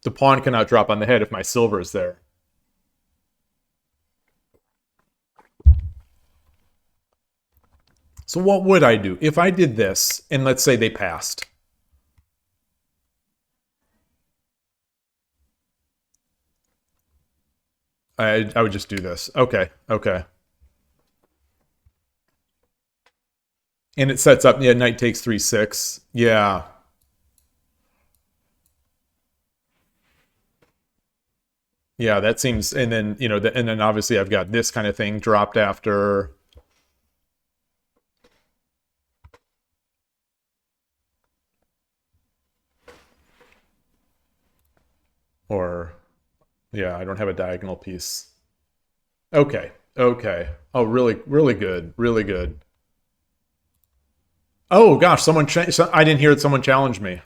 The pawn cannot drop on the head if my silver is there. So what would I do? If I did this, and let's say they passed. I would just do this. Okay, okay. And it sets up, yeah, knight takes 3-6. Yeah. Yeah, that seems, and then, you know, and then obviously I've got this kind of thing dropped after. Or, yeah, I don't have a diagonal piece. Okay, okay. Oh, really, really good, really good. Oh gosh, I didn't hear that someone challenged me.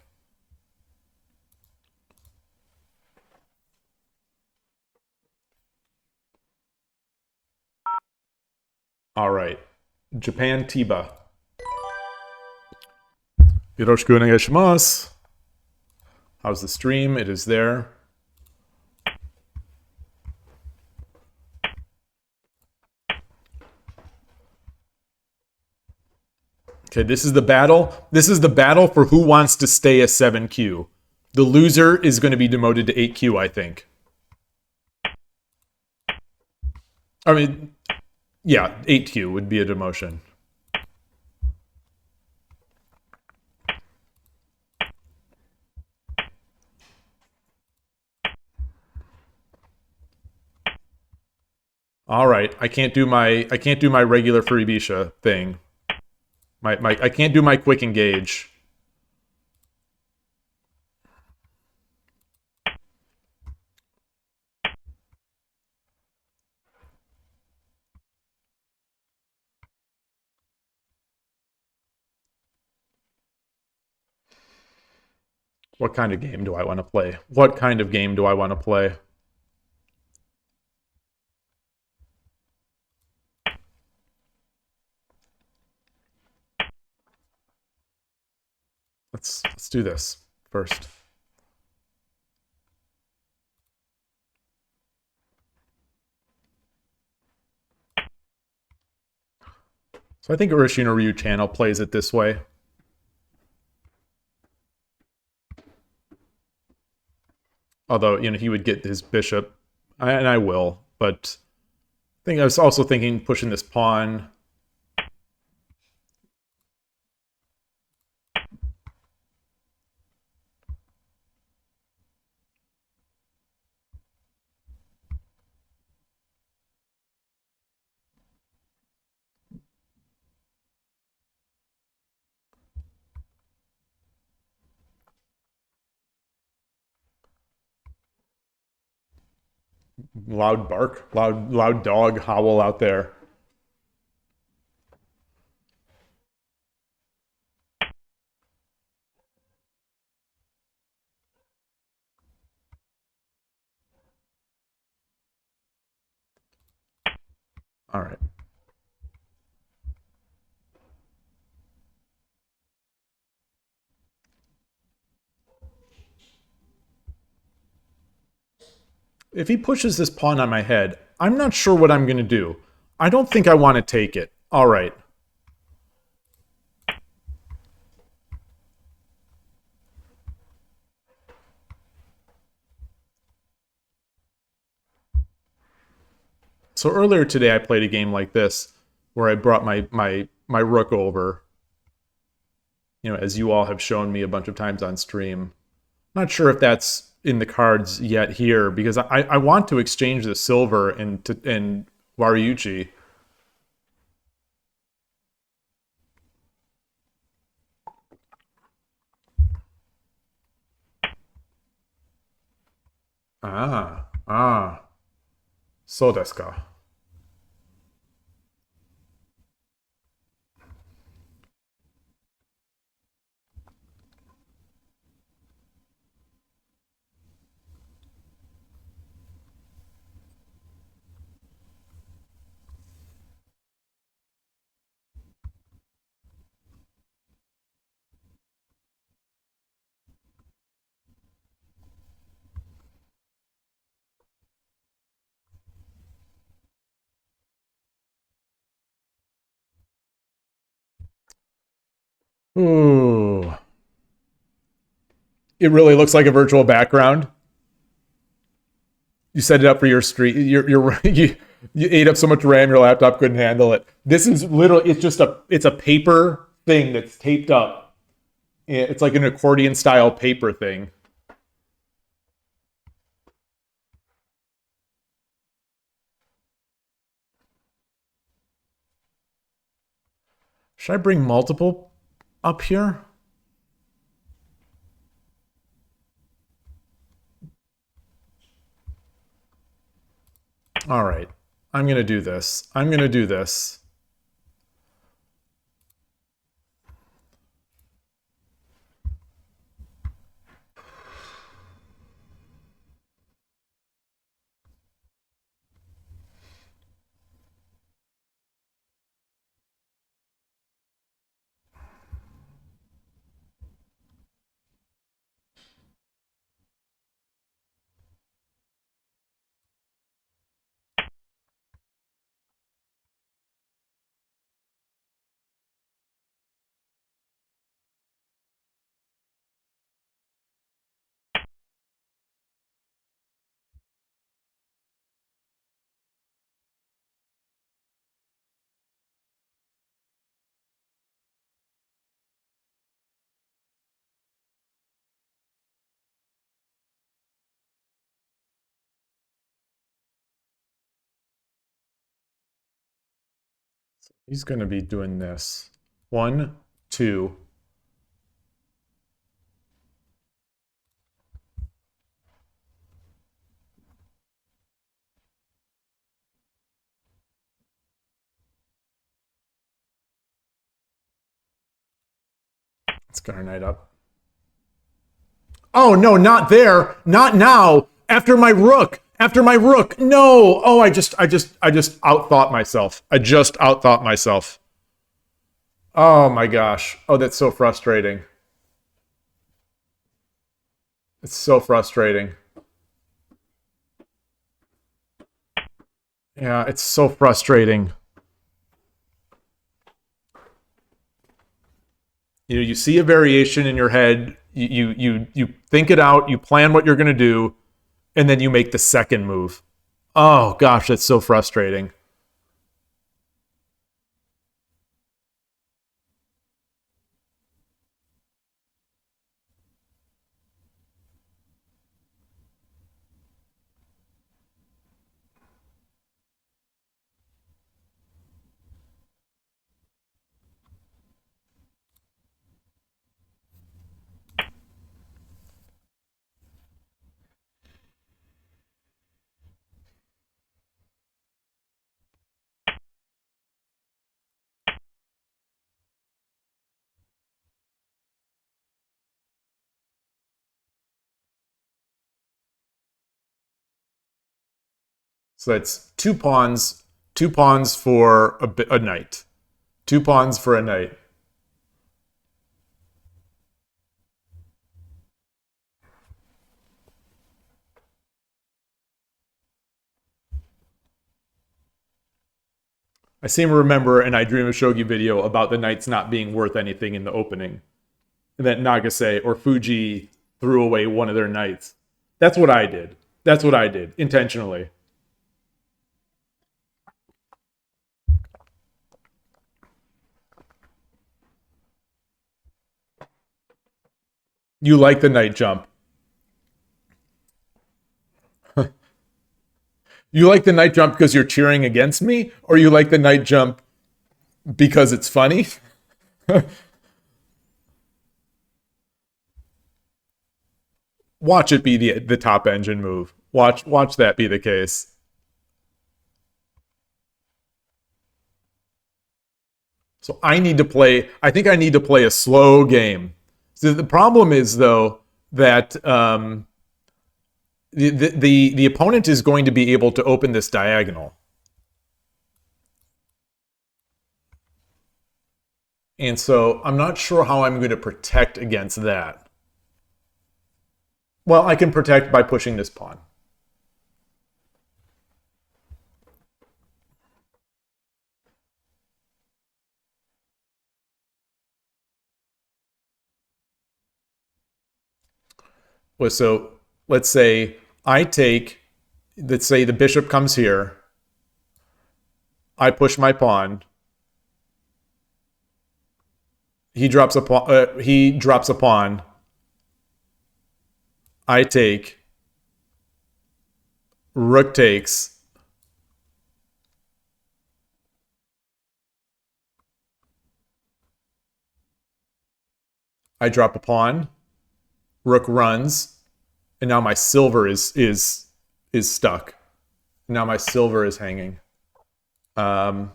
All right, Japan Tiba. Yoroshiku onegaishimasu. How's the stream? It is there. Okay, this is the battle. This is the battle for who wants to stay a 7Q. The loser is going to be demoted to 8Q, I think. I mean, yeah, 8Q would be a demotion. All right, I can't do my regular Furibisha thing. I can't do my quick engage. What kind of game do I want to play? What kind of game do I want to play? Let's do this first. So I think Urashino Ryu Channel plays it this way. Although, you know, he would get his bishop, and I will, but I was also thinking pushing this pawn. Loud bark, loud dog howl out there. All right. If he pushes this pawn on my head, I'm not sure what I'm going to do. I don't think I want to take it. All right. So earlier today, I played a game like this where I brought my rook over. You know, as you all have shown me a bunch of times on stream. Not sure if that's in the cards yet here because I want to exchange the silver and Wariuchi. Ah, so desu ka. Ooh. It really looks like a virtual background. You set it up for your stream. You ate up so much RAM your laptop couldn't handle it. This is literally it's a paper thing that's taped up. It's like an accordion style paper thing. Should I bring multiple up here? All right. I'm going to do this. I'm going to do this. He's going to be doing this. 1, 2. Let's get our knight up. Oh no, not there. Not now. After my rook. After my rook. No. Oh, I just outthought myself. I just outthought myself. Oh my gosh. Oh, that's so frustrating. It's so frustrating. Yeah, it's so frustrating. You see a variation in your head, you think it out, you plan what you're going to do, and then you make the second move. Oh gosh, that's so frustrating. So that's two pawns for a knight, 2 pawns for a knight. I seem to remember an I Dream of Shogi video about the knights not being worth anything in the opening, and that Nagase or Fuji threw away one of their knights. That's what I did. That's what I did intentionally. You like the knight jump. You like the knight jump because you're cheering against me, or you like the knight jump because it's funny? Watch it be the top engine move. Watch that be the case. So I need to play. I think I need to play a slow game. So the problem is though that the opponent is going to be able to open this diagonal, and so I'm not sure how I'm going to protect against that. Well, I can protect by pushing this pawn. So let's say let's say the bishop comes here. I push my pawn. He drops a pawn. He drops a pawn. I take. Rook takes. I drop a pawn. Rook runs, and now my silver is stuck. Now my silver is hanging. Okay.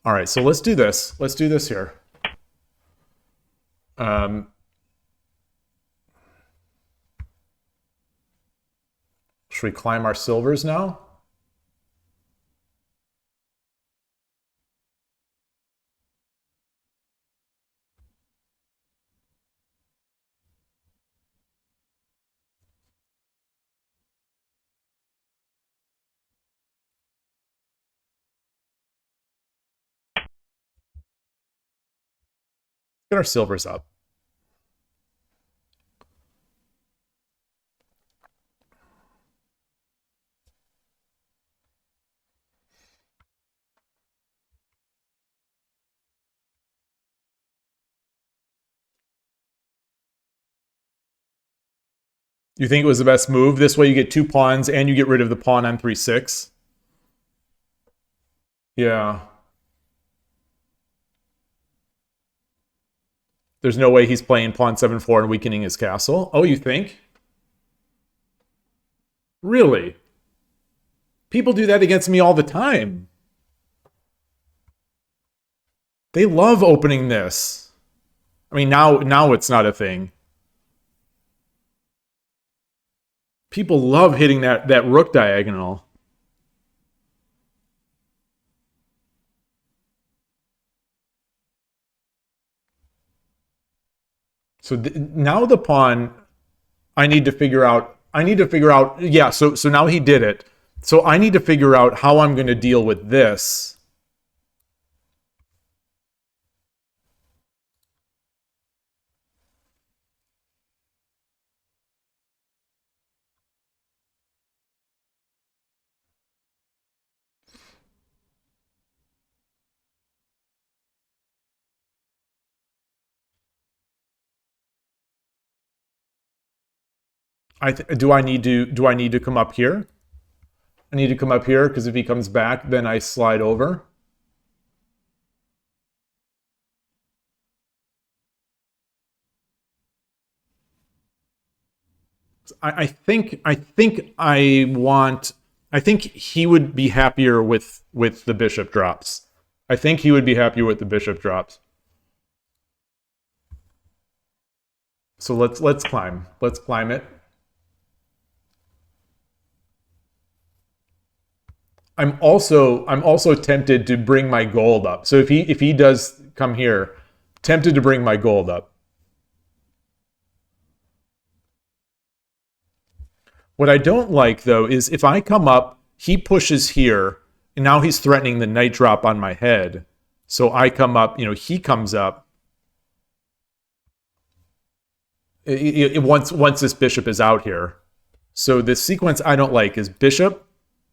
All right, so let's do this. Let's do this here. Should we climb our silvers now? Get our silvers up. You think it was the best move? This way you get 2 pawns and you get rid of the pawn on 3-6. Yeah. There's no way he's playing pawn 7-4 and weakening his castle. Oh, you think? Really? People do that against me all the time. They love opening this. I mean, now it's not a thing. People love hitting that rook diagonal. So now the pawn, I need to figure out. Yeah. So now he did it. So I need to figure out how I'm going to deal with this. Do I need to come up here? I need to come up here because if he comes back, then I slide over. I think he would be happier with the bishop drops. I think he would be happier with the bishop drops. So let's climb. Let's climb it. I'm also tempted to bring my gold up. So if he does come here, tempted to bring my gold up. What I don't like though is if I come up, he pushes here, and now he's threatening the knight drop on my head. So I come up, he comes up. Once this bishop is out here. So the sequence I don't like is bishop,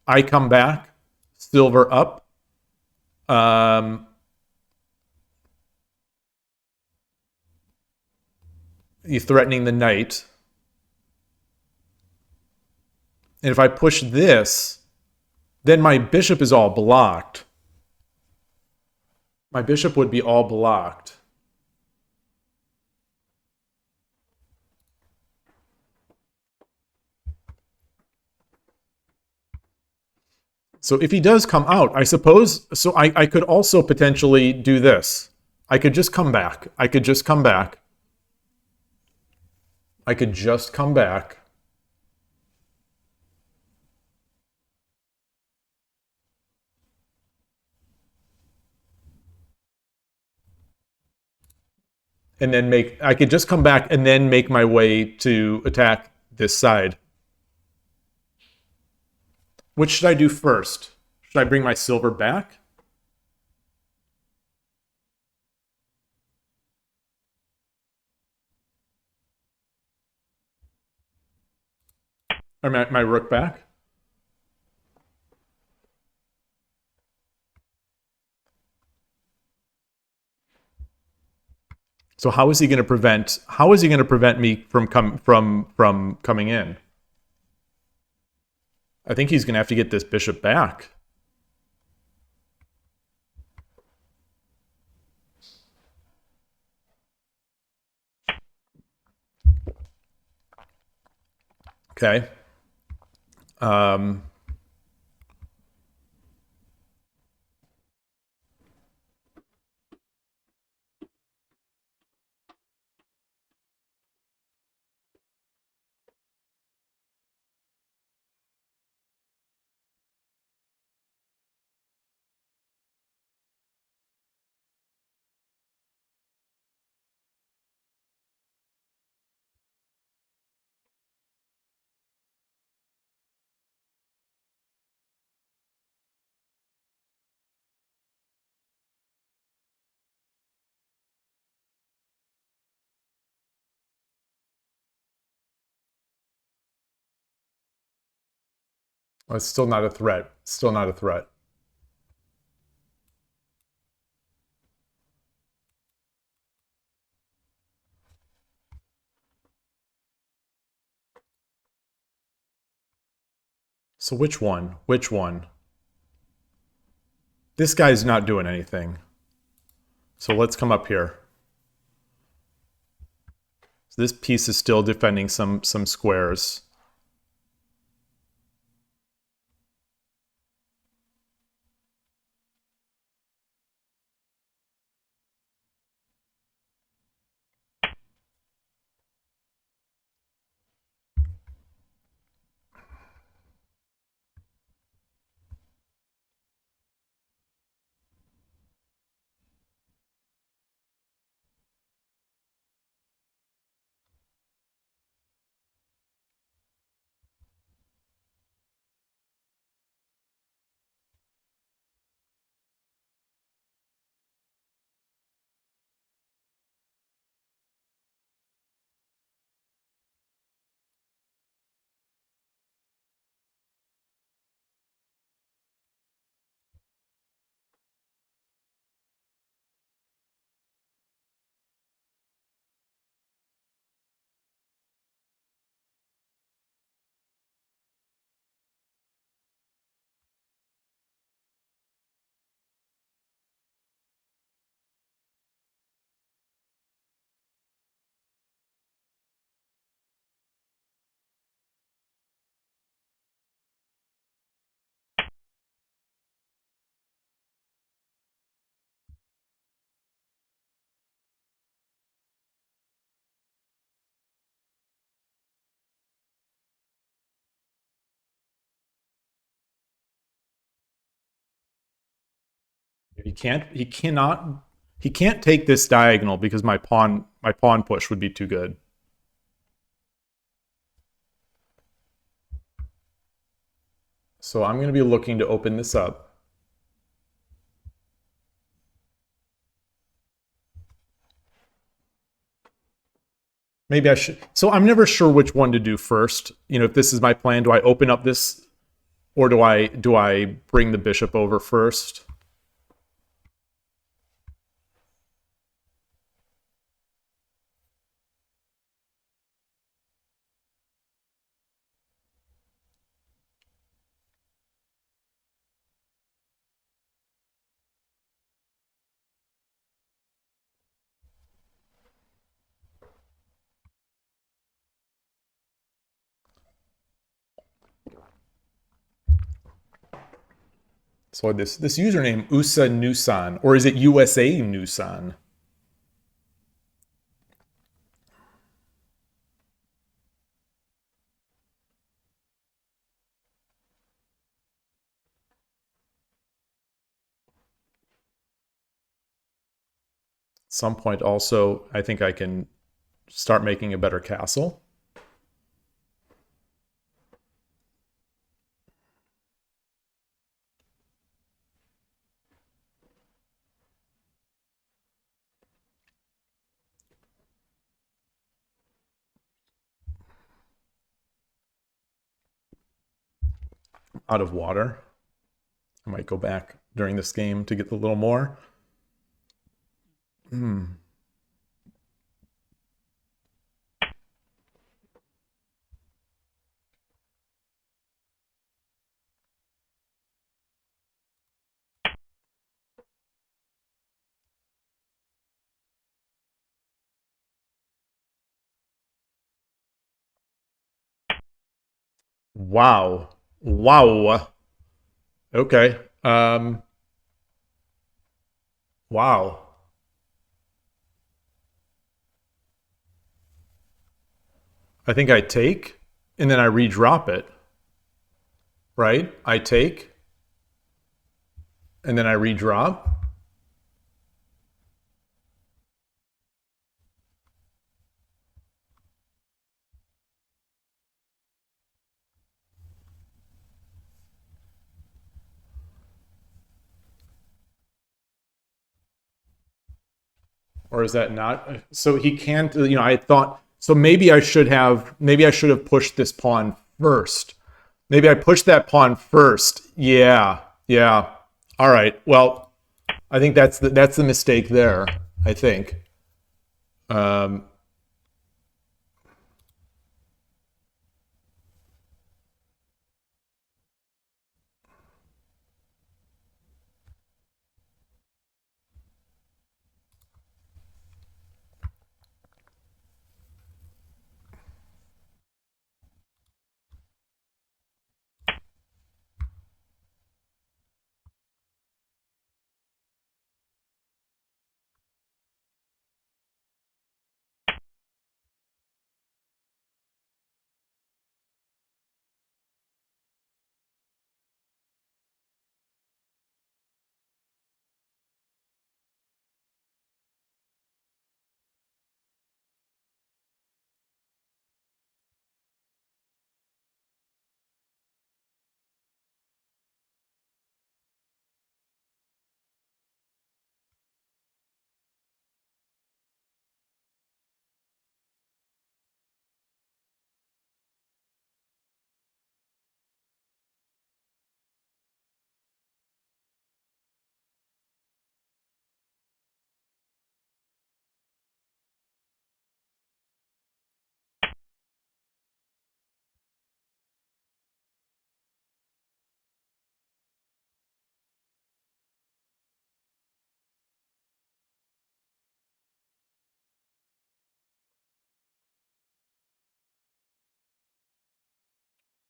I come back, silver up. You're threatening the knight. And if I push this, then my bishop is all blocked. My bishop would be all blocked. So if he does come out, I suppose, so I could also potentially do this. I could just come back. I could just come back. And then I could just come back and then make my way to attack this side. Which should I do first? Should I bring my silver back? Or my rook back. So how is he going to prevent? How is he going to prevent me from coming in? I think he's going to have to get this bishop back. Okay. Um, it's still not a threat. Still not a threat. So which one? Which one? This guy's not doing anything. So let's come up here. So this piece is still defending some squares. He can't take this diagonal because my pawn push would be too good. So I'm going to be looking to open this up. Maybe I should. So I'm never sure which one to do first. You know, if this is my plan, do I open up this or do I bring the bishop over first? So this username USA Nusan, or is it USA Nusan? At some point also, I think I can start making a better castle. out of water. I might go back during this game to get a little more. Wow. Wow. Okay. Wow. I think I take and then I redrop it, right? I take and then I redrop. Or is that not? So he can't, I thought, so maybe I should have pushed this pawn first. Maybe I pushed that pawn first. Yeah. Yeah. All right. Well, I think that's the mistake there, I think. Um,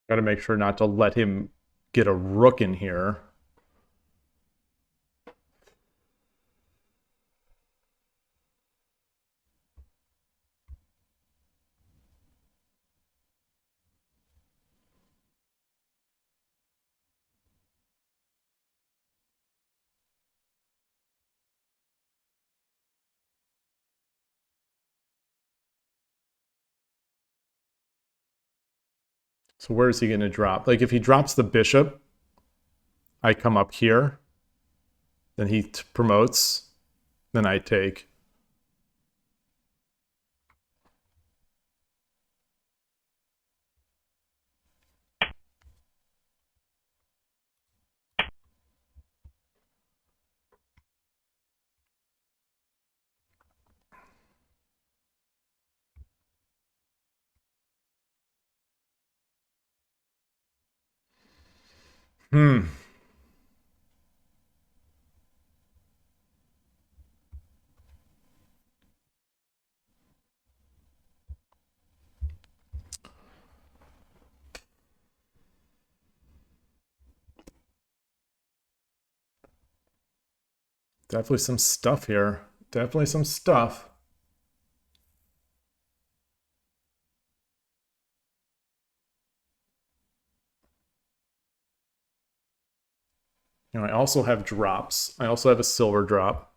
Got to make sure not to let him get a rook in here. So where is he going to drop? Like if he drops the bishop, I come up here, then he promotes, then I take. Hmm. Definitely some stuff here. Definitely some stuff. I also have drops. I also have a silver drop.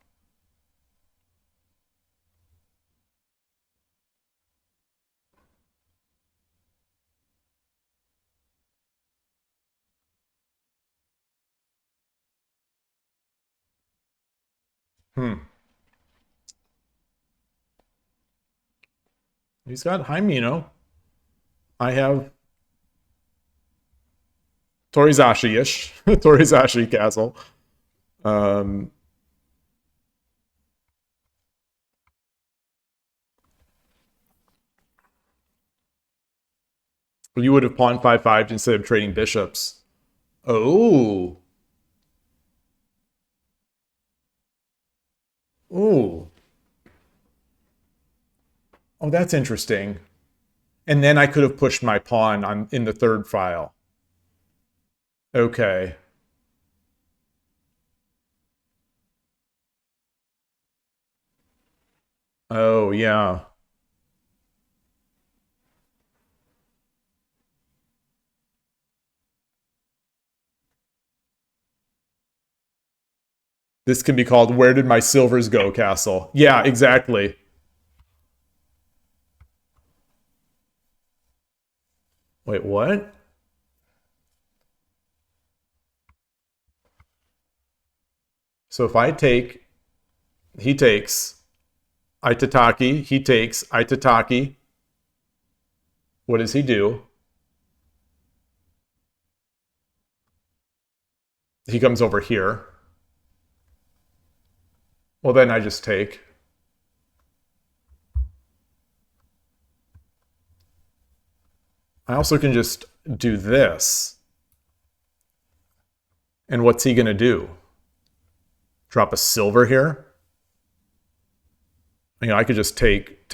Hmm. He's got Jaime, I have Torizashi-ish. Torizashi Castle. Um, you would have pawned 5-5 instead of trading bishops. Oh. Ooh. Oh, that's interesting. And then I could have pushed my pawn on in the third file. Okay. Oh, yeah. This can be called Where Did My Silvers Go Castle. Yeah, exactly. Wait, what? So if I take, he takes, Itataki, he takes, Itataki. What does he do? He comes over here. Well, then I just take. I also can just do this. And what's he going to do? Drop a silver here? I could just take.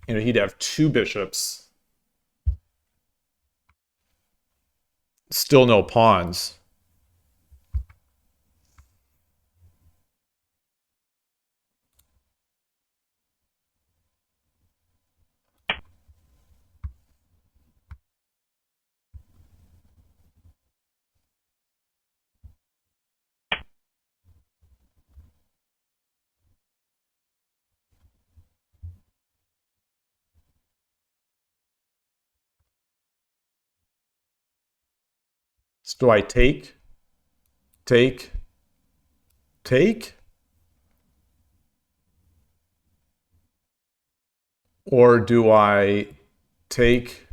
He'd have two bishops. Still no pawns. So do I take, take? Or do I take?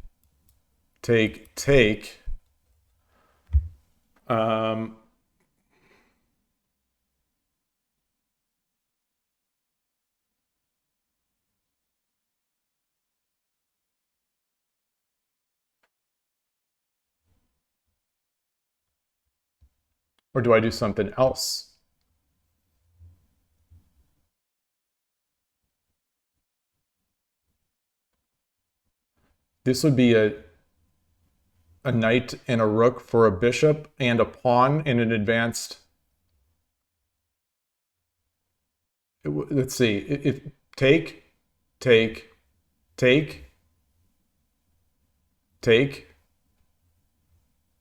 Um, or do I do something else? This would be a knight and a rook for a bishop and a pawn in an advanced. Let's see. Take, take, take, take.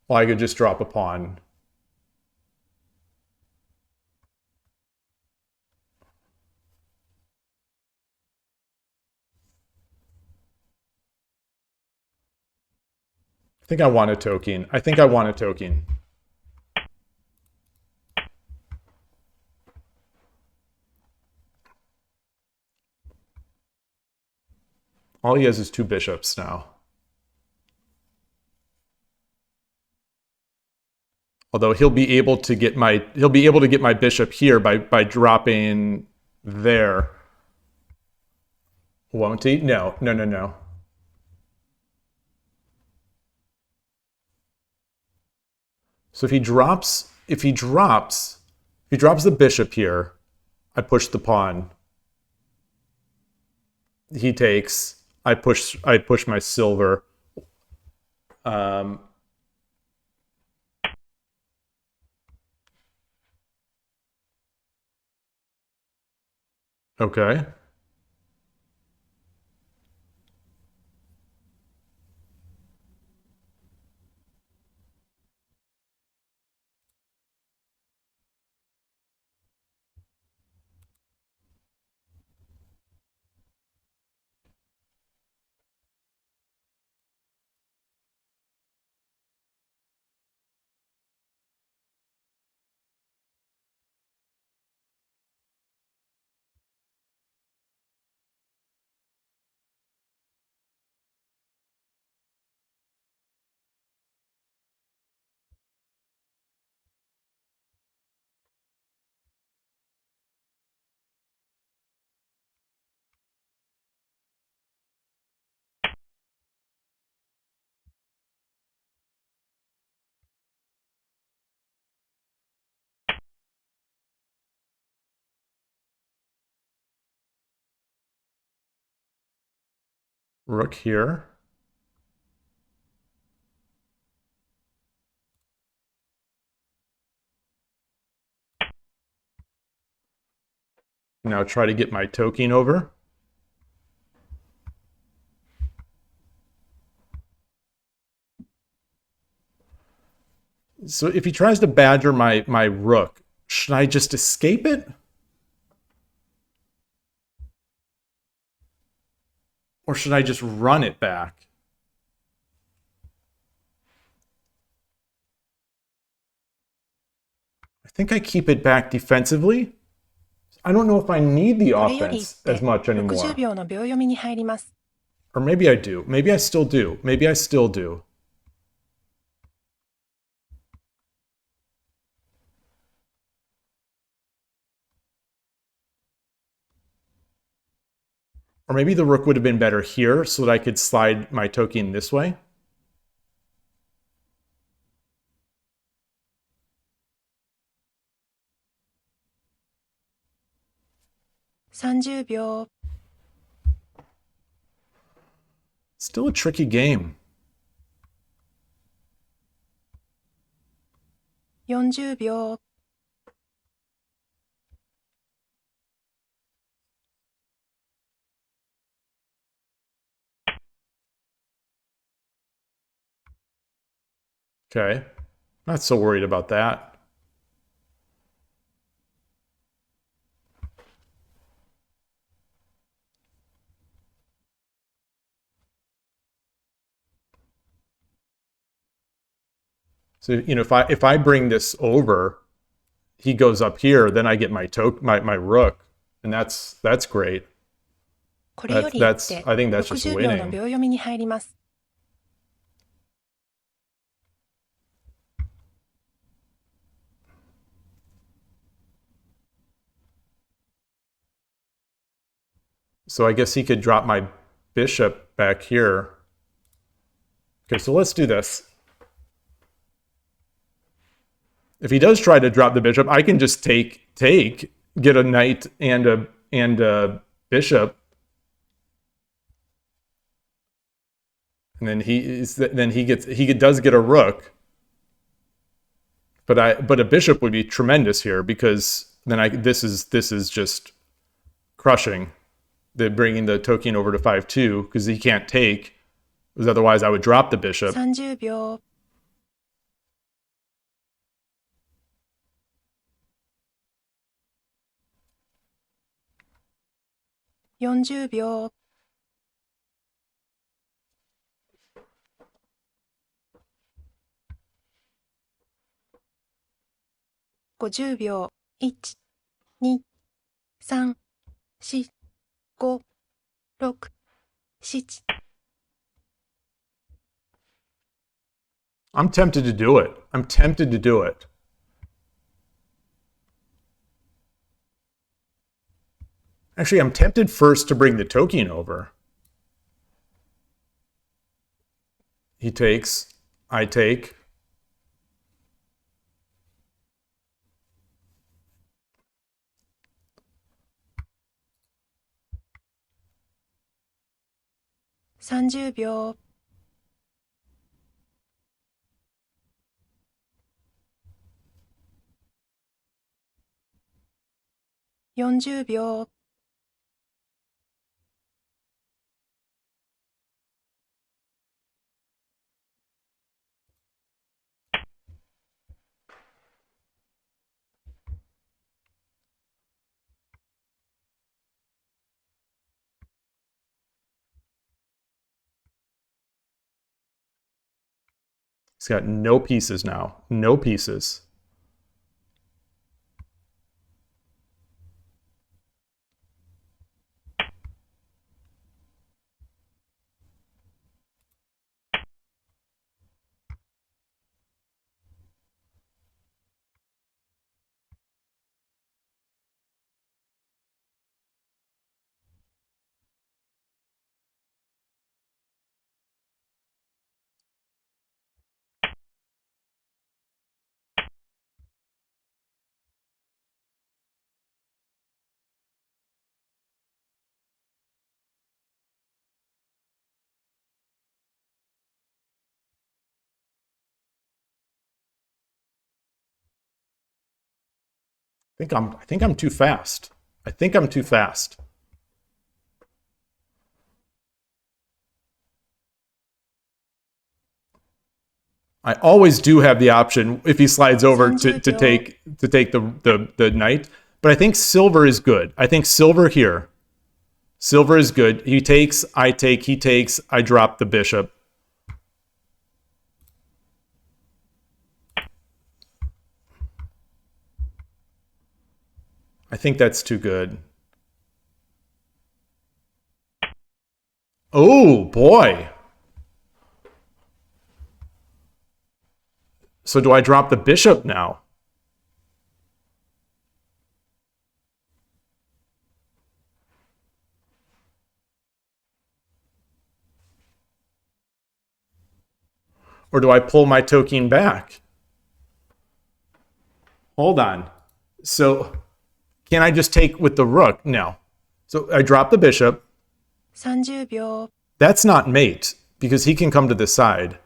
Well, I could just drop a pawn. I think I want a token. I think I want a token. All he has is two bishops now. Although he'll be able to get my bishop here by dropping there. Won't he? No, no, no, no. So if he drops the bishop here, I push the pawn. He takes. I push my silver. Um, okay. Rook here. Now try to get my token over. So if he tries to badger my rook, should I just escape it? Or should I just run it back? I think I keep it back defensively. I don't know if I need the offense as much anymore. Or maybe I do. Maybe I still do. Maybe I still do. Or maybe the rook would have been better here so that I could slide my token this way. Still a tricky game. 40秒 Okay. Not so worried about that. So, you know, if I bring this over, he goes up here, then I get my rook, and that's great. これより一手 I think that's just 60秒の winning. 秒読みに入ります。 So I guess he could drop my bishop back here. Okay, so let's do this. If he does try to drop the bishop, I can just take, get a knight and a bishop, and then he does get a rook. But a bishop would be tremendous here because then this is just crushing. They're bringing the token over to 5-2 because he can't take, because otherwise I would drop the bishop. 30秒 40秒 50秒 1、2、3、4、5、6、7 I'm tempted to do it. I'm tempted to do it. Actually, I'm tempted first to bring the token over. He takes, I take.30秒 40秒 He's got no pieces now. No pieces. I think I'm too fast. I think I'm too fast. I always do have the option if he slides over to, 30 秒 take the knight, but I think silver is good. I think silver here. Silver is good. He takes, I take, he takes, I drop the bishop. I think that's too good. Oh, boy. So do I drop the bishop now? Or do I pull my token back? Hold on. So can I just take with the rook? No. So I drop the bishop. 30秒 That's not mate because he can come to the side.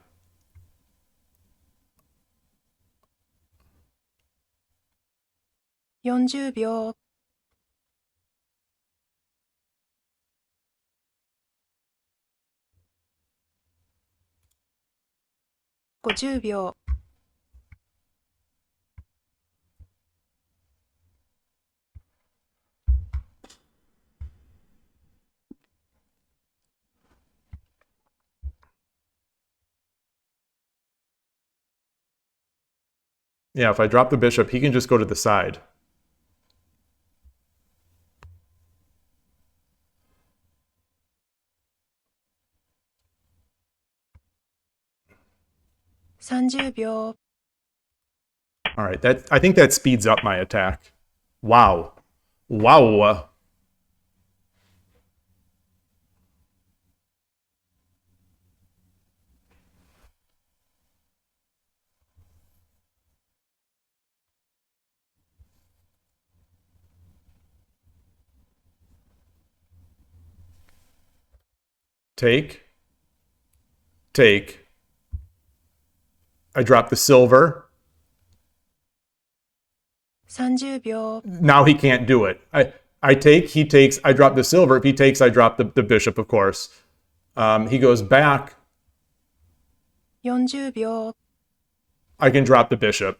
,40 秒 ,50 秒 Yeah, if I drop the bishop, he can just go to the side. ,30 秒 All right, I think that speeds up my attack. Wow. Wow. Take. Take. I drop the silver. ,30 秒 Now he can't do it. I take, he takes, I drop the silver. If he takes, I drop the bishop, of course. He goes back. ,40 秒 I can drop the bishop.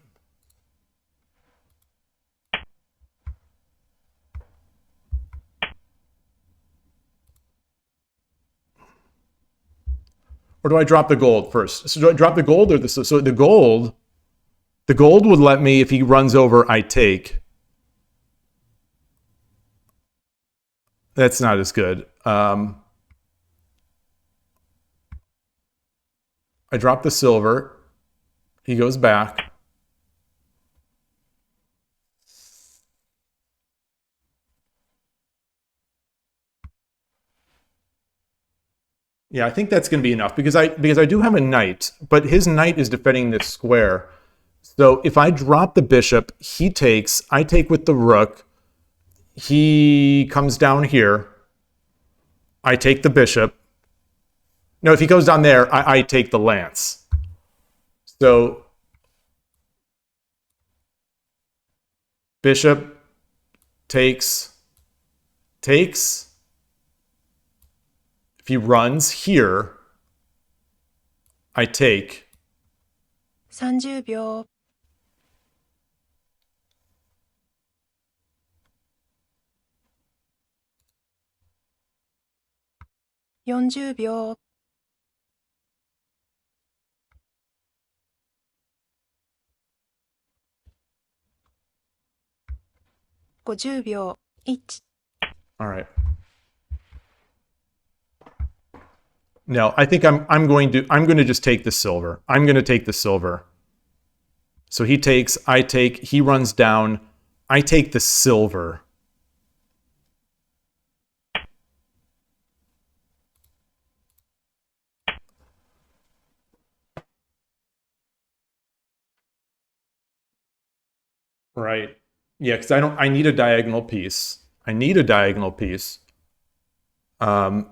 Or do I drop the gold first? So do I drop the gold or the so the gold? The gold would let me, if he runs over, I take. That's not as good. I drop the silver. He goes back. Yeah, I think that's going to be enough because I do have a knight, but his knight is defending this square. So if I drop the bishop, he takes. I take with the rook. He comes down here. I take the bishop. No, if he goes down there, I take the lance. So bishop takes, takes. If he runs here, I take. ,30 秒 ,40 秒 ,50 秒 ,1 All right. No, I think I'm going to just take the silver. I'm going to take the silver. So he takes, I take, he runs down, I take the silver. Right. Yeah, because I need a diagonal piece. I need a diagonal piece. Um,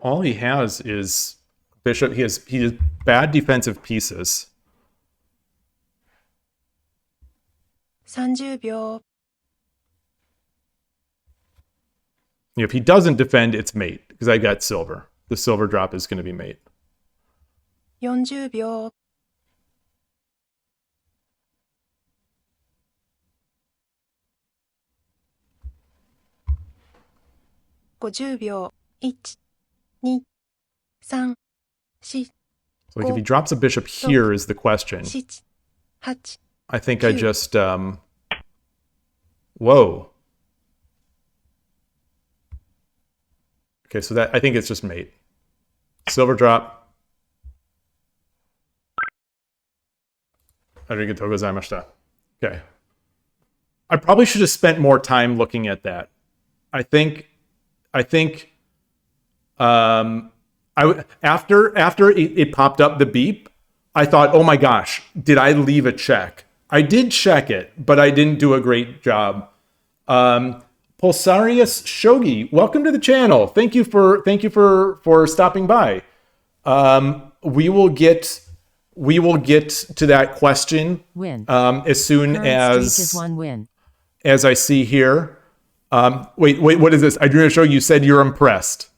All he has is bishop. He has bad defensive pieces. 30秒、 If he doesn't defend, it's mate because I got silver. The silver drop is going to be mate. 40秒、 50秒、1、2、3、4、 So like if he drops a bishop here is the question. 7、8、 I think I just whoa. Okay, so that I think it's just mate. Silver drop. Arigatou gozaimashita. Okay. I probably should have spent more time looking at that. I think after it popped up the beep, I thought, oh my gosh, did I leave a check? I did check it, but I didn't do a great job. Pulsarius Shogi, welcome to the channel. Thank you for stopping by. We will get to that question as soon as I see here. Wait, what is this? Adriana Shogi, you said you're impressed.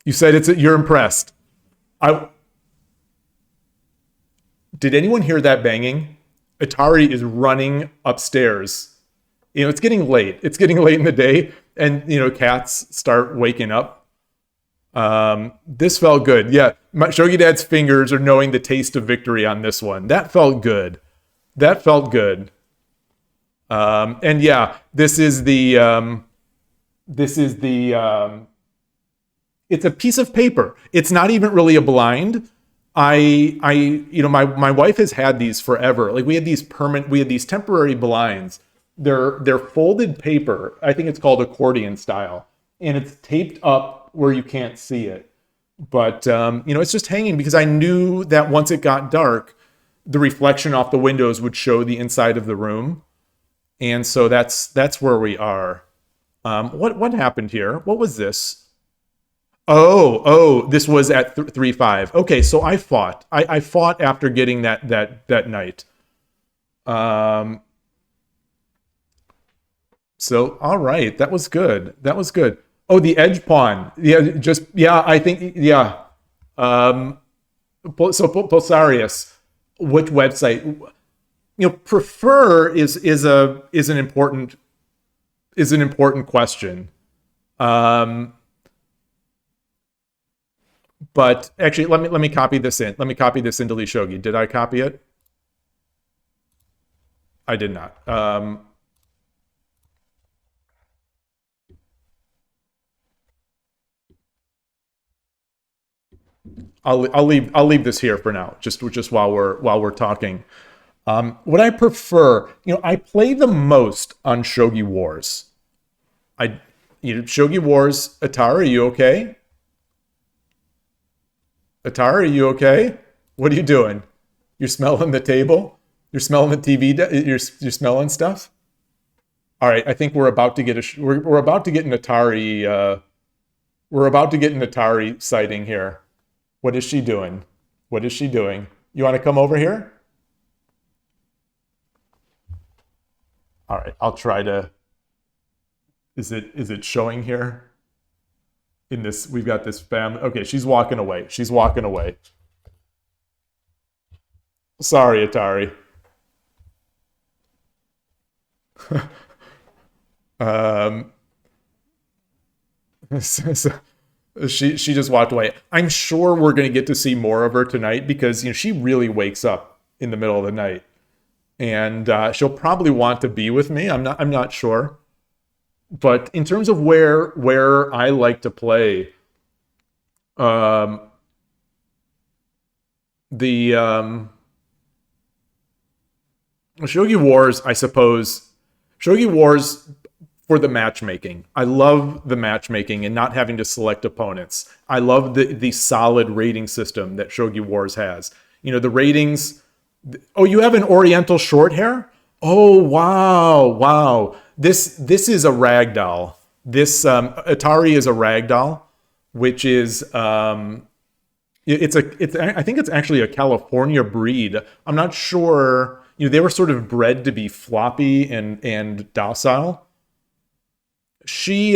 You said you're impressed. Did anyone hear that banging? Atari is running upstairs. It's getting late. It's getting late in the day, and cats start waking up. This felt good. Yeah, Shogi Dad's fingers are knowing the taste of victory on this one. That felt good. That felt good. And yeah, this is the it's a piece of paper. It's not even really a blind. My wife has had these forever. Like we had these temporary blinds. They're folded paper. I think it's called accordion style, and it's taped up where you can't see it. But it's just hanging because I knew that once it got dark, the reflection off the windows would show the inside of the room, and so that's where we are. What happened here? What was this? Oh, this was at 3-5. Okay, so I fought. I fought after getting that knight. So all right, that was good. That was good. Oh, the edge pawn. Yeah, I think yeah. So Pulsarius, which website? Prefer is an important question. But actually, let me copy this in. Let me copy this into Lee Shogi. Did I copy it? I did not. I'll leave this here for now, just while we're talking. What I prefer, I play the most on Shogi Wars. Shogi Wars. Atara, are you okay? Atara, are you okay? What are you doing? You're smelling the table? You're smelling the TV? You're smelling stuff? All right, I think we're about to get we're about to get an Atari. We're about to get an Atari sighting here. What is she doing? What is she doing? You want to come over here? All right, I'll try to. Is it showing here? In this, we've got this family. Okay, she's walking away. She's walking away. Sorry, Atari. She just walked away. I'm sure we're going to get to see more of her tonight because she really wakes up in the middle of the night, and she'll probably want to be with me. I'm not sure. But in terms of where I like to play, the Shogi Wars, I suppose, Shogi Wars for the matchmaking. I love the matchmaking and not having to select opponents. I love the solid rating system that Shogi Wars has. The ratings. Oh, you have an Oriental short hair? Oh, wow. This is a ragdoll. This Atari is a ragdoll. which is it's I think it's actually a California breed. I'm not sure. They were sort of bred to be floppy and docile. She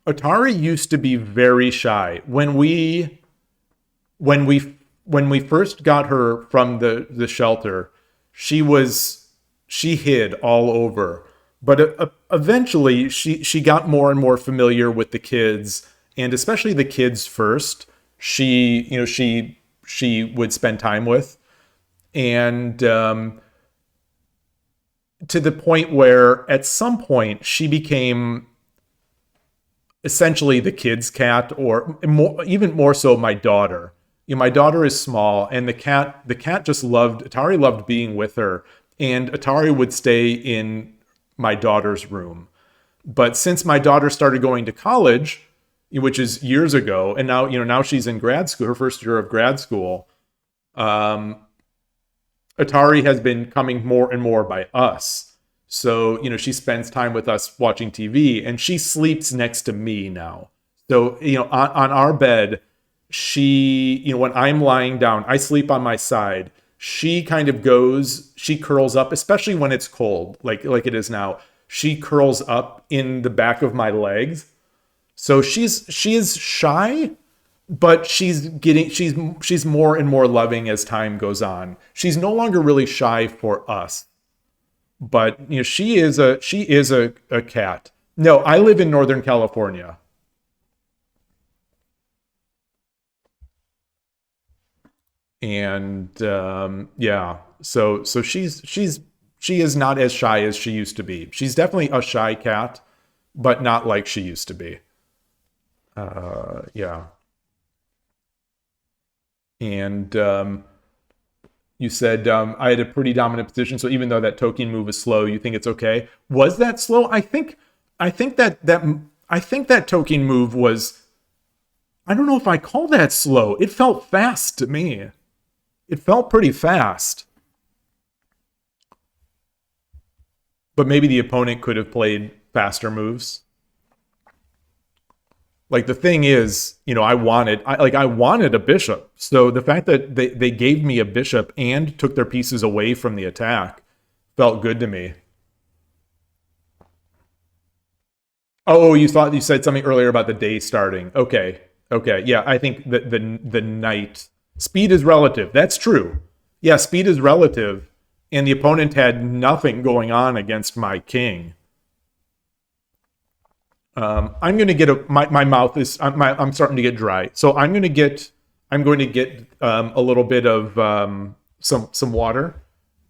Atari used to be very shy when we when we first got her from the shelter. She hid all over, but eventually she got more and more familiar with the kids, and especially the kids first. She would spend time with, and to the point where at some point she became essentially the kid's cat, or more, even more so my daughter. My daughter is small, and the cat just loved Atari, loved being with her, and Atari would stay in my daughter's room. But since my daughter started going to college, which is years ago, and now she's in grad school, her first year of grad school, um, Atari has been coming more and more by us. So, she spends time with us watching TV, and she sleeps next to me now. So, on our bed, when I'm lying down, I sleep on my side. She curls up, especially when it's cold, like it is now. She curls up in the back of my legs. So she is shy, but she's more and more loving as time goes on. She's no longer really shy for us, but she is a cat. No, I live in Northern California, and yeah, so she is not as shy as she used to be. She's definitely a shy cat, but not like she used to be. Yeah, and you said I had a pretty dominant position, so even though that token move is slow, you think it's okay. Was that slow? I think that token move was. I don't know if I call that slow. It felt fast to me. It felt pretty fast, but maybe the opponent could have played faster moves. Like the thing is, I wanted a bishop. So the fact that they gave me a bishop and took their pieces away from the attack felt good to me. Oh, you said something earlier about the day starting. Okay. Okay. Yeah, I think that the night speed is relative. That's true. Yeah, speed is relative, and the opponent had nothing going on against my king. I'm going to get my mouth is I'm starting to get dry, so I'm going to get a little bit of some water,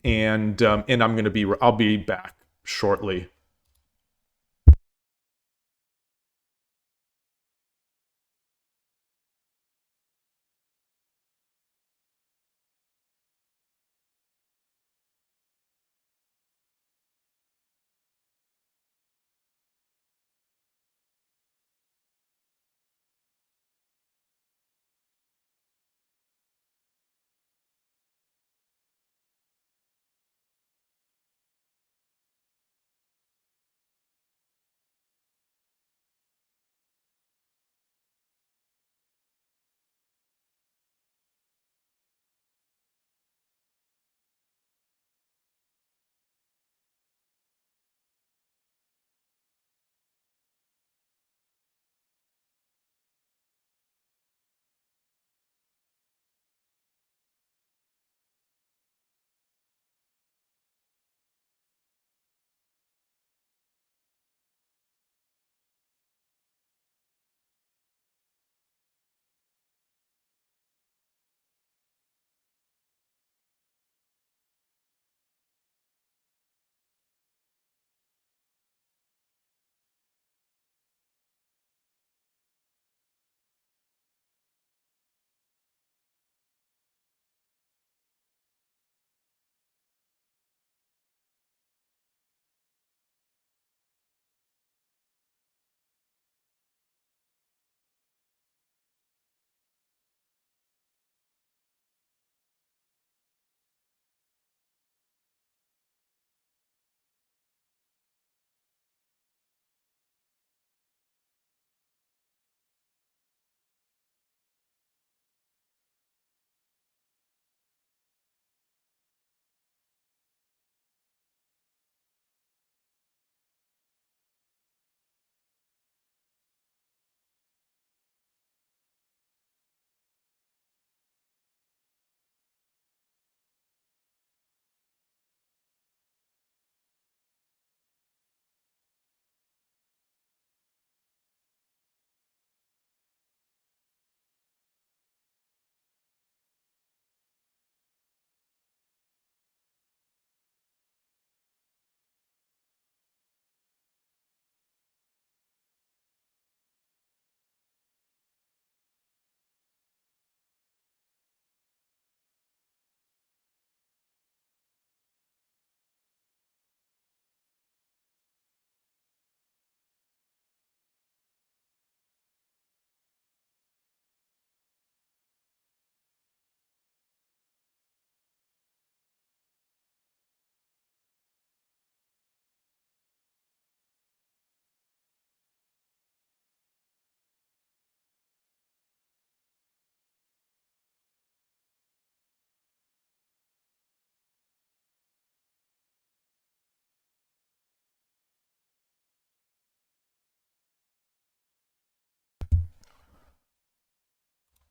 and I'll be back shortly.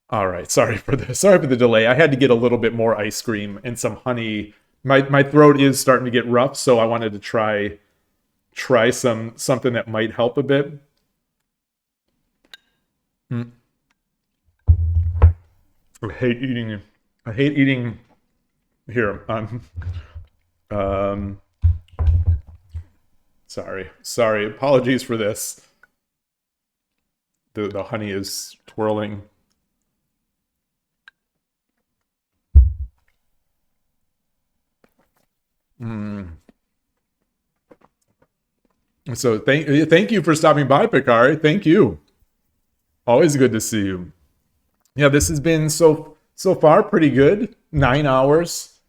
All right, sorry for the delay. I had to get a little bit more ice cream and some honey. My throat is starting to get rough, so I wanted to try something that might help a bit. Mm. I hate eating. I hate eating here. Um, sorry. Apologies for this. The honey is twirling. Mm. So thank you for stopping by, Picari. Thank you. Always good to see you. Yeah, this has been so far pretty good. 9 hours.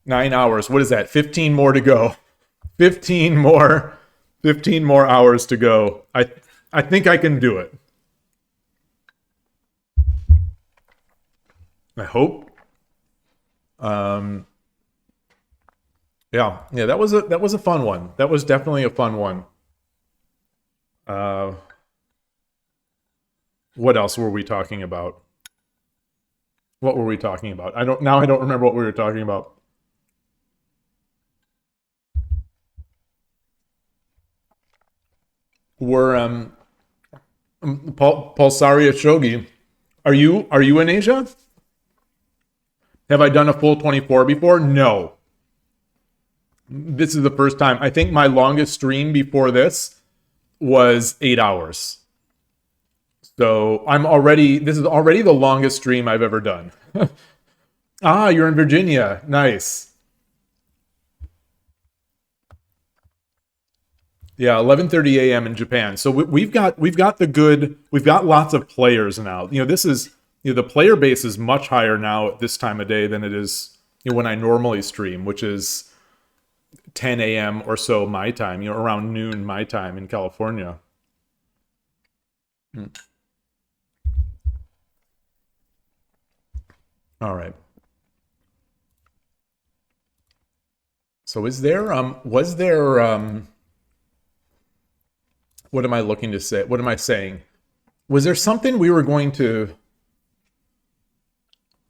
9 hours. What is that? 15 more to go. 15 more. 15 more hours to go. I think I can do it. I hope. Um, yeah. That was a fun one. That was definitely a fun one. Uh, what else were we talking about? What were we talking about? I don't remember what we were talking about. We're Pulsaria Shogi. Are you in Asia? Have I done a full 24 before? No. This is the first time. I think my longest stream before this was 8 hours. So this is already the longest stream I've ever done. Ah, you're in Virginia. Nice. Yeah, 11:30 a.m. in Japan. So we've got lots of players now. The player base is much higher now at this time of day than it is when I normally stream, which is 10 a.m. or so my time, around noon my time in California. Hmm. All right. So was there what am I looking to say? What am I saying? Was there something we were going to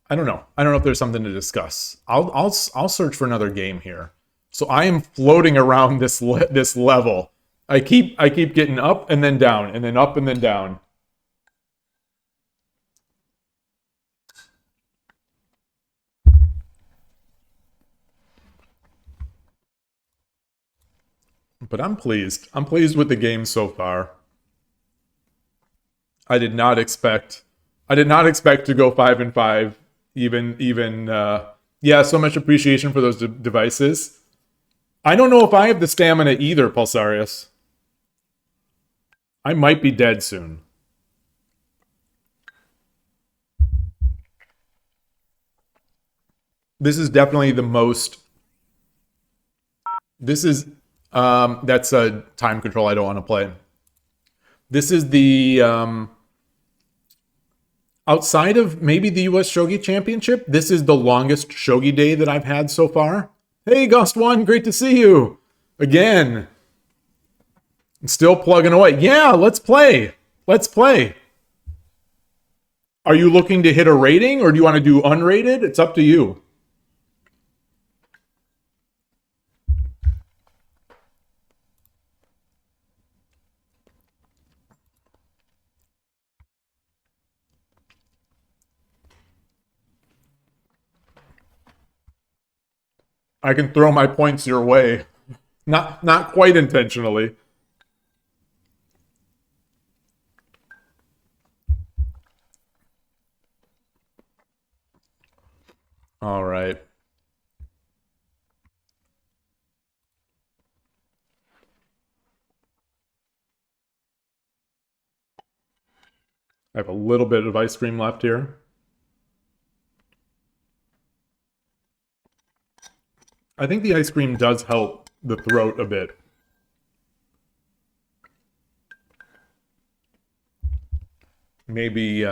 I don't know. I don't know if there's something to discuss. I'll search for another game here. So I am floating around this level. I keep getting up and then down and then up and then down. But I'm pleased. I'm pleased with the game so far. I did not expect I did not expect to go 5-5. Yeah, so much appreciation for those devices. I don't know if I have the stamina either, Pulsarius. I might be dead soon. This is definitely the most. This is that's a time control I don't want to play. This is the outside of maybe the US Shogi Championship, this is the longest Shogi day that I've had so far. Hey, Gust One, great to see you again. Still plugging away. Yeah, let's play. Let's play. Are you looking to hit a rating or do you want to do unrated? It's up to you. I can throw my points your way. Not quite intentionally. All right. I have a little bit of ice cream left here. I think the ice cream does help the throat a bit. Maybe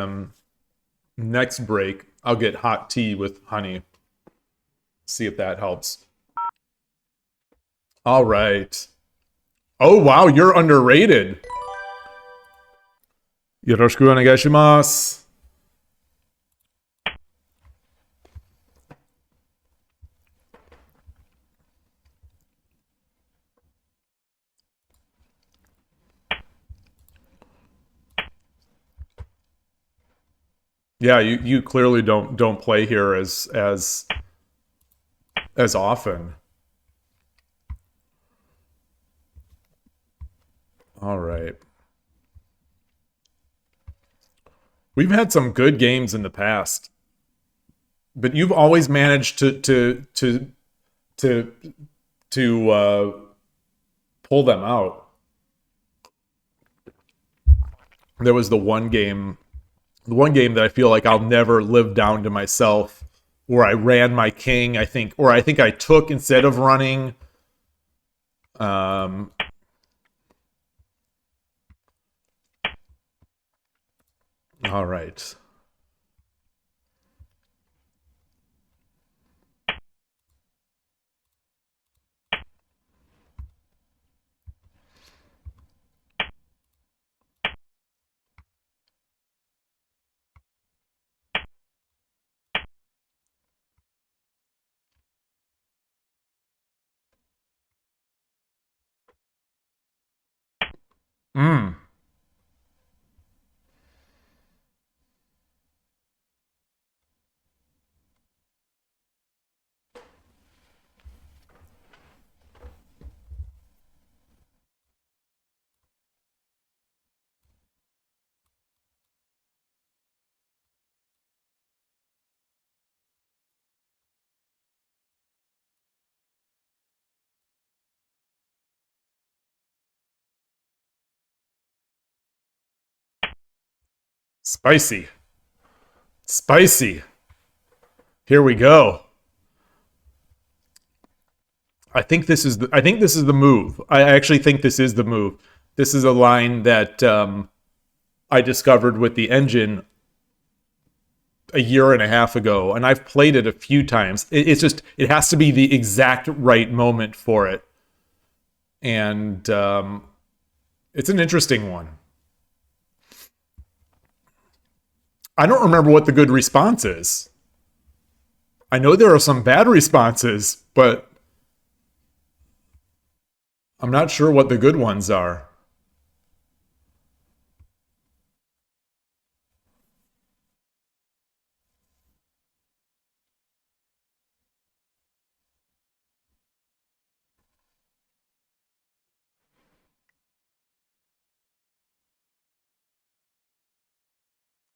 next break, I'll get hot tea with honey. See if that helps. All right. Oh, wow, you're underrated. Yoroshiku onegai shimasu. Yeah, you clearly don't play here as often. All right. We've had some good games in the past, but you've always managed to pull them out. There was the one game that I feel like I'll never live down to myself, where I ran my king, I think, or I think I took instead of running. Um, all right. Mm. Spicy. Spicy. Here we go. I think this is the move. I actually think this is the move. This is a line that I discovered with the engine a year and a half ago, and I've played it a few times. It's just it has to be the exact right moment for it, and it's an interesting one. I don't remember what the good response is. I know there are some bad responses, but I'm not sure what the good ones are.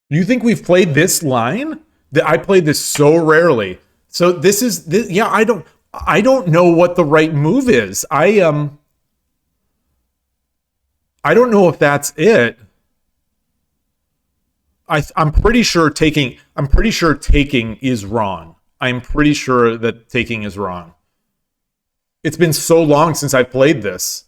You think we've played this line? That I played this so rarely. So this is this, yeah. I don't know what the right move is. I don't know if that's it. I'm pretty sure taking. I'm pretty sure taking is wrong. I'm pretty sure that taking is wrong. It's been so long since I played this.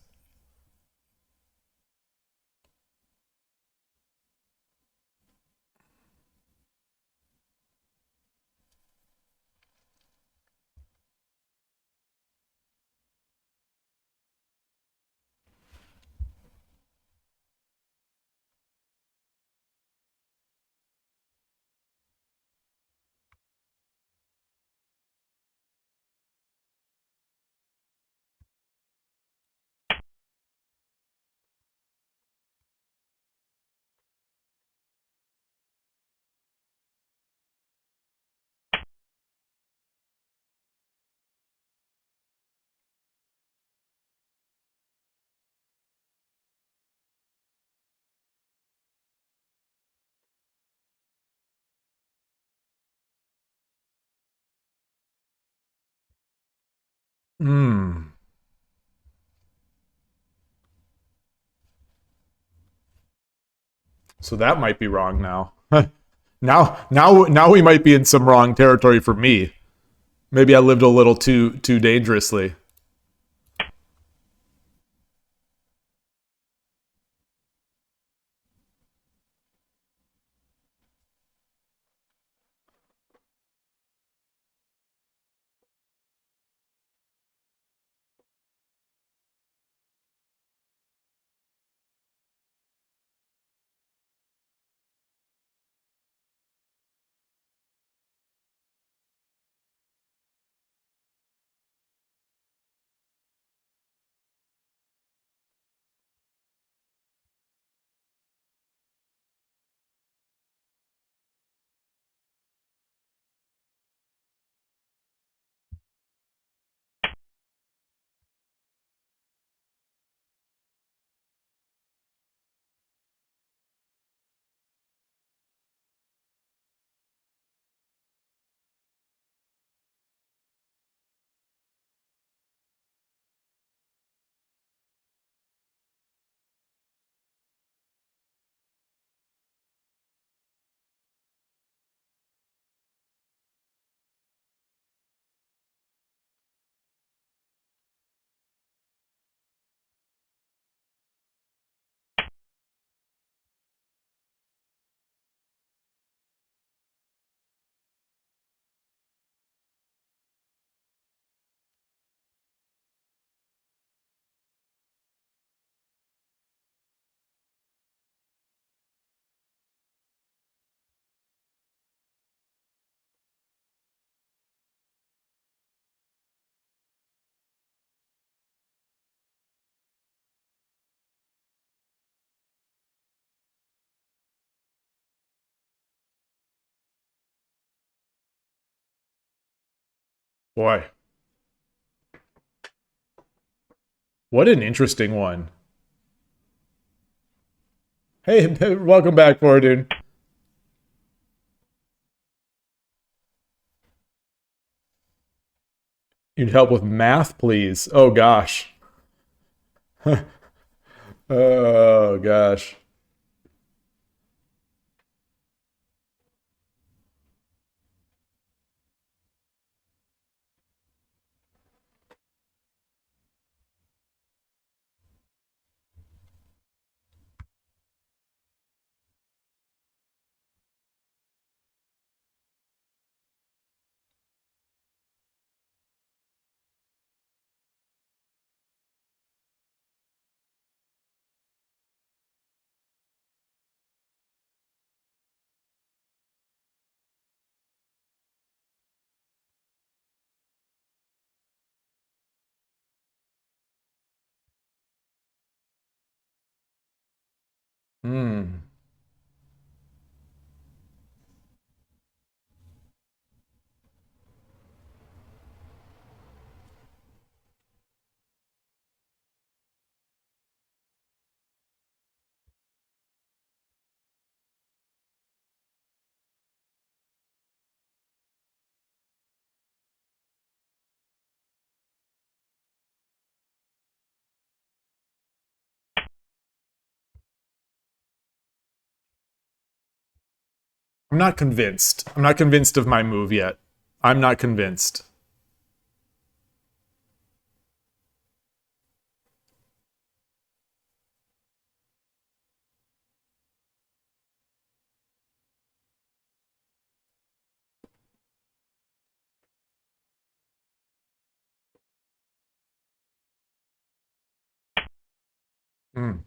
Hmm. So that might be wrong now. Now we might be in some wrong territory for me. Maybe I lived a little too dangerously. Boy, what an interesting one. Hey, welcome back, Fortune. You'd help with math, please. Oh gosh. Oh gosh. Hmm. I'm not convinced. I'm not convinced of my move yet. I'm not convinced. Hmm.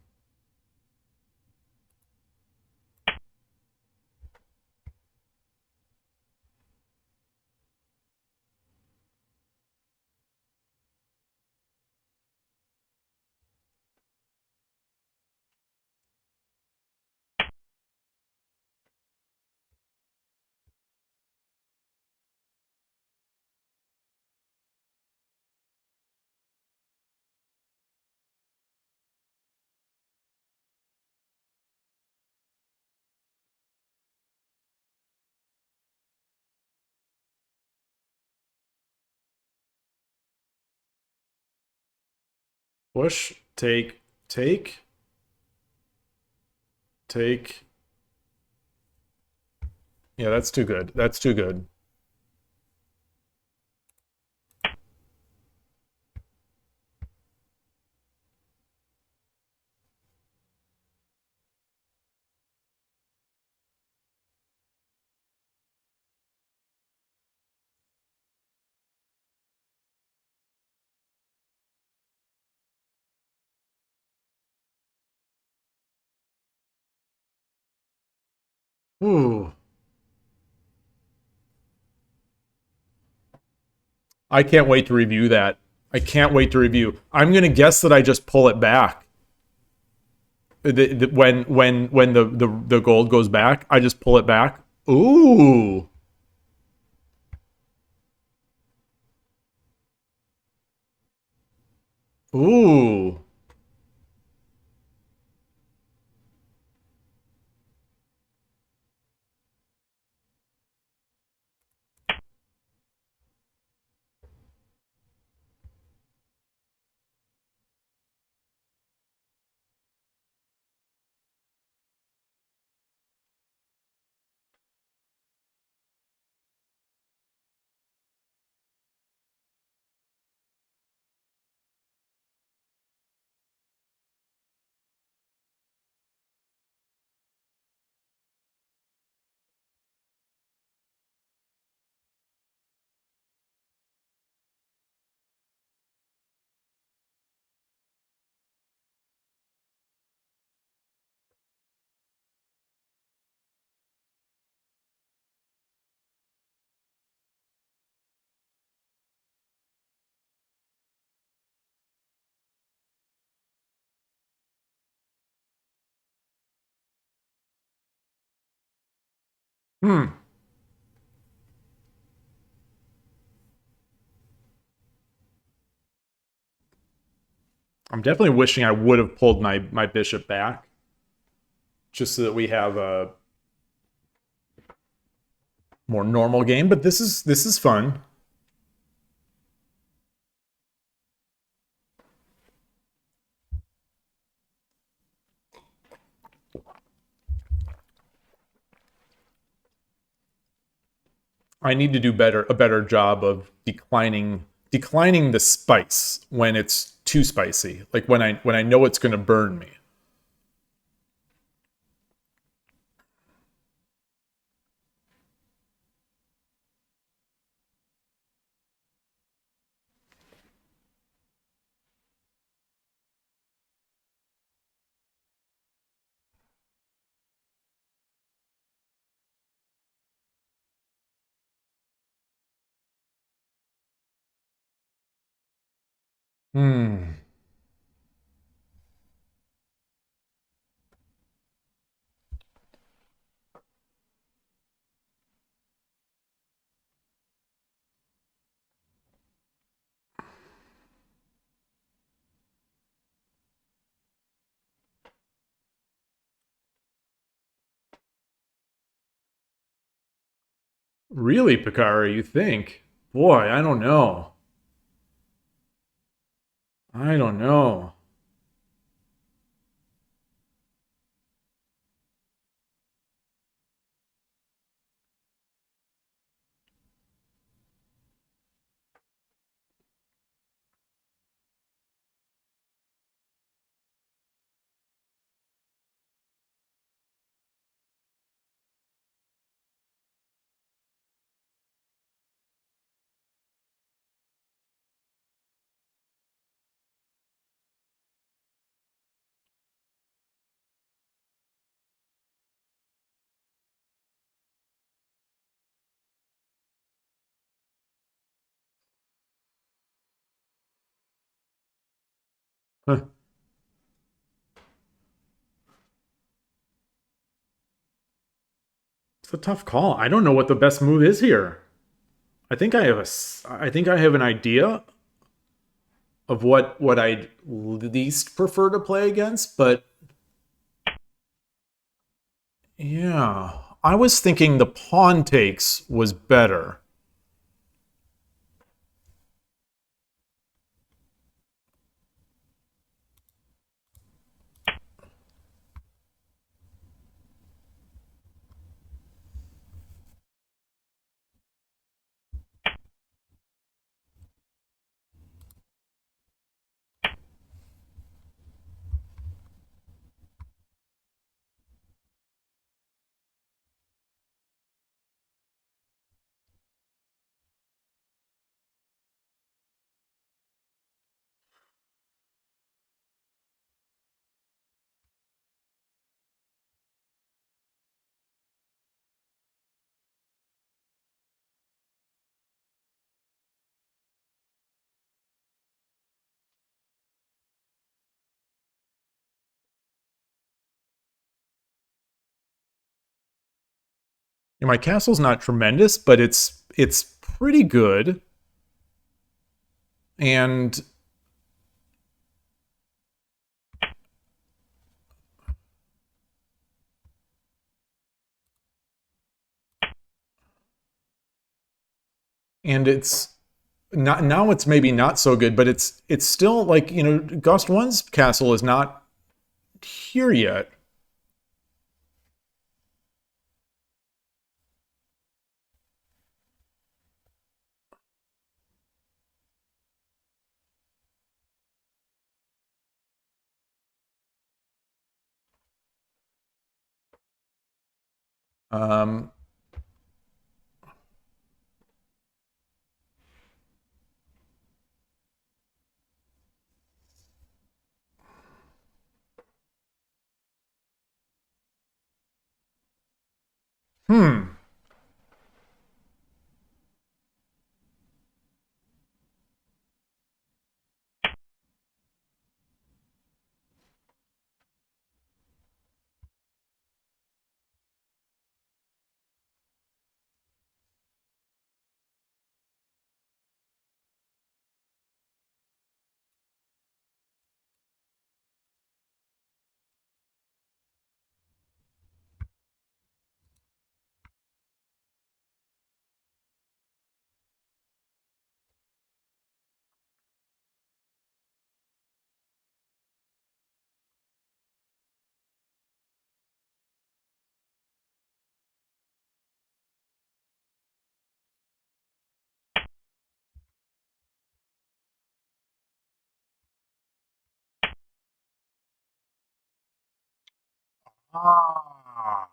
Push, take. Yeah, that's too good. That's too good. Ooh. I can't wait to review that. I can't wait to review. I'm gonna guess that I just pull it back. When the gold goes back, I just pull it back. Ooh. Ooh. Hmm. I'm definitely wishing I would have pulled my bishop back, just so that we have a more normal game. But this is fun. I need to do a better job of declining the spice when it's too spicy. Like when I know it's going to burn me. Hmm. Really, Picari, you think? Boy, I don't know. I don't know. Huh. It's a tough call. I don't know what the best move is here. I think I have an idea of what I'd least prefer to play against, but yeah, I was thinking the pawn takes was better. My castle's not tremendous, but it's pretty good, and it's not now. It's maybe not so good, but it's still like Gust One's castle is not here yet. Um, hmm. Ah.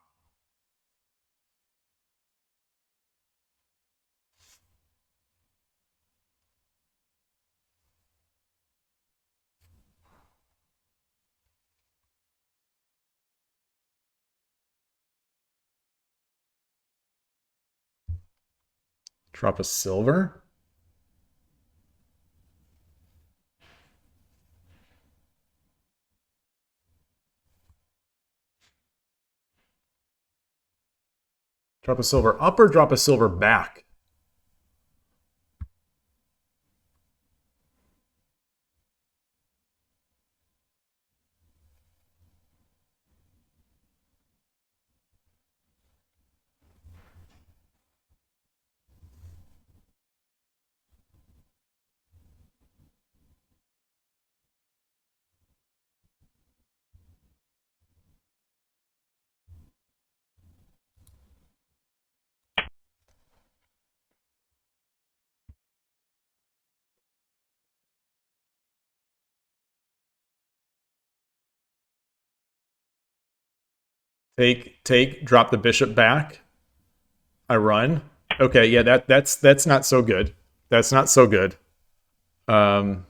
Drop a silver? Drop a silver up or drop a silver back? Take, drop the bishop back. I run. Okay, yeah, that's not so good. That's not so good. Um,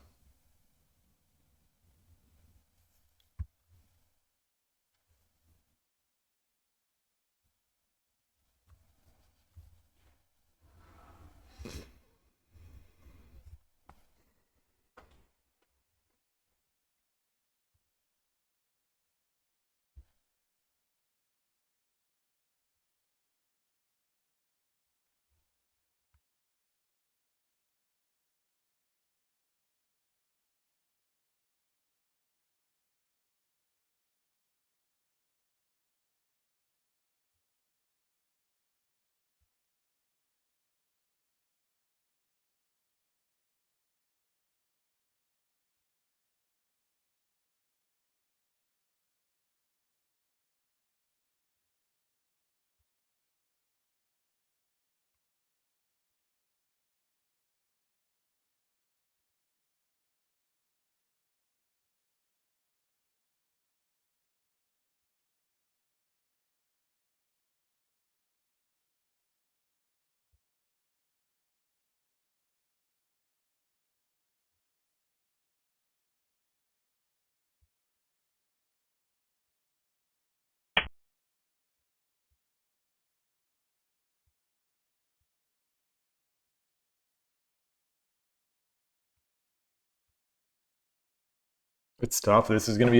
it's tough. This is gonna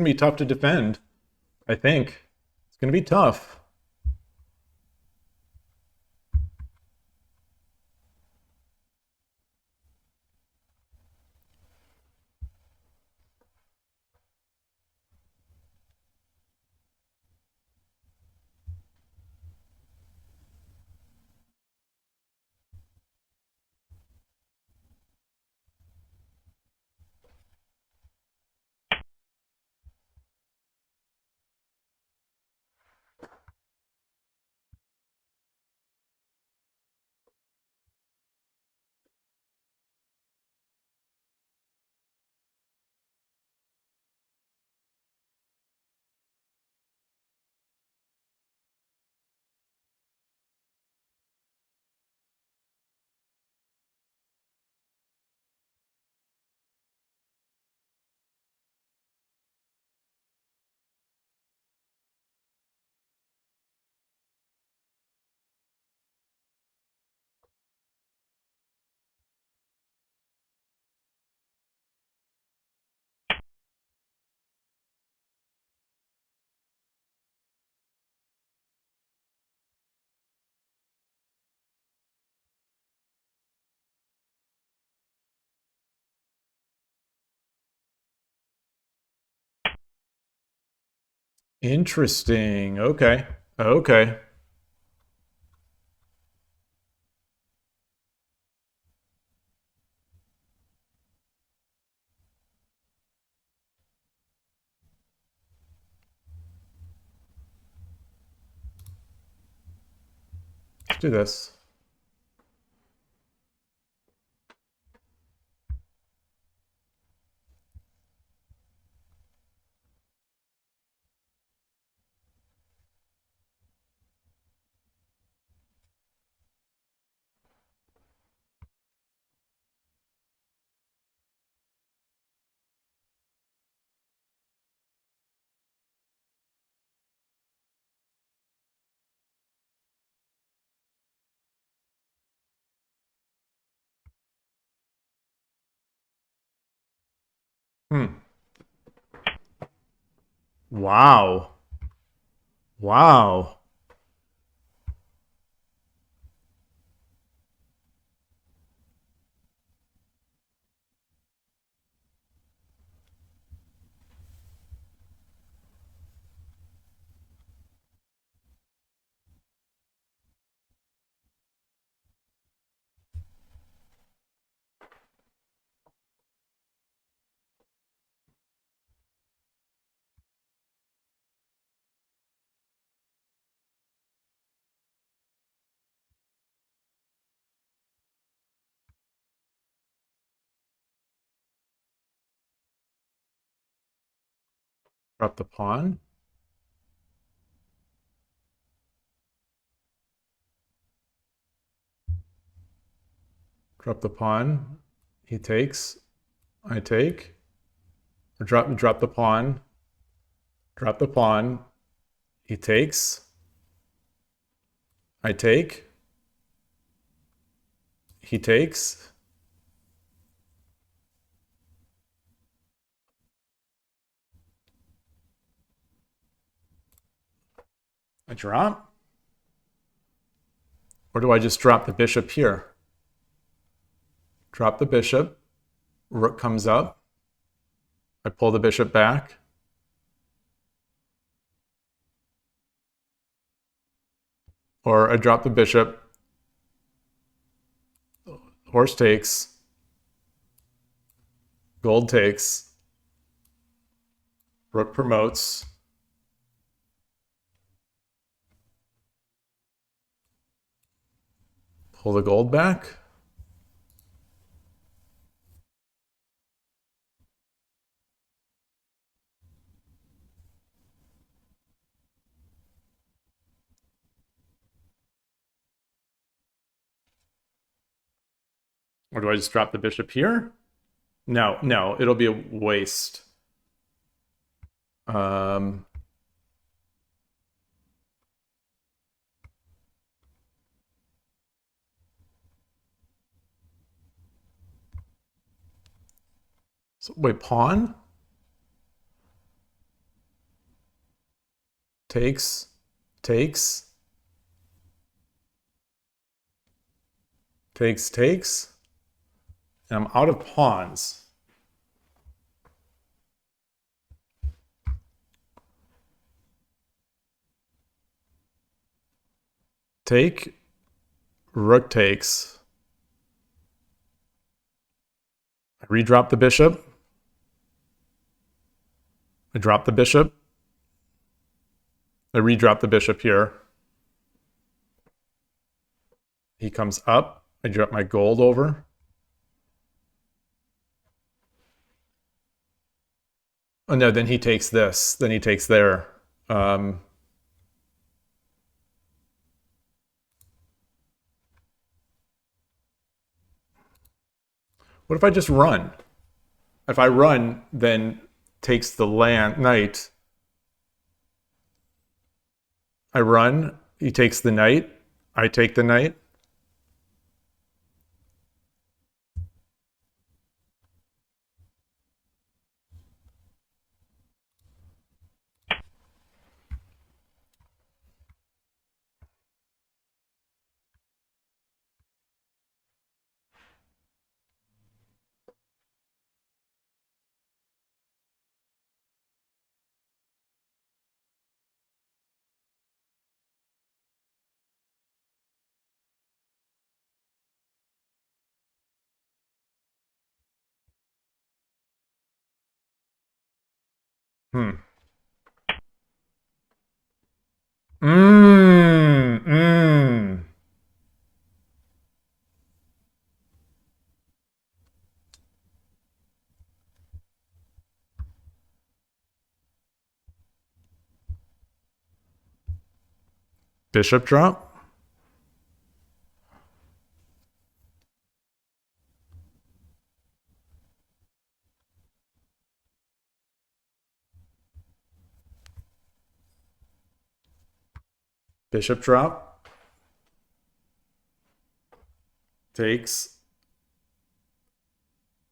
be tough to defend. I think it's gonna be tough. Interesting. Okay. Okay. Let's do this. Wow. Wow. Drop the pawn. Drop the pawn. He takes. I take. Or drop the pawn. Drop the pawn. He takes. I take. He takes. I drop. Or do I just drop the bishop here? Drop the bishop. Rook comes up. I pull the bishop back. Or I drop the bishop. Horse takes. Gold takes. Rook promotes. Pull the gold back. Or do I just drop the bishop here? No, no, it'll be a waste. Um, so wait, pawn? Takes, takes, takes. And I'm out of pawns. Take, rook takes. I redrop the bishop. I drop the bishop. I redrop the bishop here. He comes up. I drop my gold over. Oh no, then he takes this. Then he takes there. What if I just run? If I run, then takes the land knight. I run. He takes the knight. I take the knight. Hmm. Mmm. Mmm. Bishop drop. Bishop drop. Takes.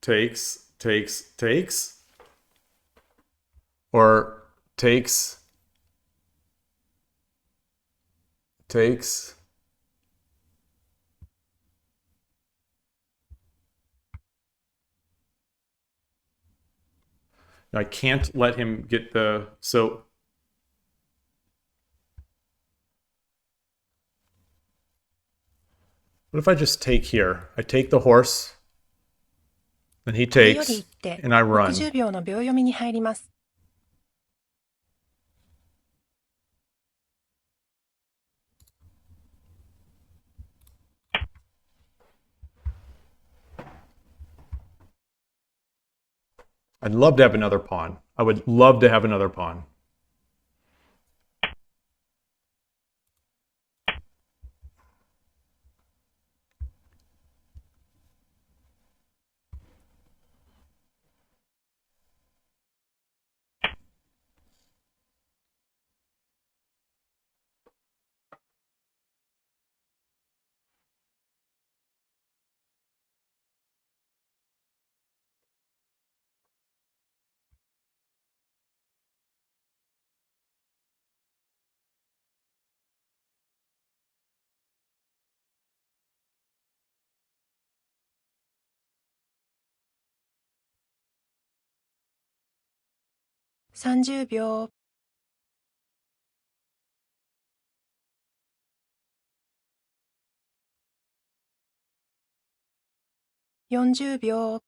Takes. Takes. Takes. or takes. I can't let him get the, so what if I just take here? I take the horse, and he これより takes, 一手 and I run. 60秒の秒読みに入ります。I'd love to have another pawn. I would love to have another pawn.30秒。40秒。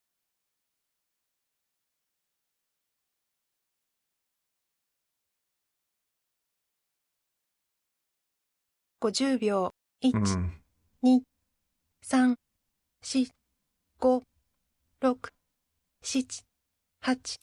50秒。1、2、3、4、5、6、7、8。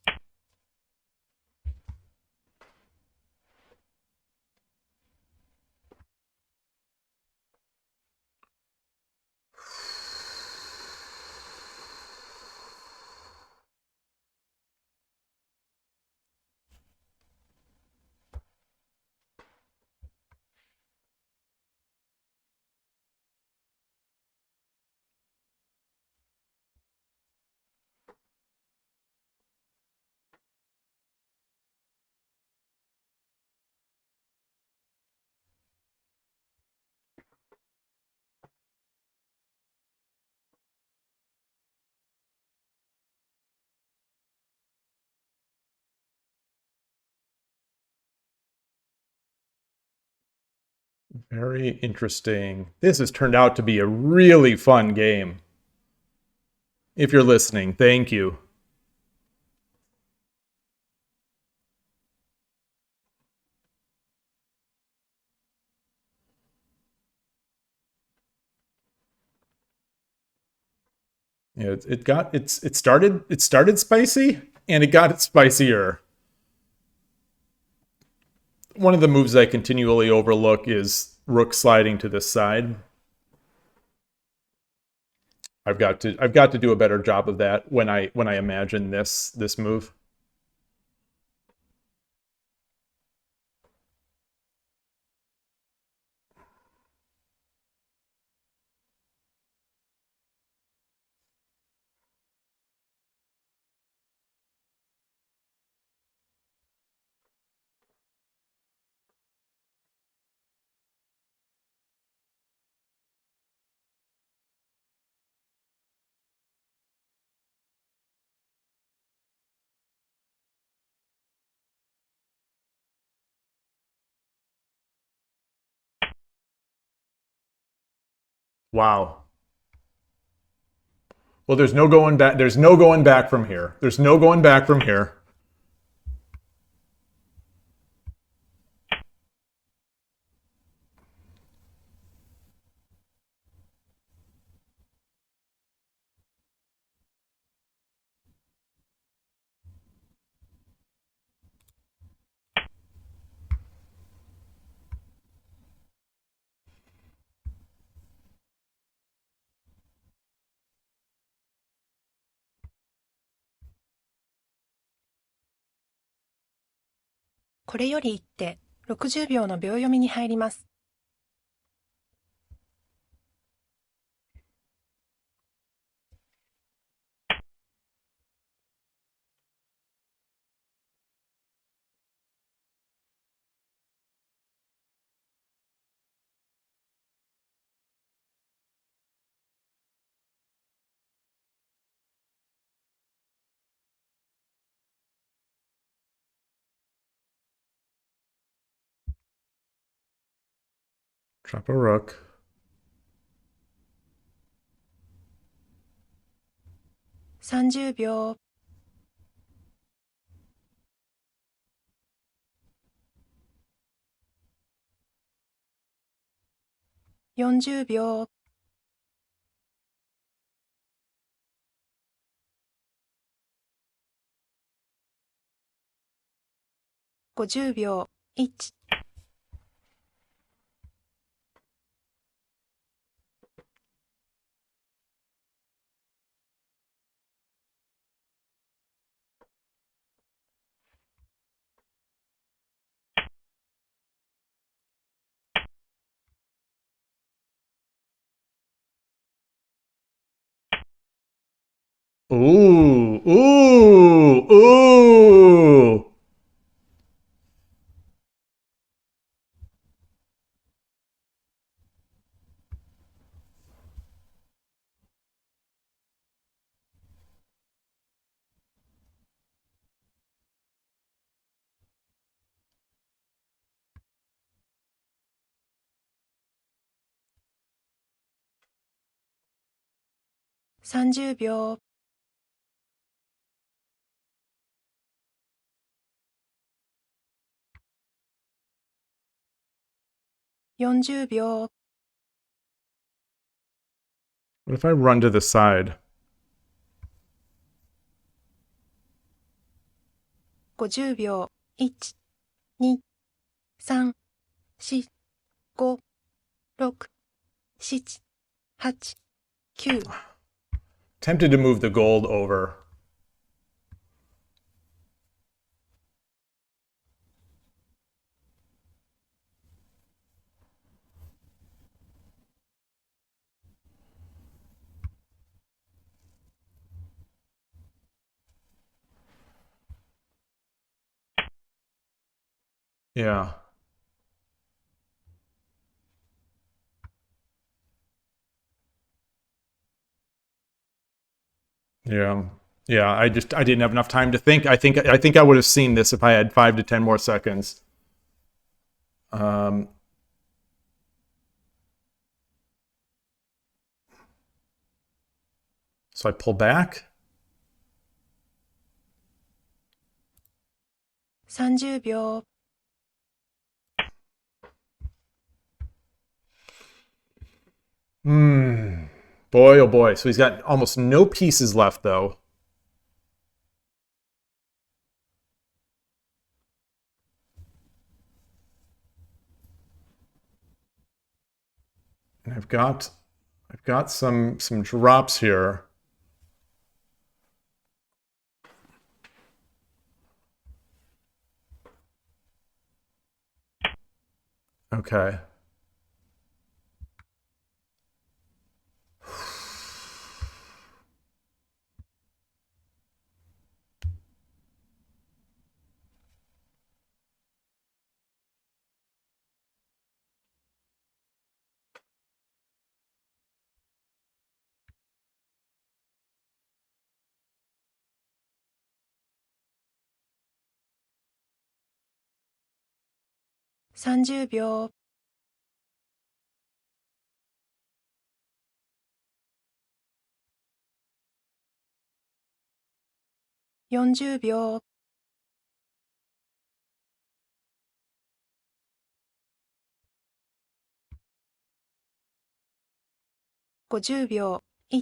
Very interesting. This has turned out to be a really fun game. If you're listening, thank you. Yeah, it started spicy and it got spicier. One of the moves I continually overlook is rook sliding to this side. I've got to do a better job of that when I imagine this move. Wow. Well, there's no going back. There's no going back from here. There's no going back from here.これより一手60秒の秒読みに入ります。Drop a rook. $30 $40 50秒1 Ooh, ooh, ooh. $30秒40秒 What if I run to the side? 50秒1 2 3 4 5 6 7 8 9 Tempted to move the gold over. Yeah. Yeah. Yeah, I didn't have enough time to think. I think I would have seen this if I had 5 to 10 more seconds. Um so I pull back. 30秒 Hmm. Boy, oh boy. So he's got almost no pieces left though. And I've got some drops here. Okay. $30秒40秒 50秒1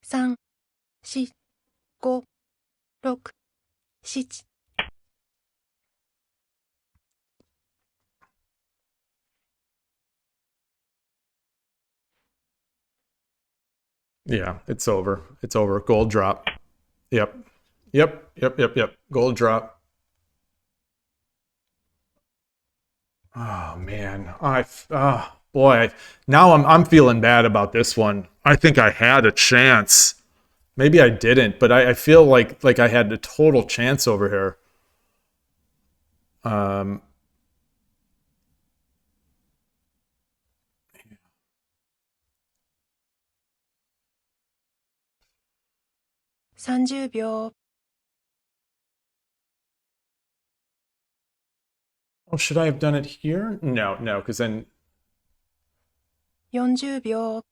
2 3 4 5 6 7 Yeah, it's over. It's over. Gold drop. Yep. Yep. Gold drop. Oh man. Boy. Now I'm feeling bad about this one. I think I had a chance. Maybe I didn't, but I feel like I had a total chance over here. Um, 30秒 Oh, should I have done it here? No, no, because then 40秒。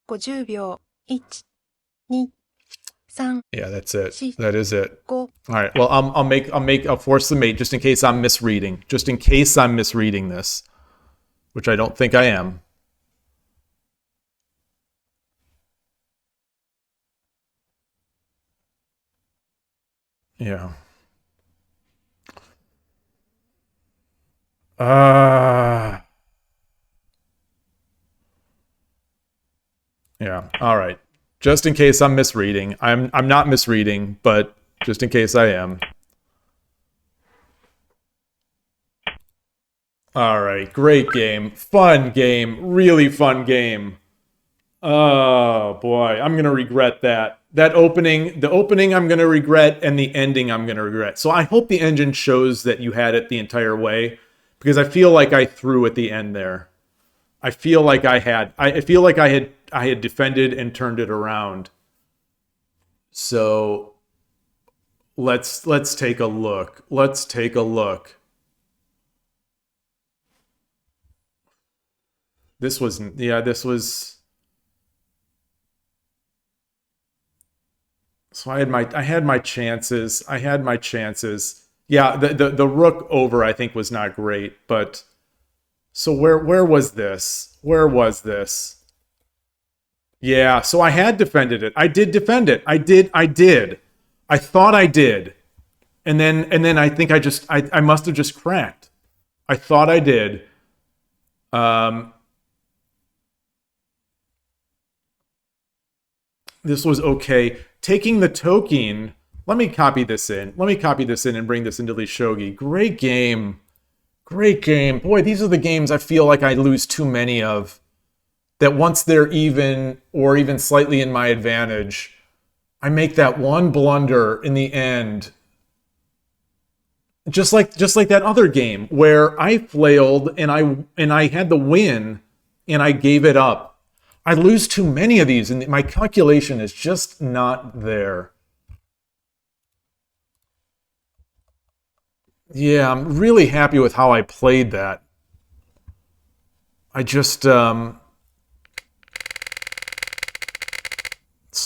50秒。1、2、3、yeah, that's it. 4、That is it. 5。All right. Well, I'll force the mate just in case I'm misreading. Just in case I'm misreading this, which I don't think I am. Yeah. Uh yeah. All right. Just in case I'm misreading. I'm not misreading, but just in case I am. All right. Great game. Fun game. Really fun game. Oh boy, I'm gonna regret that. The opening I'm gonna regret, and the ending I'm gonna regret. So I hope the engine shows that you had it the entire way, because I feel like I threw at the end there. I feel like I had. I feel like I had defended and turned it around. So let's take a look. Let's take a look. This was yeah. This was. So I had my chances. I had my chances. Yeah, the rook over I think was not great, but so where was this? Where was this? Yeah, so I had defended it. I did defend it. I did. I thought I did. And then I think I must have just cracked. I thought I did. Um this was okay. Taking the token, let me copy this in. Let me copy this in and bring this into the shogi. Great game. Great game. Boy, these are the games I feel like I lose too many of. That once they're even or even slightly in my advantage, I make that one blunder in the end. Just like that other game where I flailed and I had the win and I gave it up. I lose too many of these and my calculation is just not there. Yeah, I'm really happy with how I played that. I just so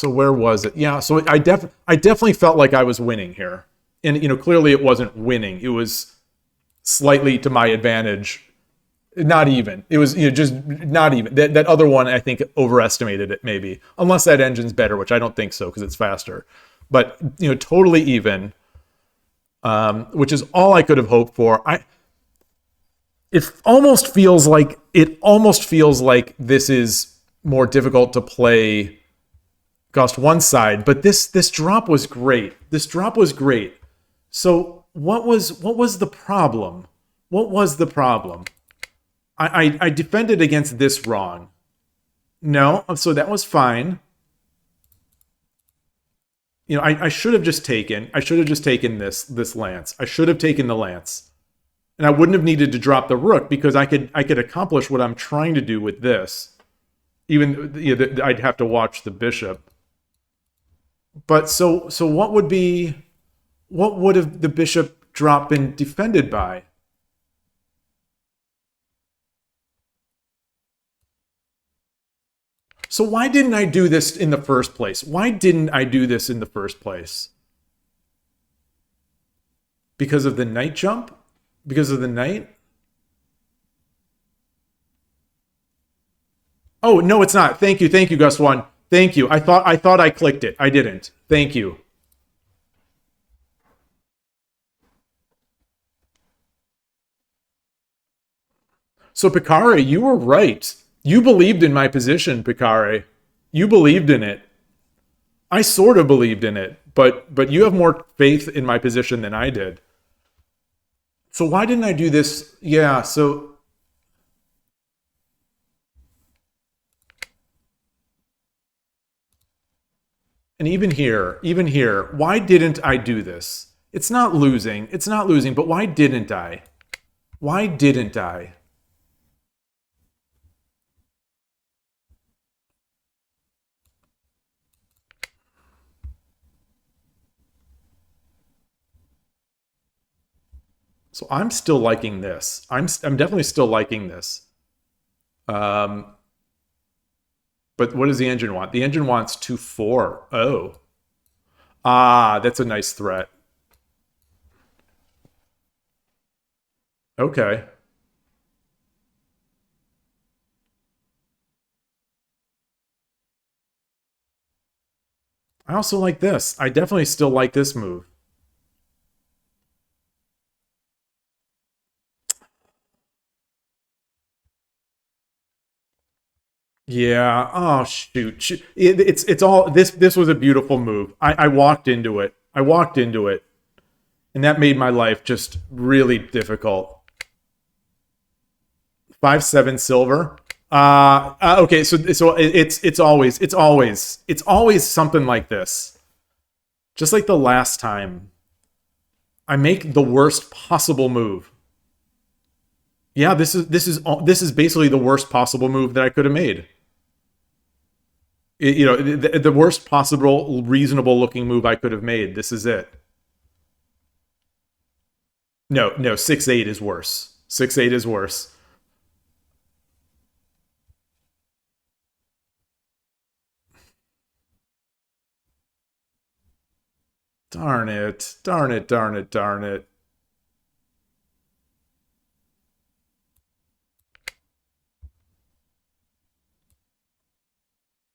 where was it? Yeah, so I definitely felt like I was winning here. And clearly it wasn't winning. It was slightly to my advantage. Not even. It was just not even. That other one I think overestimated it maybe. Unless that engine's better, which I don't think so because it's faster. But totally even, which is all I could have hoped for. It almost feels like this is more difficult to play Ghost one side, but this drop was great. This drop was great. So what was the problem? What was the problem? I defended against this wrong. No, so that was fine. I should have just taken. I should have just taken this lance. I should have taken the lance, and I wouldn't have needed to drop the rook because I could accomplish what I'm trying to do with this. Even I'd have to watch the bishop. But so what would have the bishop drop been defended by? So why didn't I do this in the first place? Why didn't I do this in the first place? Because of the knight jump? Because of the knight? Oh, no, it's not. Thank you, Gus One. Thank you. I thought I clicked it. I didn't. Thank you. So Picare, you were right. You believed in my position, Picare. You believed in it. I sort of believed in it, but you have more faith in my position than I did. So why didn't I do this? Yeah, so and even here, why didn't I do this? It's not losing. It's not losing, but why didn't I? Why didn't I? So I'm still liking this. I'm definitely still liking this. But what does the engine want? The engine wants 2-4. Oh. Ah, that's a nice threat. Okay. I also like this. I definitely still like this move. Yeah. Oh shoot. It's all this. This was a beautiful move. I walked into it. I walked into it, and that made my life just really difficult. 5-7 silver. Okay. So it's always something like this. Just like the last time, I make the worst possible move. Yeah, this is basically the worst possible move that I could have made. The worst possible reasonable looking move I could have made. This is it. No, 6-8 is worse. 6-8 is worse. Darn it. Darn it, darn it, darn it.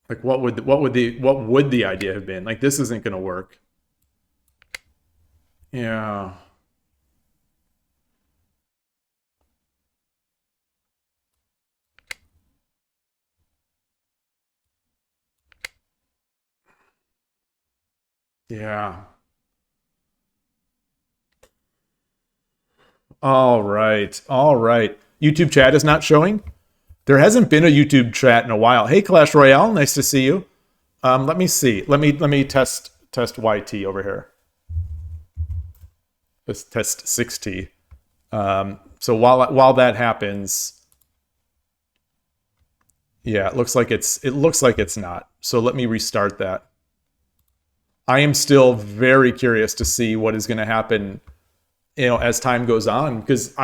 Like what would the idea have been? Like this isn't gonna work. Yeah. Yeah. All right. All right. YouTube chat is not showing. There hasn't been a YouTube chat in a while. Hey Clash Royale, nice to see you. Let me see. Let me test YT over here. Let's test 6T. So while that happens, yeah, it looks like it's not. So let me restart that. I am still very curious to see what is going to happen, as time goes on, because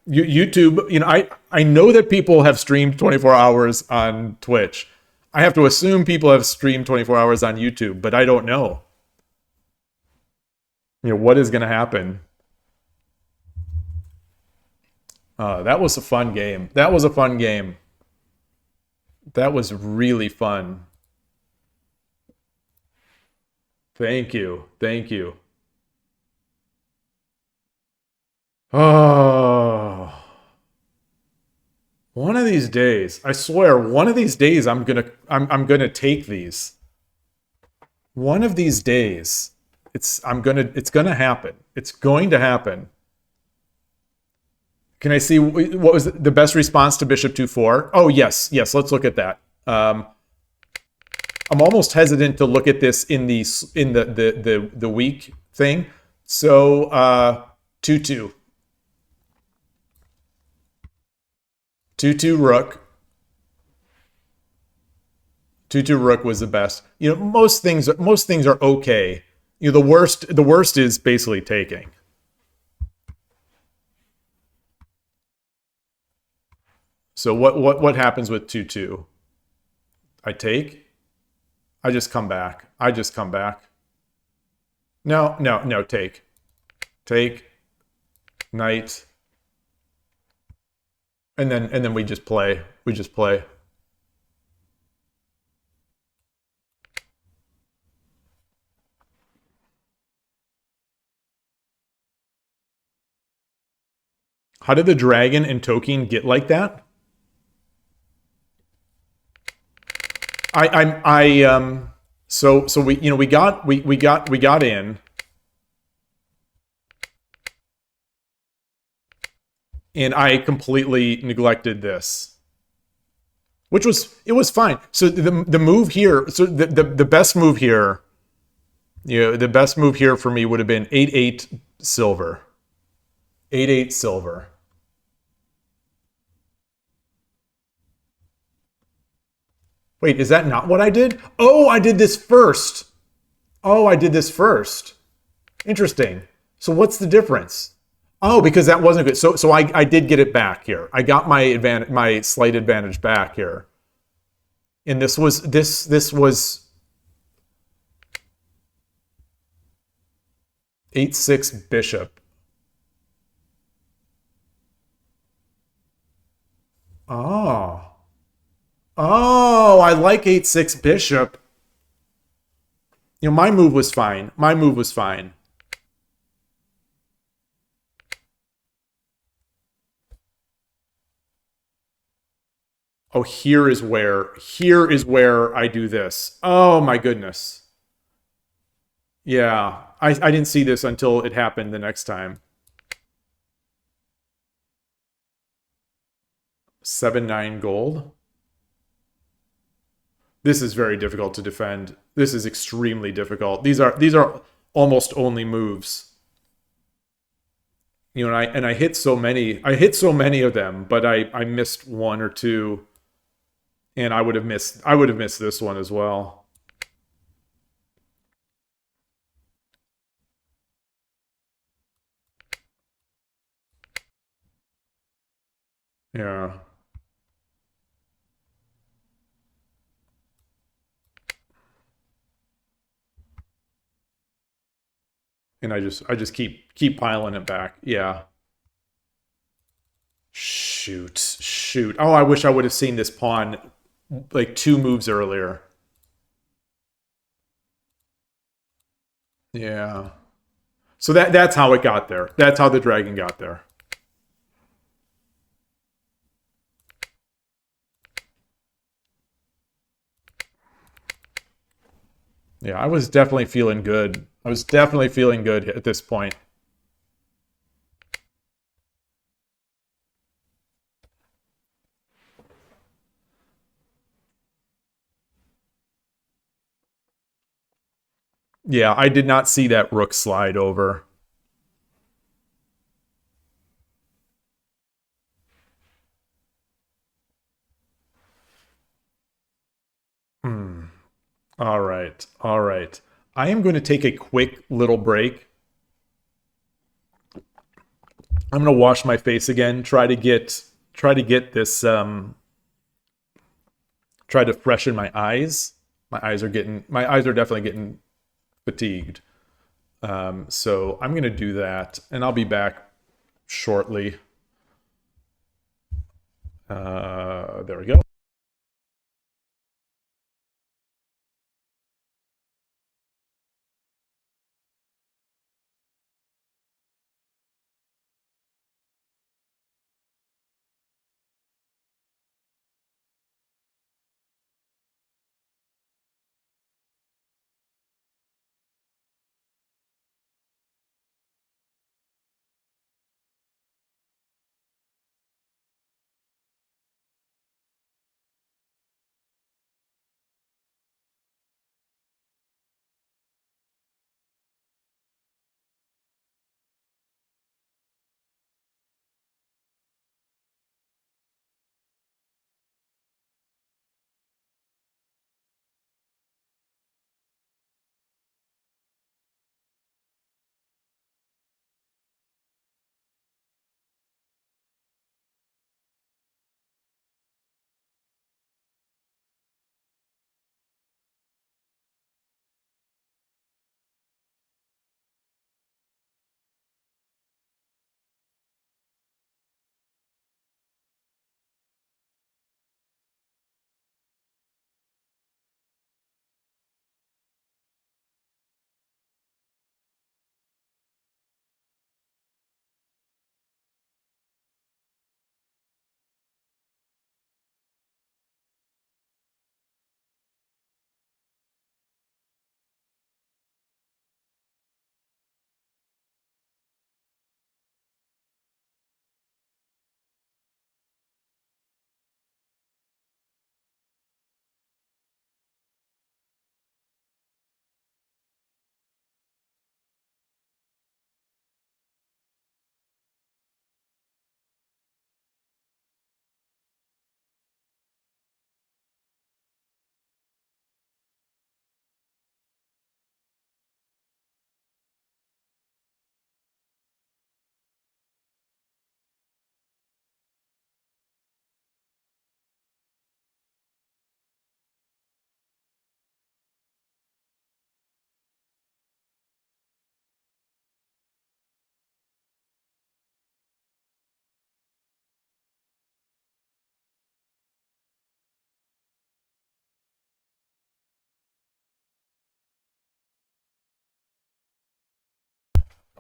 YouTube, I know that people have streamed 24 hours on Twitch. I have to assume people have streamed 24 hours on YouTube, but I don't know. What is going to happen? That was a fun game. That was a fun game. That was really fun. Thank you. Thank you. Oh. One of these days, I swear, one of these days I'm gonna take these. One of these days, it's gonna happen. It's going to happen. Can I see what was the best response to Bishop 2-4? Oh yes, yes. Let's look at that. I'm almost hesitant to look at this in the week thing. So 2-2, 2-2 rook. 2-2 rook was the best. Most things are okay. The worst is basically taking. So what happens with 2-2? I take. I just come back. I just come back. No, no, no. Take. Take. Knight. And then we just play. We just play. How did the dragon and Tolkien get like that? So we got in, and I completely neglected this, which was fine. So the move here, so the best move here, the best move here for me would have been 8-8 silver, 8-8 silver. Wait, is that not what I did? Oh, I did this first. Oh, I did this first. Interesting. So what's the difference? Oh, because that wasn't good. So I did get it back here. I got my advantage, my slight advantage back here. And this was 8-6 bishop. Oh. Oh, I like 8-6 bishop. You know, my move was fine. My move was fine. Oh, here is where I do this. Oh my goodness. Yeah. I didn't see this until it happened the next time. 7-9 gold. This is very difficult to defend. This is extremely difficult. These are almost only moves. You know, and I hit so many. I hit so many of them, but I missed one or two, and I would have missed this one as well. Yeah. And I just keep piling it back. Yeah. Shoot. Oh, I wish I would have seen this pawn like two moves earlier. Yeah. So that's how it got there. That's how the dragon got there. Yeah, I was definitely feeling good. I was definitely feeling good at this point. Yeah, I did not see that rook slide over. Hmm. All right. All right. I am going to take a quick little break. I'm going to wash my face again, try to get this try to freshen my eyes. My eyes are definitely getting fatigued. So I'm going to do that and I'll be back shortly. There we go.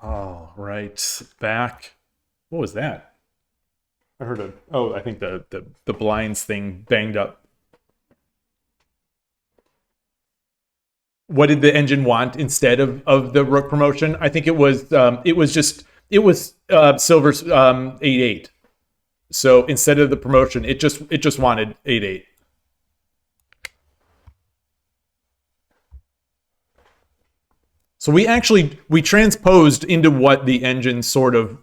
Oh, right. Back. What was that? I heard a. Oh, I think the blinds thing banged up. What did the engine want instead of the rook promotion? I think it was silver's 8-8. So instead of the promotion, it just wanted 8-8. So we transposed into what the engine sort of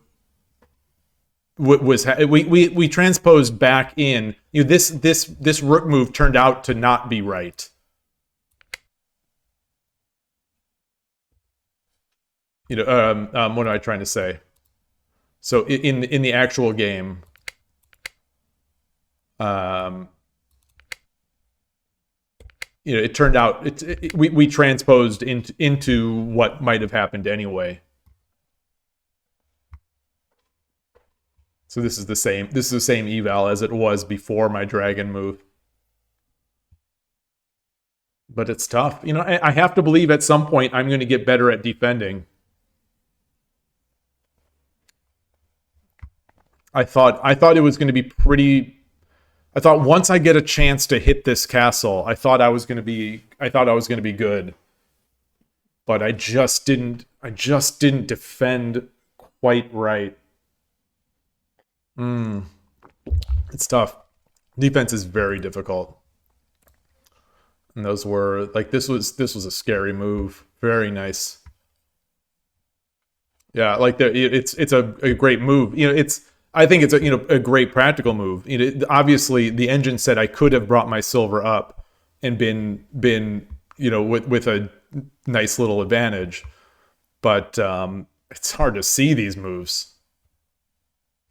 was. We transposed back in. This rook move turned out to not be right. What am I trying to say? So in the actual game, um, it turned out we transposed into what might have happened anyway. So this is the same. This is the same eval as it was before my dragon move. But it's tough. I have to believe at some point I'm going to get better at defending. I thought it was going to be pretty. I thought once I get a chance to hit this castle, I thought I was going to be good. But I just didn't defend quite right. It's tough. Defense is very difficult. And those were like this was a scary move. Very nice. Yeah, like it's a great move. I think it's a great practical move. Obviously the engine said I could have brought my silver up and been with a nice little advantage, but it's hard to see these moves.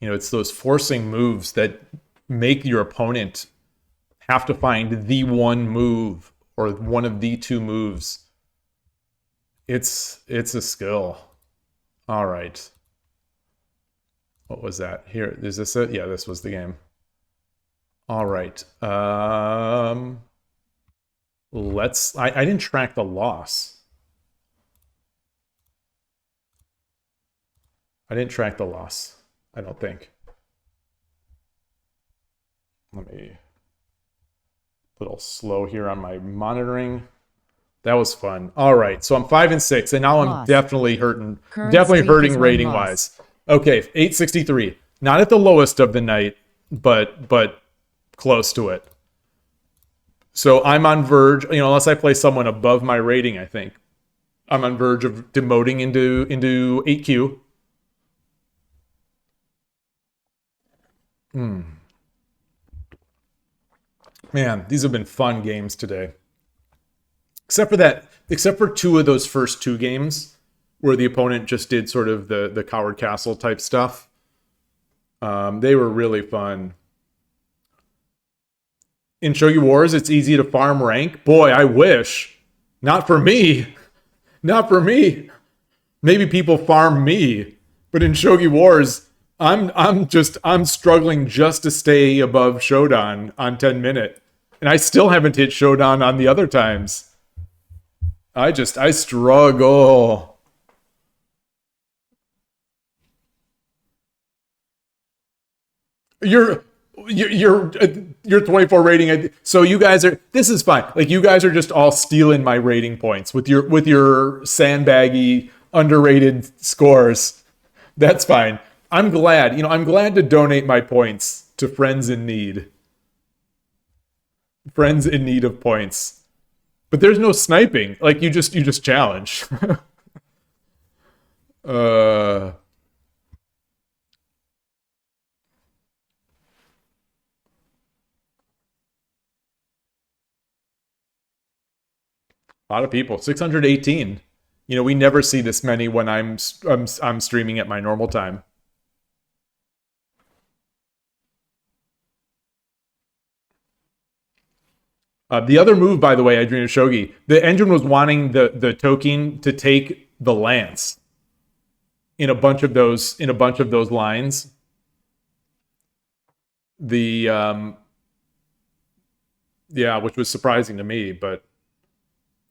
It's those forcing moves that make your opponent have to find the one move or one of the two moves. It's a skill. All right. What was that? Here, is this it? Yeah, this was the game. All right. I didn't track the loss. I didn't track the loss. I don't think. Let me a little slow here on my monitoring. That was fun. All right, so I'm 5 and 6, and now I'm definitely hurting. Definitely hurting rating wise. Okay, 863. Not at the lowest of the night, but close to it. So I'm on verge. Unless I play someone above my rating, I think I'm on verge of demoting into 8Q. Man, these have been fun games today. Except for two of those first two games where the opponent just did sort of the Coward Castle type stuff. They were really fun. In Shogi Wars, it's easy to farm rank. Boy, I wish. Not for me. Not for me. Maybe people farm me, but in Shogi Wars, I'm struggling just to stay above Shodan on 10 minute. And I still haven't hit Shodan on the other times. I struggle. You're 24 rating. So you guys are. This is fine. Like you guys are just all stealing my rating points with your sandbaggy underrated scores. That's fine. I'm glad. I'm glad to donate my points to friends in need. Friends in need of points. But there's no sniping. Like you just challenge. A lot of people. 618. We never see this many when I'm streaming at my normal time. The other move, by the way, Adriana Shogi, the engine was wanting the token to take the lance in a bunch of those lines. The which was surprising to me, but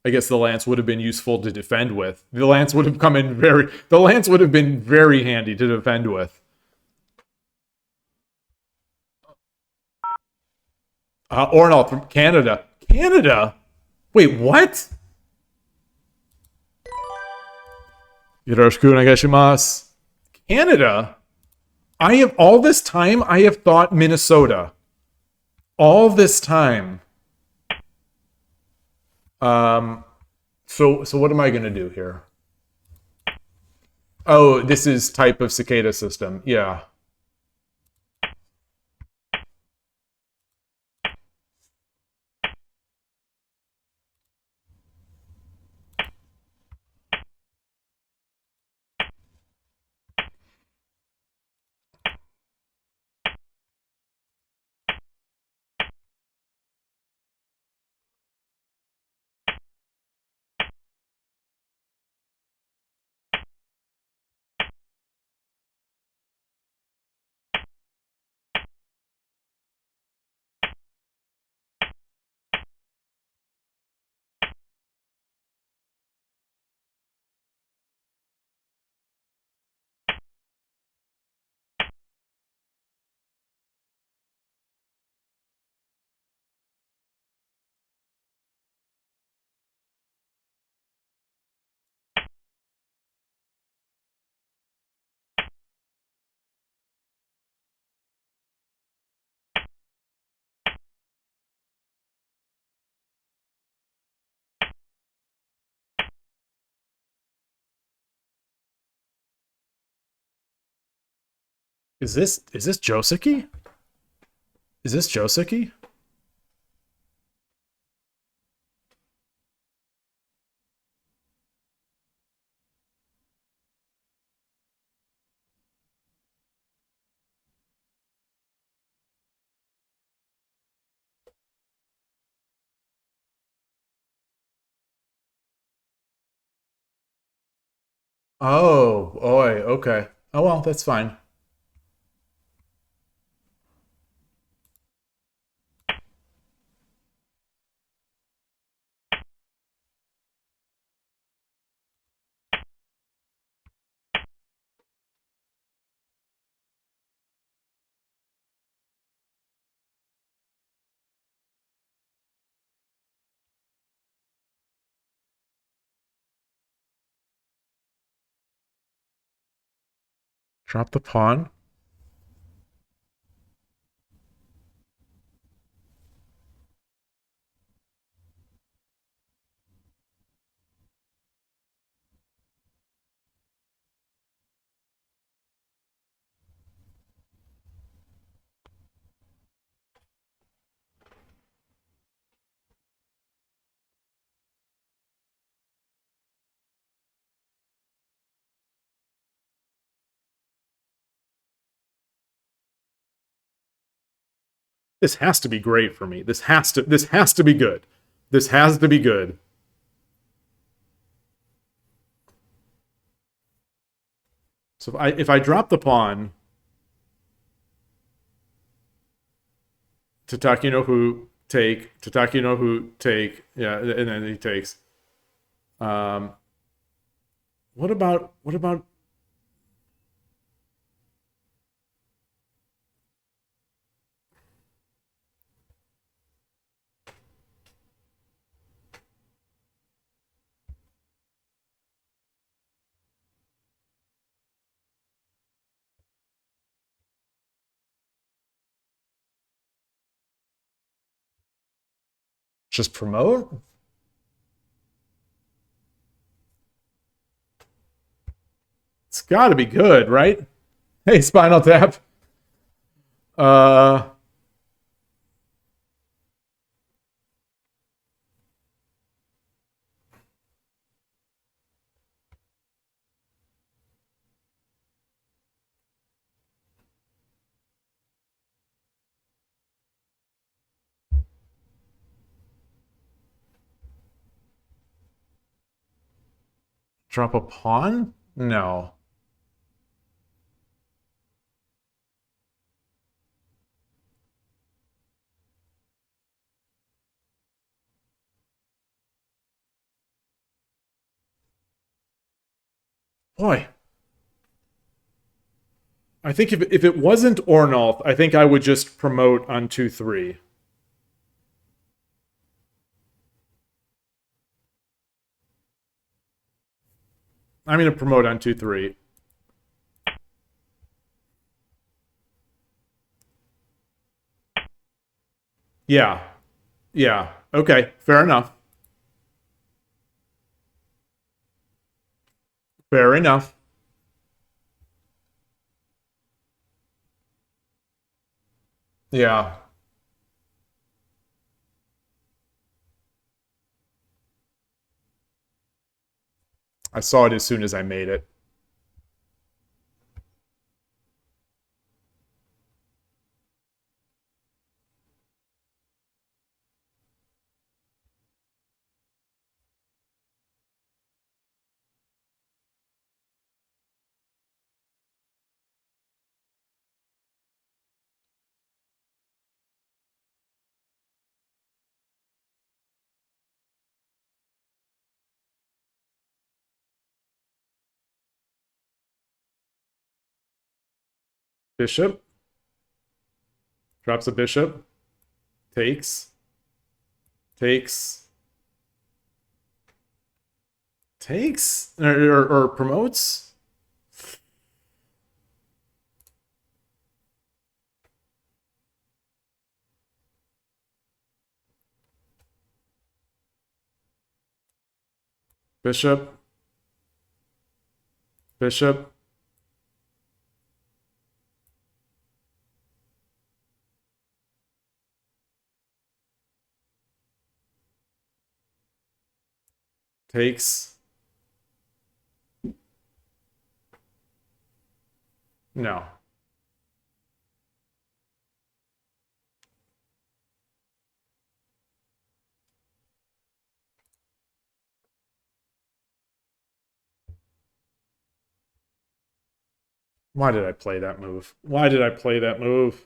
I guess the lance would have been useful to defend with. The lance would have been very handy to defend with. Ornal from Canada. Canada? Wait, what? Yoroshiku onegaishimasu. Canada? All this time I have thought Minnesota. All this time. So what am I gonna do here? Oh, this is type of cicada system. Yeah. Is this Joseki? Is this Joseki? Oh, boy, okay. Oh well, that's fine. Drop the pawn. This has to be great for me. This has to be good. This has to be good. So if I drop the pawn, Tataki no who take, Tataki no who take, yeah, and then he takes. Um, what about just promote? It's got to be good, right? Hey, Spinal Tap. Uh, drop a pawn? No. Boy, I think if it wasn't Ornolf, I think I would just promote on 2-3. I'm going to promote on 2-3. Yeah. Yeah. Okay. Fair enough. Fair enough. Yeah. I saw it as soon as I made it. Bishop. Drops a bishop. Takes. Takes. Takes? Or promotes? Bishop. Bishop. Takes. No. Why did I play that move? Why did I play that move?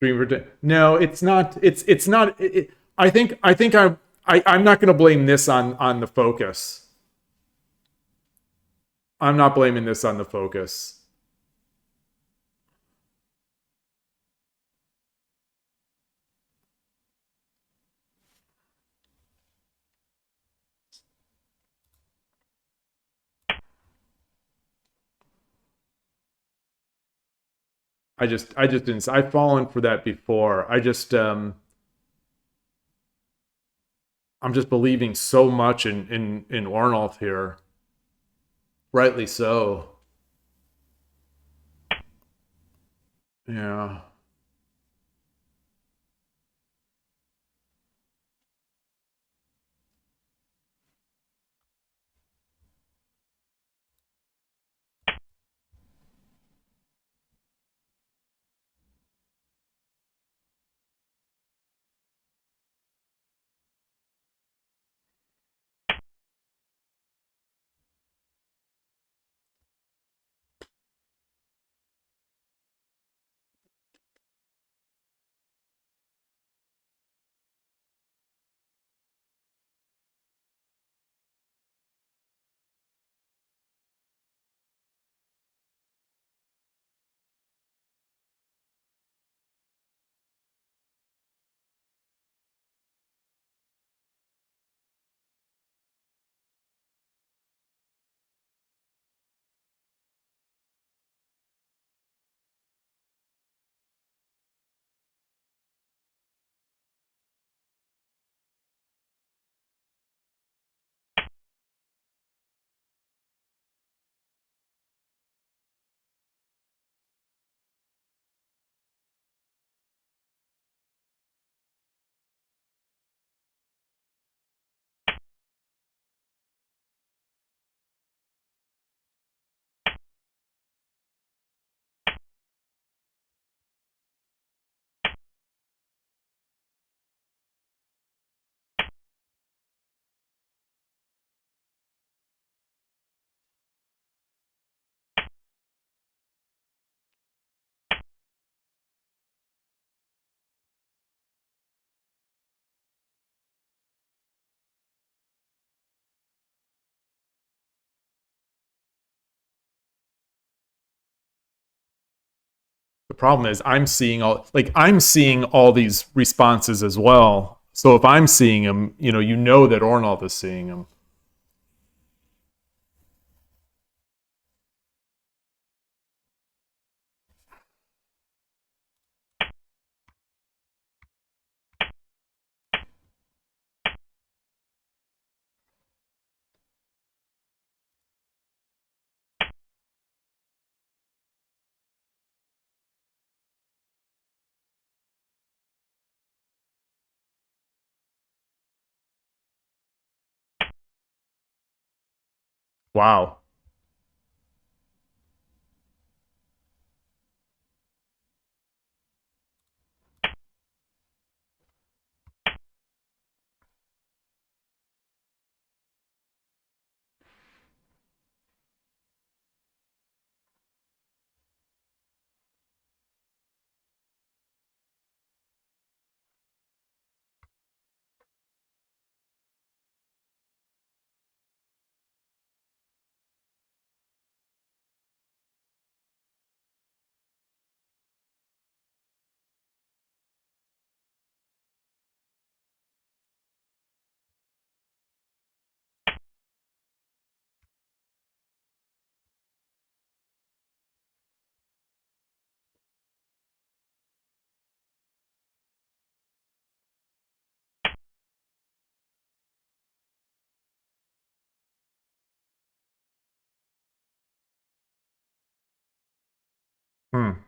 Stream for no, it's not. It's not. I think I'm not going to blame this on the focus. I'm not blaming this on the focus. I just didn't. I've fallen for that before. I'm just believing so much in Ornolf here. Rightly so. Yeah. The problem is I'm seeing all these responses as well. So if I'm seeing them, you know that Ornald is seeing them. Wow. Hmm.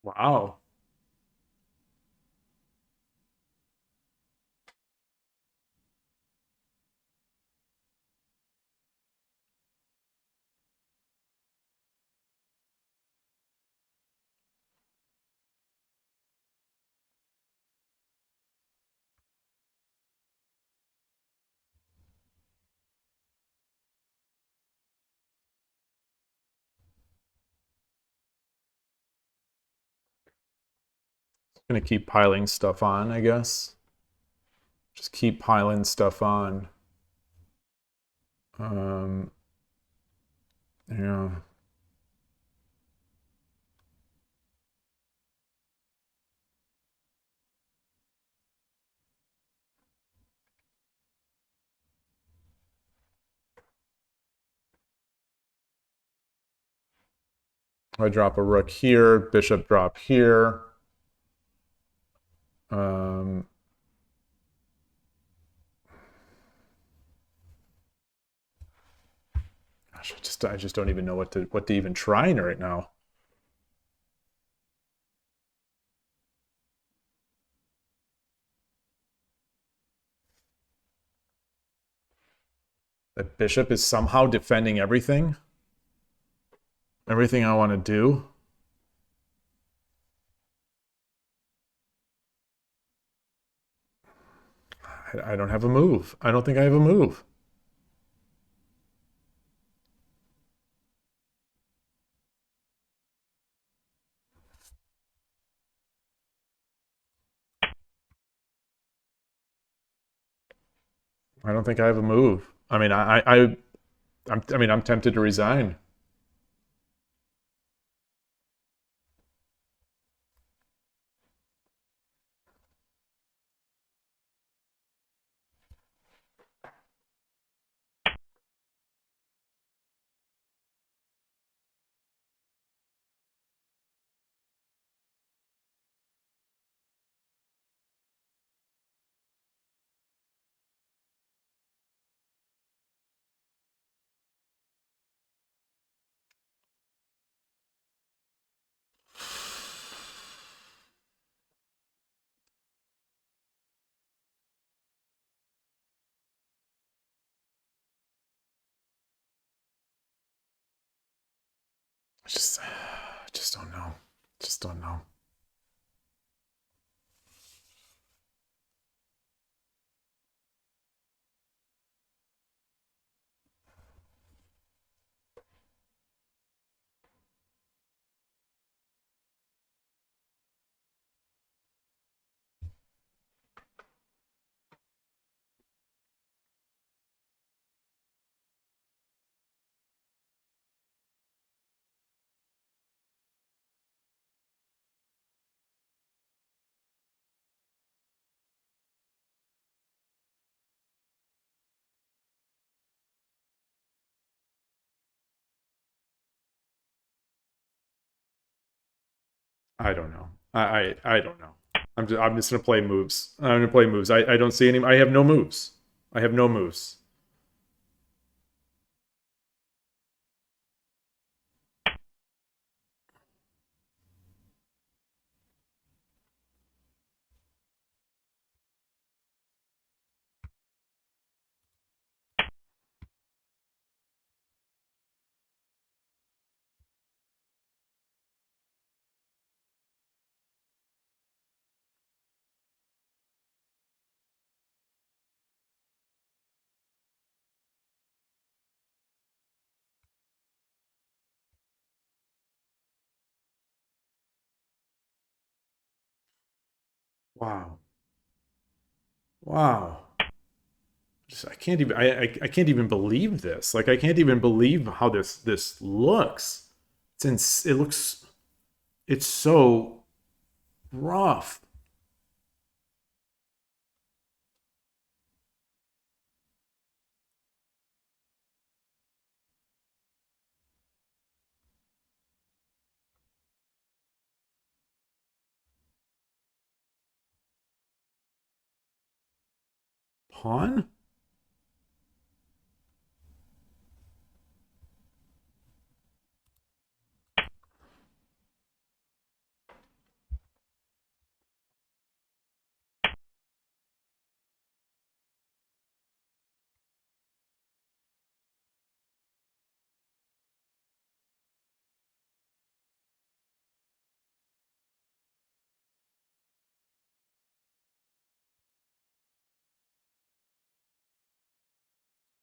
Wow. Gonna keep piling stuff on, I guess. Just keep piling stuff on. Um, yeah. I drop a rook here, bishop drop here. Um, gosh, I just don't even know what to even try right now. The bishop is somehow defending everything. Everything I want to do. I don't have a move. I don't think I have a move. I don't think I have a move. I mean, I'm tempted to resign. Just don't know. Just don't know. I don't know. I don't know. I'm just gonna play moves. I'm gonna play moves. I don't see any. I have no moves. I have no moves. Wow. Wow. I can't even. I can't even believe this. Like I can't even believe how this looks. It looks. It's so rough. Pawn?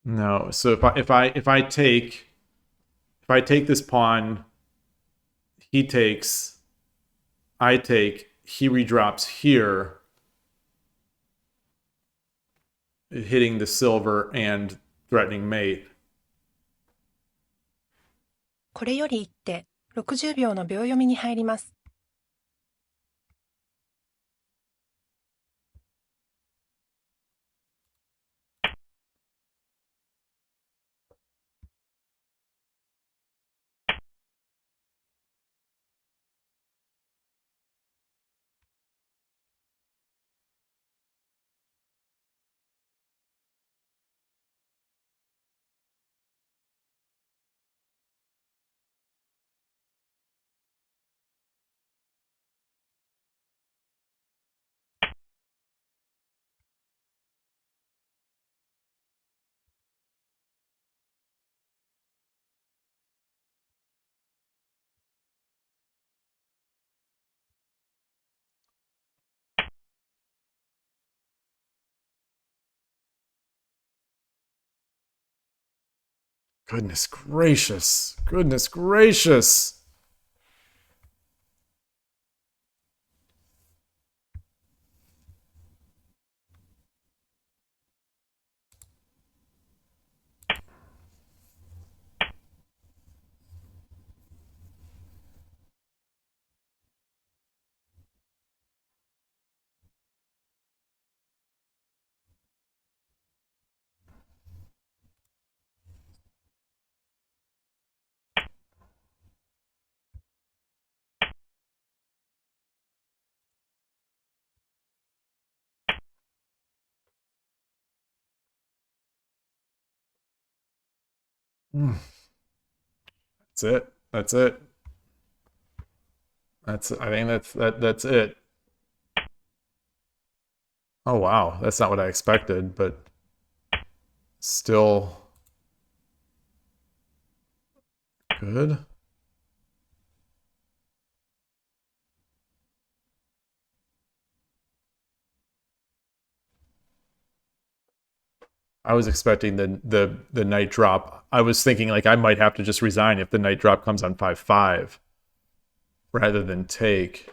No. So if I take this pawn, he takes, I take, he redrops here, hitting the silver and threatening mate. これより一手、60秒の秒読みに入ります。Goodness gracious. Goodness gracious. That's it. That's it. I think that's it. Oh wow, that's not what I expected, but still good. I was expecting the night drop. I was thinking like I might have to just resign if the night drop comes on 5/5 rather than take.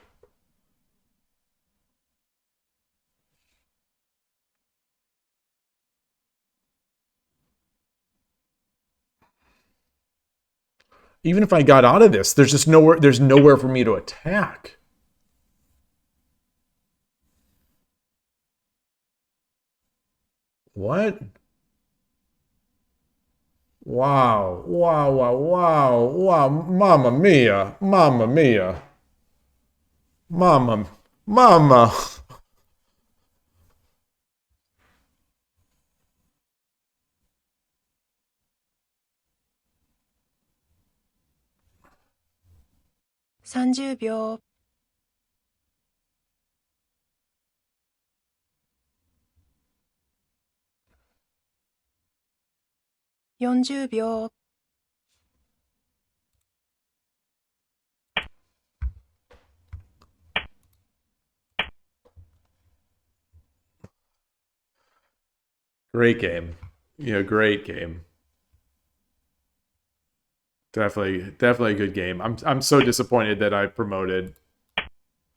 Even if I got out of this, there's nowhere for me to attack. What? Wow, wow, wow, wow, wow, mamma mia, mamma mia, mamma, mamma. 30秒。40秒。Great game. Yeah, great game. Definitely a good game. I'm so disappointed that I promoted,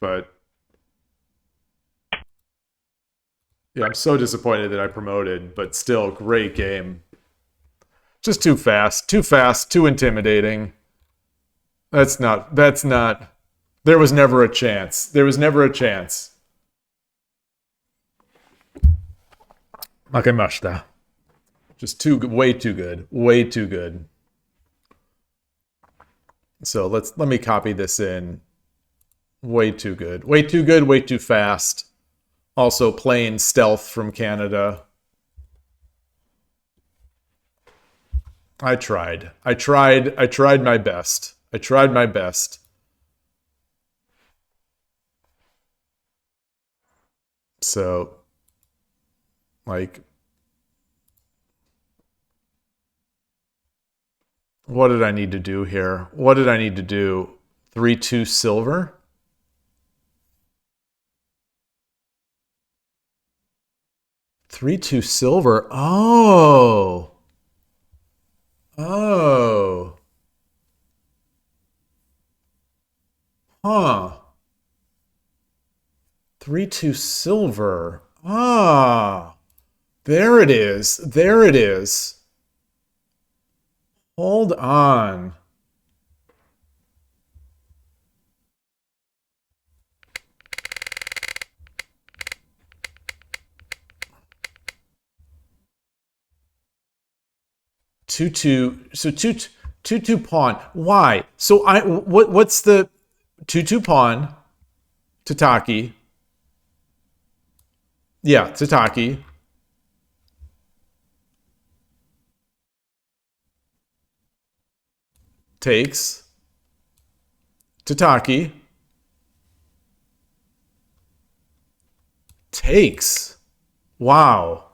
but yeah, I'm so disappointed that I promoted, but still great game. Just too fast, too intimidating. That's not there was never a chance. There was never a chance. Makemashita. Just way too good. Way too good. So let me copy this in. Way too good. Way too good, way too fast. Also playing stealth from Canada. I tried. I tried my best. I tried my best. So like what did I need to do here? What did I need to do? 3-2 silver? 3-2 silver. Oh. Oh. Huh. 3-2 silver. Ah. There it is. There it is. Hold on. Two two pawn. Why? So what's the 2-2 pawn? Tataki. Yeah, Tataki. Takes. Tataki. Takes. Wow.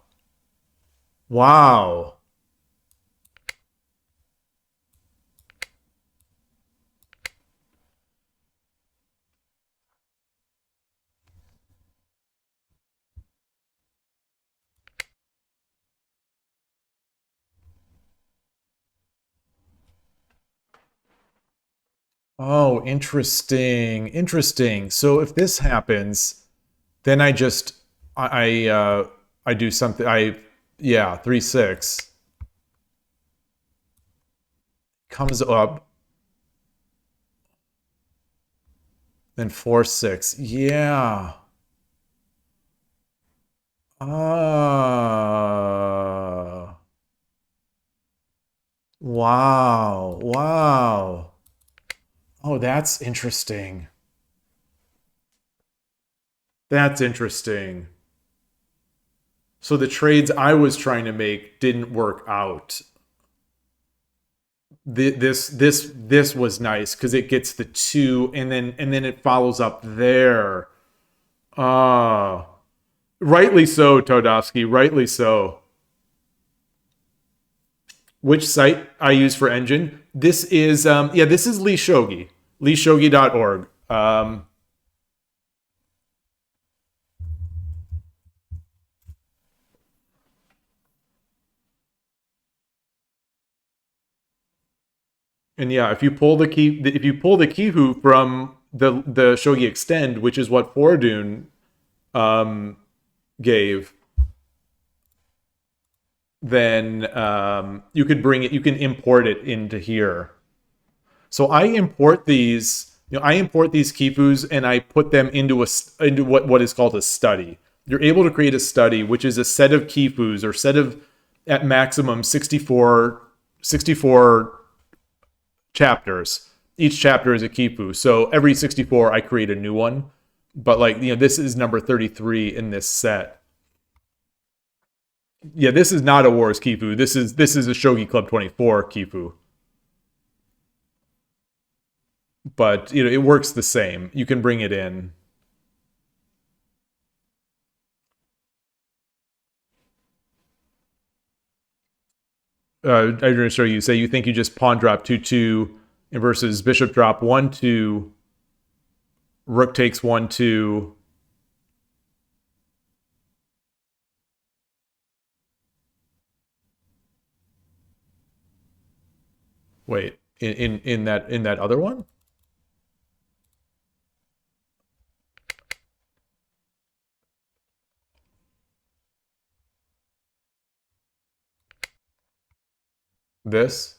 Wow. Oh, interesting. Interesting. So if this happens, then I do something. Yeah, 3-6 comes up, then 4-6. Yeah. Ah. Wow. Wow. Oh, that's interesting. That's interesting. So the trades I was trying to make didn't work out. This was nice because it gets the 2 and then it follows up there. Ah, rightly so, Todovsky. Rightly so. Which site I use for engine? This is this is Lee Shogi. LeeShogi.org. And yeah, if you pull the Kifu from the Shogi Extend, which is what Fordoon gave, then you could bring it. You can import it into here. So I import these. I import these Kifus and I put them into what is called a study. You're able to create a study, which is a set of Kifus or set of at maximum 64 chapters. Each chapter is a Kifu. So every 64, I create a new one. But this is number 33 in this set. Yeah, this is not a Wars Kifu. This is a Shogi Club 24 Kifu. But it works the same. You can bring it in. I'm going to show you. Say you think you just pawn drop 2/2 versus bishop drop 1/2. Rook takes 1/2. Wait, in that other one? This?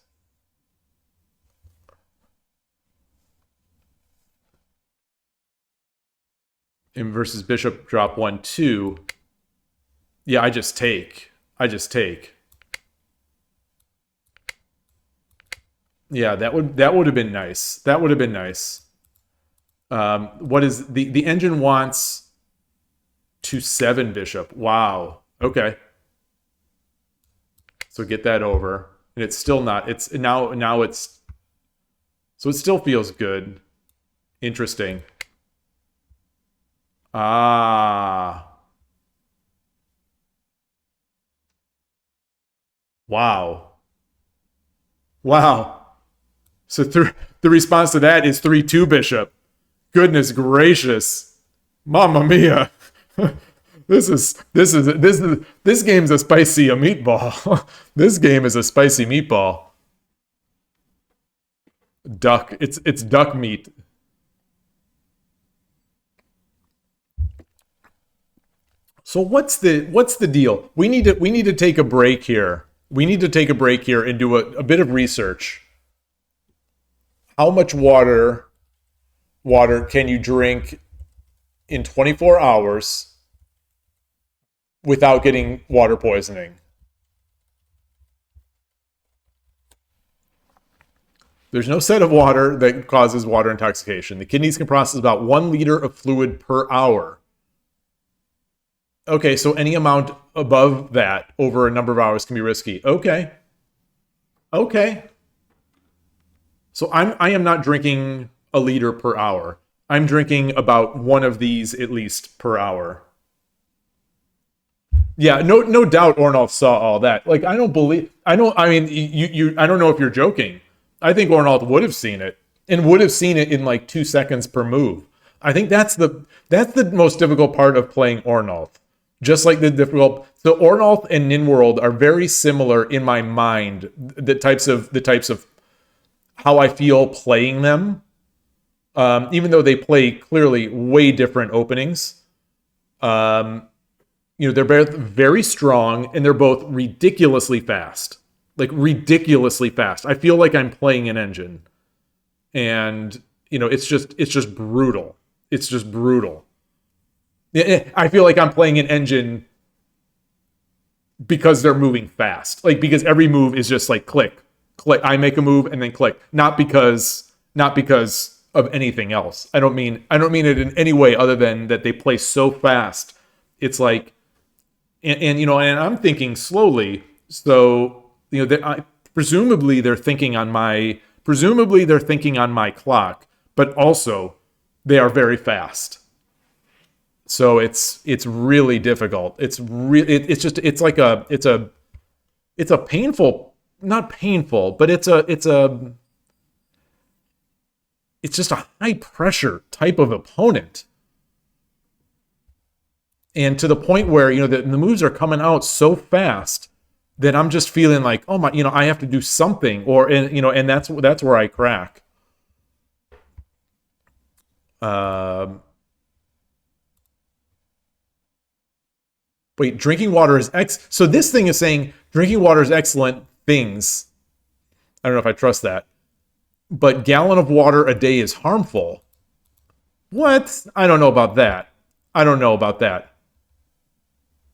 In versus bishop drop 1/2. Yeah, I just take. Yeah, that would have been nice. That would have been nice. What is the engine wants to 7 bishop? Wow. Okay. So get that over, and it's still not. It's now it's. So it still feels good. Interesting. Ah. Wow. Wow. So the response to that is 3/2 bishop. Goodness gracious. Mamma mia. This game's a spicy meatball. This game is a spicy meatball. Duck. It's duck meat. So what's the deal? We need to take a break here. We need to take a break here and do a bit of research. How much water can you drink in 24 hours without getting water poisoning? There's no set of water that causes water intoxication. The kidneys can process about 1 liter of fluid per hour. Okay, so any amount above that over a number of hours can be risky. Okay. So I am not drinking a liter per hour. I'm drinking about one of these at least per hour. Yeah, no doubt Ornolf saw all that. Like I don't know if you're joking. I think Ornolf would have seen it and would have seen it in like 2 seconds per move. I think that's the most difficult part of playing Ornolf. Just like so Ornolf and Ninworld are very similar in my mind. The types of how I feel playing them, even though they play clearly way different openings. They're both very strong and they're both ridiculously fast. Like ridiculously fast. I feel like I'm playing an engine, and it's just brutal. It's just brutal. I feel like I'm playing an engine because they're moving fast. Like because every move is just like click. I make a move and then click. Not because of anything else. I don't mean it in any way other than that they play so fast. It's like and I'm thinking slowly. So, presumably they're thinking on my clock, but also they are very fast. So it's really difficult. It's a painful, not painful, but it's just a high pressure type of opponent. And to the point where, the moves are coming out so fast then I'm just feeling like, oh my, I have to do something, or and that's where I crack. Um, Wait, drinking water is So this thing is saying drinking water is excellent things. I don't know if I trust that. But gallon of water a day is harmful. What? I don't know about that. I don't know about that.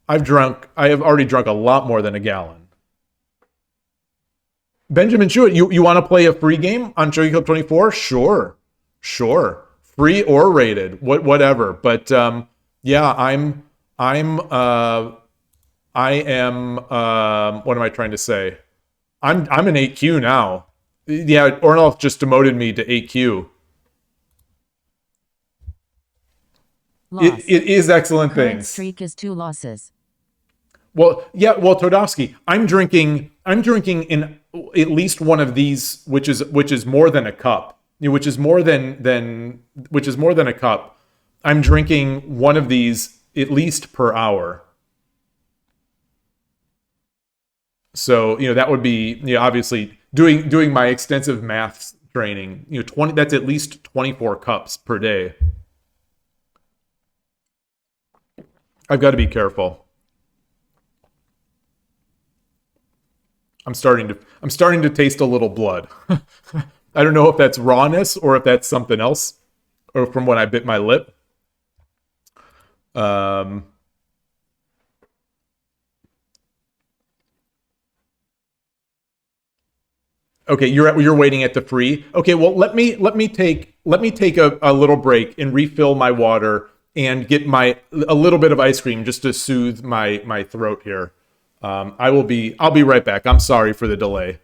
I have already drunk a lot more than a gallon. Benjamin Jewett, you want to play a free game on Shogi Club 24? Sure. Sure. Free or rated. Whatever. But yeah, I'm I am what am I trying to say? I'm an 8Q now. Yeah, Ornolf just demoted me to 8Q. Loss. It is excellent Current things. streak is 2 losses. Well, yeah, well, Todovsky, I'm drinking in at least one of these, which is more than a cup. Which is more than a cup. I'm drinking one of these at least per hour. So, that would be, obviously doing my extensive maths training, 20 that's at least 24 cups per day. I've got to be careful. I'm starting to taste a little blood. I don't know if that's rawness or if that's something else, or from when I bit my lip. Um, okay, you're waiting at the free. Okay, well let me take a little break and refill my water and get a little bit of ice cream just to soothe my throat here. I'll be right back. I'm sorry for the delay.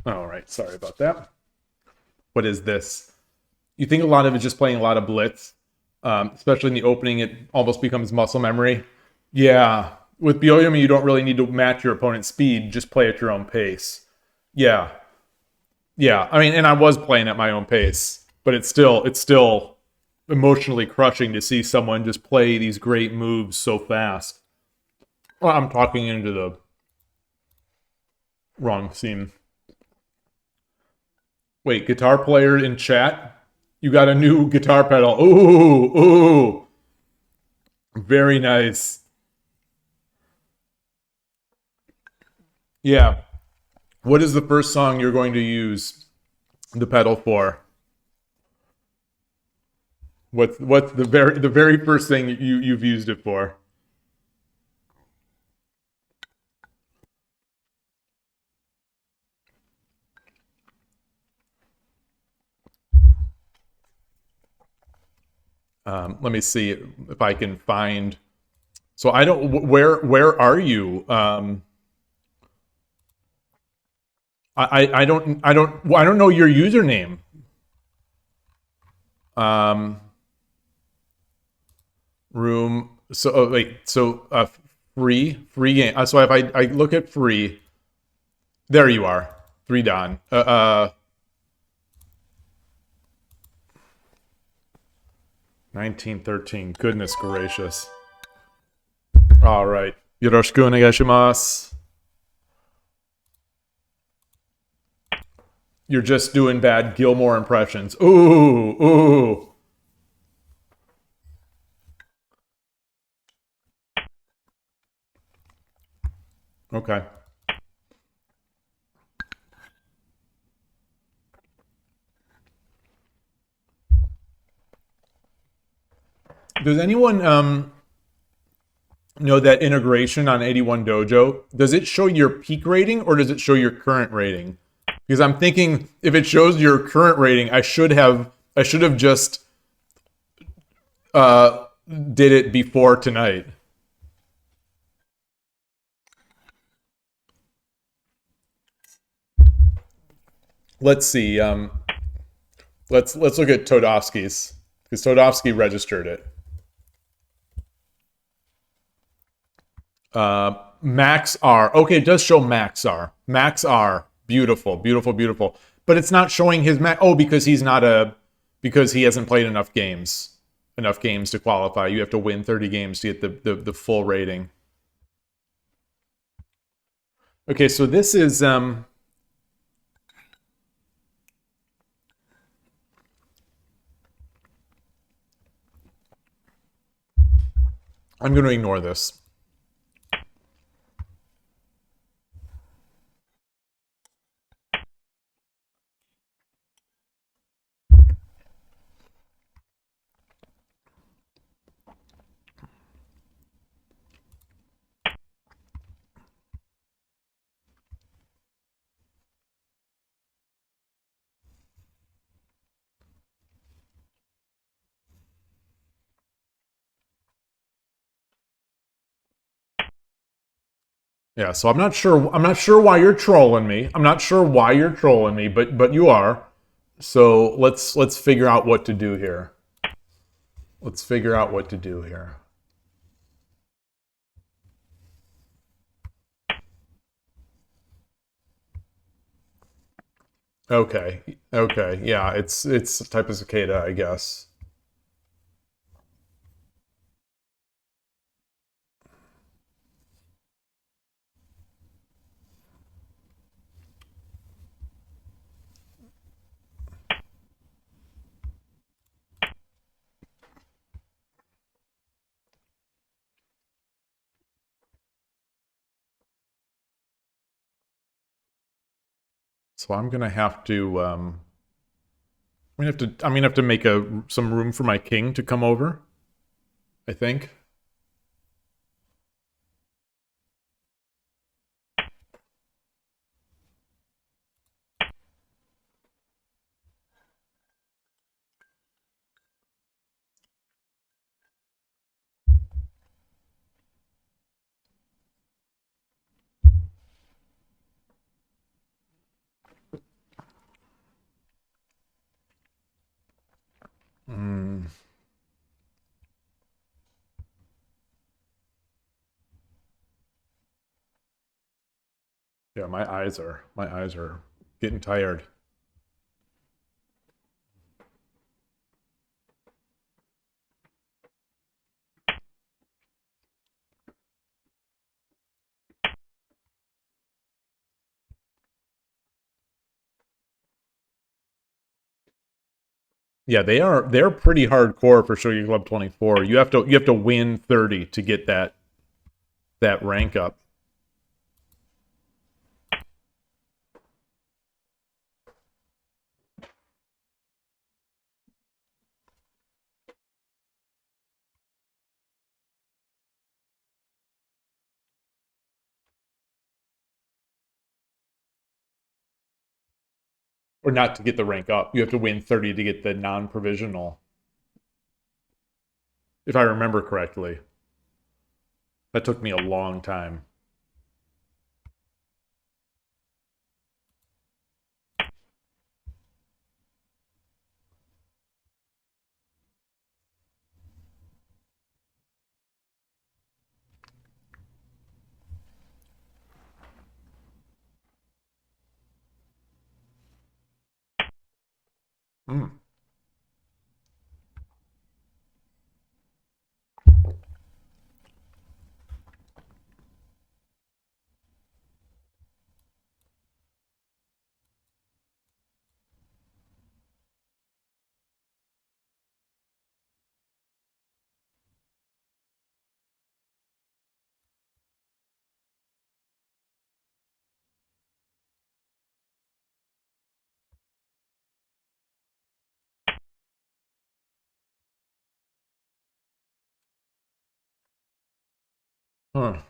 All right, sorry about that. What is this? You think a lot of it's just playing a lot of blitz, especially in the opening. It almost becomes muscle memory. Yeah, with Byoyomi, you don't really need to match your opponent's speed. Just play at your own pace. Yeah, yeah. I mean, and I was playing at my own pace, but it's still emotionally crushing to see someone just play these great moves so fast. Well, I'm talking into the wrong scene. Wait, guitar player in chat? You got a new guitar pedal. Ooh, ooh. Very nice. Yeah. What is the first song you're going to use the pedal for? What's the very first thing you've used it for? Let me see if I can find. So I don't. Where are you? I don't know your username. Um, room. So wait. So free game. So if I look at free, there you are. Three Don. 1913. Goodness gracious. All right. Yoroshiku onegaishimasu. You're just doing bad Gilmore impressions. Ooh, ooh. Okay. Does anyone know that integration on 81 Dojo? Does it show your peak rating or does it show your current rating? Because I'm thinking if it shows your current rating, I should have just uh, did it before tonight. Let's see. Let's look at Todovsky's because Todovsky registered it. Max R. Okay, it does show Max R. Max R. Beautiful, beautiful, beautiful. But it's not showing his max. Oh, because because he hasn't played enough games. Enough games to qualify. You have to win 30 games to get the full rating. Okay, so this is I'm going to ignore this. Yeah, so I'm not sure. I'm not sure why you're trolling me. I'm not sure why you're trolling me, but you are. So let's figure out what to do here. Let's figure out what to do here. Okay. Okay. Yeah, it's a type of cicada, I guess. So I'm gonna have to make some room for my king to come over, I think. Yeah, my eyes are getting tired. Yeah, they're pretty hardcore for Shogi Club 24. You have to win 30 to get that rank up. Or not to get the rank up. You have to win 30 to get the non-provisional. If I remember correctly. That took me a long time. Mm. Huh.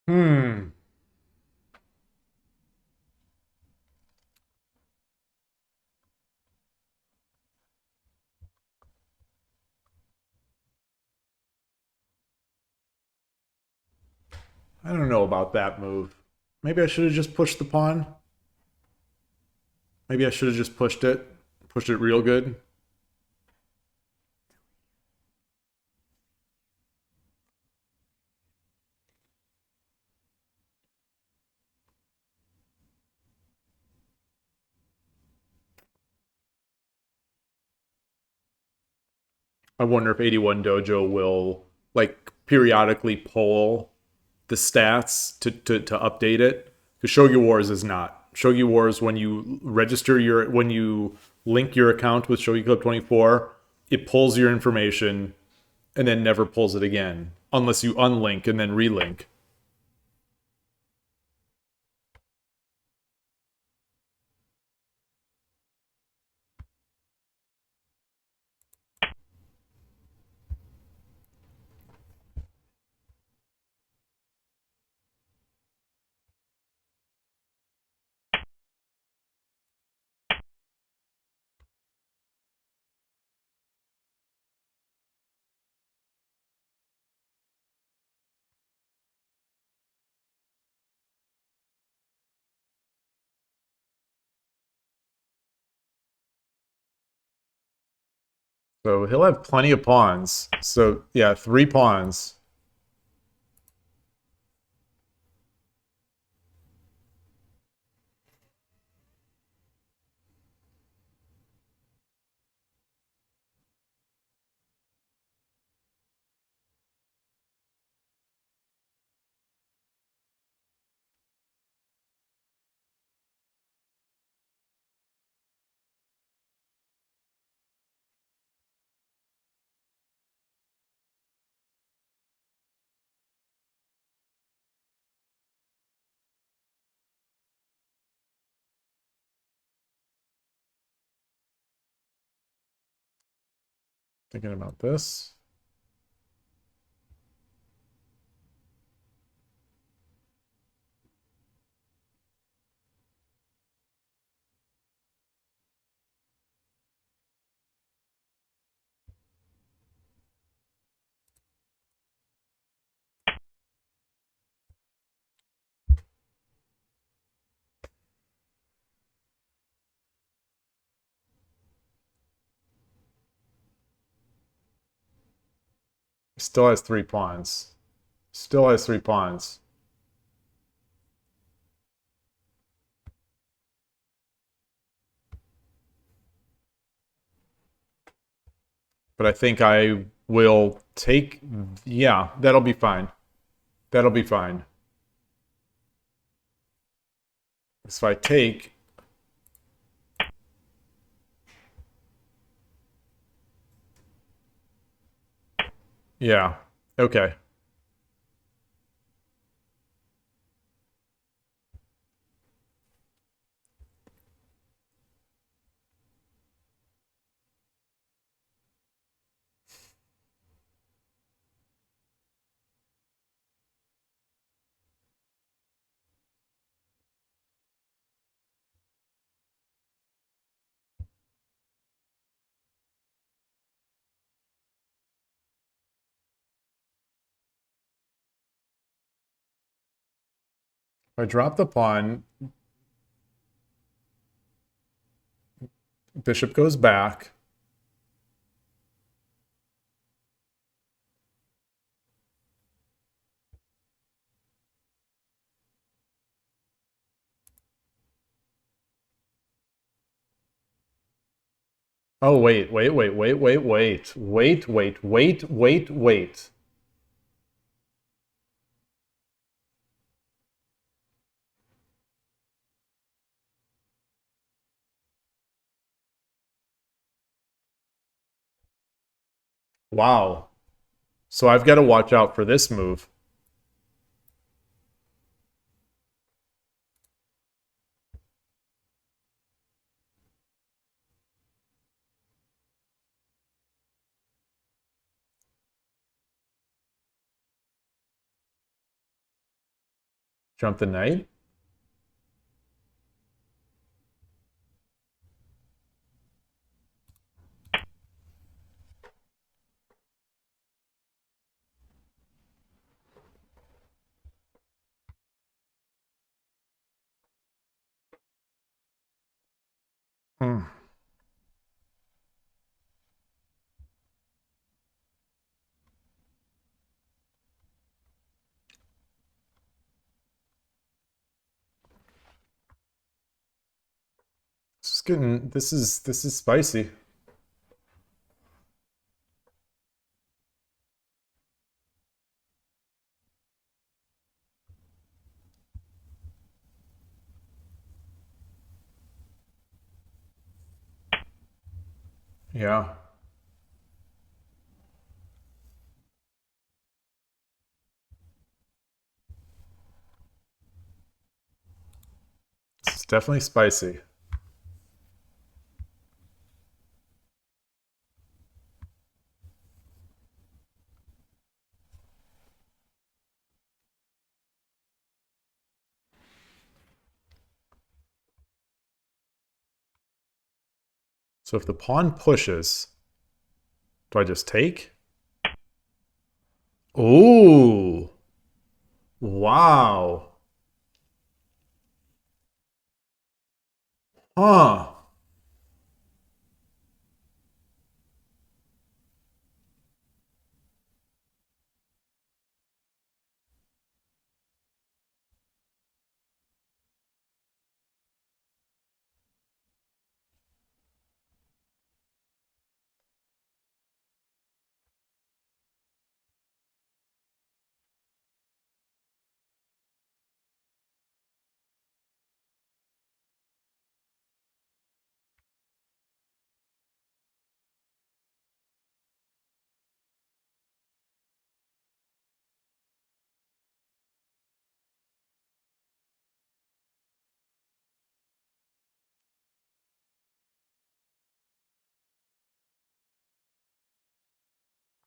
Hmm. I don't know about that move. Maybe I should have just pushed the pawn. Maybe I should have just pushed it. Pushed it real good. I wonder if 81 Dojo will like periodically poll the stats to update it. Because Shogi Wars is not. Shogi Wars, when you when you link your account with Shogi Club 24, it pulls your information and then never pulls it again. Unless you unlink and then relink. So he'll have plenty of pawns. So yeah, 3 pawns. Thinking about this. Still has 3 pawns. Still has 3 pawns. But I think I will take... Yeah, that'll be fine. That'll be fine. So I take... Yeah, okay. If I drop the pawn, bishop goes back. Oh, wait. Wait. Wow. So I've got to watch out for this move. Jump the knight. Hmm. This is spicy. Yeah. It's definitely spicy. So if the pawn pushes, do I just take? Ooh. Wow. Huh.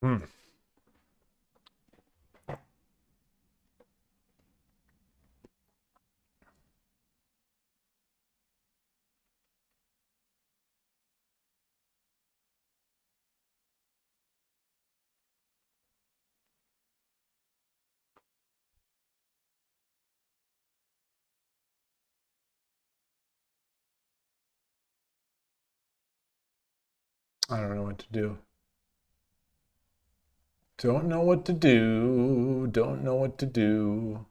Hmm. I don't know what to do. Don't know what to do. Don't know what to do.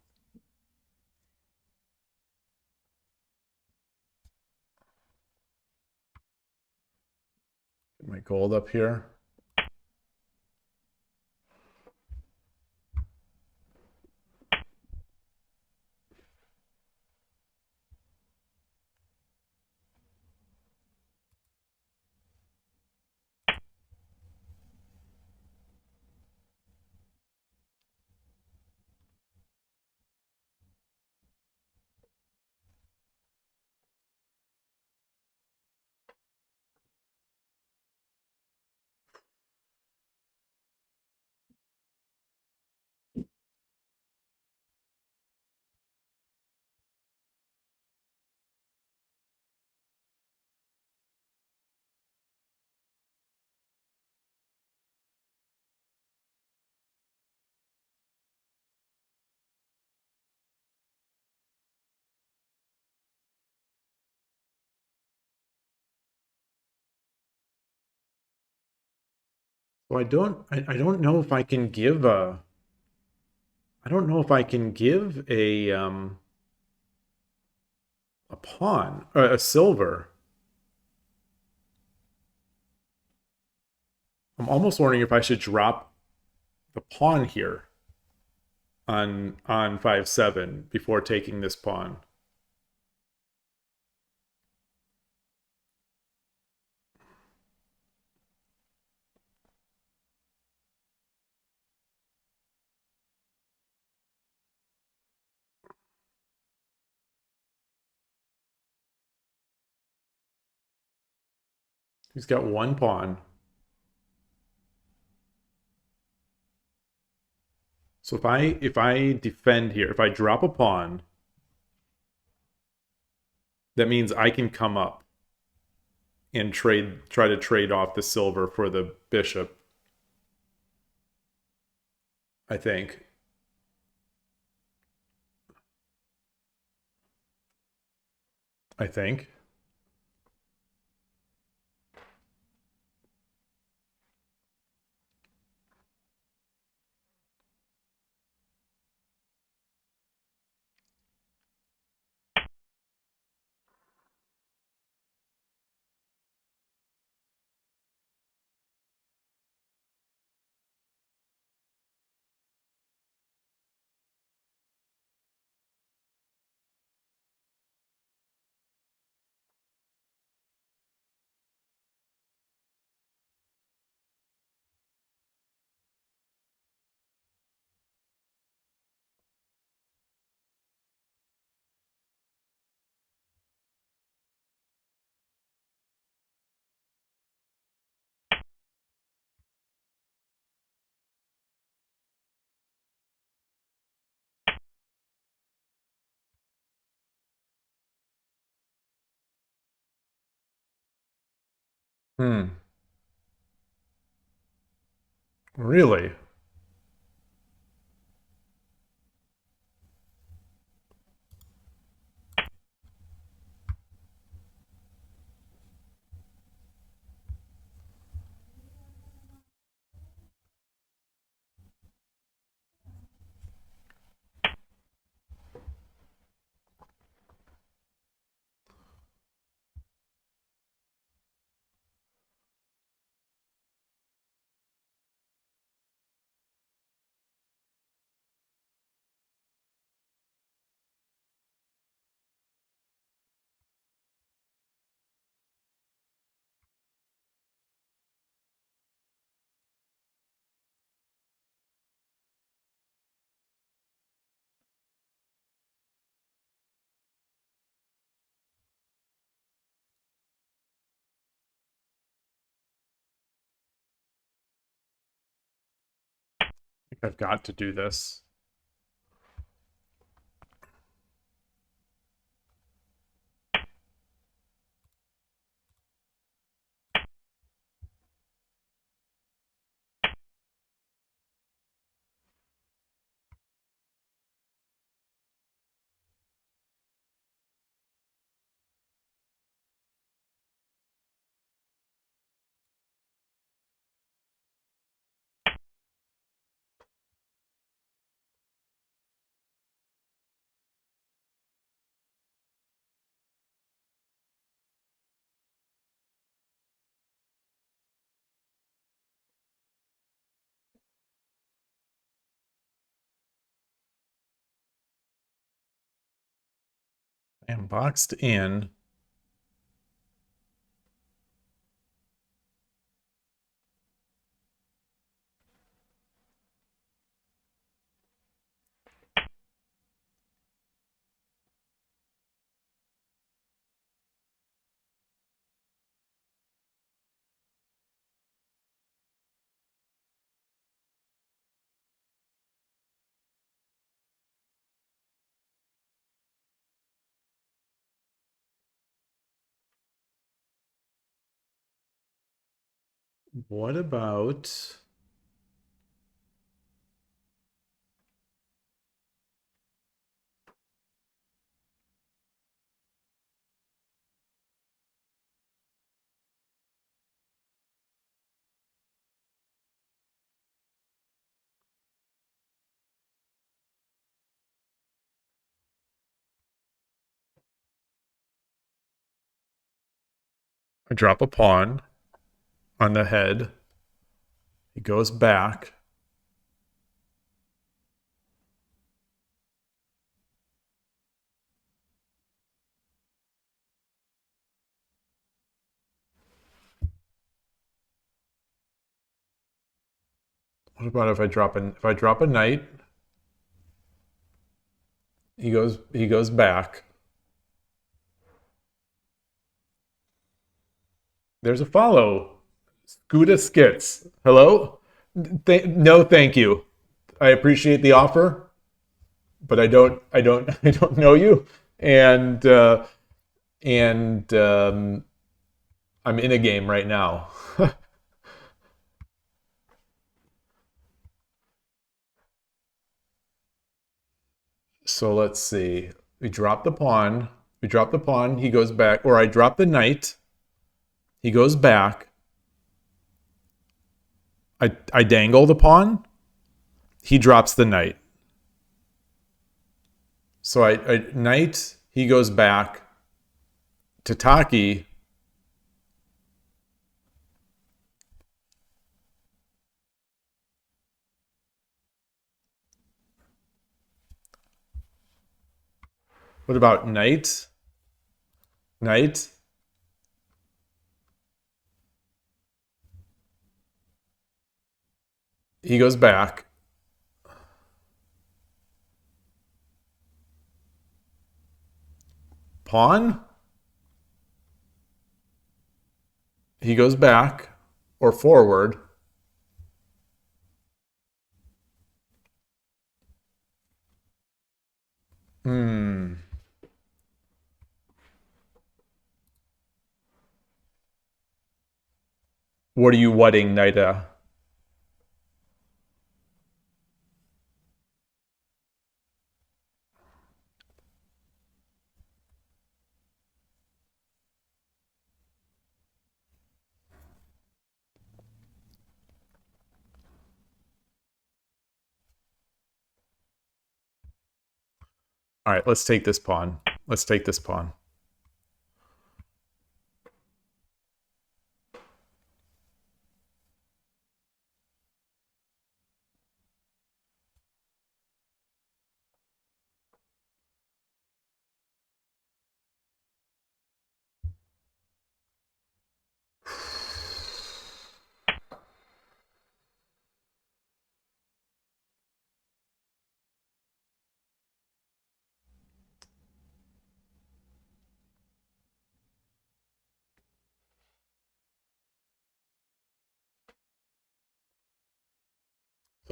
Get my gold up here. So I don't know if I can give a I don't know if I can give a pawn or a silver. I'm almost wondering if I should drop the pawn here on 5-7 before taking this pawn. He's got one pawn. So if I defend here, if I drop a pawn, that means I can come up and try to trade off the silver for the bishop, I think. I think. Hmm. Really? I've got to do this. I am boxed in. What about... I drop a pawn on the head. He goes back. What about if I drop a knight? He goes back. There's a follow. Scuda Skits. Hello? No, thank you. I appreciate the offer, but I don't know you, and I'm in a game right now. So let's see. We drop the pawn. We drop the pawn. He goes back, or I drop the knight. He goes back. I dangle the pawn. He drops the knight. So I knight. He goes back. Tataki. What about knight? Knight. He goes back. Pawn. He goes back or forward. Hmm. What are you whatting, Naida? All right, let's take this pawn. Let's take this pawn.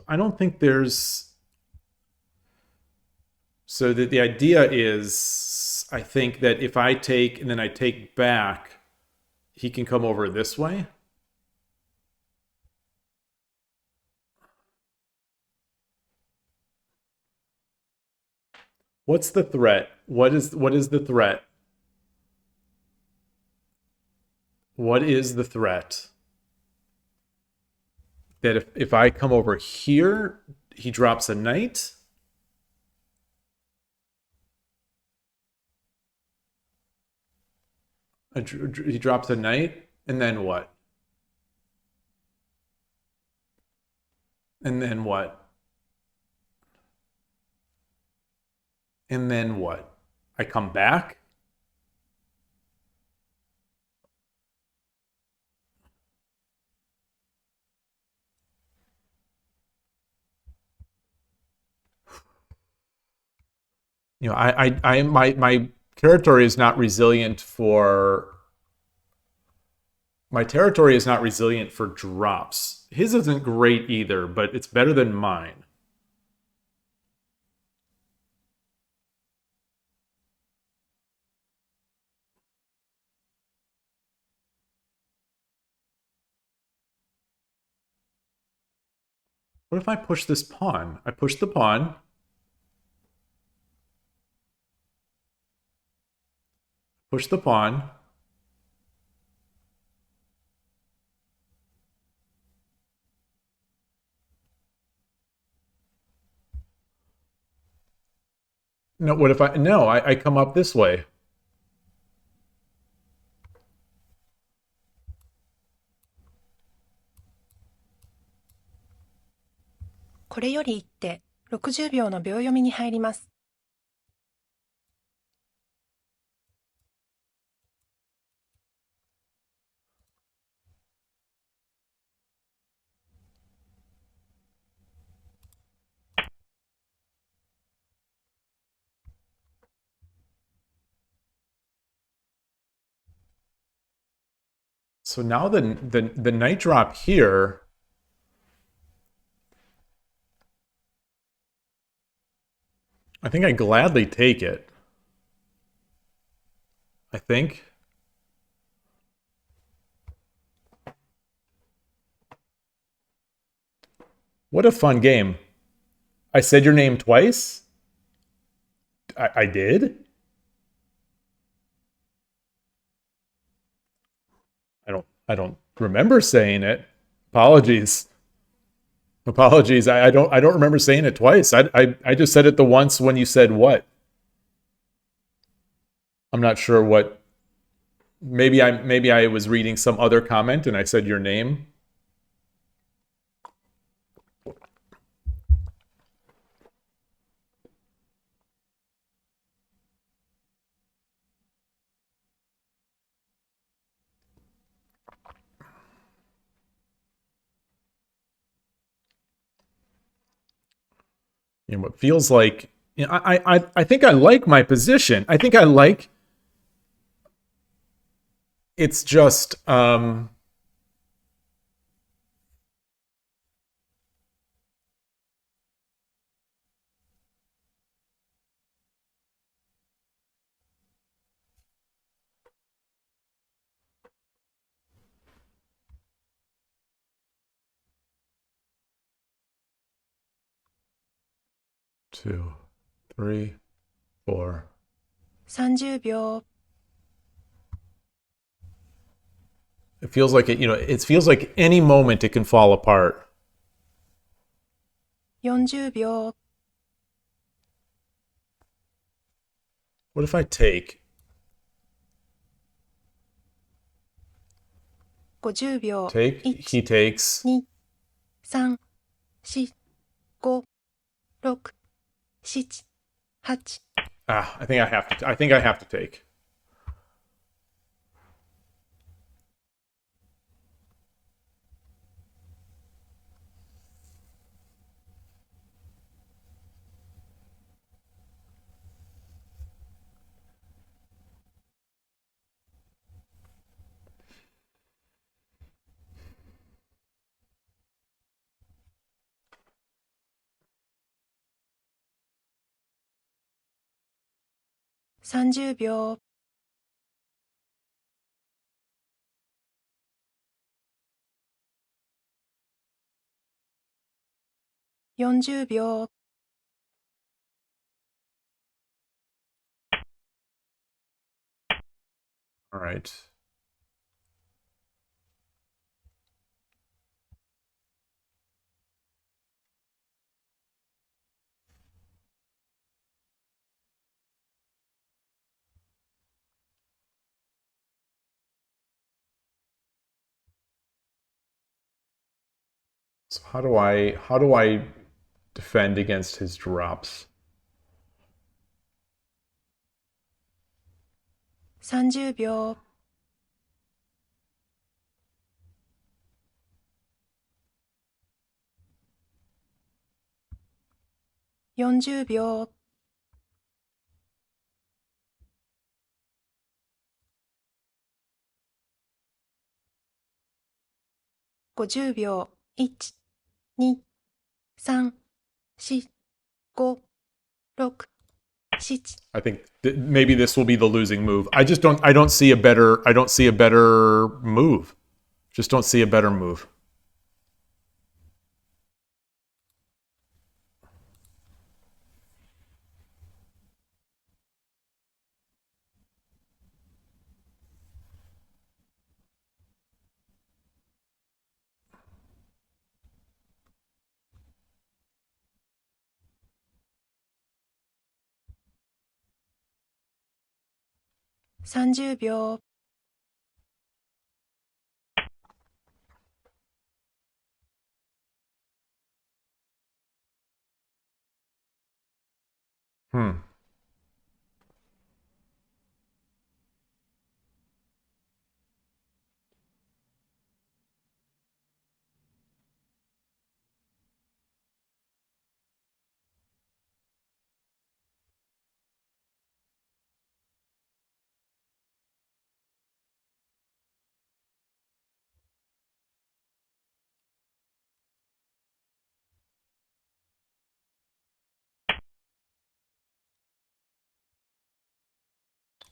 I don't think there's. So the idea is, I think that if I take and then I take back, he can come over this way. What's the threat? What is the threat? What is the threat? That if I come over here, he drops a knight. He drops a knight, and then what? And then what? And then what? I come back? My territory is not resilient for my territory is not resilient for drops. His isn't great either, but it's better than mine. What if I push this pawn? I push the pawn. Push the pawn. No, what if I no, I come up this way. これより一手、60秒の秒読みに入ります。So now the knight drop here. I think I gladly take it. I think. What a fun game. I said your name twice? I did? I don't remember saying it. Apologies. Apologies. I don't remember saying it twice. I just said it the once when you said what. I'm not sure what. Maybe I was reading some other comment and I said your name. What feels like I think I like my position. I think I like it's just 2, 3, 4. 30秒。It feels like it feels like any moment it can fall apart. 40秒。What if I take? 50秒。Take, he takes. 2、3、4、5、6、7、8。I think I have to take. 30秒、40秒、All right. So how do I defend against his drops? 30秒、40秒、50秒、1、2、3、4、5、6、7。I think maybe this will be the losing move. I don't see a better move. Just don't see a better move.30秒、Hmm.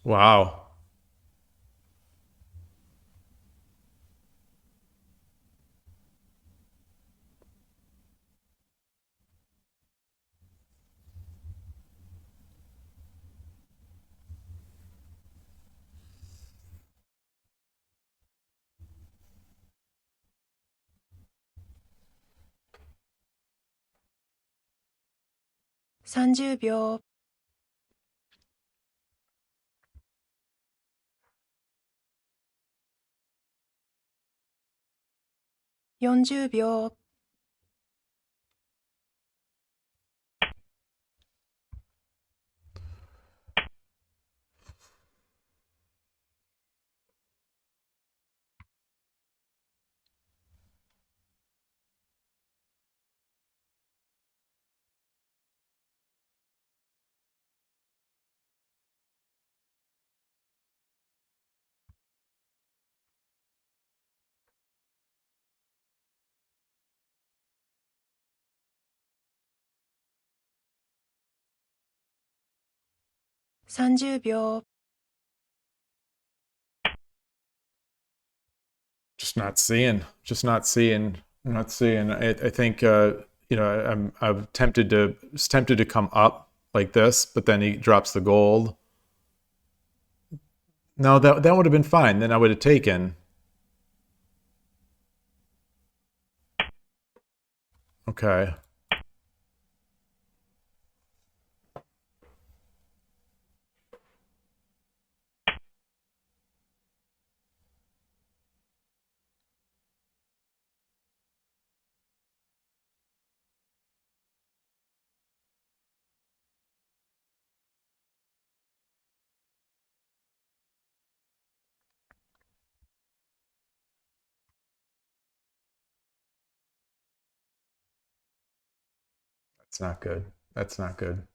Wow.30秒、40秒、30秒、Just not seeing. Just not seeing. Not seeing. I think I'm tempted to come up like this, but then he drops the gold. No, that would have been fine. Then I would have taken. Okay. That's not good. That's not good.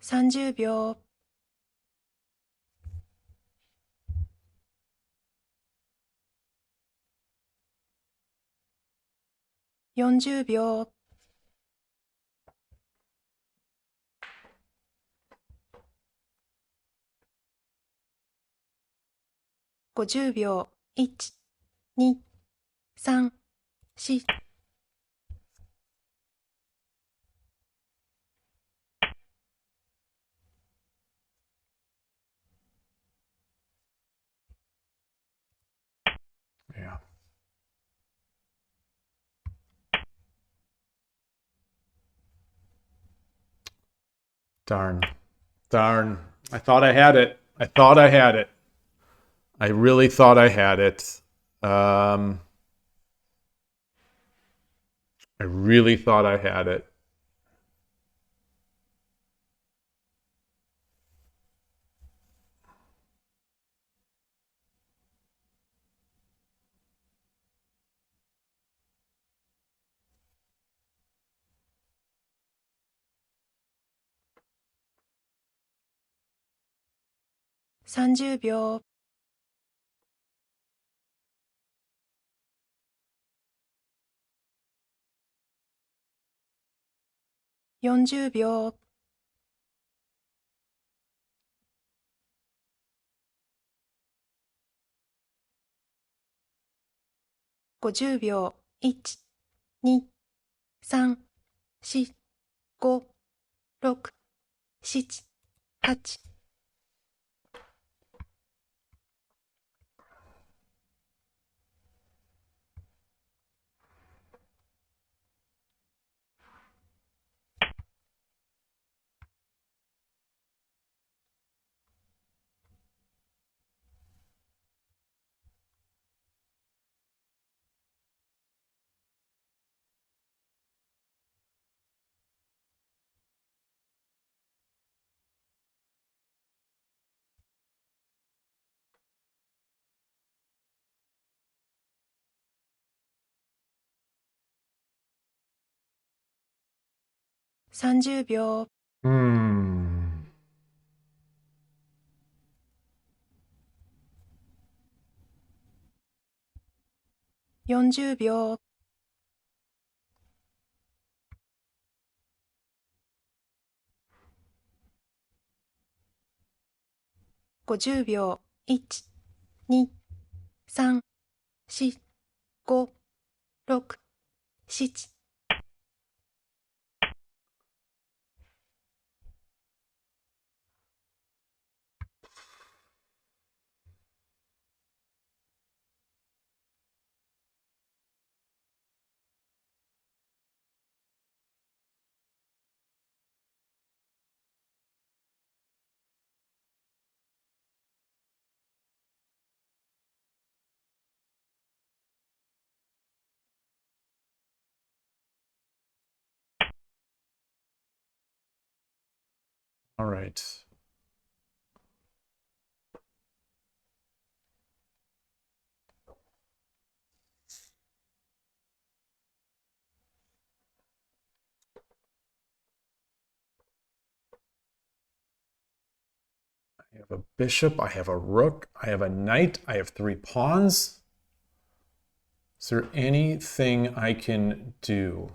30秒、40秒、50秒。1、2、3、4。Yeah. Darn. Darn. I thought I had it. I thought I had it. I really thought I had it. I really thought I had it.30秒。40秒。50秒。1、2、3、4、5、6、7、8。30秒。40秒。50秒。1、2、3、4、5、6、7。All right. I have a bishop, I have a rook, I have a knight, I have 3 pawns. Is there anything I can do?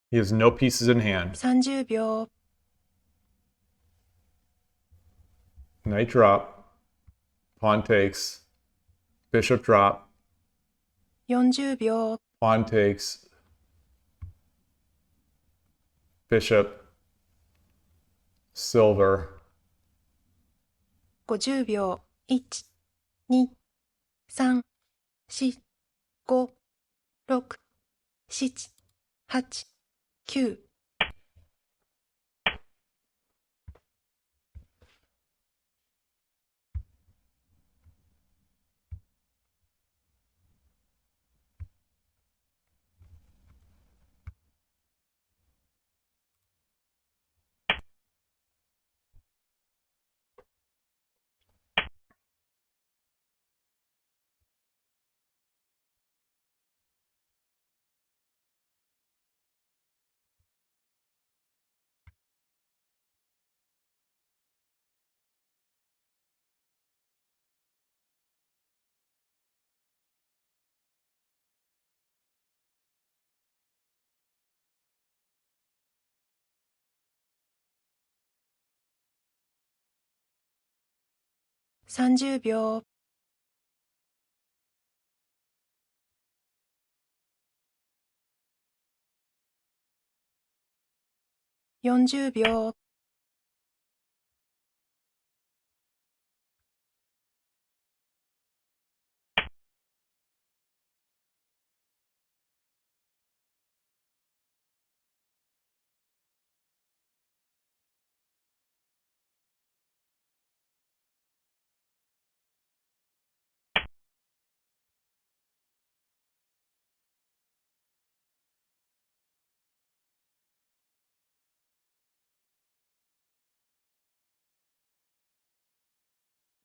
He has no pieces in hand. 30秒。Knight drop, pawn takes, bishop drop, 40秒。pawn takes, bishop, silver. 50秒。1、2、3、4、5、6、7、8、9。30秒、40秒、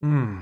Hmm.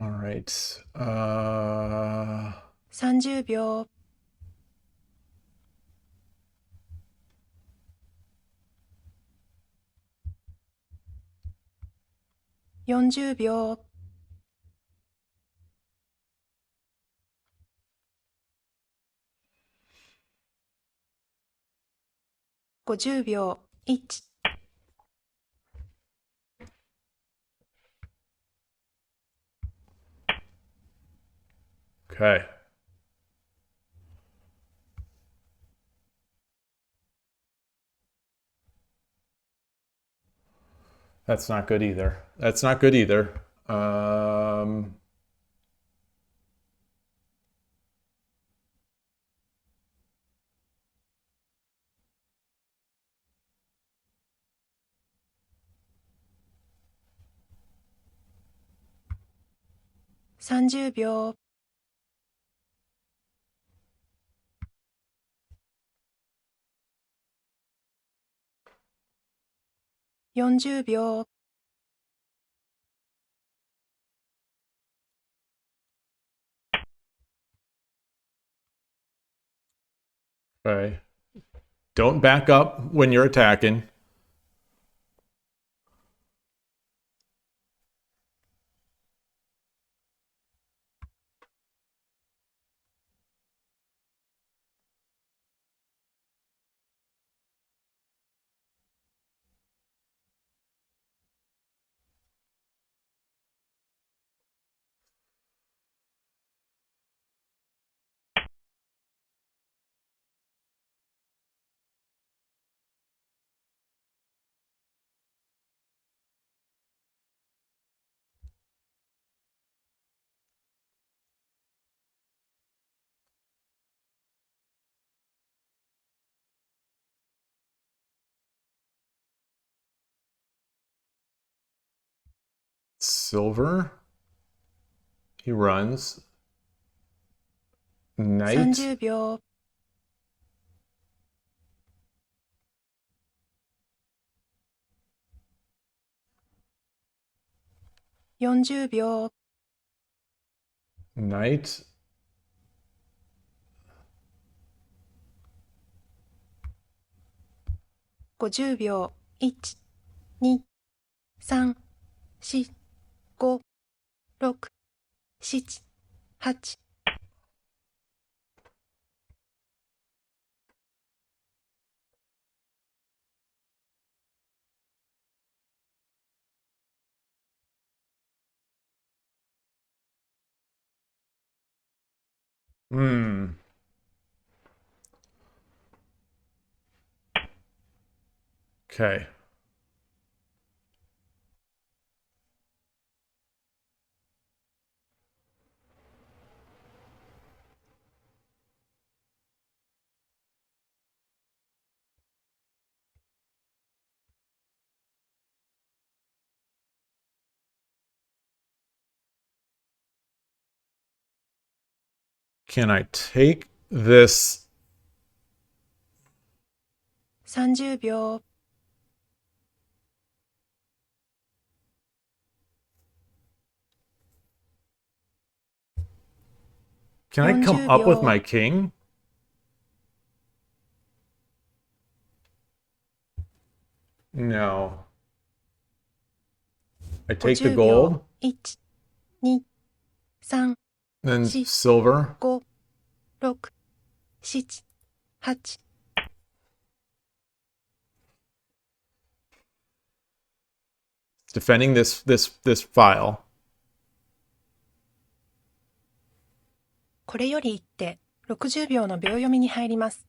All right. 30秒、40秒、50秒、1、Okay. That's not good either. That's not good either. 30秒、40秒、Okay. Don't back up when you're attacking. Silver. He runs. Knight. 30秒、40秒、Knight. 50秒、1、2、3、4、5、6、7、8、Hmm. Okay. Can I take this? 30秒。 Can I come 40 up with 秒。 my king? No. I take the 50 秒。 gold, 1、2、3、 then 4、 silver. 5、6、7、8。 Defending this file. これより一手、60秒の秒読みに入ります。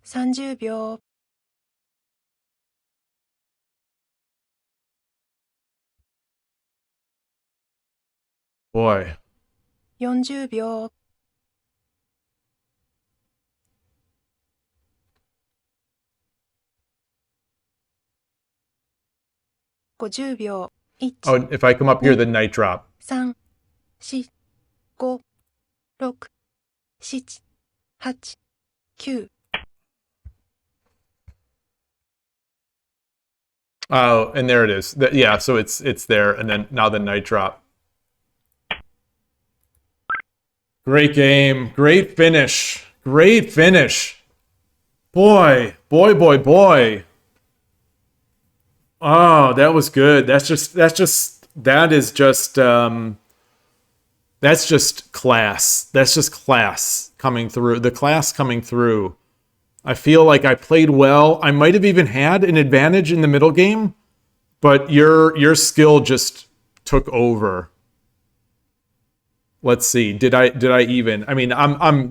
30秒。 Boy. 40秒。 50秒。 1、 Oh, if I come up here, the knight drop. 3、4、5、6、7、8、9。 Oh, and there it is. Yeah, so it's there, and then now the knight drop. Great game. Great finish. Great finish. Boy. Oh, that was good. That's just class. That's just class coming through. The class coming through. I feel like I played well. I might have even had an advantage in the middle game, but your skill just took over. Let's see. Did I even? I mean,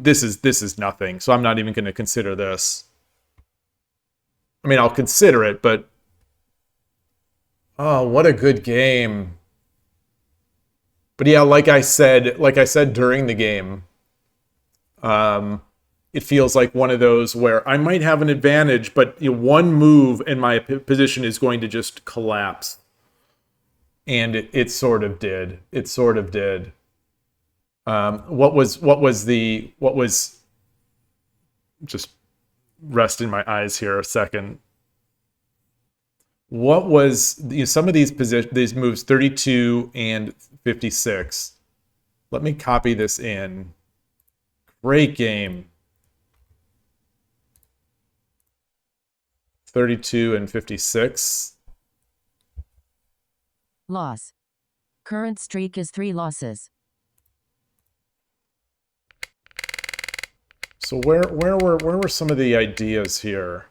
this is nothing. So I'm not even going to consider this. I mean, I'll consider it, but oh, what a good game. But yeah, like I said during the game, it feels like one of those where I might have an advantage, but one move and my position is going to just collapse. And it sort of did. It sort of did. What was just rest in my eyes here a second. What was some of these moves 32 and 56? Let me copy this in. Great game. 32 and 56. Loss. Current streak is 3 losses. So where were some of the ideas here?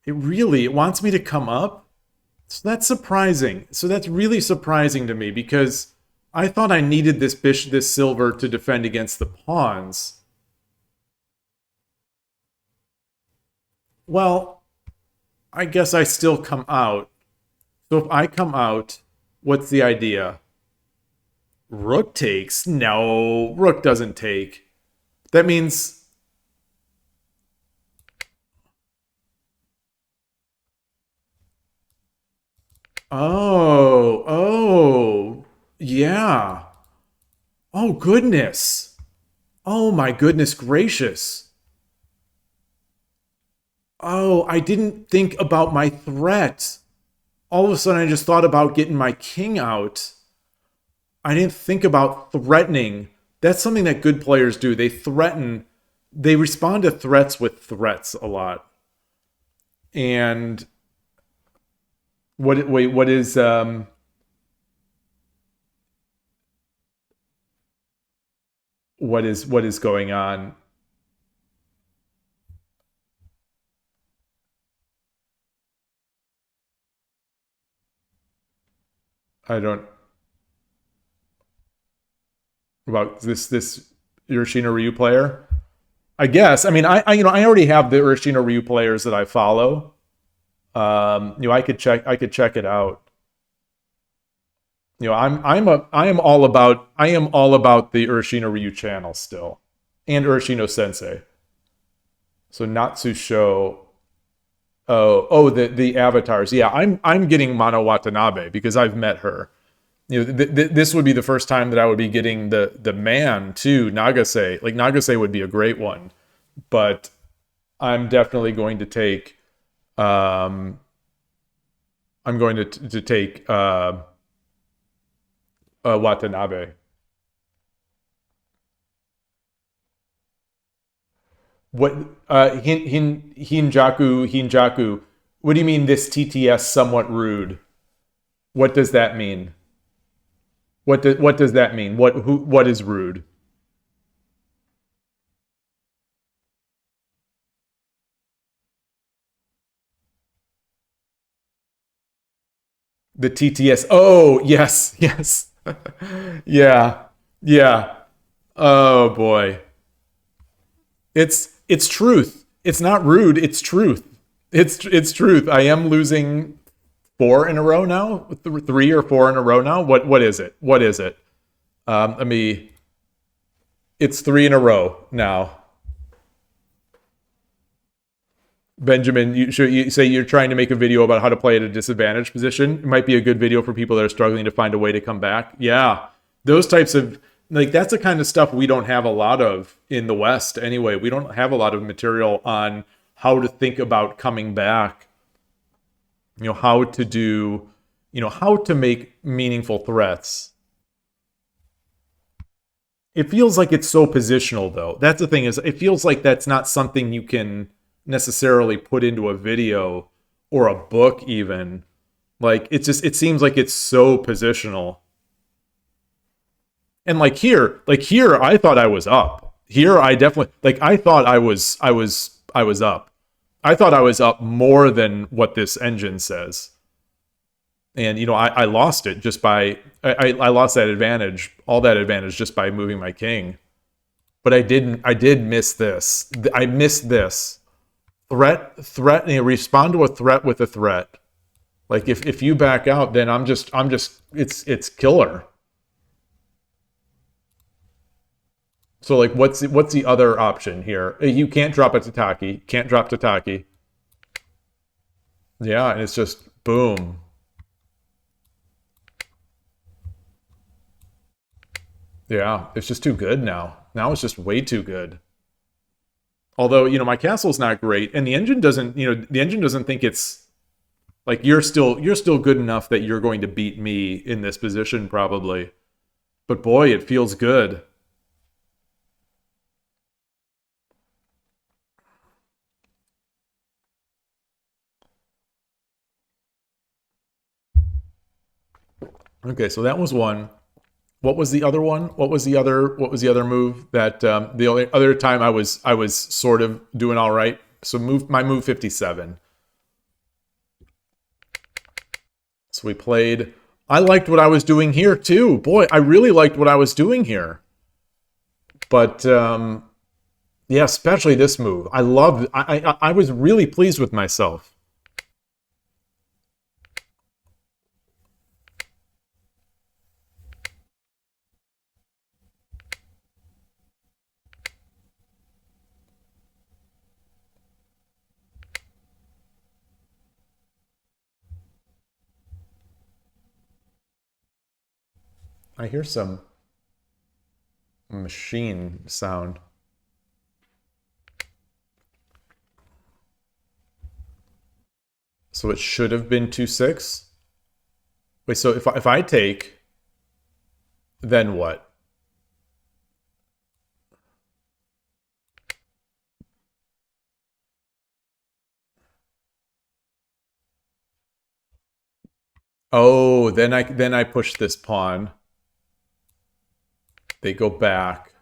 It wants me to come up? So that's surprising. So that's really surprising to me because I thought I needed this silver to defend against the pawns. Well, I guess I still come out. So if I come out, what's the idea? Rook takes? No, rook doesn't take. That means... Oh, yeah. Oh, goodness. Oh, my goodness gracious. Oh, I didn't think about my threat. All of a sudden, I just thought about getting my king out. I didn't think about threatening. That's something that good players do. They threaten. They respond to threats with threats a lot. And what is going on? I don't... about this Urashina Ryu player. I guess. I mean, I already have the Urashina Ryu players that I follow. I could check it out. I am all about the Urashina Ryu channel still, and Urashino Sensei. So Natsusho. The avatars. Yeah, I'm getting Mano Watanabe because I've met her. This would be the first time that I would be getting the man too. Nagase, like Nagase would be a great one, but I'm definitely going to take. I'm going to take Watanabe. What Hinjaku? What do you mean this TTS somewhat rude? What does that mean? What does that mean? What is rude? The TTS. Oh, yes, yes. Yeah. Yeah. Oh boy. It's truth. It's not rude, it's truth. It's truth. I am losing 4 in a row now. 3 or 4 in a row now. What is it? What is it? Let me. It's 3 in a row now. Benjamin, you say you're trying to make a video about how to play at a disadvantaged position. It might be a good video for people that are struggling to find a way to come back. Yeah, those types of that's the kind of stuff we don't have a lot of in the West anyway. We don't have a lot of material on how to think about coming back. How to do, how to make meaningful threats. It feels like it's so positional though. That's the thing is it feels like that's not something you can necessarily put into a video or a book even. Like it seems like it's so positional. And like here I thought I was up. Here I definitely I thought I was up. I thought I was up more than what this engine says. And I lost it just by I lost that advantage, all that advantage just by moving my king. But I did miss this. I missed this. Threat, respond to a threat with a threat. Like if you back out, then I'm just it's killer. So like what's the other option here? You can't drop a Tataki. Can't drop Tataki. Yeah, and it's just boom. Yeah, it's just too good now. Now it's just way too good. Although, my castle's not great, and the engine doesn't think it's like you're still good enough that you're going to beat me in this position probably. But boy, it feels good. Okay, so that was one. What was the other one? What was the other move that the only other time I was sort of doing all right? So move 57. So we played. I liked what I was doing here too. Boy, I really liked what I was doing here. But yeah, especially this move. I loved. I was really pleased with myself. I hear some machine sound. So it should have been 2-6. Wait, so if I take, then what? Oh, then I push this pawn. They go back.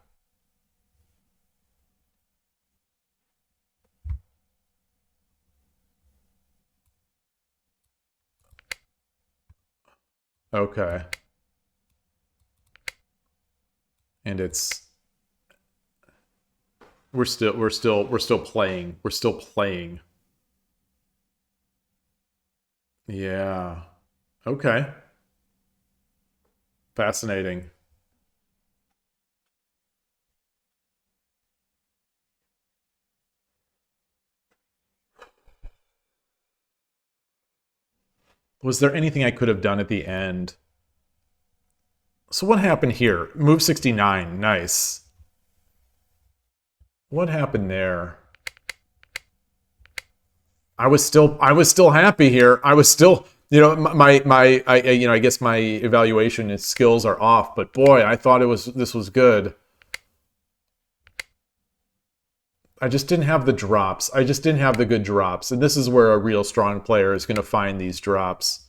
Okay. And we're still playing. We're still playing. Yeah. Okay. Fascinating. Was there anything I could have done at the end? So what happened here? Move 69. Nice. What happened there? I was still happy here. I was still, I guess my evaluation and skills are off, but boy, I thought this was good. I just didn't have the drops. I just didn't have the good drops. And this is where a real strong player is going to find these drops.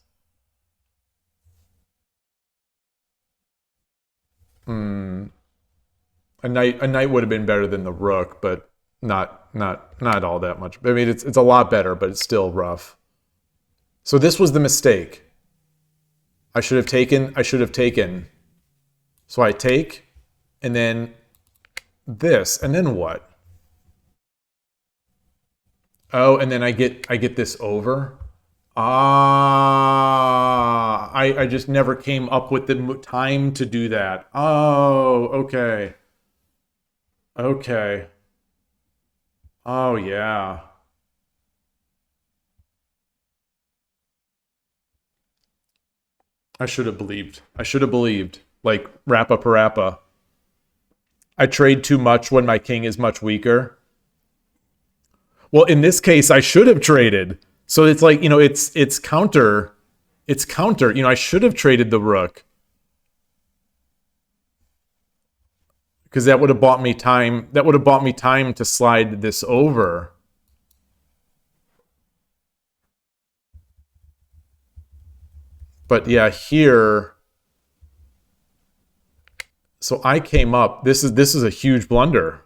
A knight would have been better than the rook, but not all that much. I mean, it's a lot better, but it's still rough. So this was the mistake. I should have taken. So I take, and then this, and then what? Oh, and then I get this over. Ah, I just never came up with the time to do that. Oh, okay. Okay. Oh, yeah. I should have believed. I should have believed. Like, Rappa Parappa. I trade too much when my king is much weaker. Well, in this case, I should have traded. So it's like, it's counter. It's counter. I should have traded the rook. Because that would have bought me time. That would have bought me time to slide this over. But yeah, here. So I came up. This is a huge blunder.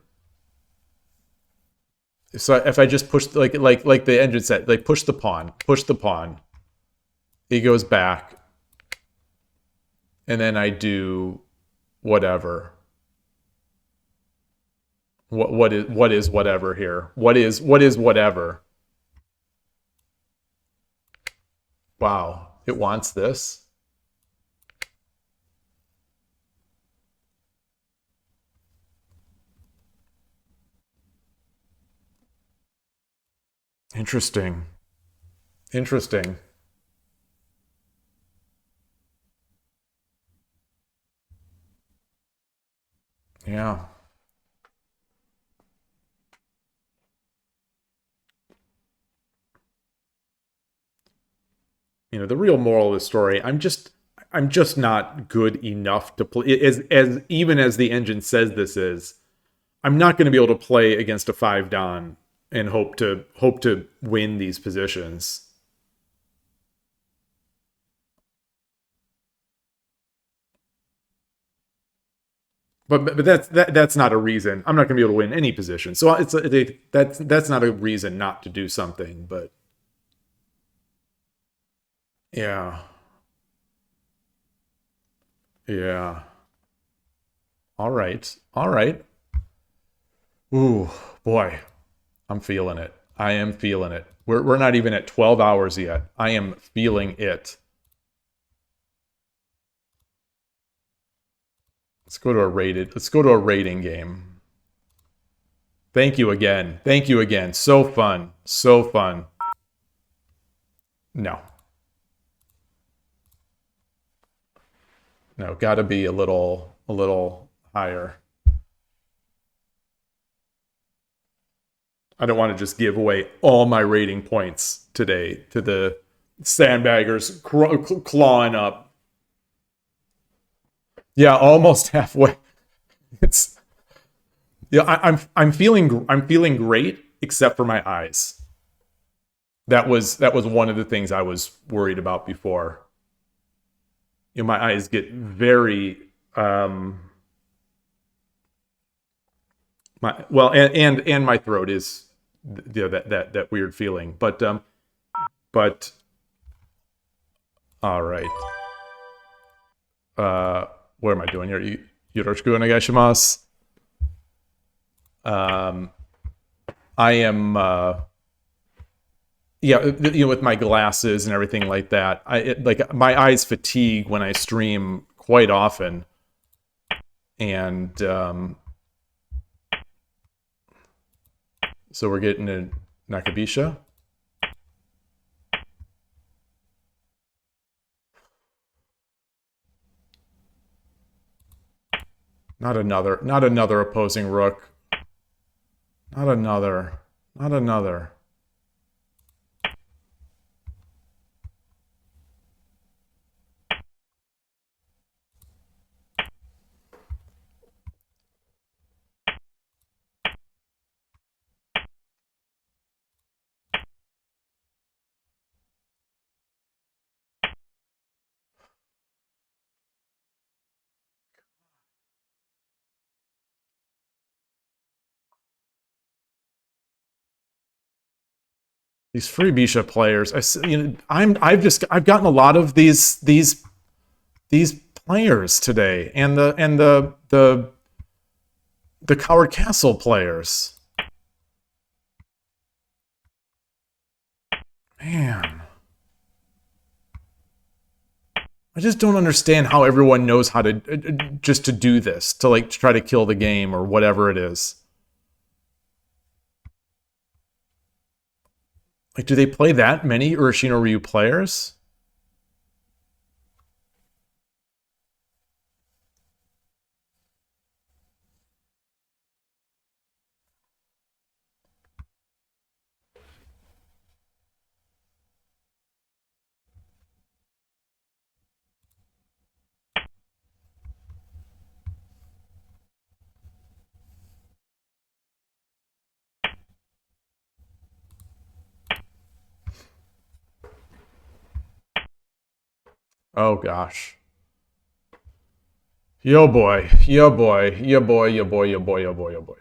So if I just push like the engine said, like push the pawn, he goes back, and then I do whatever. What is whatever here? What is whatever? Wow, it wants this. Interesting. Interesting. Yeah. The real moral of the story, I'm just not good enough to play as even as the engine says this is. I'm not going to be able to play against a 5 Don and hope to win these positions. But that's not a reason. I'm not going to be able to win any position. So that's not a reason not to do something. But yeah, yeah. All right, all right. Ooh, boy, I'm feeling it. I am feeling it. We're not even at 12 hours yet. I am feeling it. Let's go to a rating game. Thank you again. Thank you again. So fun. So fun. No. No, gotta be a little higher. I don't want to just give away all my rating points today to the sandbaggers clawing up. Yeah, almost halfway. It's I'm feeling great except for my eyes. That was one of the things I was worried about before. My eyes get very and my throat is that weird feeling. But all right. What am I doing here? Yoroshiku onegaishimasu. I am, yeah, with my glasses and everything like that. Like my eyes fatigue when I stream quite often, and so we're getting a Nakabisha. Not another opposing rook. Not another. These free Bisha players. I've gotten a lot of these players today, and the Coward Castle players. Man. I just don't understand how everyone knows how to just to do this, to like try to kill the game or whatever it is. Like, do they play that many Urashino Ryu players? Oh gosh. Yo boy, yo boy, yo boy, yo boy, yo boy, yo boy, yo boy.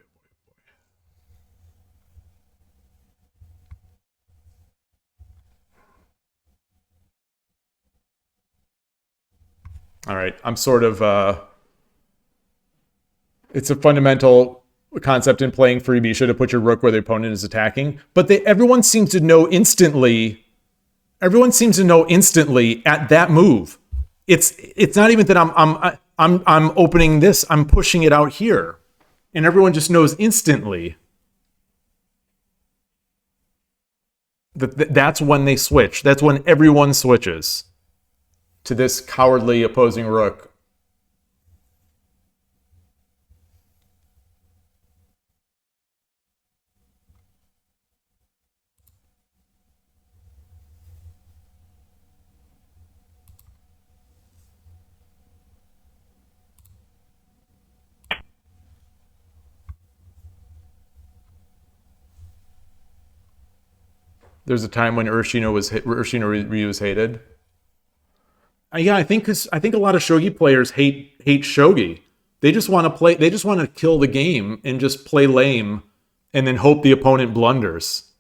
All right, I'm sort of it's a fundamental concept in playing free Bisha to put your rook where the opponent is attacking, but everyone seems to know instantly. Everyone seems to know instantly at that move. It's not even that I'm opening this. I'm pushing it out here, and everyone just knows instantly that that's when they switch. That's when everyone switches to this cowardly opposing rook. There's a time when Urashino Ryu was hated. Yeah, I think a lot of shogi players hate shogi. They just want to play. They just want to kill the game and just play lame, and then hope the opponent blunders.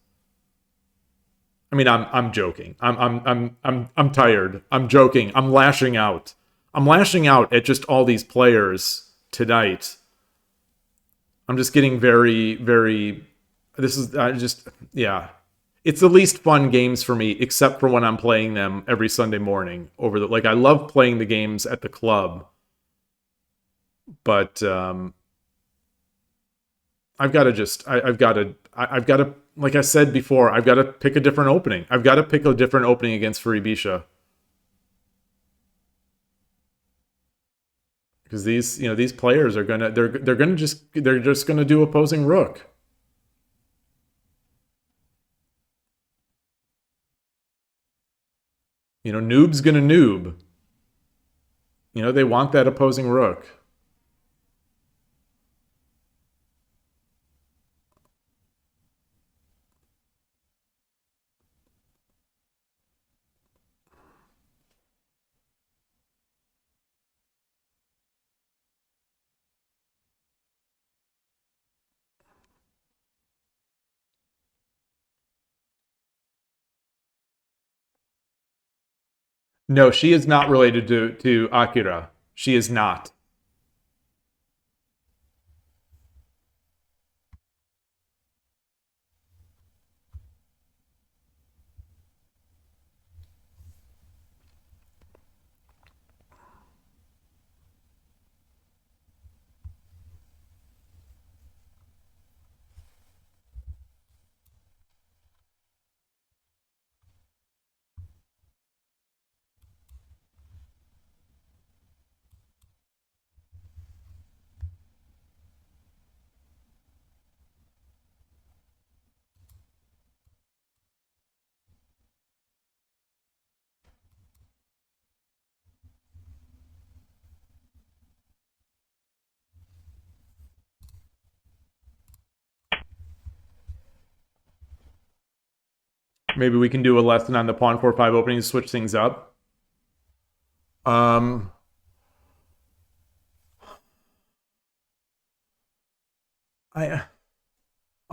I mean, I'm joking. I'm tired. I'm joking. I'm lashing out. I'm lashing out at just all these players tonight. I'm just getting very. This is just yeah. It's the least fun games for me, except for when I'm playing them every Sunday morning over the like. I love playing the games at the club, but I've got to just I've got to like I said before, I've got to pick a different opening. I've got to pick a different opening against Furibisha. Because these players are gonna they're just gonna do opposing rook. Noob's gonna noob. They want that opposing rook. No, she is not related to Akira. She is not. Maybe we can do a lesson on the pawn 4-5 opening to switch things up. I'm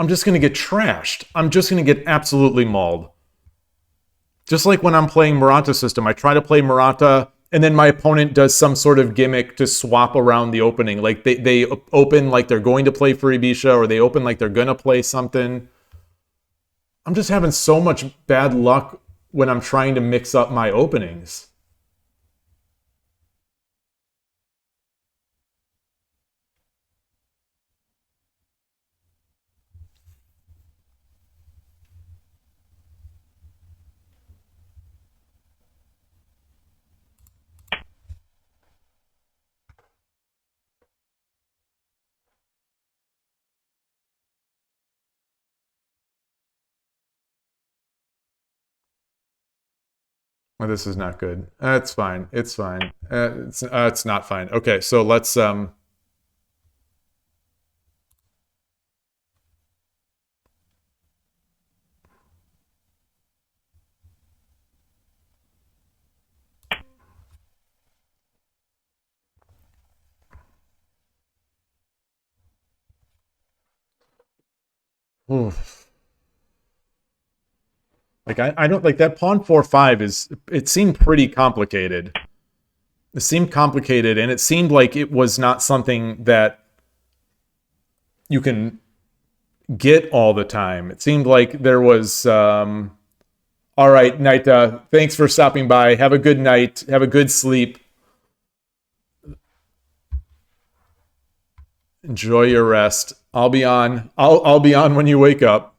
just gonna get trashed. I'm just gonna get absolutely mauled. Just like when I'm playing Murata system, I try to play Murata, and then my opponent does some sort of gimmick to swap around the opening. Like they open like they're going to play Furibisha, or they open like they're gonna play something. I'm just having so much bad luck when I'm trying to mix up my openings. Well, this is not good. It's fine. It's fine. It's not fine. Okay, so let's oof. Like I don't like that pawn 4-5 is it seemed pretty complicated. It seemed complicated, and it seemed like it was not something that you can get all the time. It seemed like there was all right, Naita, thanks for stopping by. Have a good night. Have a good sleep. Enjoy your rest. I'll be on. I'll be on when you wake up.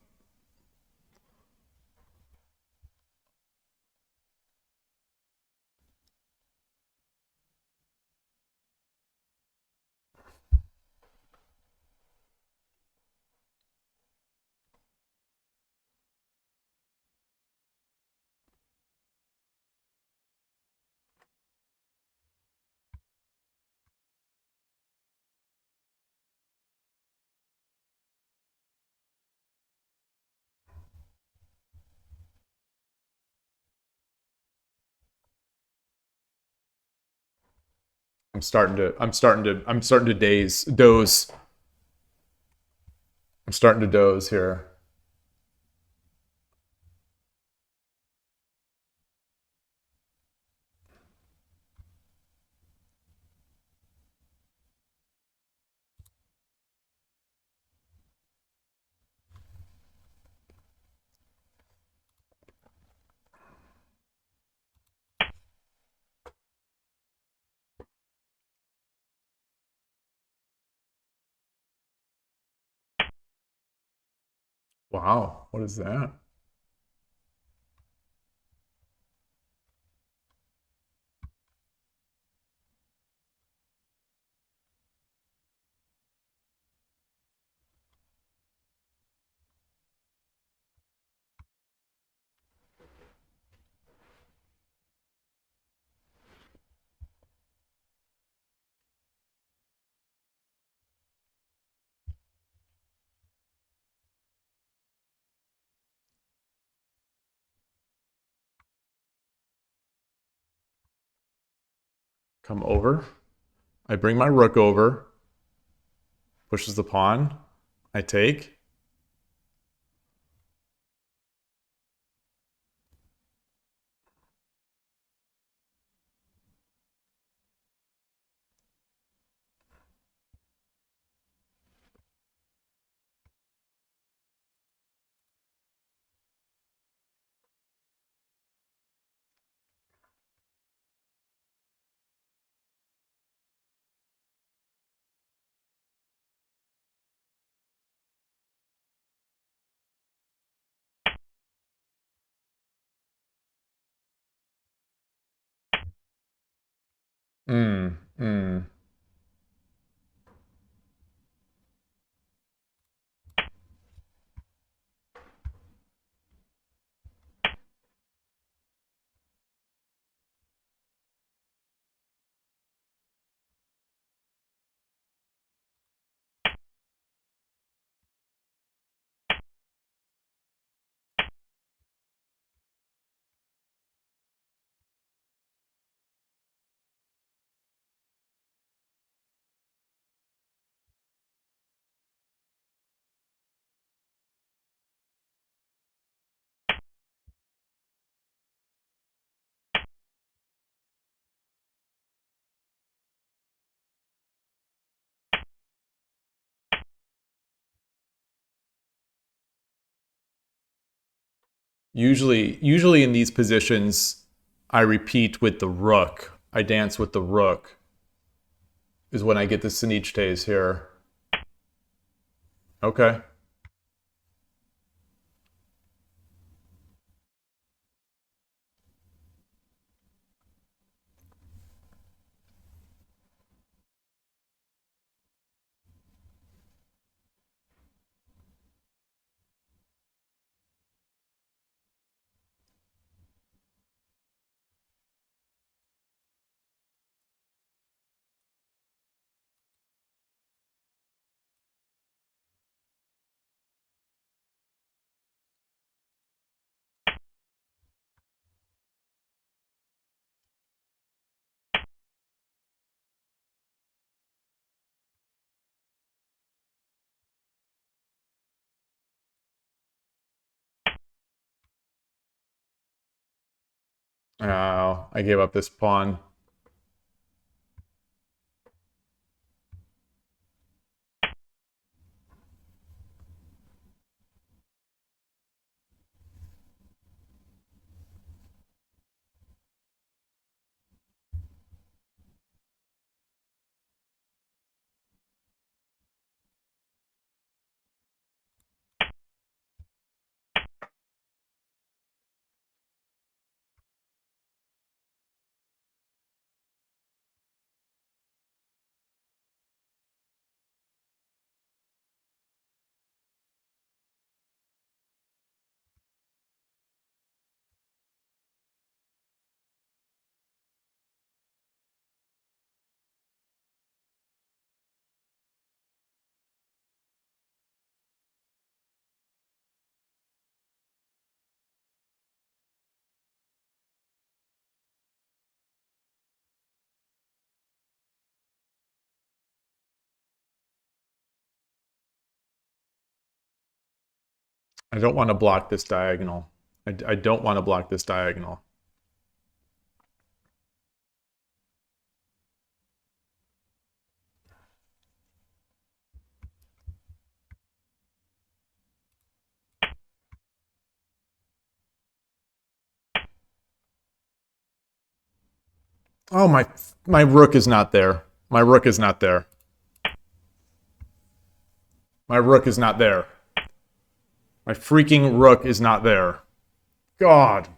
I'm starting to doze. I'm starting to doze here. Wow, what is that? Come over. I bring my rook over. Pushes the pawn. I take. Mm, mm. Usually in these positions, I repeat with the rook. I dance with the rook. Is when I get the Sinichtes here. Okay. Oh, I gave up this pawn. I don't want to block this diagonal. I don't want to block this diagonal. Oh, my rook is not there. My rook is not there. My rook is not there. My freaking rook is not there. God.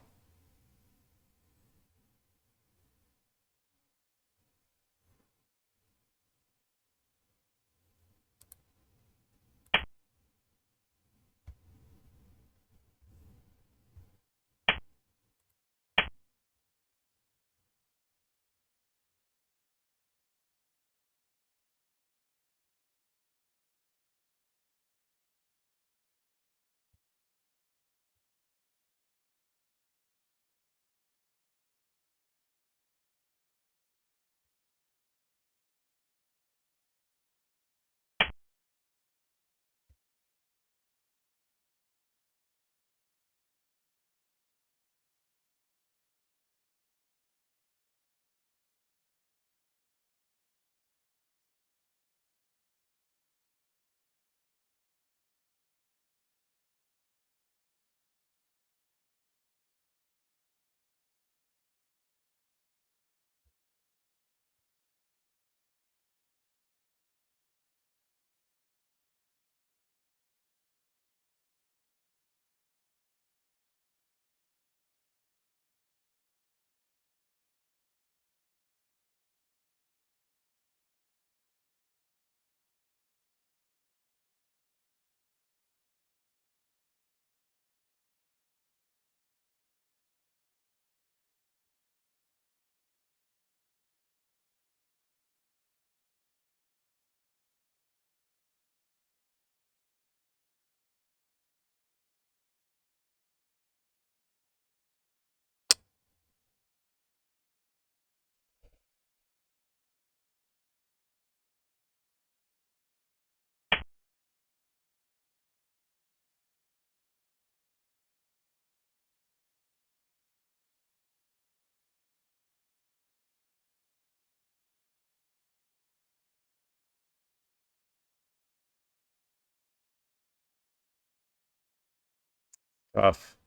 Tough.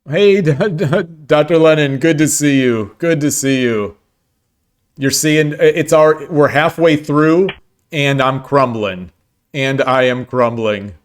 Hey, Dr. Lennon, good to see you. Good to see you. You're seeing we're halfway through and I'm crumbling. And I am crumbling.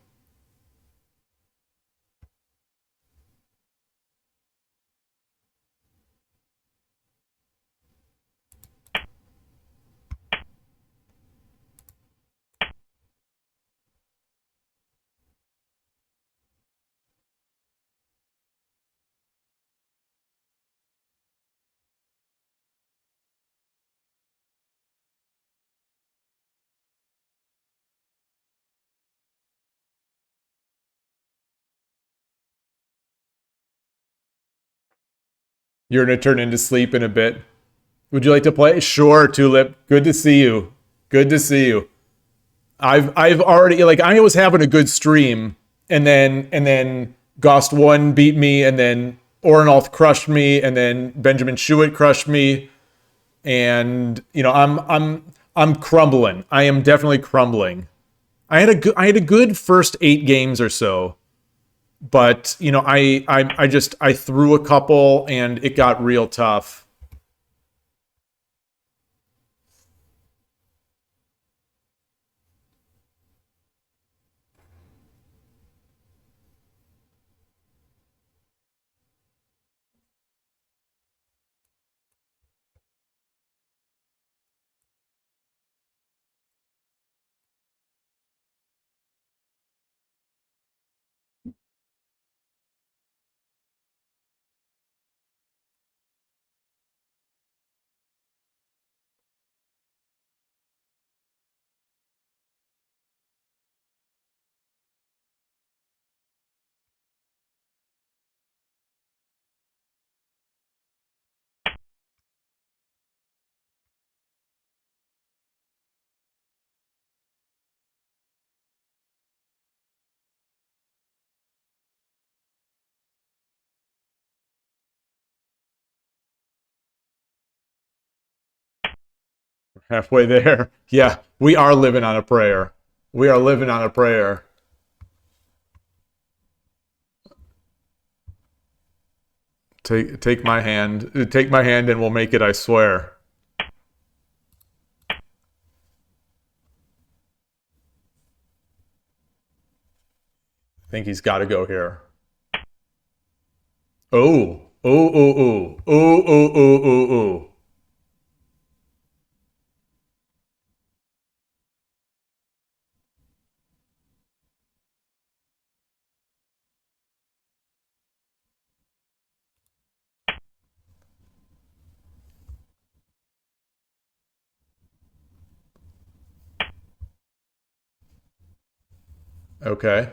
You're gonna turn into sleep in a bit. Would you like to play? Sure, Tulip. Good to see you. Good to see you. I've already like I was having a good stream, and then Gost one beat me, and then Orenolf crushed me, and then Benjamin Schuett crushed me, and I'm crumbling. I am definitely crumbling. I had a good first 8 games or so, but I threw a couple and it got real tough. Halfway there. Yeah, we are living on a prayer. We are living on a prayer. Take my hand. Take my hand and we'll make it, I swear. I think he's got to go here. Oh. Oh, oh, oh. Oh, oh, oh, oh, oh. Okay.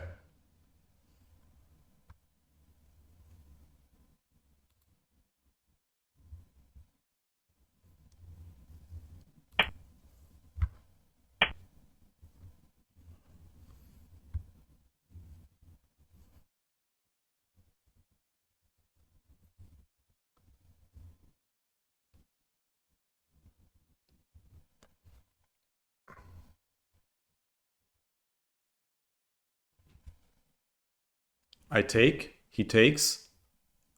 I take. He takes.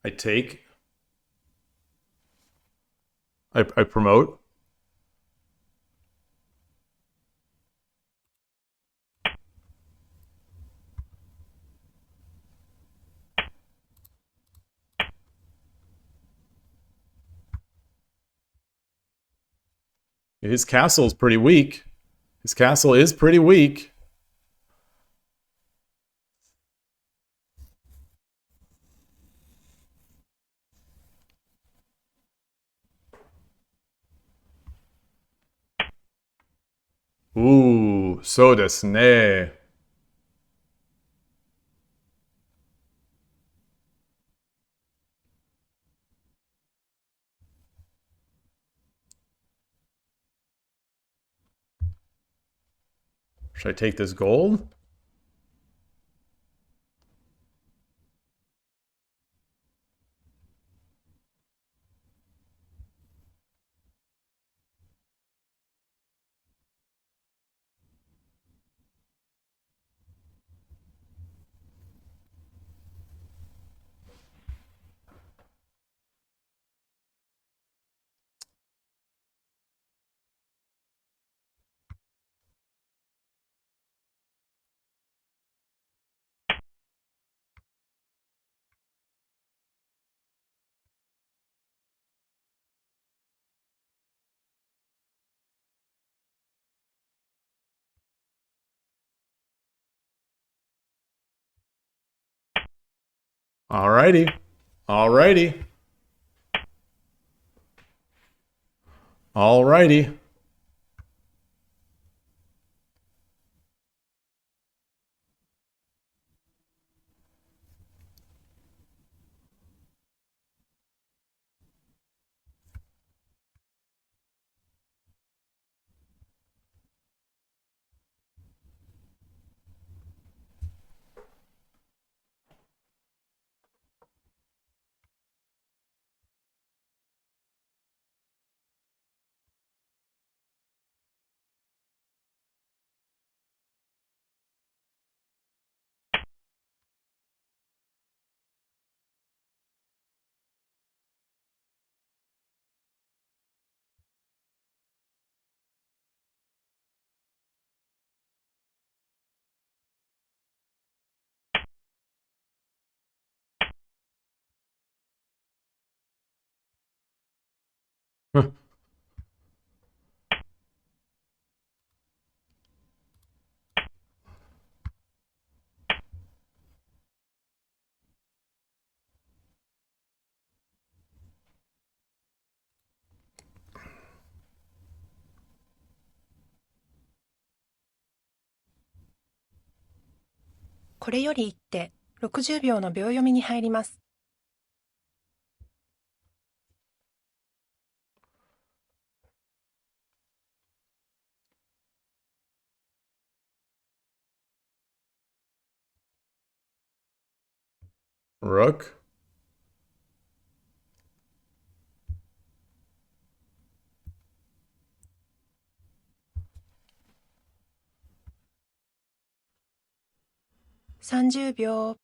I take. I promote. His castle is pretty weak. His castle is pretty weak. Ooh, so desu ne. Should I take this gold? Alrighty. Alrighty. Alrighty. Huh. これより一手、60秒の秒読みに入ります。Rook. ?30 秒。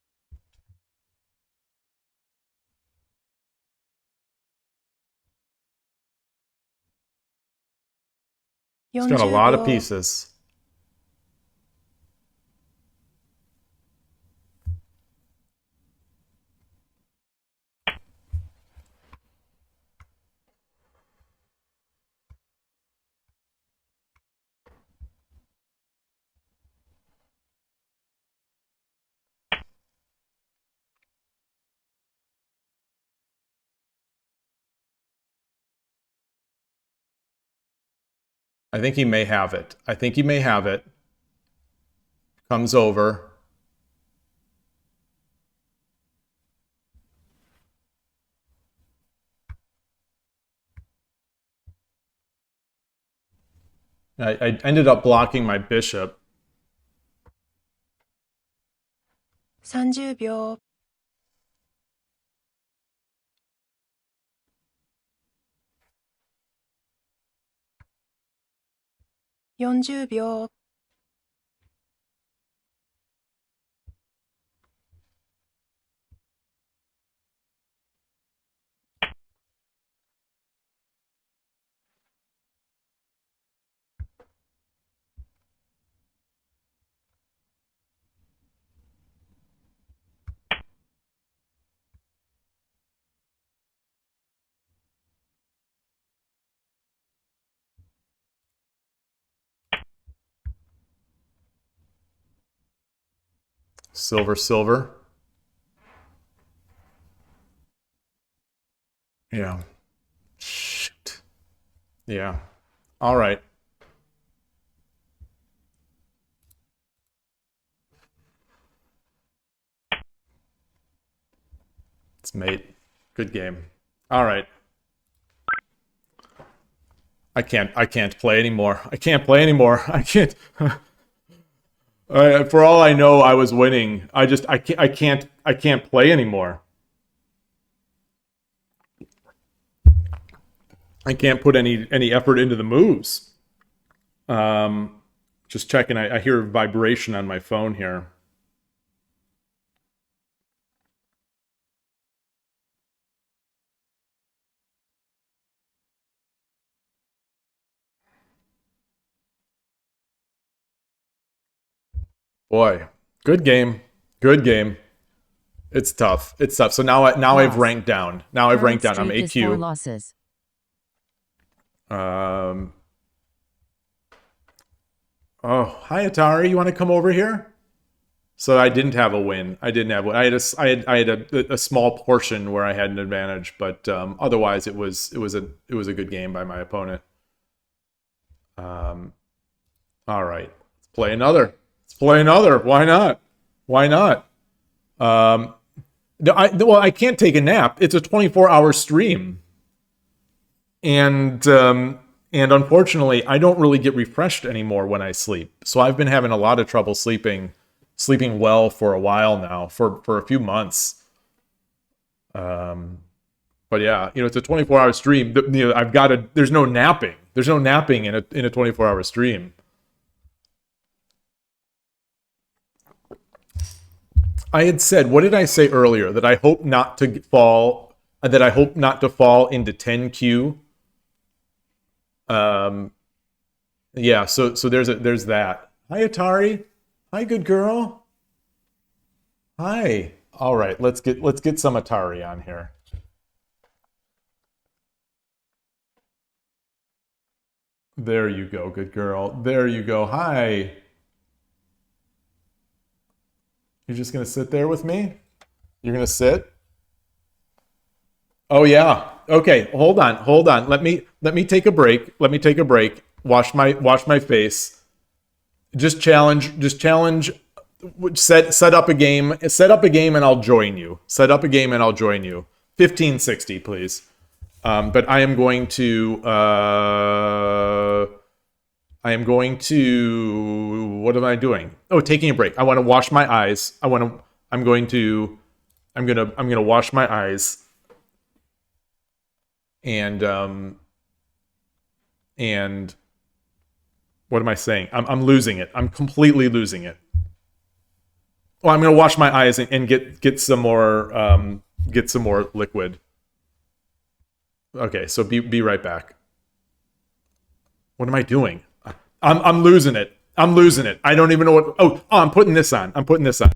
It's got a 40 lot of 秒。pieces. I think he may have it. I think he may have it. Comes over. I ended up blocking my bishop. 30秒。40秒。Silver, silver. Yeah. Shoot. Yeah. All right. It's mate. Good game. All right. I can't play anymore. I can't play anymore. I can't. For all I know, I was winning. I can't play anymore. I can't put any effort into the moves. Just checking. I hear vibration on my phone here. Boy, good game. Good game. It's tough. It's tough. So now I've ranked down. Now I've ranked down. I'm Streak is 4 AQ. losses. Oh, hi, Atari. You want to come over here? So I didn't have a win. I didn't have. I had a small portion where I had an advantage, but otherwise it was a good game by my opponent. Um, all right, let's play another. Let's play another. Why not? Why not? Um, well, I can't take a nap. It's a 24-hour stream, and unfortunately, I don't really get refreshed anymore when I sleep. So I've been having a lot of trouble sleeping well for a while now, for a few months. Um, but yeah, it's a 24-hour stream. I've got to. There's no napping. There's no napping in a 24-hour stream. I had said, what did I say earlier? That I hope not to fall. That I hope not to fall into 10Q. Um, yeah. So there's that. Hi Atari. Hi good girl. Hi. All right. Let's get some Atari on here. There you go, good girl. There you go. Hi. You're just gonna sit there with me? You're gonna sit? Oh yeah. Okay, hold on, hold on. Let me take a break. Let me take a break. Wash my face. Just challenge set up a game. Set up a game and I'll join you. Set up a game and I'll join you. 1560, please. But I am going to what am I doing? Oh, taking a break. I want to wash my eyes. I'm gonna wash my eyes and and what am I saying? I'm losing it. I'm completely losing it. Well, I'm gonna wash my eyes and get some more liquid. Okay, so be right back. What am I doing? I'm losing it. I'm losing it. I don't even know what. Oh, I'm putting this on. I'm putting this on.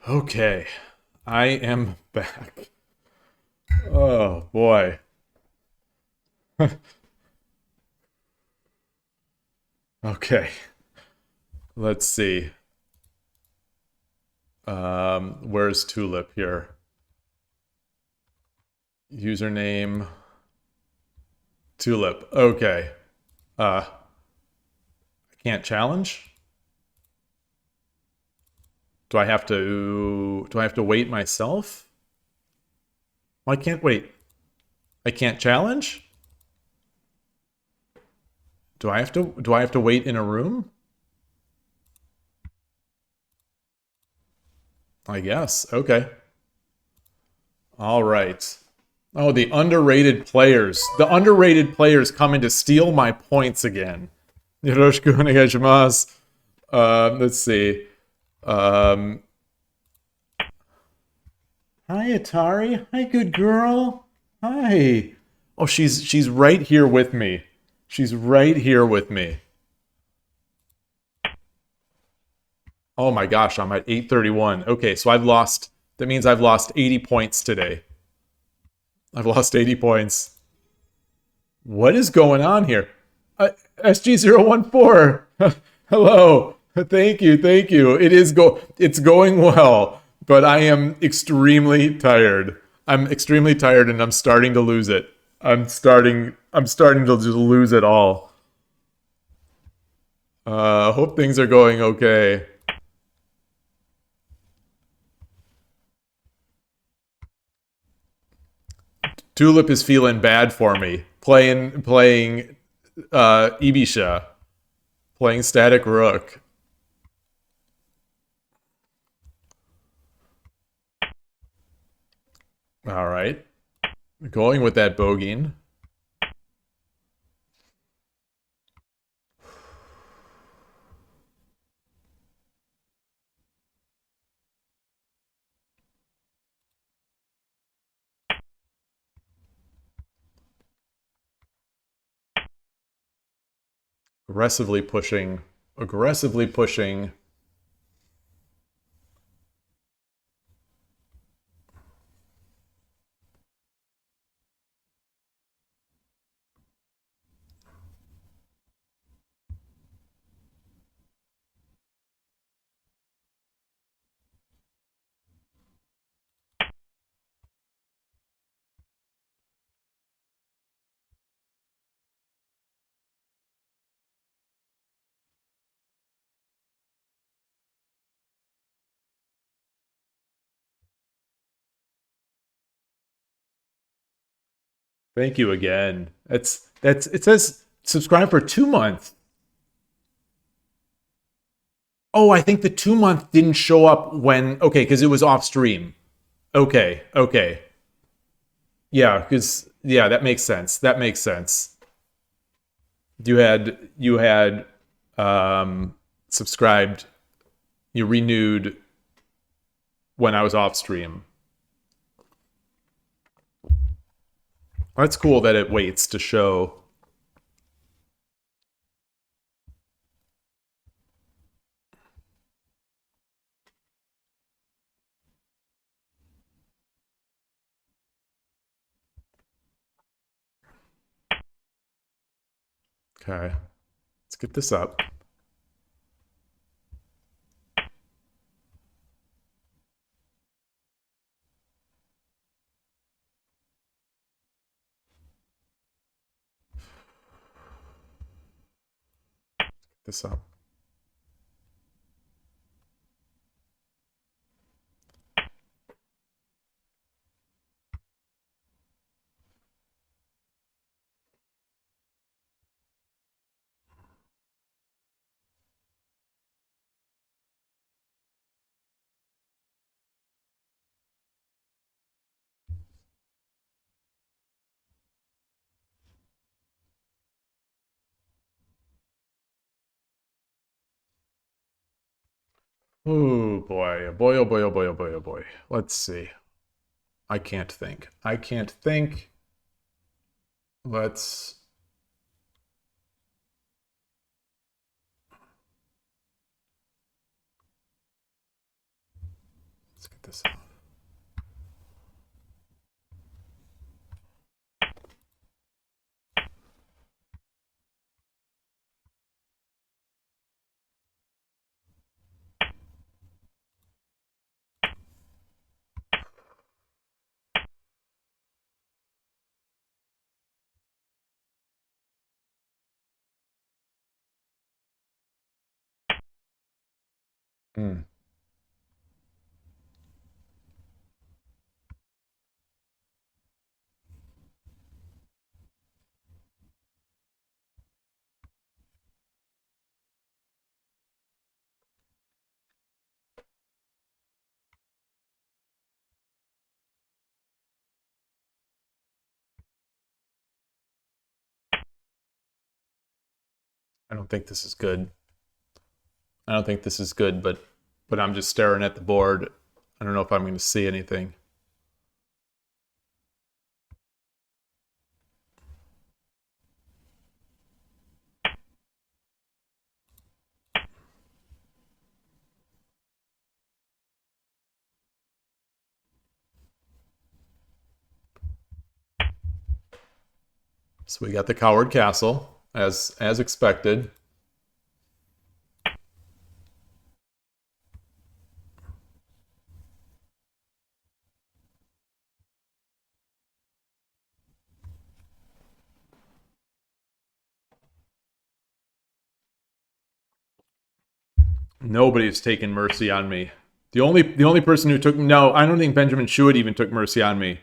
Okay, I am back. Oh boy. Okay, let's see. Where's Tulip here? Username Tulip. Okay. I can't challenge? Do I have to wait myself? Well, I can't wait. I can't challenge? Do I have to wait in a room? I guess. Okay. All right. Oh, the underrated players. The underrated players coming to steal my points again. Yoroshiku onegaishimasu. Let's see. Um, Hi, Atari. Hi, good girl. Hi. Oh, she's right here with me. She's right here with me. Oh my gosh, I'm at 831. Okay, so that means I've lost 80 points today. I've lost 80 points. What is going on here? SG014. Hello. Thank you. Thank you. It's going well, but I am extremely tired. I'm extremely tired and I'm starting to lose it. I'm starting to just lose it all. Hope things are going okay. Tulip is feeling bad for me. Playing Ibisha, playing Static Rook. All right. Going with that Bogeen. Aggressively pushing. Aggressively pushing. Thank you again. It says subscribe for 2 months. Oh, I think the 2 month didn't show up when because it was off stream. Okay. Yeah, that makes sense. That makes sense. You had subscribed, you renewed when I was off stream. That's cool that it waits to show. Okay. Let's get this up. This up. Oh boy. Oh boy, oh boy, oh boy, oh boy, oh boy. Let's see. I can't think. I can't think. Let's this out. Hmm. I don't think this is good. I don't think this is good, but I'm just staring at the board. I don't know if I'm going to see anything. So we got the Coward Castle, as expected. Nobody's taken mercy on me. The only person who took no, I don't think Benjamin Schuett even took mercy on me.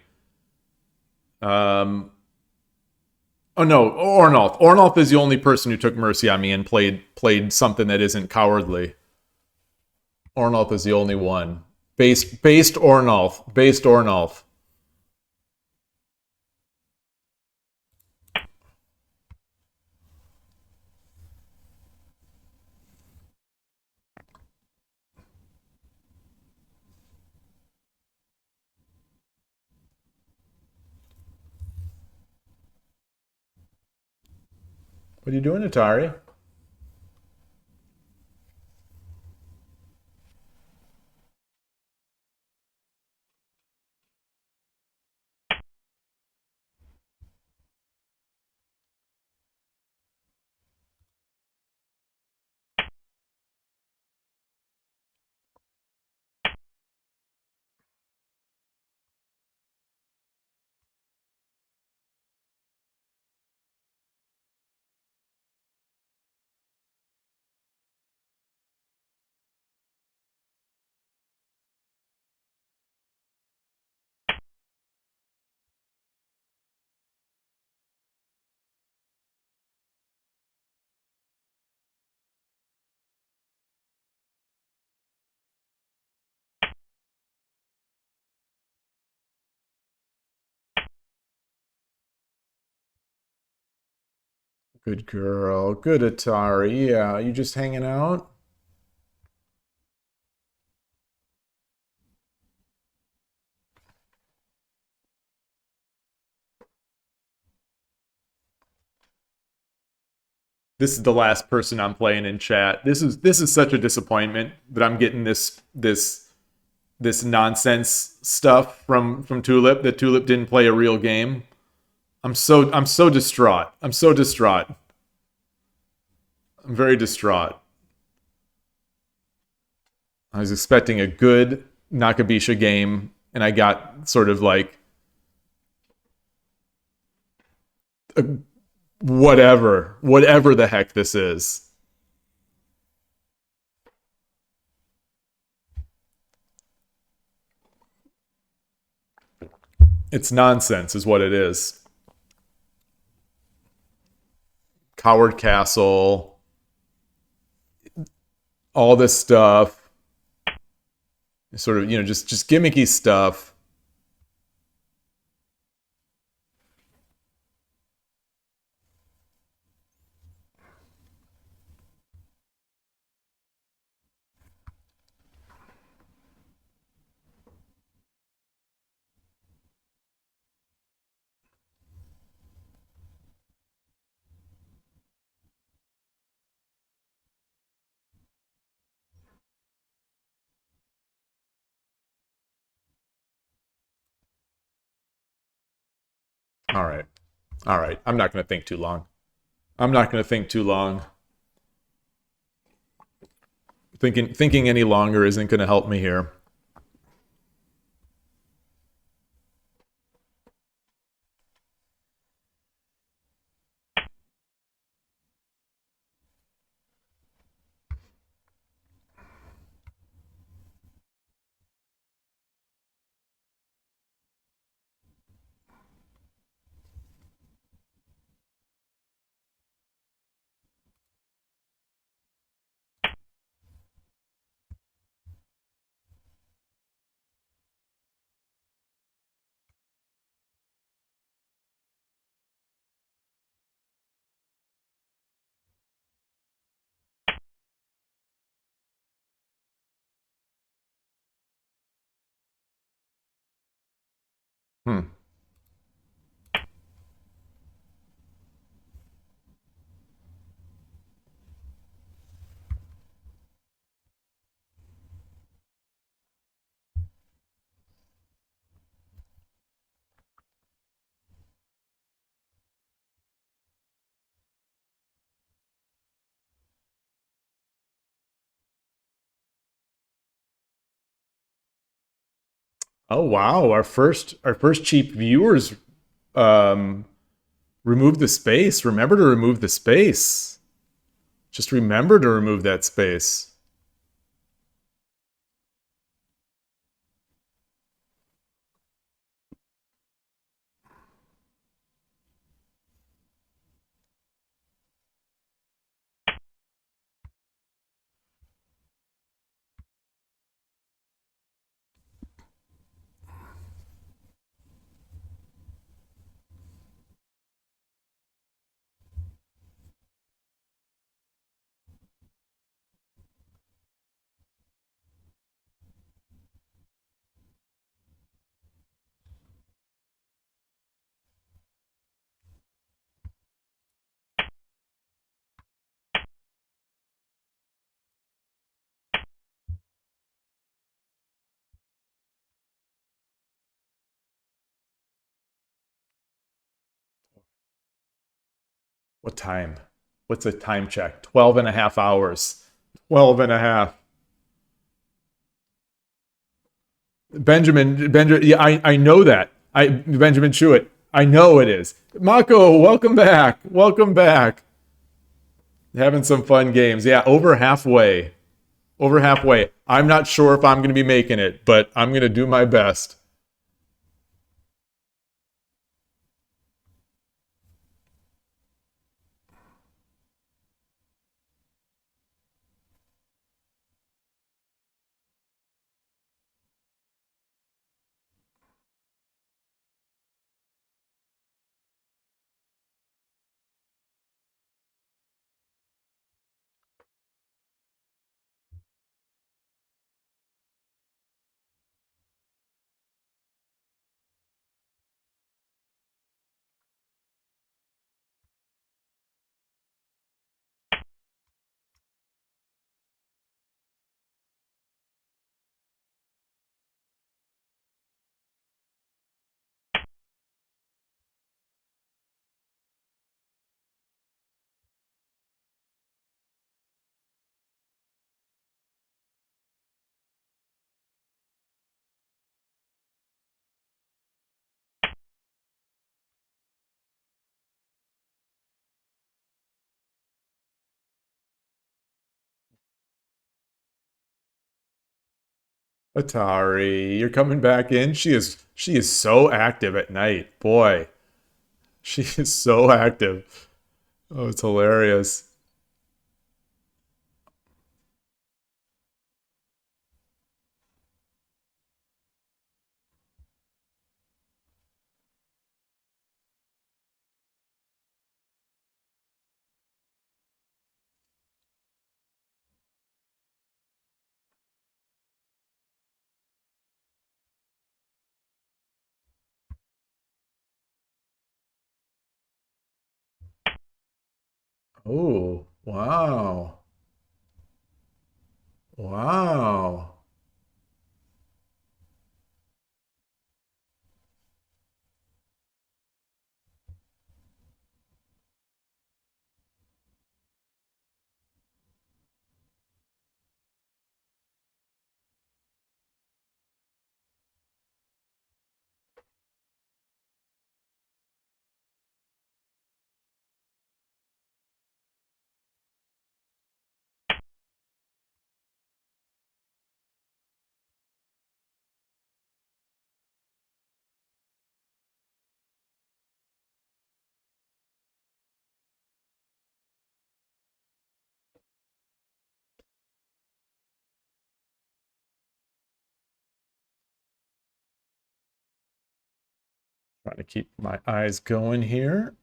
Oh no, Ornolf. Ornolf is the only person who took mercy on me and played something that isn't cowardly. Ornolf is the only one. Based Ornolf. Based Ornolf. What are you doing, Atari? Good girl. Good Atari. Yeah, you just hanging out? This is the last person I'm playing in chat. This is such a disappointment that I'm getting this nonsense stuff from Tulip, that Tulip didn't play a real game. I'm so distraught. I'm so distraught. I'm very distraught. I was expecting a good Nakabisha game, and I got sort of like a, whatever the heck this is. It's nonsense, is what it is. Coward Castle, all this stuff, sort of, just gimmicky stuff. All right. All right. I'm not going to think too long. I'm not going to think too long. Thinking any longer isn't going to help me here. Hmm. Oh wow, our first cheap viewers um remove the space. Remember to remove the space. Just remember to remove that space. What time? What's a time check? 12 and a half hours. 12 and a half. Benjamin, yeah, I know that. Benjamin Chewett, I know it is. Mako, welcome back. Welcome back. Having some fun games. Yeah, over halfway. Over halfway. I'm not sure if I'm going to be making it, but I'm going to do my best. Atari, you're coming back in. She is so active at night. Boy, she is so active. Oh, it's hilarious. Oh, wow. Wow. Trying to keep my eyes going here.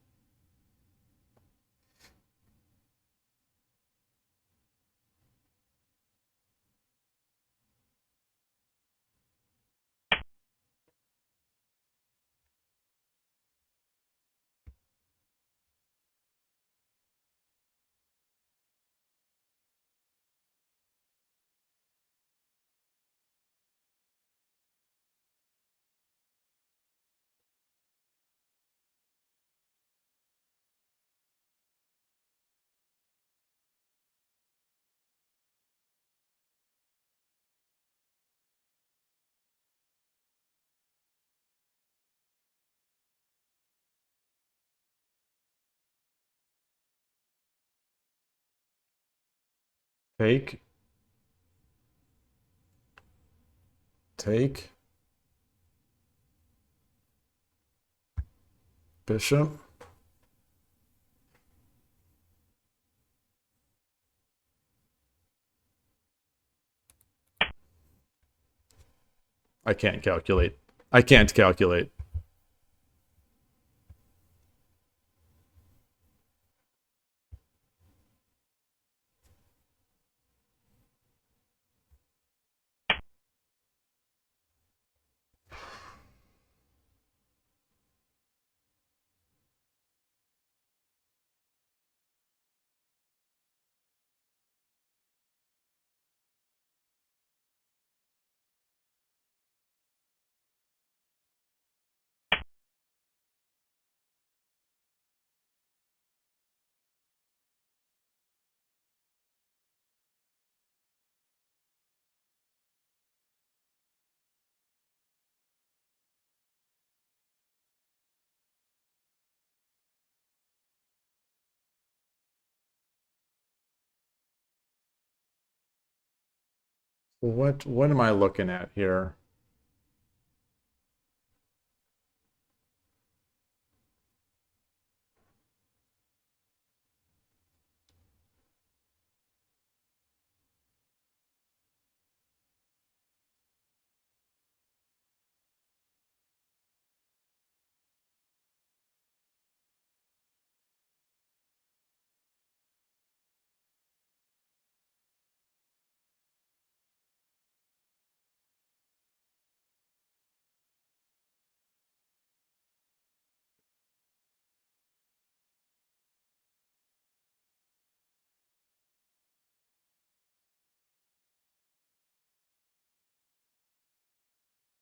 Take. Take. Bishop. I can't calculate. I can't calculate. What am I looking at here?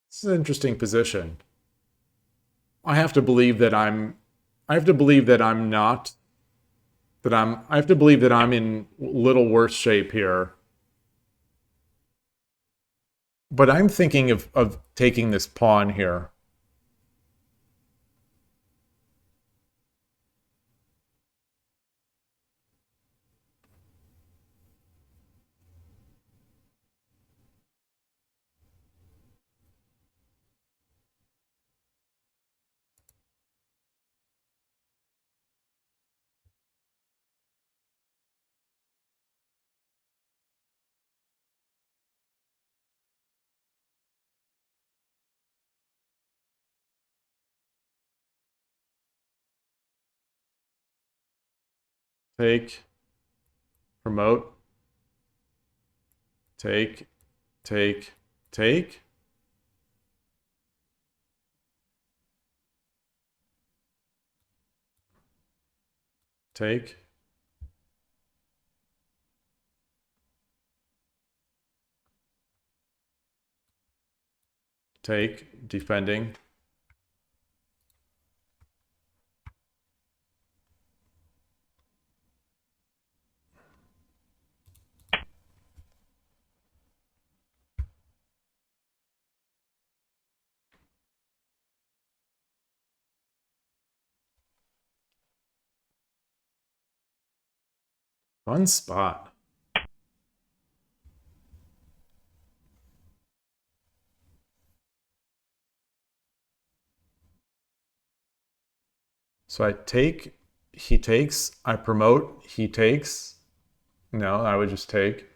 This is an interesting position. I have to believe that I have to believe that I'm not I have to believe that I'm in little worse shape here. But I'm thinking of taking this pawn here. Take, promote, take, take, take. Take. Take, defending. Fun spot. So I take, he takes, I promote, he takes. No, I would just take.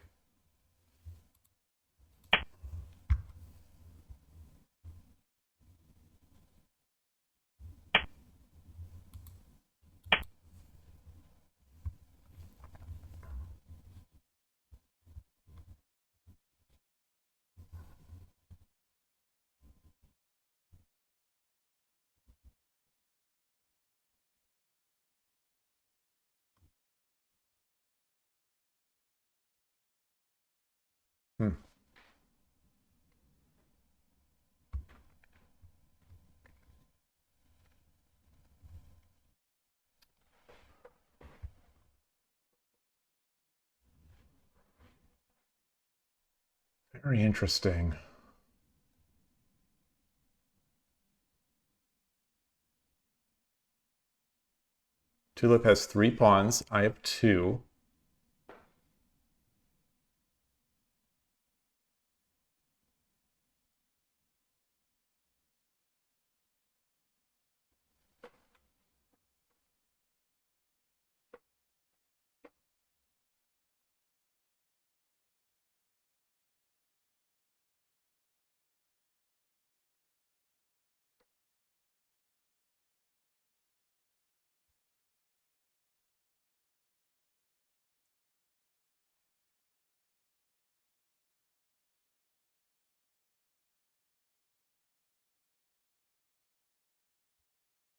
Very interesting. Tulip has 3 pawns. I have 2.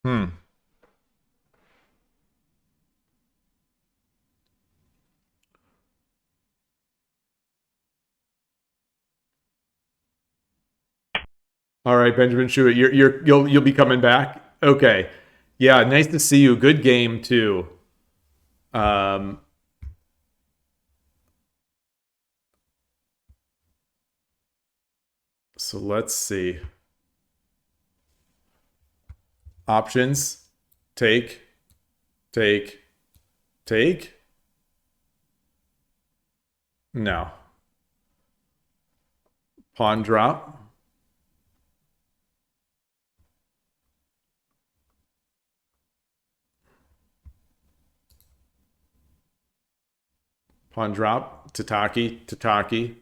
Hmm. All right, Benjamin Shuett, you'll be coming back. Okay, yeah, nice to see you. Good game too. Um, so let's see. Options: take, take, take. No. Pawn drop. Pawn drop. Tataki, tataki.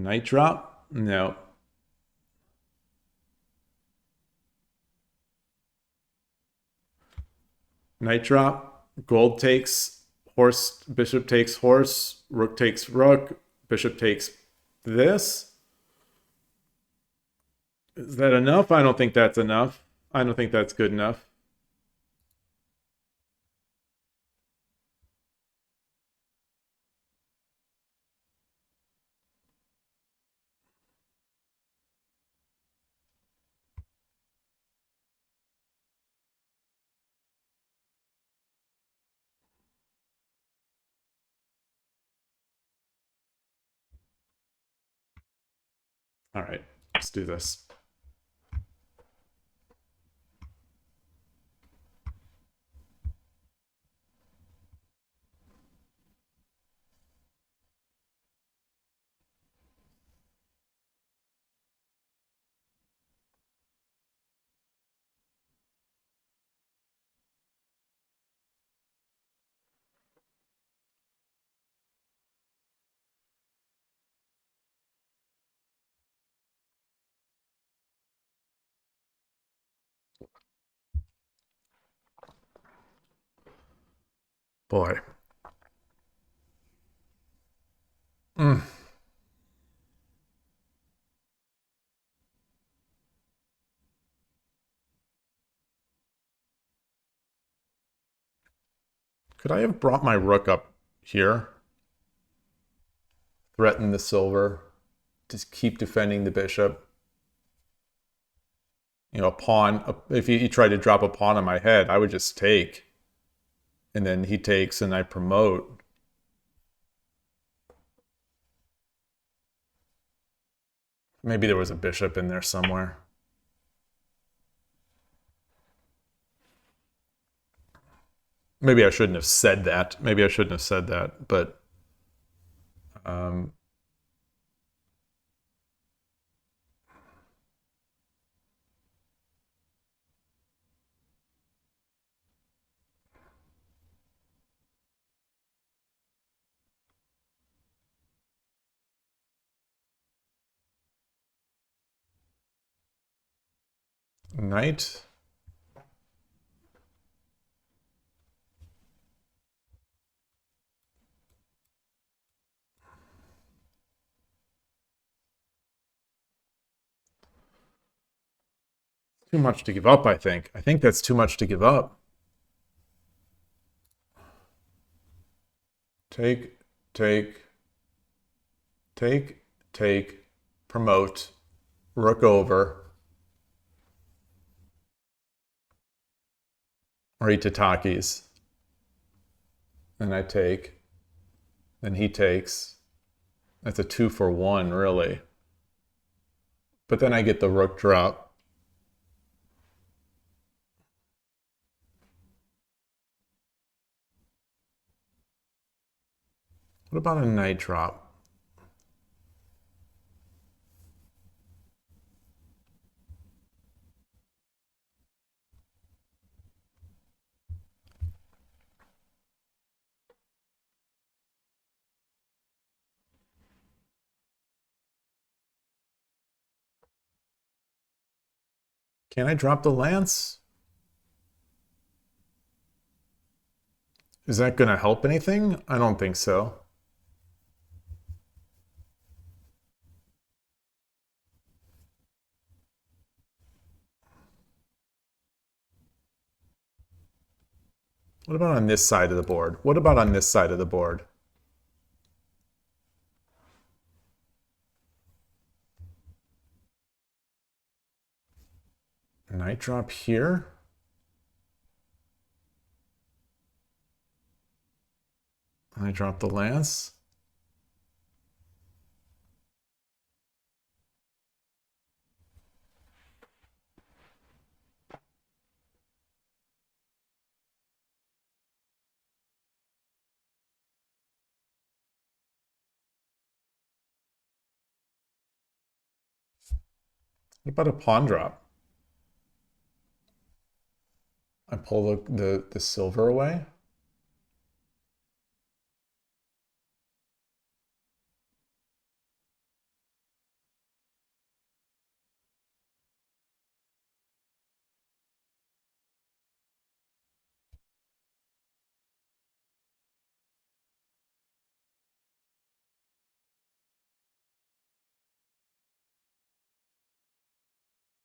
Knight drop. No. Knight drop. Gold takes horse. Bishop takes horse. Rook takes rook. Bishop takes this. Is that enough? I don't think that's enough. I don't think that's good enough. All right, let's do this. Boy. Mm. Could I have brought my rook up here? Threaten the silver. Just keep defending the bishop. You know, a pawn. If he tried to drop a pawn on my head, I would just take. And then he takes and I promote. Maybe there was a bishop in there somewhere. Maybe I shouldn't have said that. Maybe I shouldn't have said that. But um, knight. Too much to give up, I think. I think that's too much to give up. Take, take, take. take, promote, rook over, or itatakis. And I take, then he takes. That's a 2 for 1, really. But then I get the rook drop. What about a knight drop? Can I drop the lance? Is that going to help anything? I don't think so. What about on this side of the board? What about on this side of the board? Knight drop here? I drop the lance. What about a pawn drop? I pull the silver away.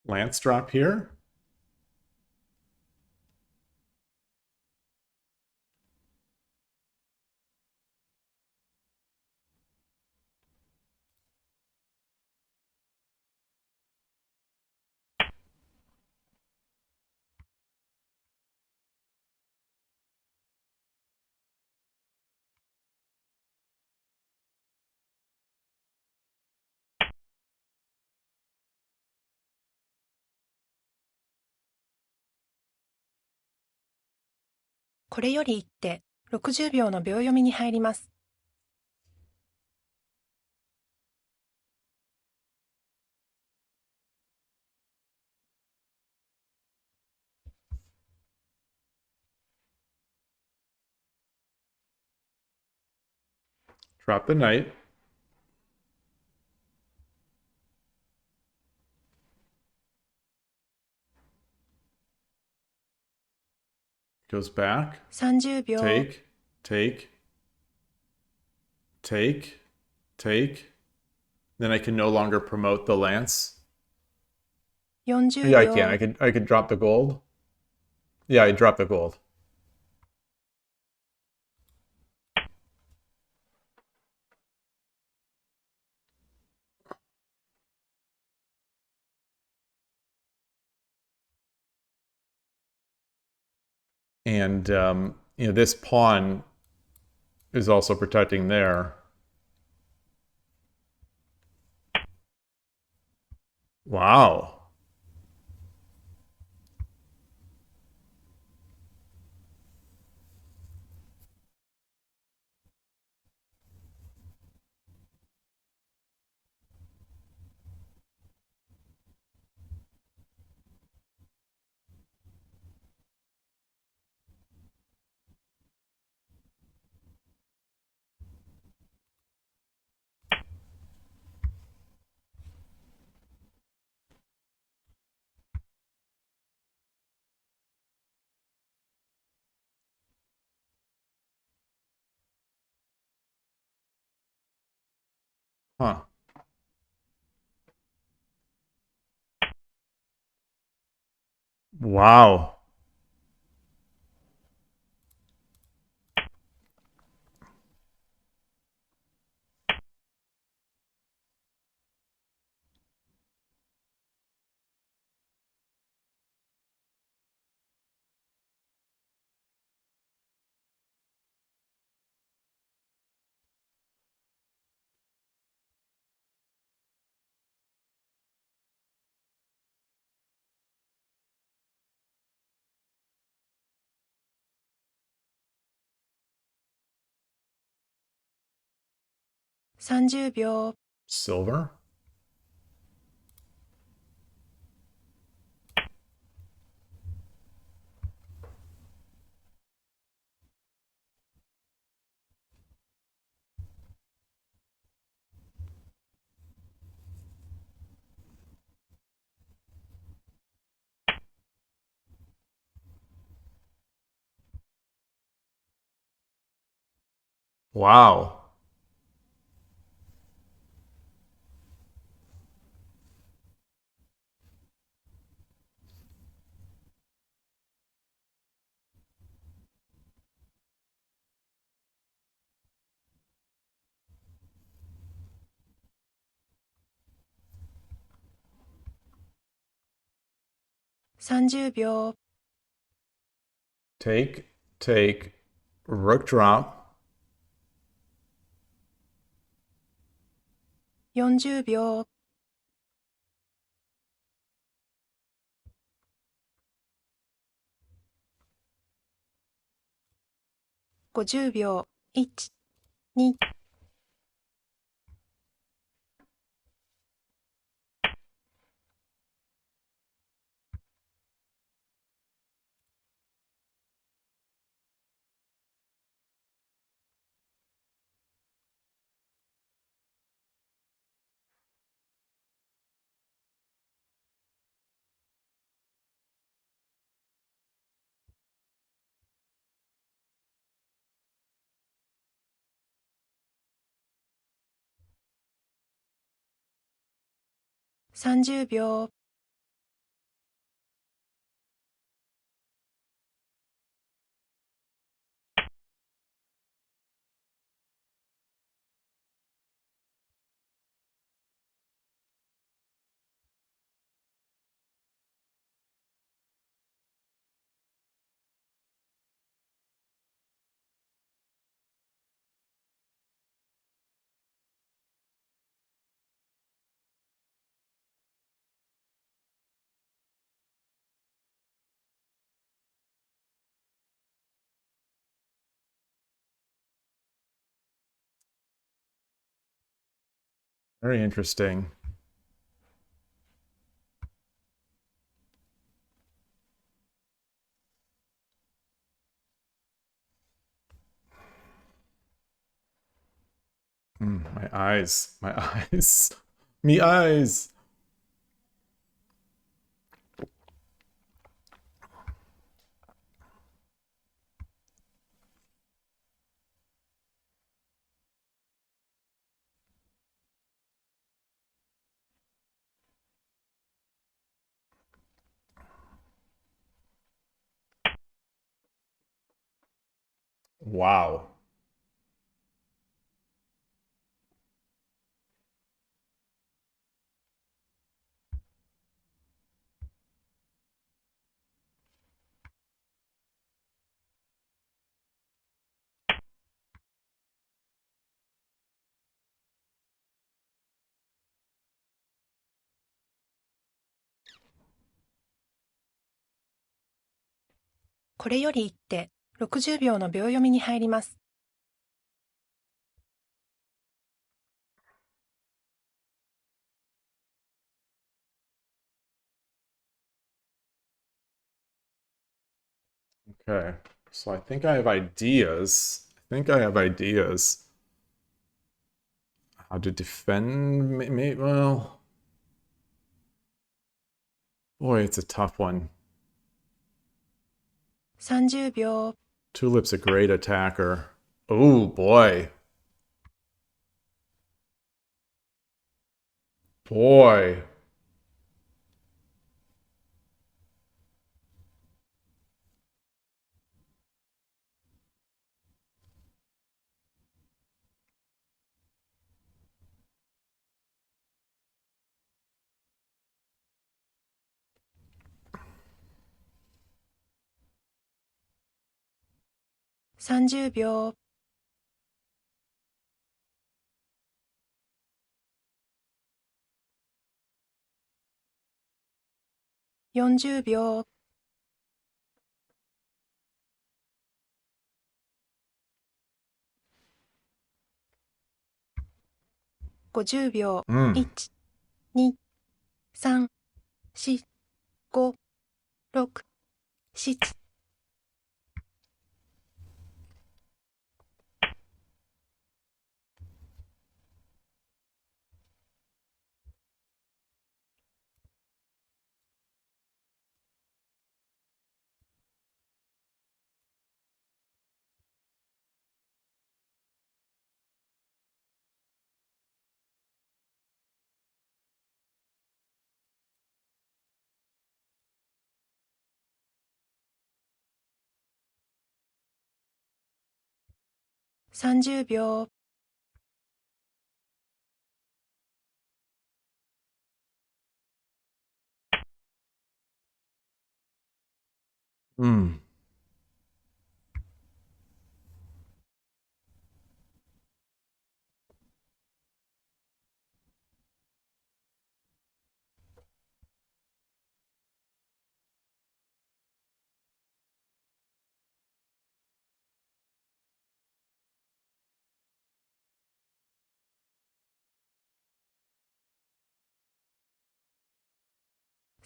Lance drop here.これより一手、60秒の秒読みに入ります。Drop the knight. Goes back. 30秒。Take, take, take, take. Then I can no longer promote the lance. 40 Yeah, I 秒。can. I could drop the gold. Yeah, I dropped the gold. And this pawn is also protecting there. Wow. Huh. Wow. 30秒、 Silver? Wow.30秒、 Take, rook drop, 40秒、 50秒、1、2、30秒、 very interesting. My eyes, my eyes, me eyes. Wow.これより一手、60秒の秒読みに入ります。Okay. So I think I have ideas. I think I have ideas. How to defend me? Well, boy, it's a tough one. 30秒、 Tulip's a great attacker. Oh boy. Boy.30秒、 40秒、50秒。Mm. 1、2、3、4、5、6、7。30秒。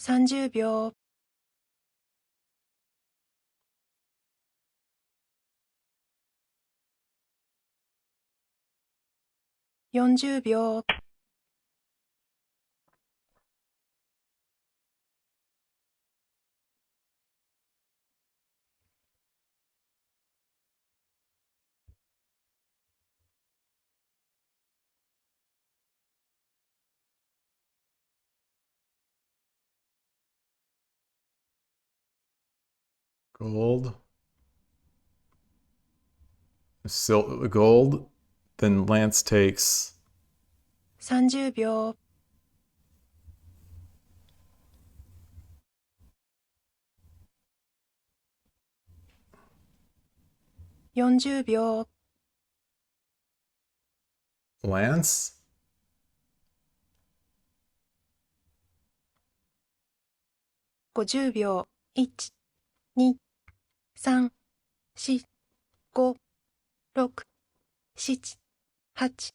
Mm.30秒。40秒。Gold. Gold. Then Lance takes. 30秒。40秒。Lance? 50秒。1、2、3、4、5、6、7、8。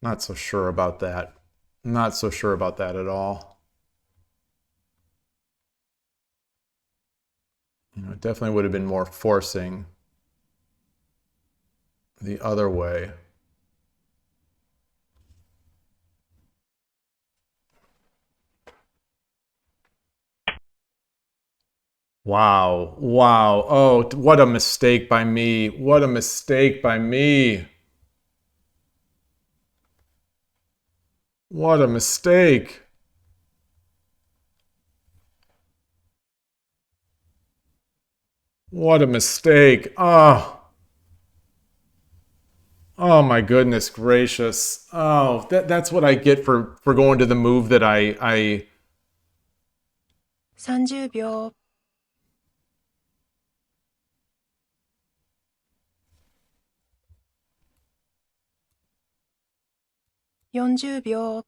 Not so sure about that. Not so sure about that at all. It definitely would have been more forcing the other way. Wow. Wow. Oh, what a mistake by me. What a mistake by me. What a mistake. What a mistake. Oh my goodness gracious. Oh, that's what I get for going to the move that I 30秒。40秒。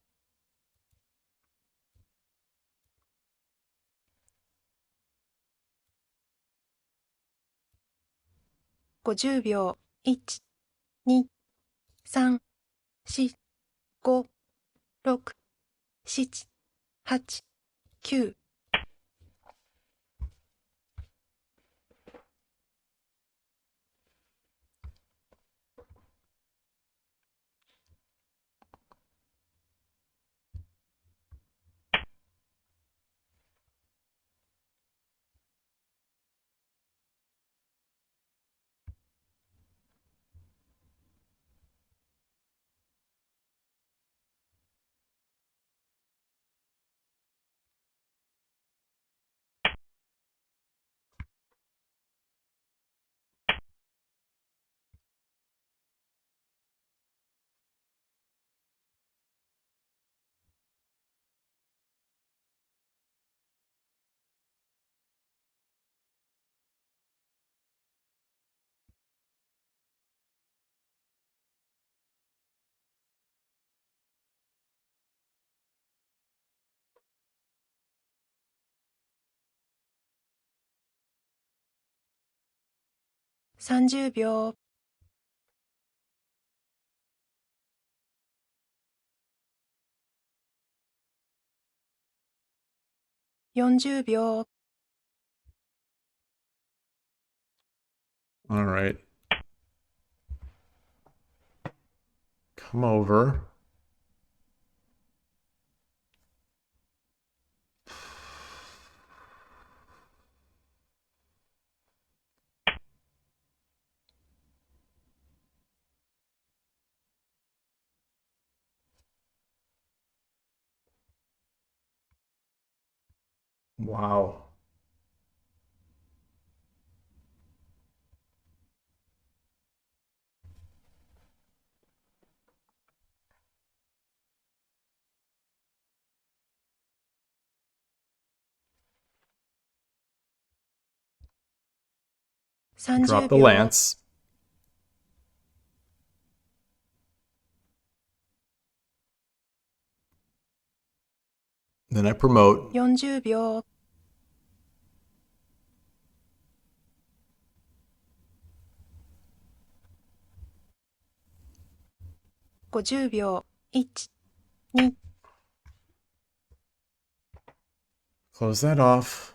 50秒。1、2、3、4、5、6、7、8、9。30秒、40秒、 All right. Come over. Wow. Drop 30 the 秒、 lance. Then I promote. 40秒、 50秒、1、2、 Close that off.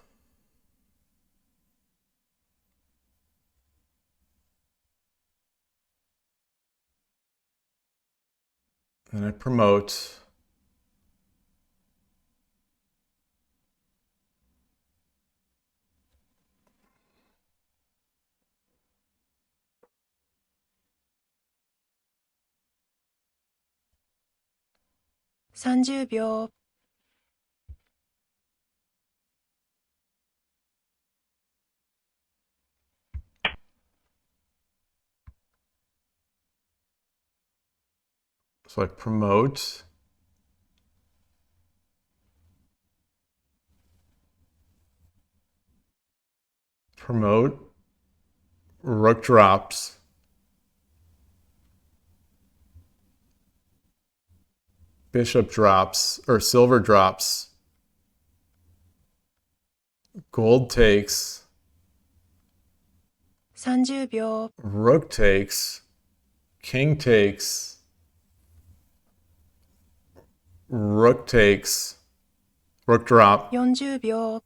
Then I promote.30秒、 So I promote. Promote. Rook drops. Bishop drops, or silver drops. Gold takes. 30秒、 Rook takes. King takes. Rook takes. Rook drop. 40秒、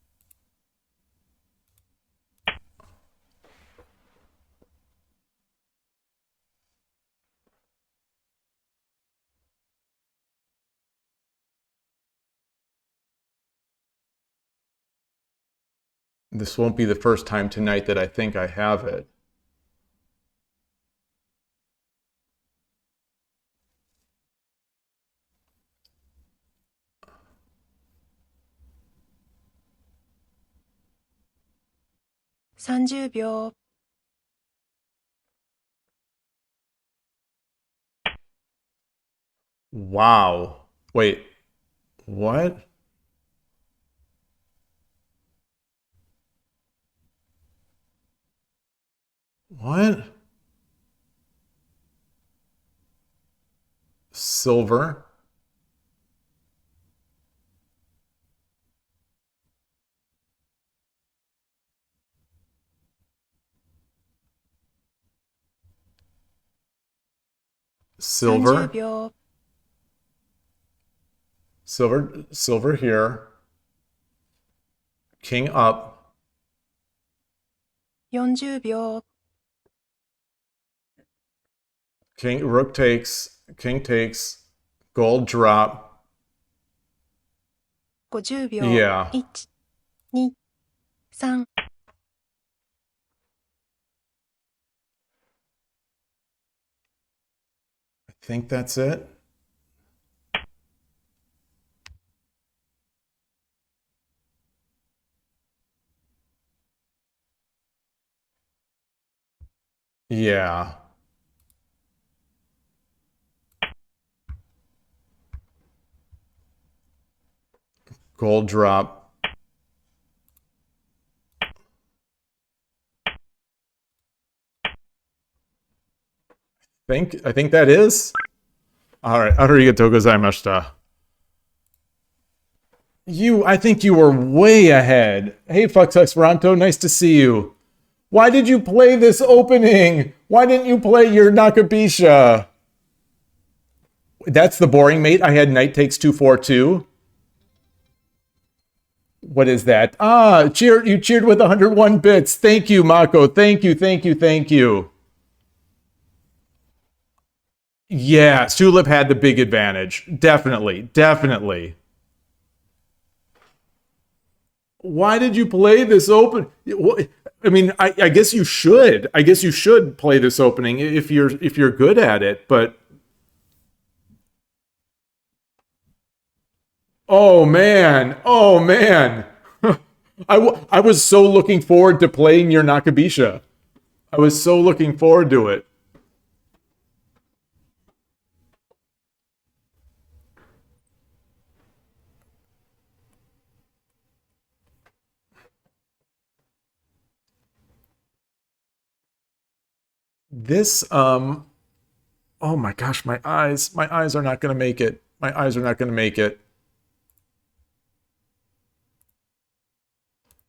This won't be the first time tonight that I think I have it.30秒、 Wow. Wait. What? What? Silver.30 Silver. 秒、 Silver here. King up. 40秒、 Rook takes. King takes. Gold drop. 50秒、 Yeah. 1、2、3。 I think that's it. Yeah. Gold drop. I think that is. All right. Arigatou gozaimashita. I think you were way ahead. Hey, Flux Esperanto, nice to see you. Why did you play this opening? Why didn't you play your Nakabisha? That's the boring mate. I had knight takes 2-4-2. What is that? Ah, you cheered with 101 bits. Thank you, Mako. Thank you, thank you, thank you. Yeah, Sulip had the big advantage. Definitely, definitely. Why did you play this open? I mean, I guess you should. I guess you should play this opening if you're good at it. But oh man, oh man, I was so looking forward to playing your Nakabisha. I was so looking forward to it. This oh my gosh, my eyes are not going to make it. My eyes are not going to make it.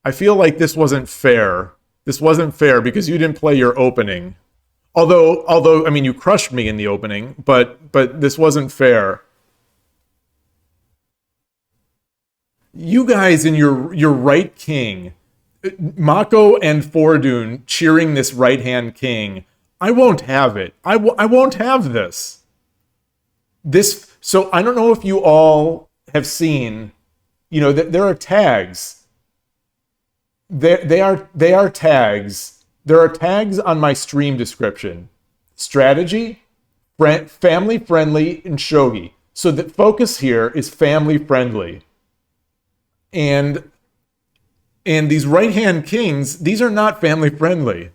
I feel like this wasn't fair. This wasn't fair because you didn't play your opening. Although I mean you crushed me in the opening, but this wasn't fair. You guys and your right king, Mako and Fordoon cheering this right hand king. I won't have it. I won't have this. So I don't know if you all have seen, you know, there are tags. They are tags. There are tags on my stream description. Strategy, family friendly, and shogi. So the focus here is family friendly. And these right hand kings, these are not family friendly.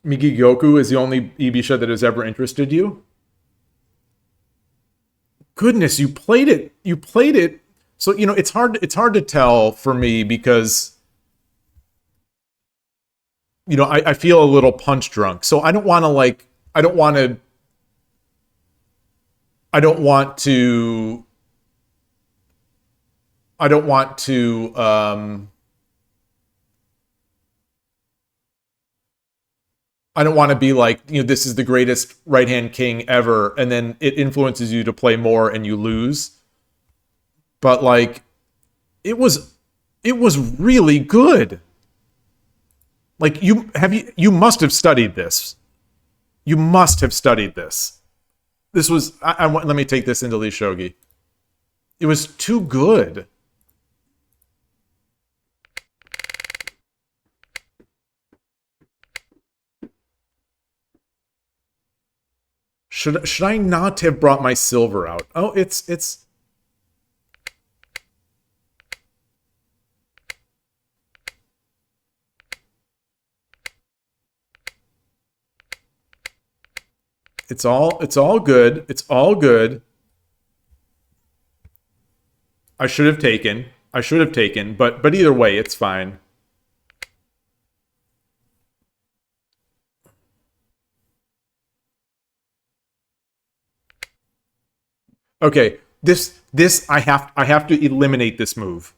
Migi-Gyoku is the only Ibisha that has ever interested you? Goodness, you played it. You played it. So, you know, it's hard to tell for me because, you know, I feel a little punch drunk. So I don't want to like, I don't want to, I don't want to, I don't want to, I don't want to be like, you know, this is the greatest right-hand king ever, and then it influences you to play more and you lose. But like, it was really good. Like you must have studied this. You must have studied this. This was let me take this into Lee Shogi. It was too good. Should I not have brought my silver out? Oh, it's all good. It's all good. I should have taken. But either way, it's fine. Okay, this I have to eliminate this move.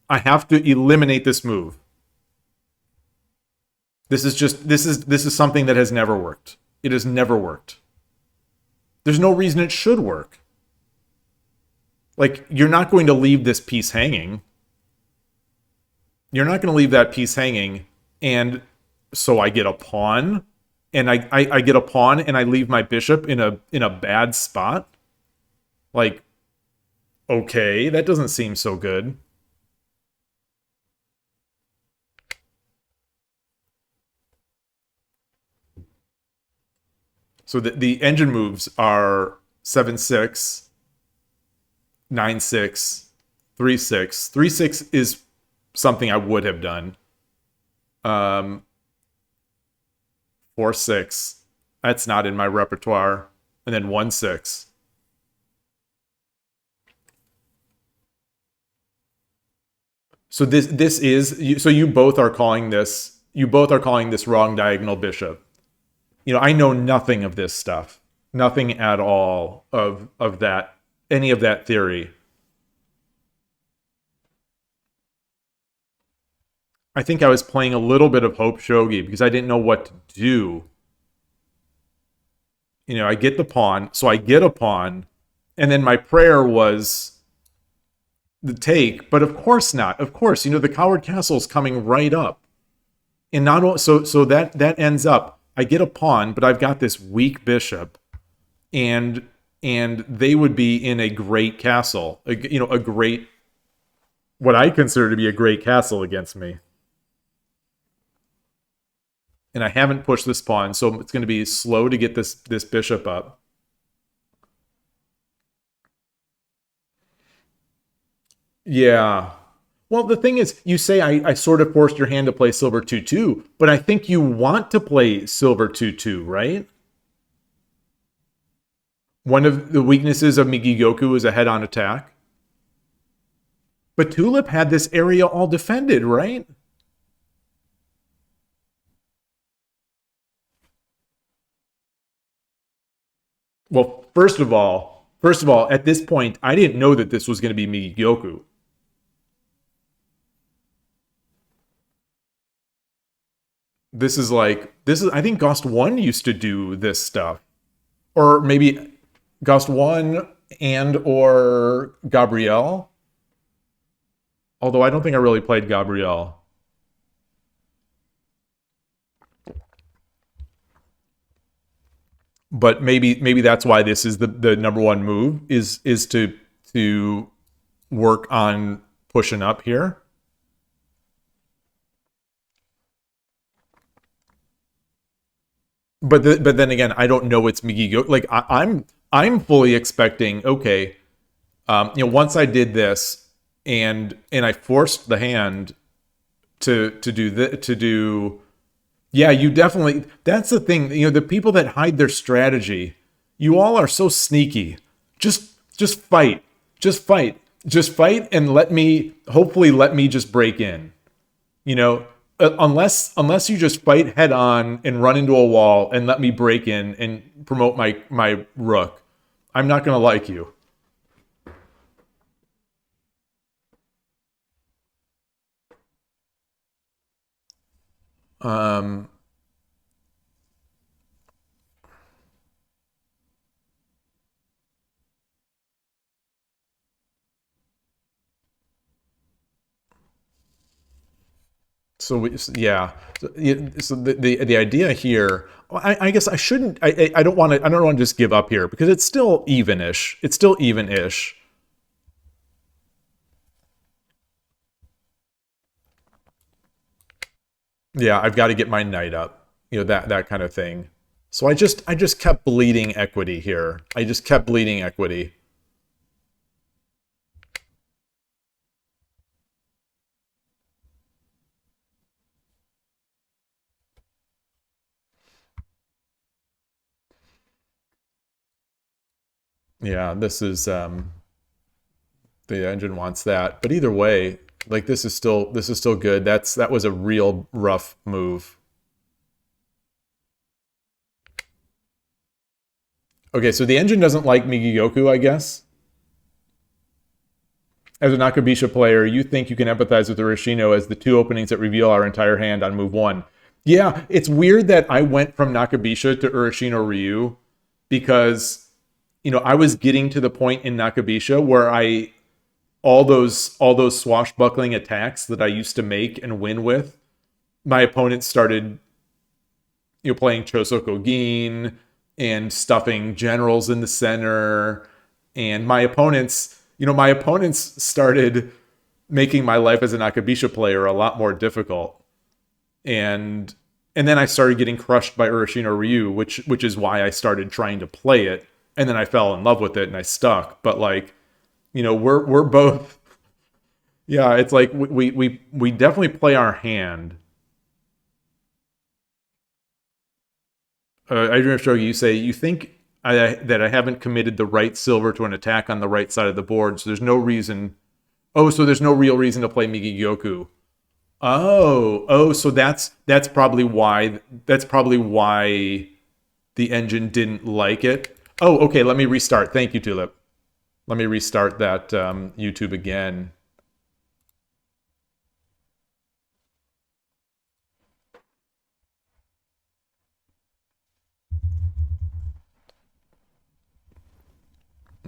I have to eliminate this move. This is something that has never worked. It has never worked. There's no reason it should work. Like, you're not going to leave this piece hanging. You're not going to leave that piece hanging, and so I get a pawn, and I get a pawn, and I leave my bishop in a bad spot. Like, okay, that doesn't seem so good. So the engine moves are 7-6, 9-6, 3-6. 3-6 is something I would have done. 4-6. That's not in my repertoire. And then 1-6. So this is so you both are calling this wrong diagonal bishop. You know, I know nothing of this stuff. Nothing at all of that, any of that theory. I think I was playing a little bit of Hope Shogi because I didn't know what to do. I get the pawn, so I get a pawn, and then my prayer was the take, but of course not. Of course, the coward castle is coming right up. And not so that ends up I get a pawn, but I've got this weak bishop, and they would be in a great castle, a great, what I consider to be a great castle against me. And I haven't pushed this pawn, so it's going to be slow to get this bishop up. Yeah. Well, the thing is, you say I sort of forced your hand to play silver 2-2, but I think you want to play silver 2-2, right? One of the weaknesses of Migigoku is a head-on attack. But Tulip had this area all defended, right? Well, first of all, at this point, I didn't know that this was going to be Migigoku. I think Ghost 1 used to do this stuff. Or maybe Ghost 1 and or Gabrielle. Although I don't think I really played Gabrielle. But maybe that's why this is the number one move is to work on pushing up here. But then again, I don't know it's Migigo. Like I'm fully expecting, okay, once I did this and I forced the hand to do. Yeah, you definitely. That's the thing. The people that hide their strategy, you all are so sneaky. Just fight. Just fight. Just fight, and hopefully let me just break in. Unless you just fight head on and run into a wall and let me break in and promote my rook, I'm not gonna like you. Um. Yeah. So the idea here, I guess I shouldn't. I don't want to. I don't want to just give up here because it's still evenish. It's still evenish. Yeah, I've got to get my knight up. That kind of thing. So I just kept bleeding equity here. I just kept bleeding equity. Yeah, this is the engine wants that. But either way, like this is still good. That was a real rough move. Okay, so the engine doesn't like Migigoku, I guess. As a Nakabisha player, you think you can empathize with Urashino as the two openings that reveal our entire hand on move one. Yeah, it's weird that I went from Nakabisha to Urashino Ryu because I was getting to the point in Nakabisha where all those swashbuckling attacks that I used to make and win with, my opponents started playing Chosoko Gin and stuffing generals in the center, and my opponents started making my life as an Akabisha player a lot more difficult. And then I started getting crushed by Urashino Ryu, which is why I started trying to play it, and then I fell in love with it and I stuck. But we're both. Yeah, it's like we definitely play our hand. Adrian Shogi, you say you think that I haven't committed the right silver to an attack on the right side of the board, so there's no reason. Oh, so there's no real reason to play Migi-Gyoku. Oh, so that's probably why the engine didn't like it. Oh, okay. Let me restart. Thank you, Tulip. Let me restart that YouTube again.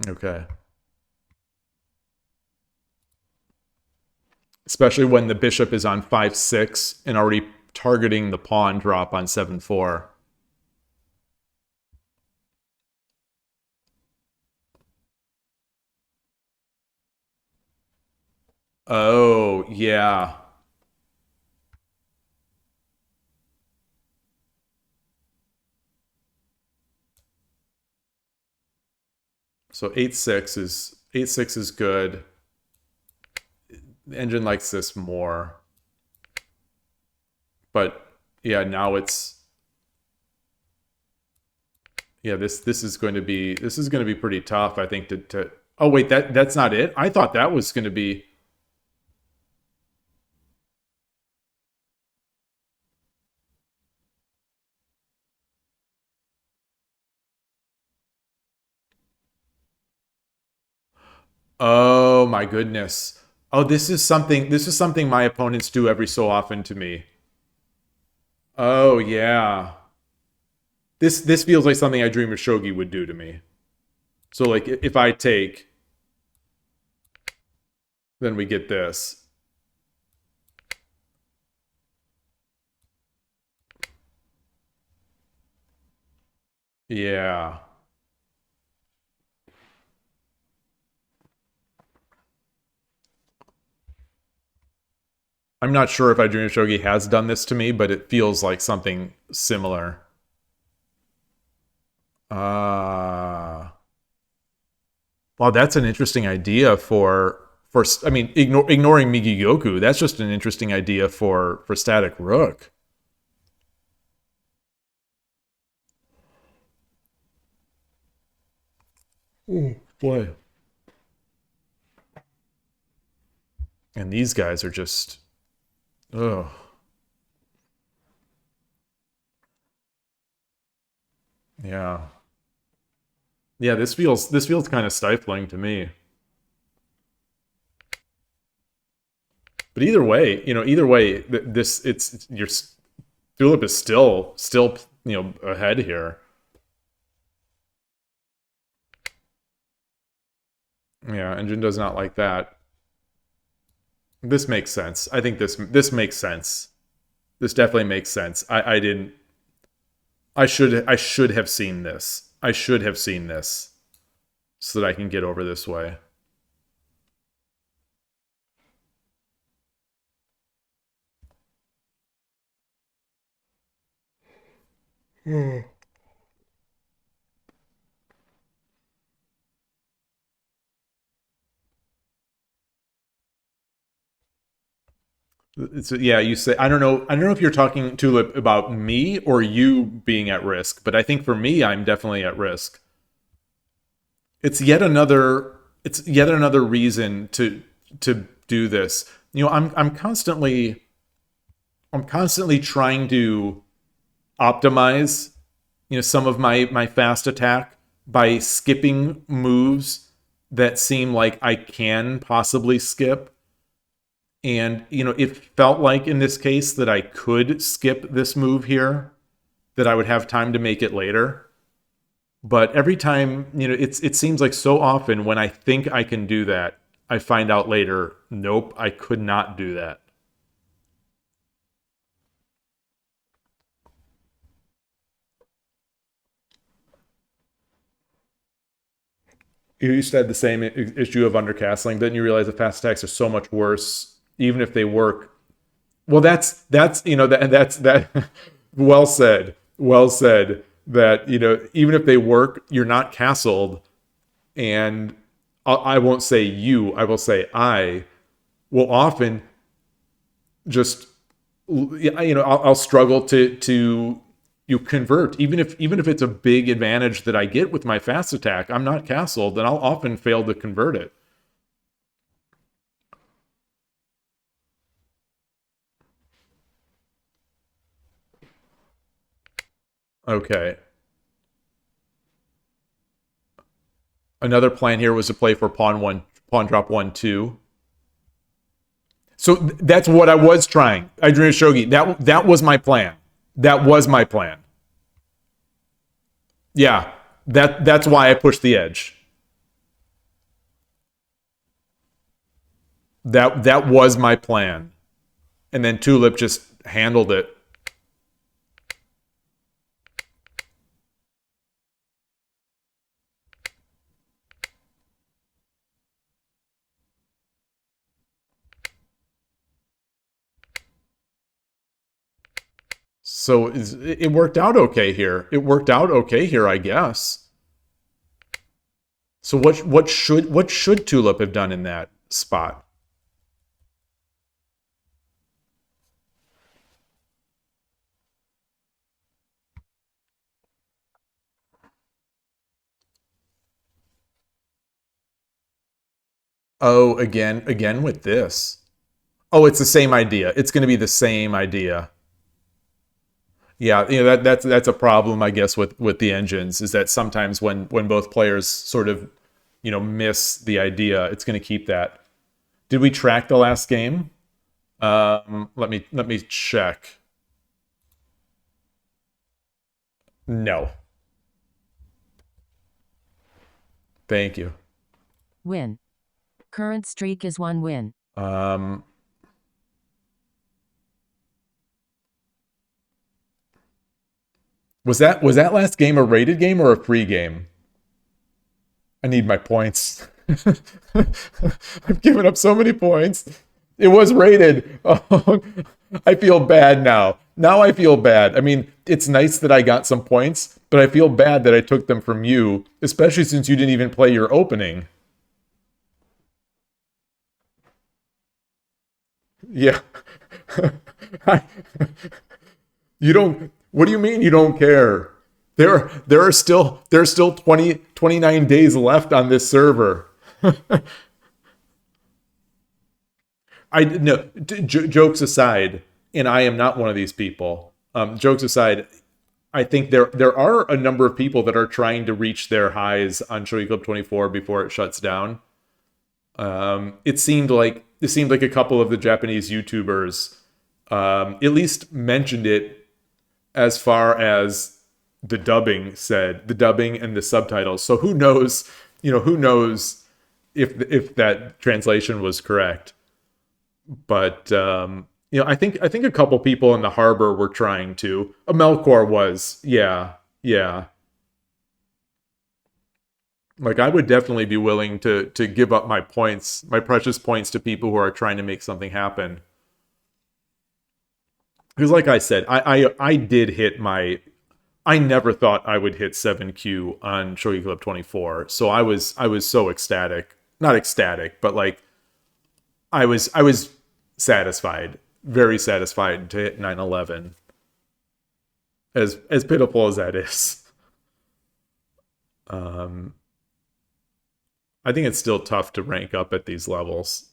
Okay. Especially when the bishop is on 5-6 and already targeting the pawn drop on 7-4. Oh, yeah. So 8-6 is good. The engine likes this more. But yeah, now it's yeah, this is going to be pretty tough, I think, to oh wait, that's not it? I thought that was gonna be oh my goodness. Oh, this is something my opponents do every so often to me. Oh yeah. This feels like something I dream of Shogi would do to me. So like if I take, then we get this. Yeah. I'm not sure if I dream of Shogi has done this to me, but it feels like something similar. Uh Wow, that's an interesting idea for I mean, ignoring Migiyoku, that's just an interesting idea for static rook. Oh boy. And these guys are just oh yeah. Yeah, this feels kind of stifling to me. But either way, this it's your Tulip is still ahead here. Yeah, Engine does not like that. This makes sense. I think this makes sense. This definitely makes sense. I didn't. I should have seen this. I should have seen this so that I can get over this way. Yeah, you say I don't know if you're talking Tulip about me or you being at risk, but I think for me I'm definitely at risk. It's yet another reason to do this. I'm constantly trying to optimize some of my fast attack by skipping moves that seem like I can possibly skip. And it felt like in this case that I could skip this move here, that I would have time to make it later. But every time, it seems like so often when I think I can do that, I find out later, nope, I could not do that. You used to have the same issue of undercastling. Then you realize the fast attacks are so much worse, even if they work. Well, that's that's that. Well said. Well said. That even if they work, you're not castled, and I won't say you. I will say I will often just I'll struggle to you convert even if it's a big advantage that I get with my fast attack. I'm not castled, and I'll often fail to convert it. Okay. Another plan here was to play for pawn drop 1-2. So that's what I was trying. I drew a shogi. That was my plan. That was my plan. Yeah, that's why I pushed the edge. That was my plan. And then Tulip just handled it. So it worked out okay here. It worked out okay here, I guess. So what should Tulip have done in that spot? Oh, again with this. Oh, it's the same idea. It's going to be the same idea. Yeah, that's a problem, I guess, with the engines is that sometimes when both players sort of miss the idea, it's going to keep that. Did we track the last game? Let me check. No. Thank you. Win. Current streak is 1 win. Was that last game a rated game or a free game? I need my points. I've given up so many points. It was rated. Oh, I feel bad now. Now I feel bad. I mean, it's nice that I got some points, but I feel bad that I took them from you, especially since you didn't even play your opening. Yeah. You don't. What do you mean you don't care? There are still 29 days left on this server. I no jokes aside, and I am not one of these people. Jokes aside, I think there are a number of people that are trying to reach their highs on Shogi Club 24 before it shuts down. It seemed like a couple of the Japanese YouTubers at least mentioned it as far as the dubbing and the subtitles. So who knows, who knows if that translation was correct. But I think a couple people in the harbor were trying to. Melkor was, yeah. Like I would definitely be willing to give up my points, my precious points to people who are trying to make something happen. Because like I said, I did hit my I never thought I would hit 7Q on Shogi Club 24. So I was so ecstatic. Not ecstatic, but like I was satisfied, very satisfied to hit 911. As pitiful as that is. I think it's still tough to rank up at these levels.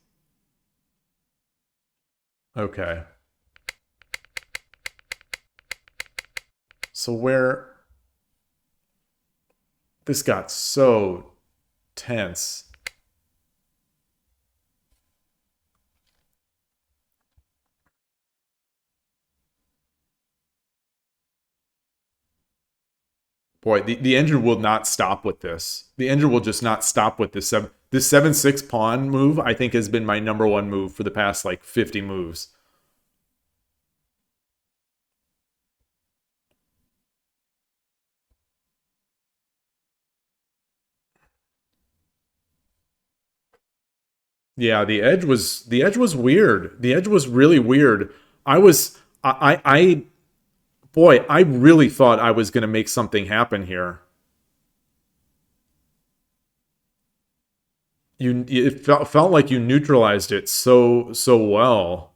Okay. So where this got so tense. Boy, the engine will not stop with this. The engine will just not stop with this. This 7-6 pawn move, I think, has been my number one move for the past, like, 50 moves. Yeah, the edge was weird. The edge was really weird. Boy, I really thought I was going to make something happen here. It felt like you neutralized it so well,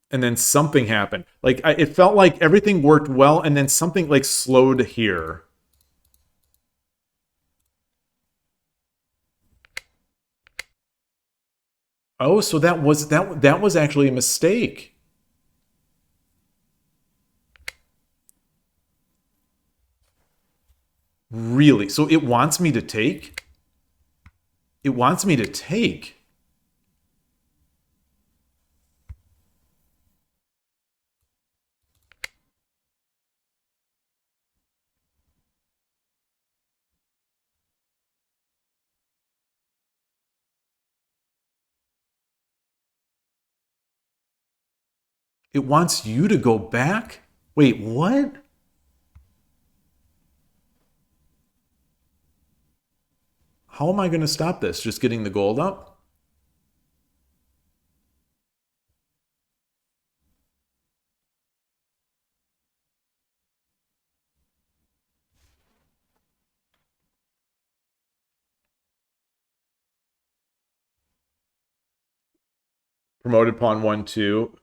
and then something happened. Like it felt like everything worked well, and then something like slowed here. Oh, so that was actually a mistake. Really? So it wants me to take? It wants me to take. It wants you to go back? Wait, what? How am I going to stop this? Just getting the gold up? Promoted pawn 1, 2.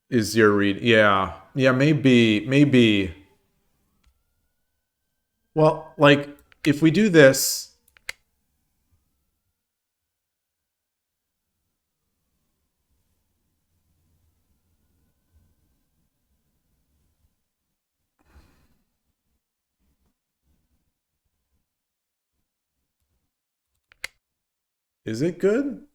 Is your read? Yeah. Yeah, maybe. Maybe. Well, like, if we do this... Is it good?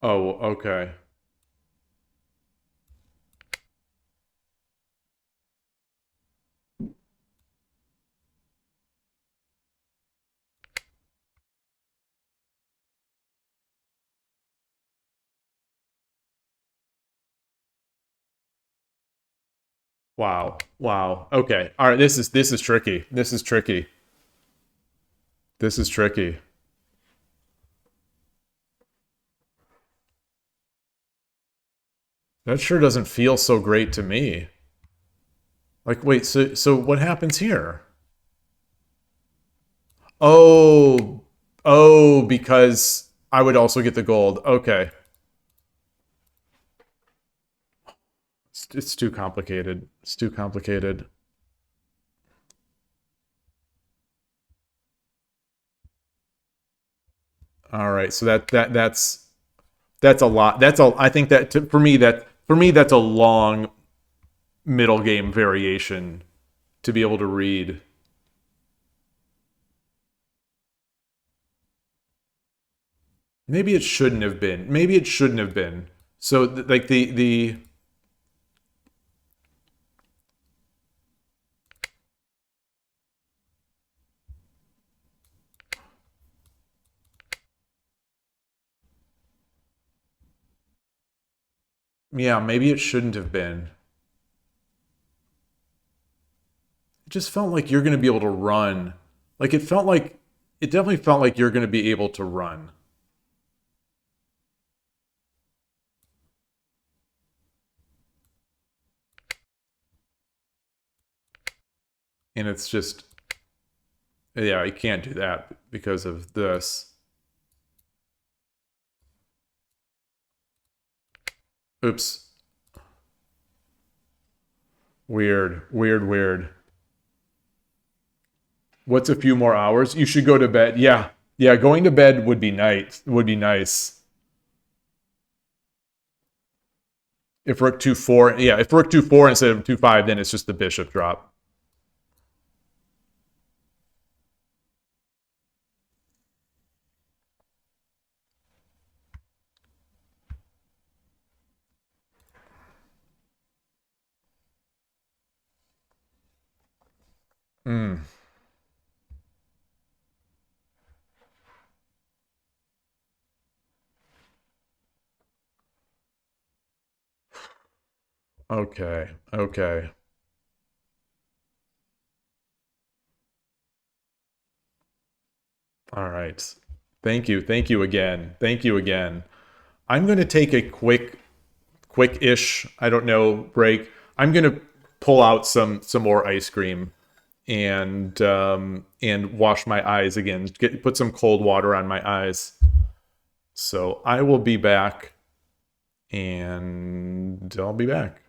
Oh, okay. Wow. Wow. Okay. All right, this is tricky. This is tricky. This is tricky. That sure doesn't feel so great to me. Like, wait, so what happens here? Oh, oh, because I would also get the gold. Okay. It's too complicated. It's too complicated. All right, so that's a lot. That's a I think that for me that's a long middle game variation to be able to read. Maybe it shouldn't have been. Maybe it shouldn't have been. So like the yeah, maybe it shouldn't have been. It just felt like you're going to be able to run. Like it definitely felt like you're going to be able to run. And it's just yeah, I can't do that because of this. Oops. Weird, weird, weird. What's a few more hours? You should go to bed. Yeah. Yeah, going to bed would be nice. Would be nice. If rook 2-4, yeah, if rook 2-4 instead of 2-5, then it's just the bishop drop. Hmm. Okay. Okay. All right. Thank you. Thank you again. Thank you again. I'm going to take a quick-ish, I don't know, break. I'm going to pull out some more ice cream and wash my eyes again. Put some cold water on my eyes. So I will be back, and I'll be back.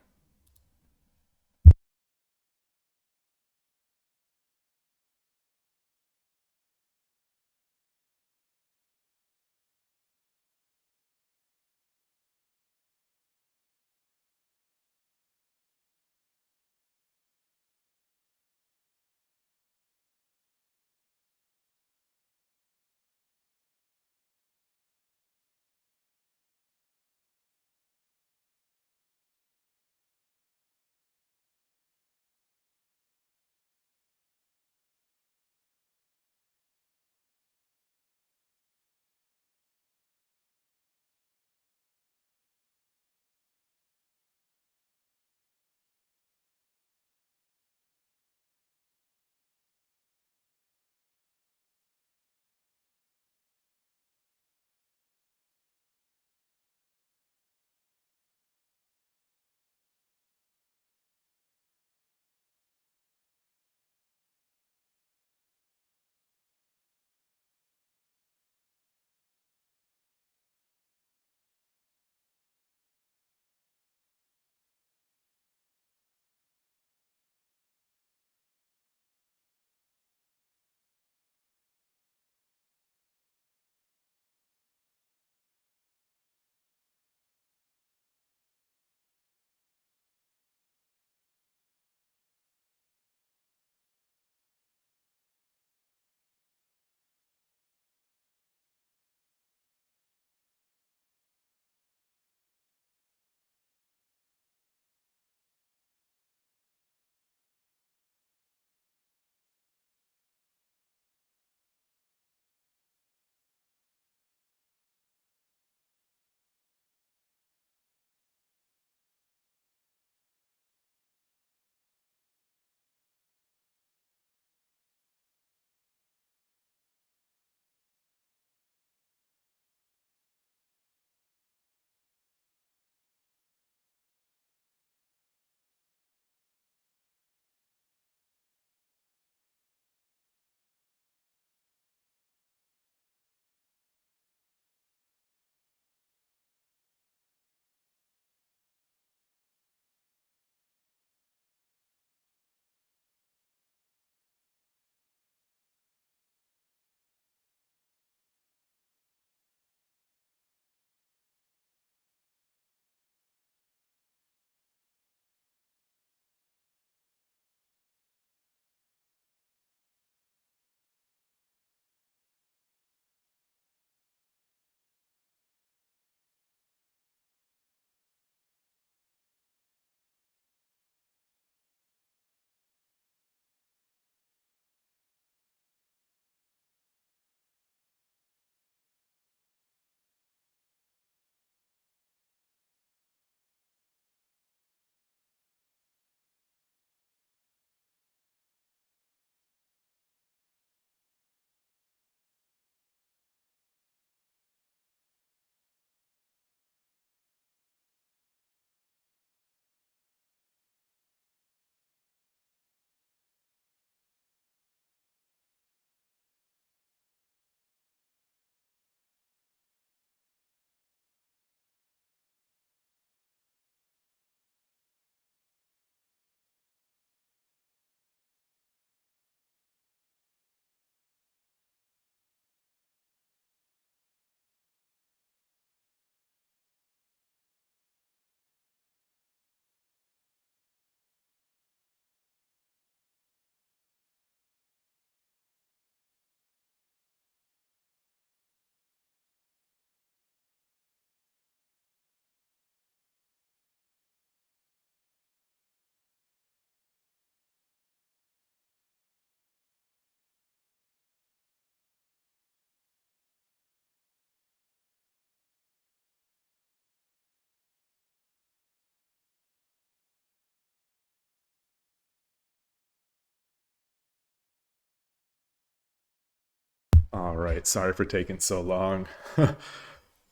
All right, sorry for taking so long.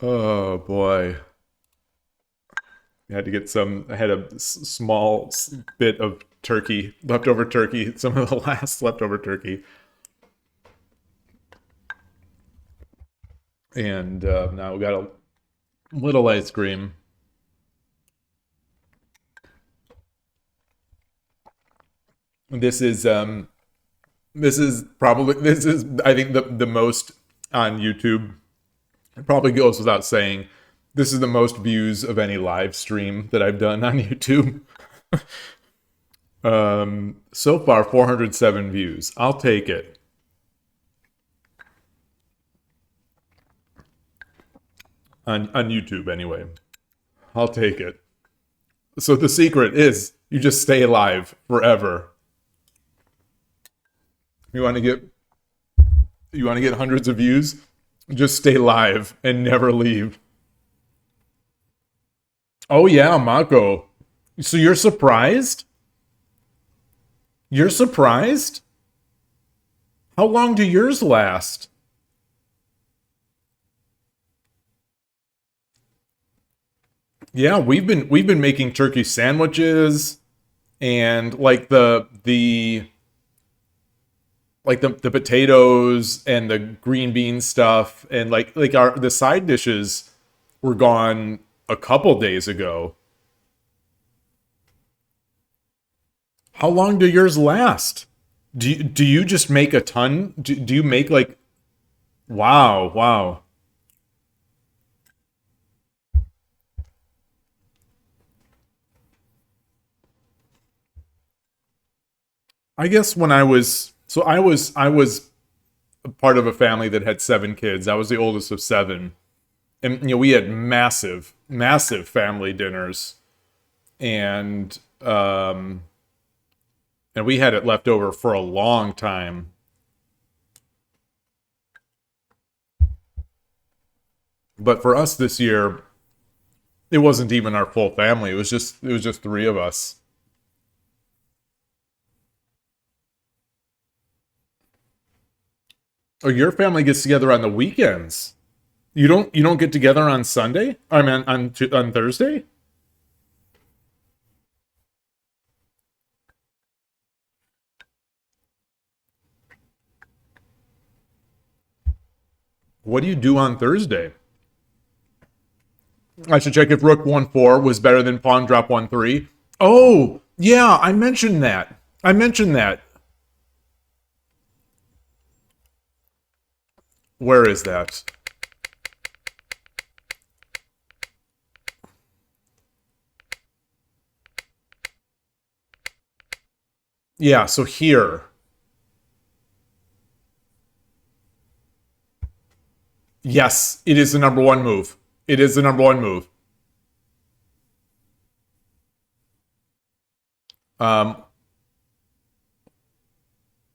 Oh boy. I had to get some. I had a small bit of turkey, leftover turkey, some of the last leftover turkey. And now we got a little ice cream. This is I think the most on YouTube. It probably goes without saying. This is the most views of any live stream that I've done on YouTube. So far 407 views. I'll take it. On YouTube anyway. I'll take it. So the secret is you just stay alive forever. You want to get hundreds of views? Just stay live and never leave. Oh yeah, Mako. So you're surprised? You're surprised? How long do yours last? Yeah, we've been making turkey sandwiches and the potatoes and the green bean stuff and our the side dishes were gone a couple days ago. How long do yours last? Do you just make a ton? Do you make like wow, wow. I guess when I was part of a family that had 7 kids. I was the oldest of 7. And we had massive family dinners and and we had it left over for a long time. But for us this year, it wasn't even our full family. It was just 3 of us. Oh, your family gets together on the weekends. You don't get together on Sunday? I mean on Thursday? What do you do on Thursday? I should check if Rook 1-4 was better than Pawn Drop 1-3. Oh, yeah, I mentioned that. I mentioned that. Where is that? Yeah, so here. Yes, it is the number one move. It is the number one move. Um,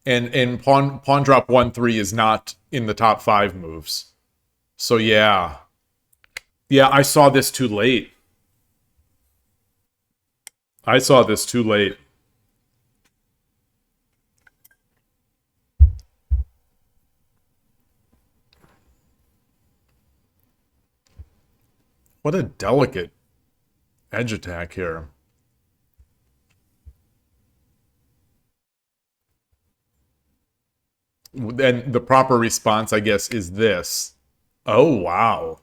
and pawn drop 1-3 is not in the top 5 moves. So yeah. Yeah, I saw this too late. I saw this too late. What a delicate edge attack here. And the proper response, I guess, is this. Oh, wow.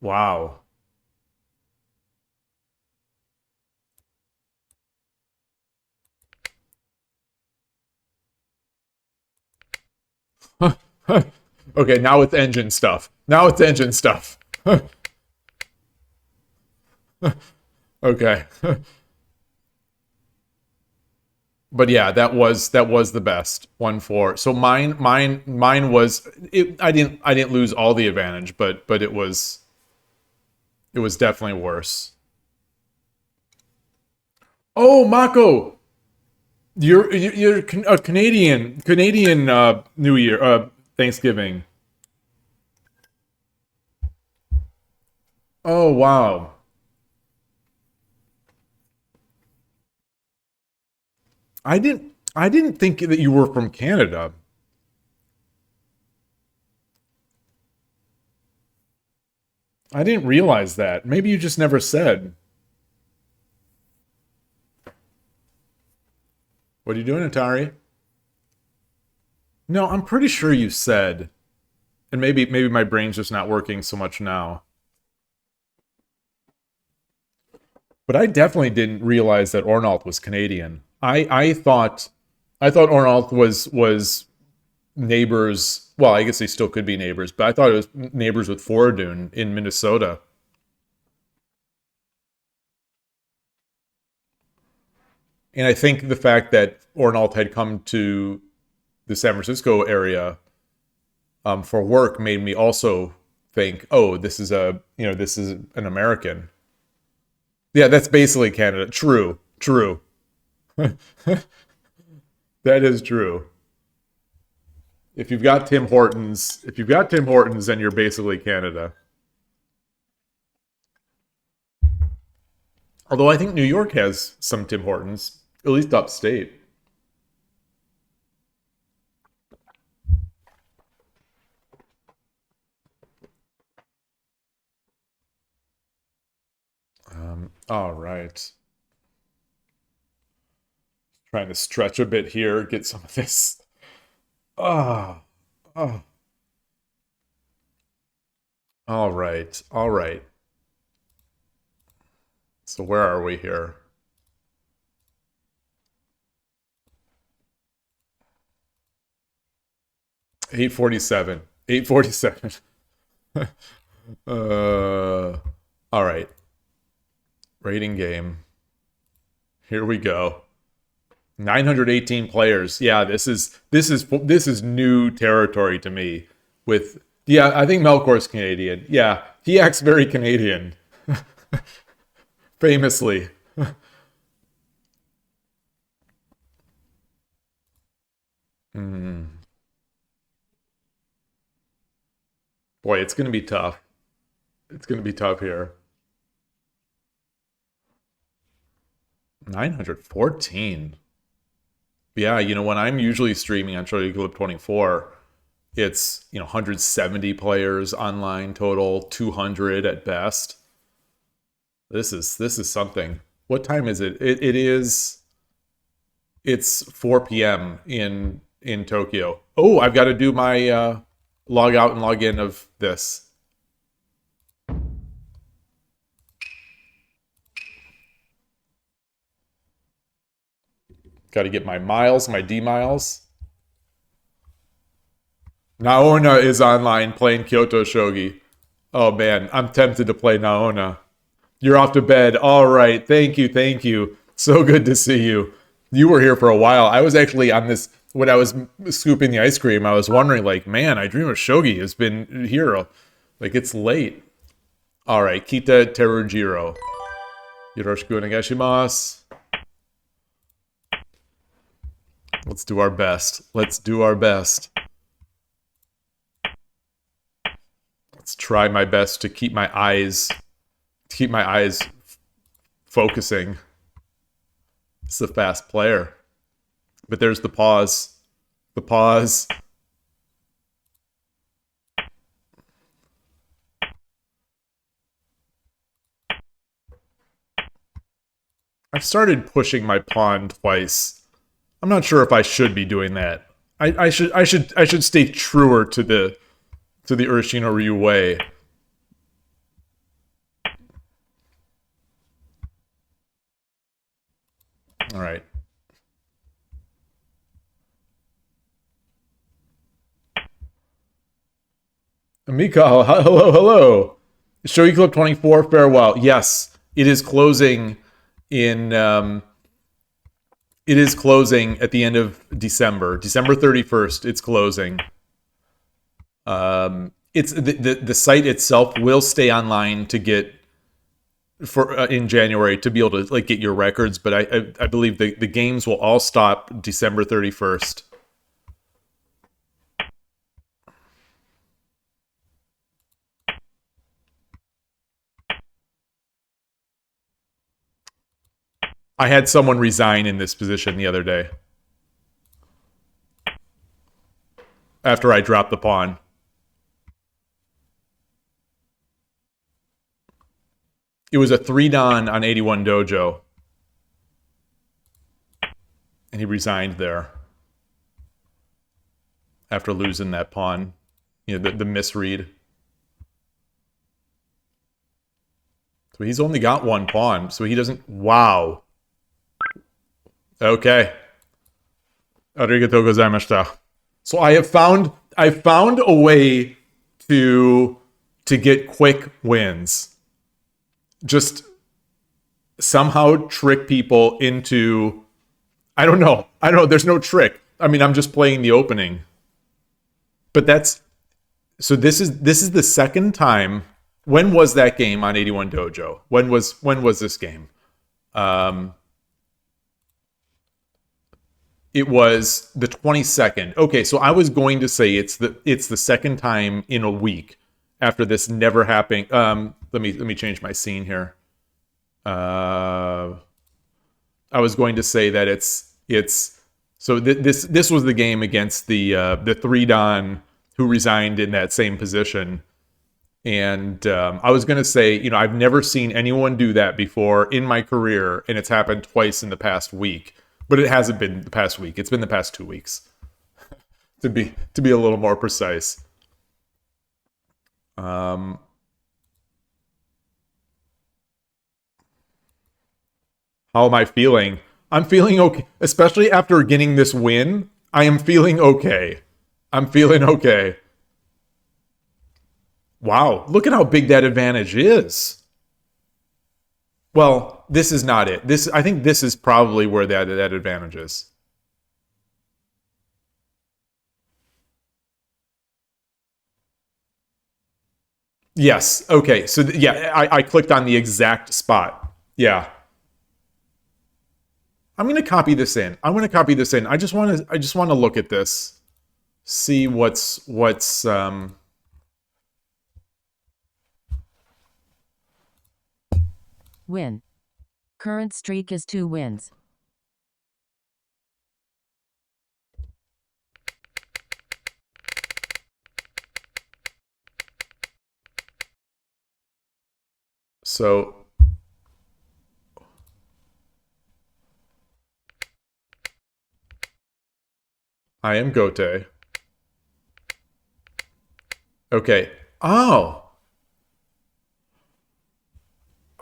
Wow. Okay, now it's engine stuff. Now it's engine stuff. Okay. But yeah, that was the best 1-4. So mine was it. I didn't lose all the advantage, but it was definitely worse. Oh, Mako, you're a Canadian New Year Thanksgiving. Oh wow, I didn't think that you were from Canada. I didn't realize that. Maybe you just never said. What are you doing, Atari? No, I'm pretty sure you said. And maybe my brain's just not working so much now. But I definitely didn't realize that Ornalt was Canadian. I thought Ornalt was neighbors. Well, I guess they still could be neighbors, but I thought it was neighbors with Foradun in Minnesota. And I think the fact that Ornalt had come to the San Francisco area for work made me also think, oh, this is an American. Yeah, that's basically Canada. True, true. That is true. If you've got Tim Hortons, then you're basically Canada. Although I think New York has some Tim Hortons, at least upstate. All right. Trying to stretch a bit here, get some of this. Ah, oh. All right, all right. So where are we here? $8.47. $8.47. All right. Rating game. Here we go. 918 players. Yeah, this is new territory to me. I think Melkor's Canadian. Yeah, he acts very Canadian. Famously. Hmm. Boy, it's gonna be tough. It's gonna be tough here. 914. Yeah, when I'm usually streaming on Shogi Club 24, it's 170 players online total, 200 at best. This is something. What time is it? It's 4 p.m. in Tokyo. Oh, I've got to do my log out and log in of this. Got to get my miles, my D miles. Naona is online playing Kyoto Shogi. Oh man, I'm tempted to play Naona. You're off to bed. All right. Thank you. Thank you. So good to see you. You were here for a while. I was actually on this when I was scooping the ice cream. I was wondering, like, man, I dream of Shogi has been here. Like, it's late. All right. Kita Terujiro. Yoroshiku onegaishimasu. Let's do our best. Let's do our best. Let's try my best to keep my eyes focusing. It's a fast player. But there's the pause. The pause. I've started pushing my pawn twice. I'm not sure if I should be doing that. I should stay truer to the Urashino Ryu way. All right. Mika, hello. Shogi Club 24, farewell. Yes, it is closing in it is closing at the end of December. December 31st, it's closing. It's the site itself will stay online to get for in January to be able to like get your records, but I believe the games will all stop December 31st. I had someone resign in this position the other day after I dropped the pawn. It was a 3-dan on 81 Dojo. And he resigned there after losing that pawn. the misread. So he's only got one pawn, so he doesn't. Wow. Okay. Arigatou gozaimashita. So I found a way to get quick wins. Just somehow trick people into, I don't know. There's no trick. I mean, I'm just playing the opening. But this is the second time. When was that game on 81 Dojo? When was this game? It was the 22nd. Okay, so I was going to say it's the second time in a week after this never happening. Let me change my scene here. I was going to say that it's so this was the game against the 3-dan who resigned in that same position. And I was going to say, I've never seen anyone do that before in my career, and it's happened twice in the past week. But it hasn't been the past week. It's been the past 2 weeks, to be a little more precise. How am I feeling? I'm feeling okay, especially after getting this win. I am feeling okay. I'm feeling okay. Wow, look at how big that advantage is. Well, this is not it. I think this is probably where that advantage is. Yes. Okay. So yeah, I clicked on the exact spot. Yeah. I'm gonna copy this in. I just want to look at this, see what's Win. Current streak is 2 wins. so. I am Gote. Okay. Oh.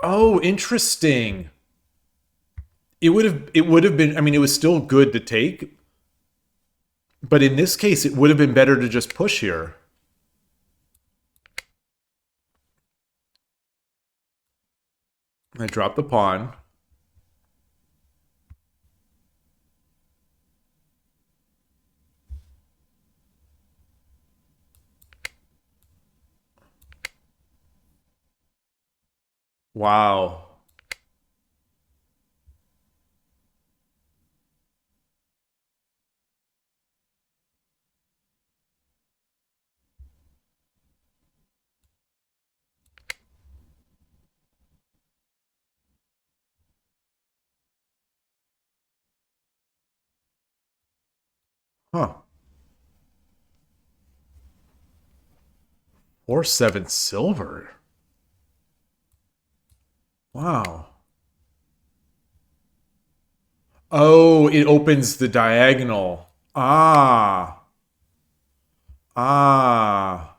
Oh, interesting. It would have been, I mean, it was still good to take, but in this case it would have been better to just push here. I drop the pawn. Wow. Huh. 4-7 silver. Wow. Oh, it opens the diagonal. Ah. Ah.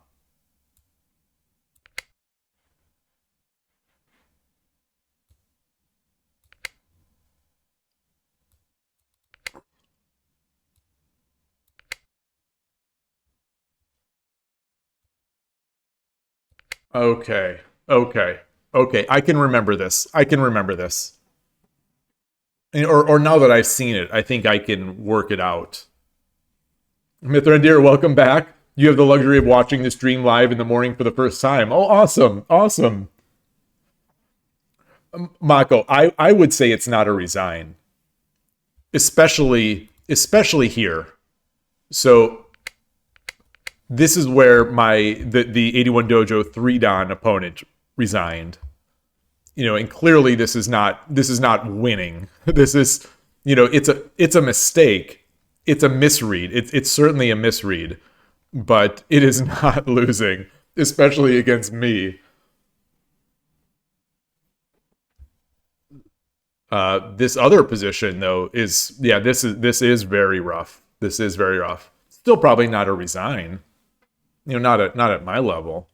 Okay. Okay. Okay. I can remember this. Or now that I've seen it, I think I can work it out. Mithrandir, welcome back. You have the luxury of watching the stream live in the morning for the first time. Oh, awesome. Awesome. Mako, I would say it's not a resign. Especially here. So this is where the 81 Dojo 3-dan opponent resigned. And clearly this is not winning. This is, it's a mistake. It's a misread. It's certainly a misread, but it is not losing, especially against me. This other position though is, this is very rough. This is very rough. Still probably not a resign. not at my level.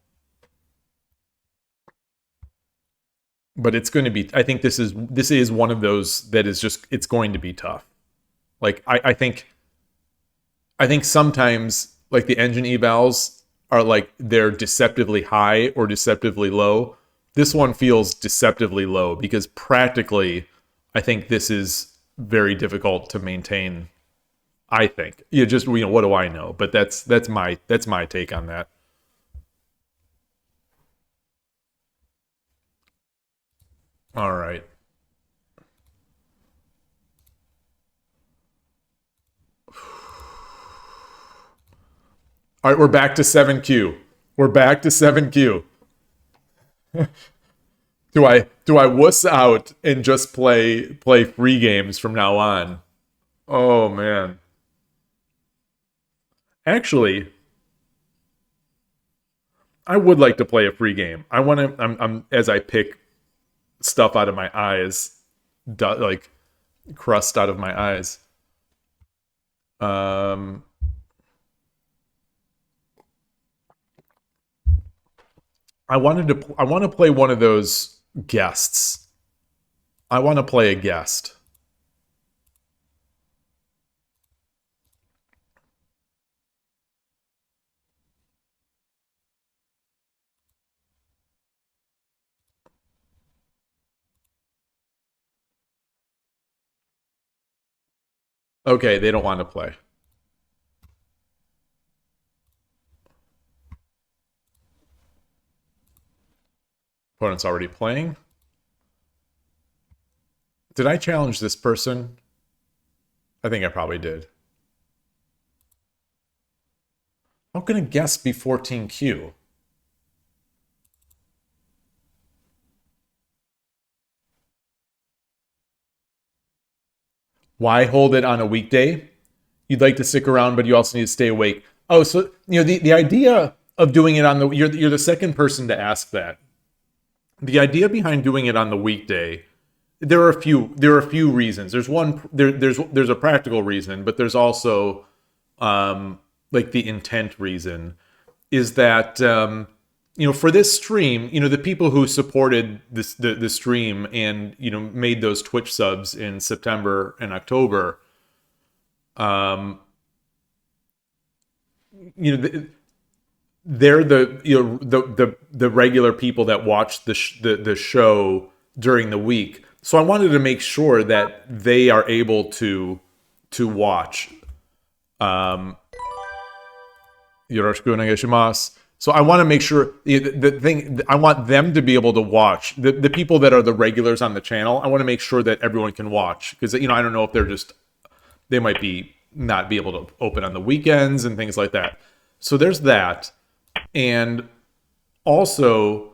But it's going to be. I think this is one of those that is just. It's going to be tough. Like I think sometimes like the engine evals are like they're deceptively high or deceptively low. This one feels deceptively low because practically I think this is very difficult to maintain. I think. Just what do I know? But that's my take on that. All right. All right, we're back to 7Q. We're back to 7Q. Do I wuss out and just play free games from now on? Oh man. Actually, I would like to play a free game. I want to I'm as I pick stuff out of my eyes, like crust out of my eyes. Um I want to play one of those guests. I want to play a guest. Okay, they don't want to play. Opponent's already playing. Did I challenge this person? I think I probably did. How can a guest be 14Q? Why hold it on a weekday? You'd like to stick around, but you also need to stay awake. Oh, so the idea of doing it on the you're the second person to ask that. The idea behind doing it on the weekday, there are a few reasons. There's a practical reason, but there's also like the intent reason is that for this stream, the people who supported the stream and made those Twitch subs in September and October, um, you know, they're the regular people that watch the show during the week. So I wanted to make sure that they are able to watch. Um, Yoroshiku onegaishimasu. So I want to make sure the thing I want them to be able to watch the people that are the regulars on the channel. I want to make sure that everyone can watch because I don't know if they might be not be able to open on the weekends and things like that. So there's that, and also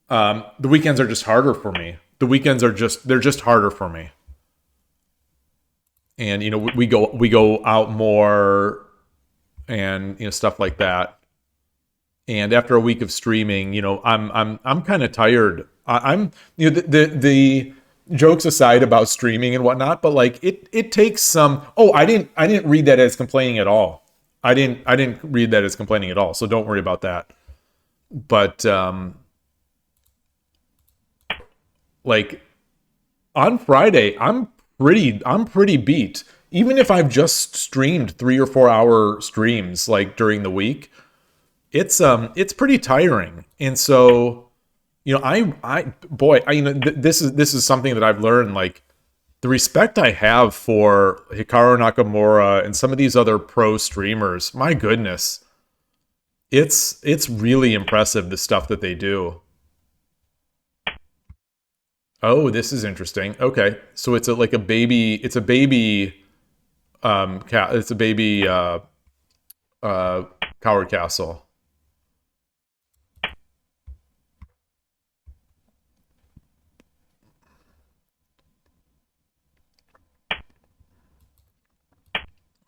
the weekends are just harder for me. The weekends are just harder for me, and we go out more and stuff like that. And after a week of streaming, I'm kind of tired. I'm the jokes aside about streaming and whatnot, but like it takes some. Oh, I didn't read that as complaining at all. I didn't read that as complaining at all. So don't worry about that. But like on Friday, I'm pretty beat. Even if I've just streamed 3 or 4 hour streams like during the week, it's pretty tiring. And so, this is something that I've learned, like the respect I have for Hikaru Nakamura and some of these other pro streamers. My goodness, it's really impressive the stuff that they do. Oh, this is interesting. Okay, so like a baby. It's a baby. It's a baby. Uh, Coward Castle.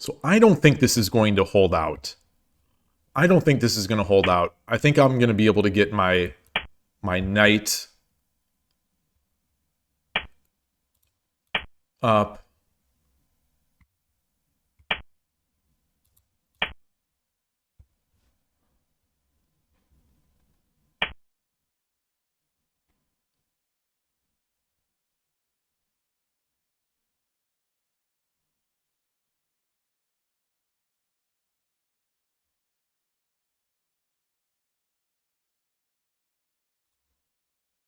So I don't think this is going to hold out. I don't think this is going to hold out. I think I'm going to be able to get my knight up.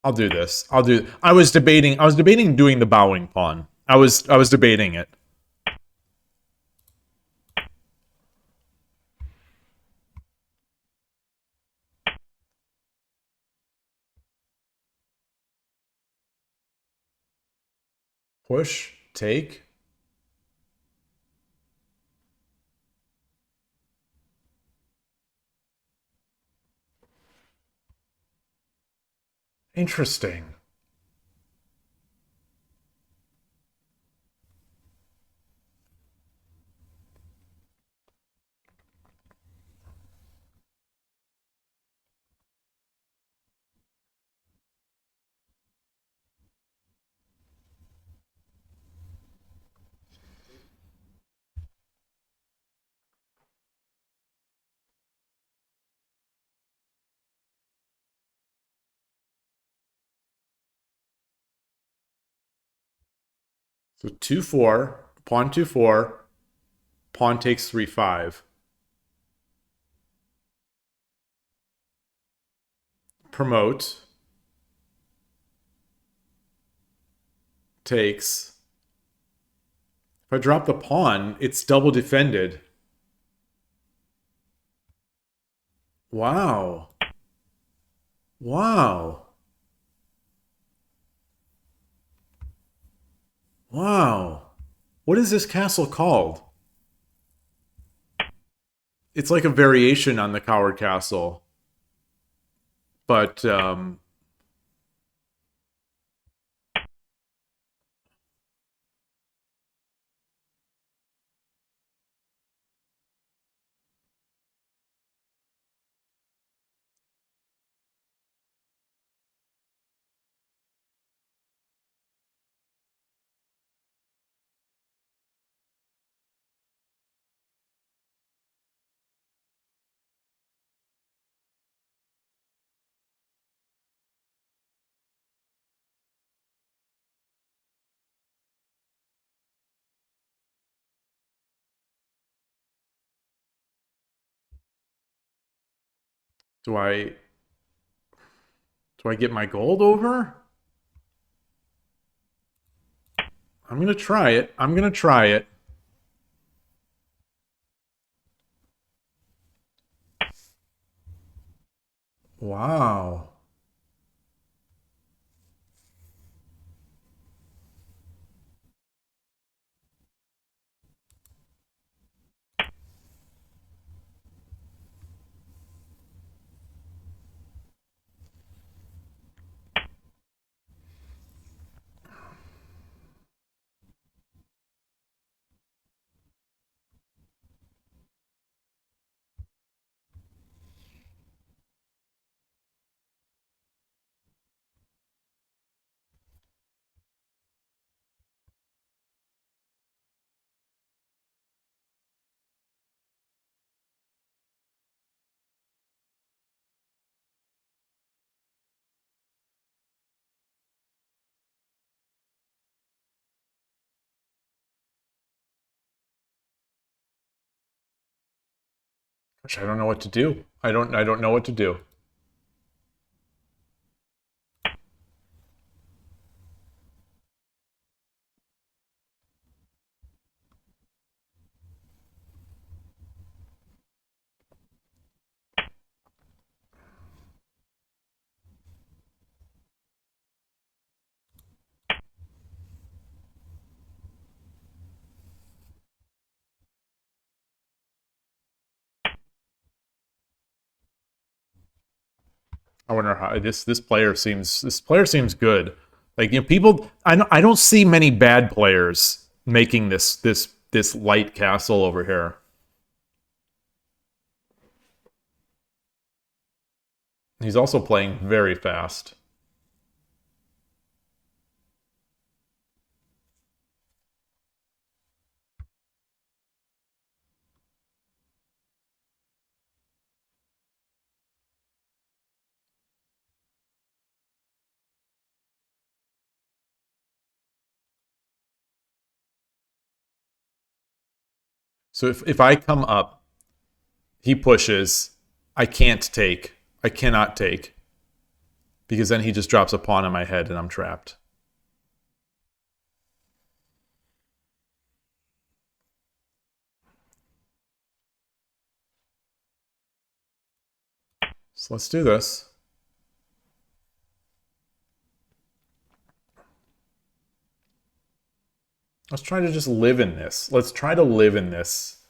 I'll do this. I was debating doing the bowing pawn. I was debating it. Push, take. Interesting. So 2-4, pawn 2-4, pawn takes 3-5. Promote takes. If I drop the pawn, it's double defended. Wow. Wow. Wow. What is this castle called? It's like a variation on the Coward Castle. But do I do I get my gold over? I'm going to try it. I'm going to try it. Wow. Gosh, I don't know what to do. I don't know what to do. I wonder how this player seems good. Like, people, I don't see many bad players making this light castle over here. He's also playing very fast. So if I come up, he pushes. I can't take. I cannot take because then he just drops a pawn on my head and I'm trapped. So let's do this. Let's try to just live in this. Let's try to live in this,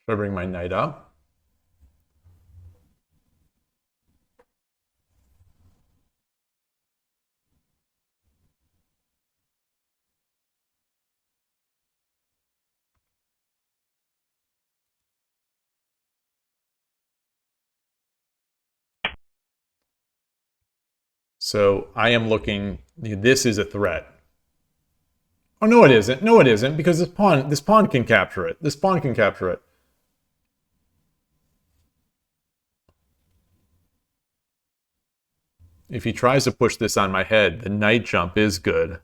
should I bring my knight up? So I am looking, this is a threat. Oh, no, it isn't. No, it isn't, because this pawn can capture it. This pawn can capture it. If he tries to push this on my head, the knight jump is good.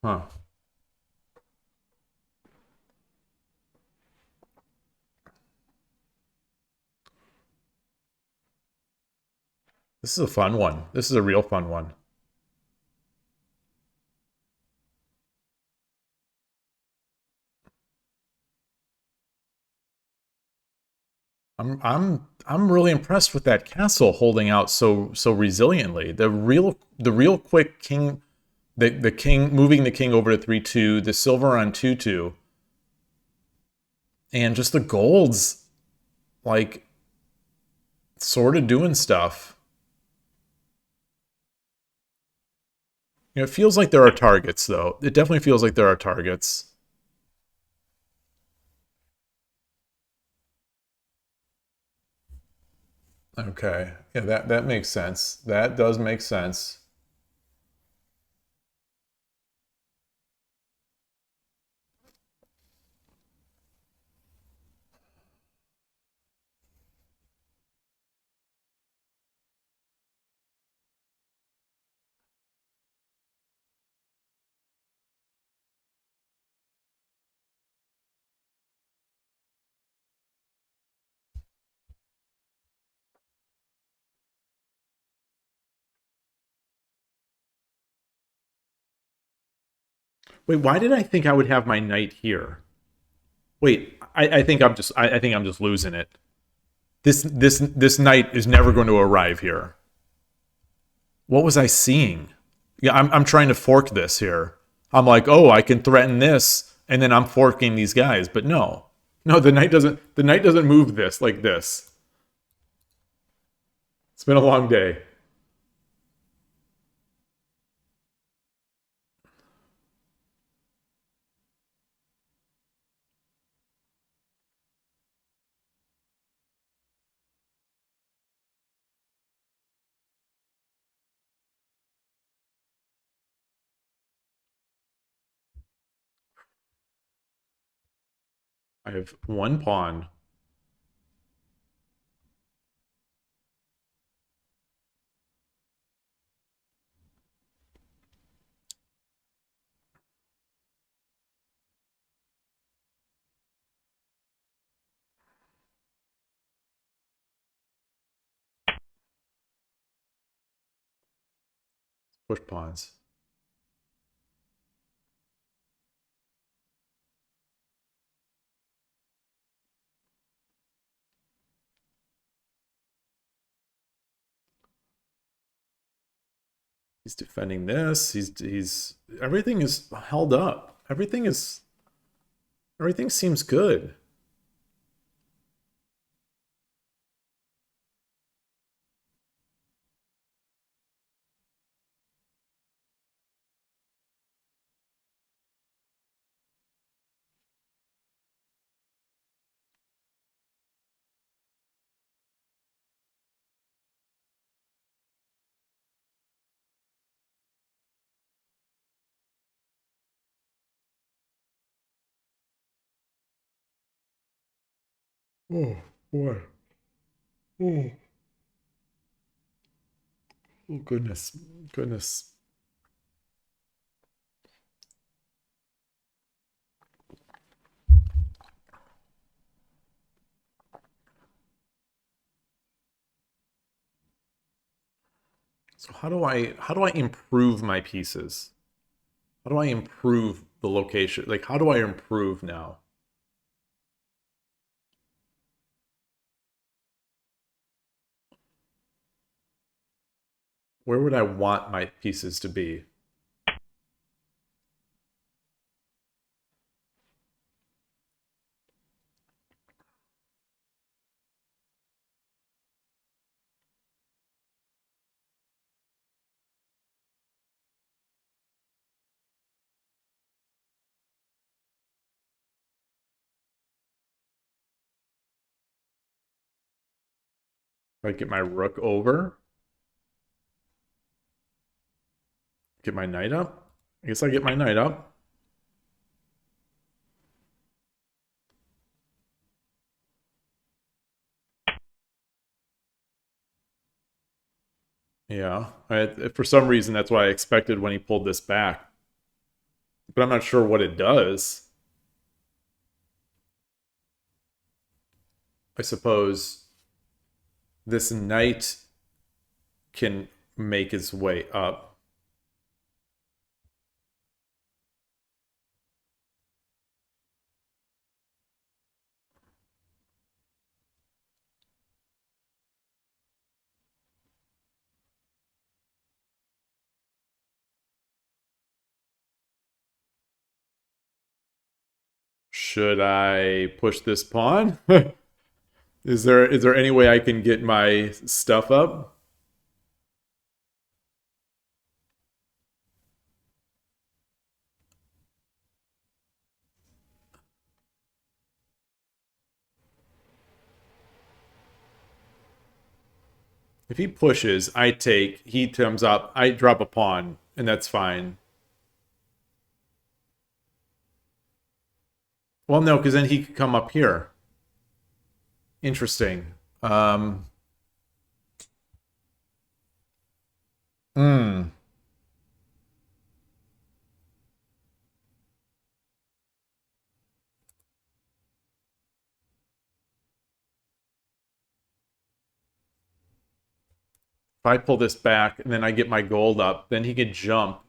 Huh. This is a fun one. This is a real fun one. I'm really impressed with that castle holding out so resiliently. The real quick king, the king moving the king over to 3-2, the silver on 2-2, and just the golds like sort of doing stuff. It feels like there are targets though. It definitely feels like there are targets. Okay. Yeah, that makes sense. That does make sense. Wait, why did I think I would have my knight here? Wait, I think I think I'm just losing it. This knight is never going to arrive here. What was I seeing? Yeah, I'm trying to fork this here. I'm like, oh, I can threaten this, and then I'm forking these guys. But no, no, the knight doesn't move this like this. It's been a long day. I have one pawn. Push pawns. He's defending this. He's everything is held up. Everything seems good. Oh boy. Oh, oh goodness. Goodness. So how do I improve my pieces? How do I improve the location? Like how do I improve now? Where would I want my pieces to be? If I get my rook over, get my knight up. I guess I get my knight up. Yeah, for some reason that's what I expected when he pulled this back, but I'm not sure what it does. I suppose this knight can make his way up. Should I push this pawn? Is there any way I can get my stuff up? If he pushes, I take, he comes up, I drop a pawn, and that's fine. Well, no, because then he could come up here. Interesting. Hmm. If I pull this back and then I get my gold up, then he could jump.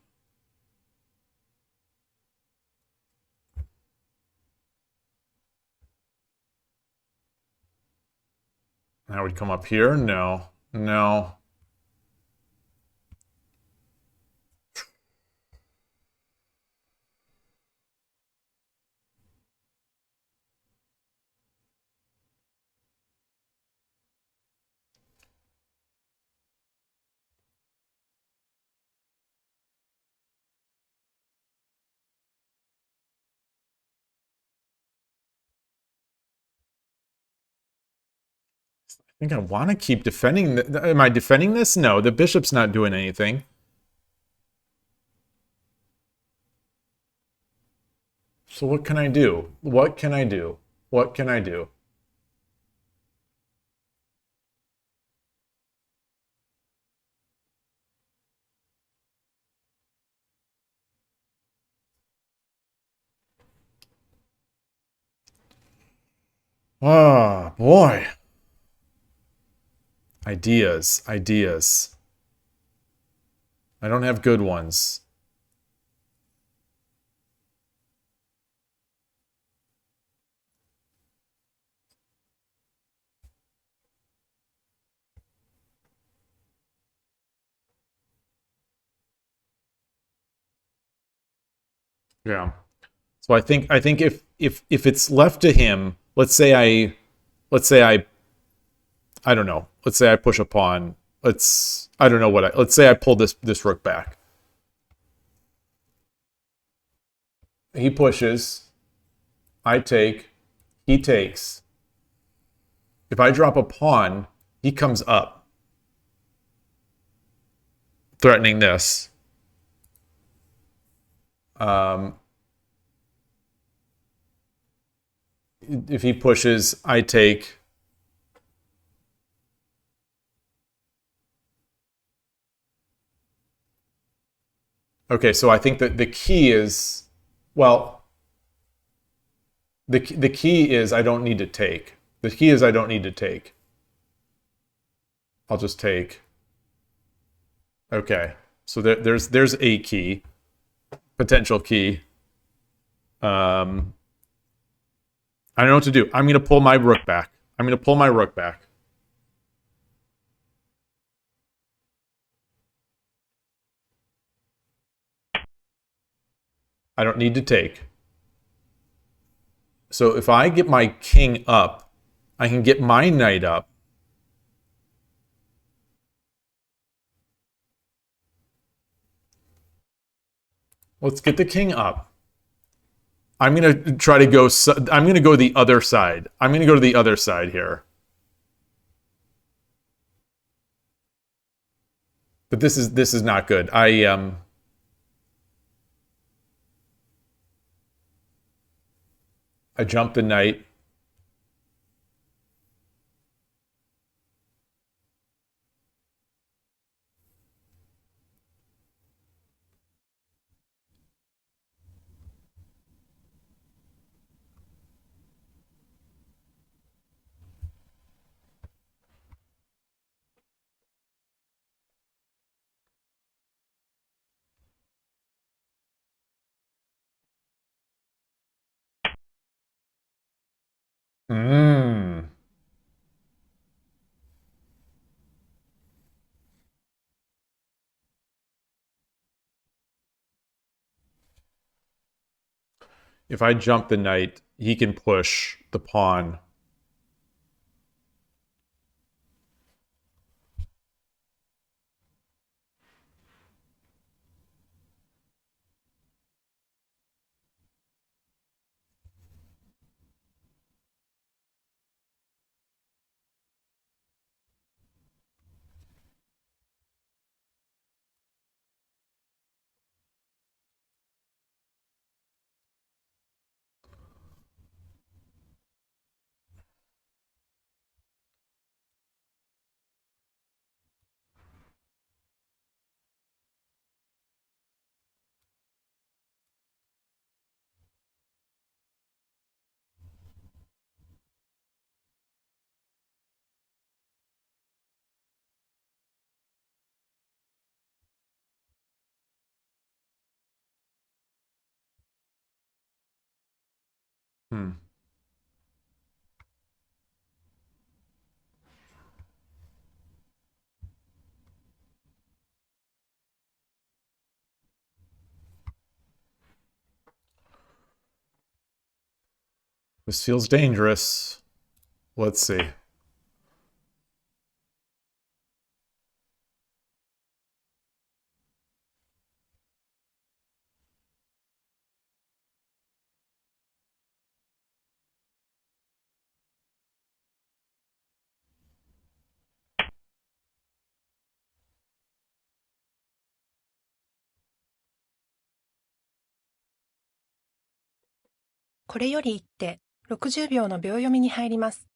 I would come up here? No. No. I think I want to keep defending. Am I defending this? No, the bishop's not doing anything. So what can I do? What can I do? What can I do? Oh, boy. Ideas, ideas. I don't have good ones. Yeah. So I think if it's left to him, let's say I don't know. Let's say I push a pawn. I don't know what let's say I pull this rook back. He pushes, I take, he takes. If I drop a pawn, he comes up, threatening this. Um, if he pushes, I take. Okay, so I think that the key is, well, the key is I don't need to take. The key is I don't need to take. I'll just take. Okay, so there's a key, potential key. Um, I don't know what to do. I'm gonna pull my rook back. I'm gonna pull my rook back. I don't need to take. So if I get my king up, I can get my knight up. Let's get the king up. I'm gonna try to go. I'm gonna go the other side. I'm gonna go to the other side here. But this is not good. I jumped the knight. Mm. If I jump the knight, he can push the pawn. Hmm. This feels dangerous. Let's see.これより一手、60秒の秒読みに入ります。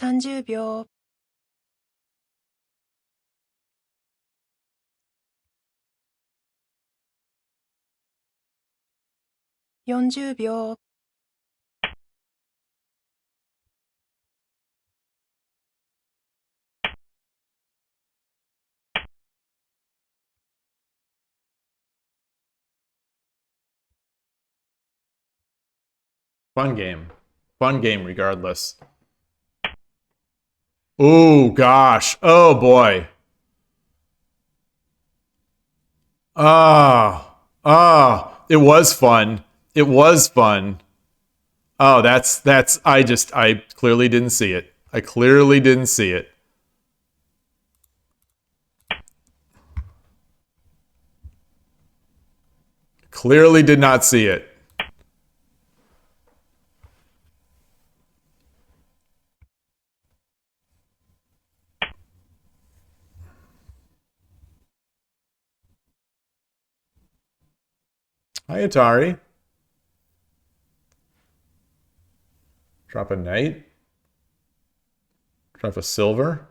30秒。40秒。Fun game. Fun game regardless. Oh gosh. Oh boy. It was fun. It was fun. Oh, I clearly didn't see it. I clearly didn't see it. Clearly did not see it. Hi, Atari. Drop a knight. Drop a silver.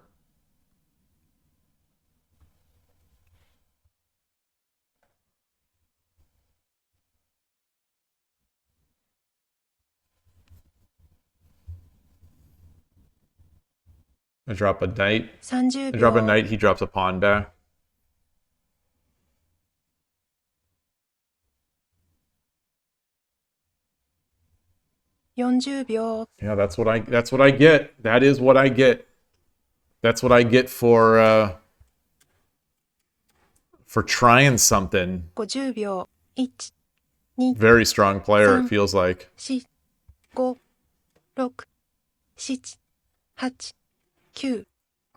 I drop a knight. 30 I drop a 秒。 knight, he drops a pawn back. 40秒。 Yeah, that's what I get. That is what I get. That's what I get for trying something. 50秒。1、2、Very strong player, it 3、feels like. 4、5、6、7、8、9。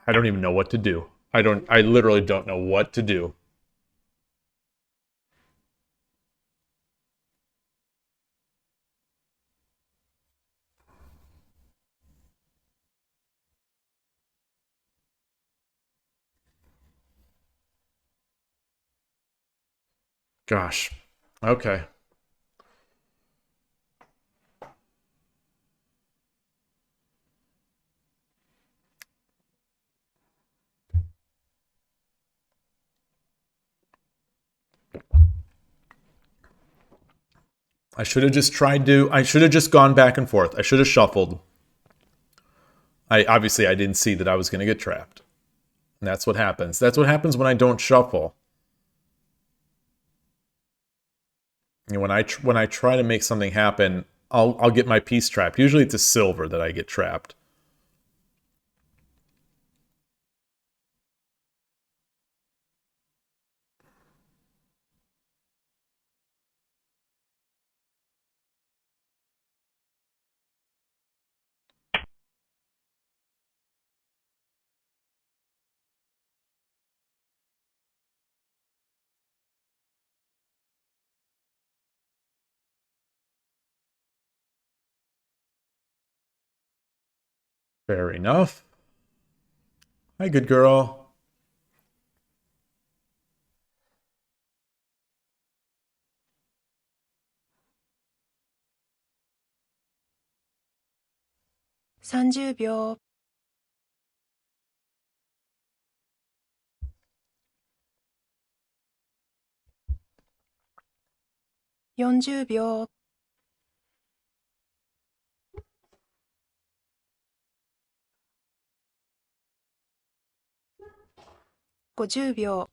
I don't even know what to do. I literally don't know what to do. Gosh. Okay. I should have just gone back and forth. I should have shuffled. I didn't see that I was going to get trapped. And that's what happens. That's what happens when I don't shuffle. And when I try to make something happen, I'll get my piece trapped. Usually it's a silver that I get trapped. Fair enough. Hi, good girl.30秒。 40秒。 50秒。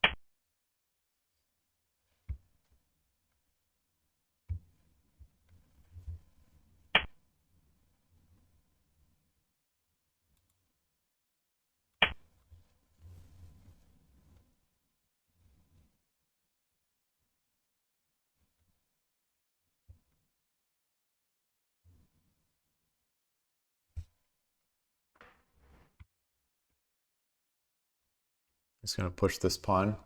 Just gonna push this pawn.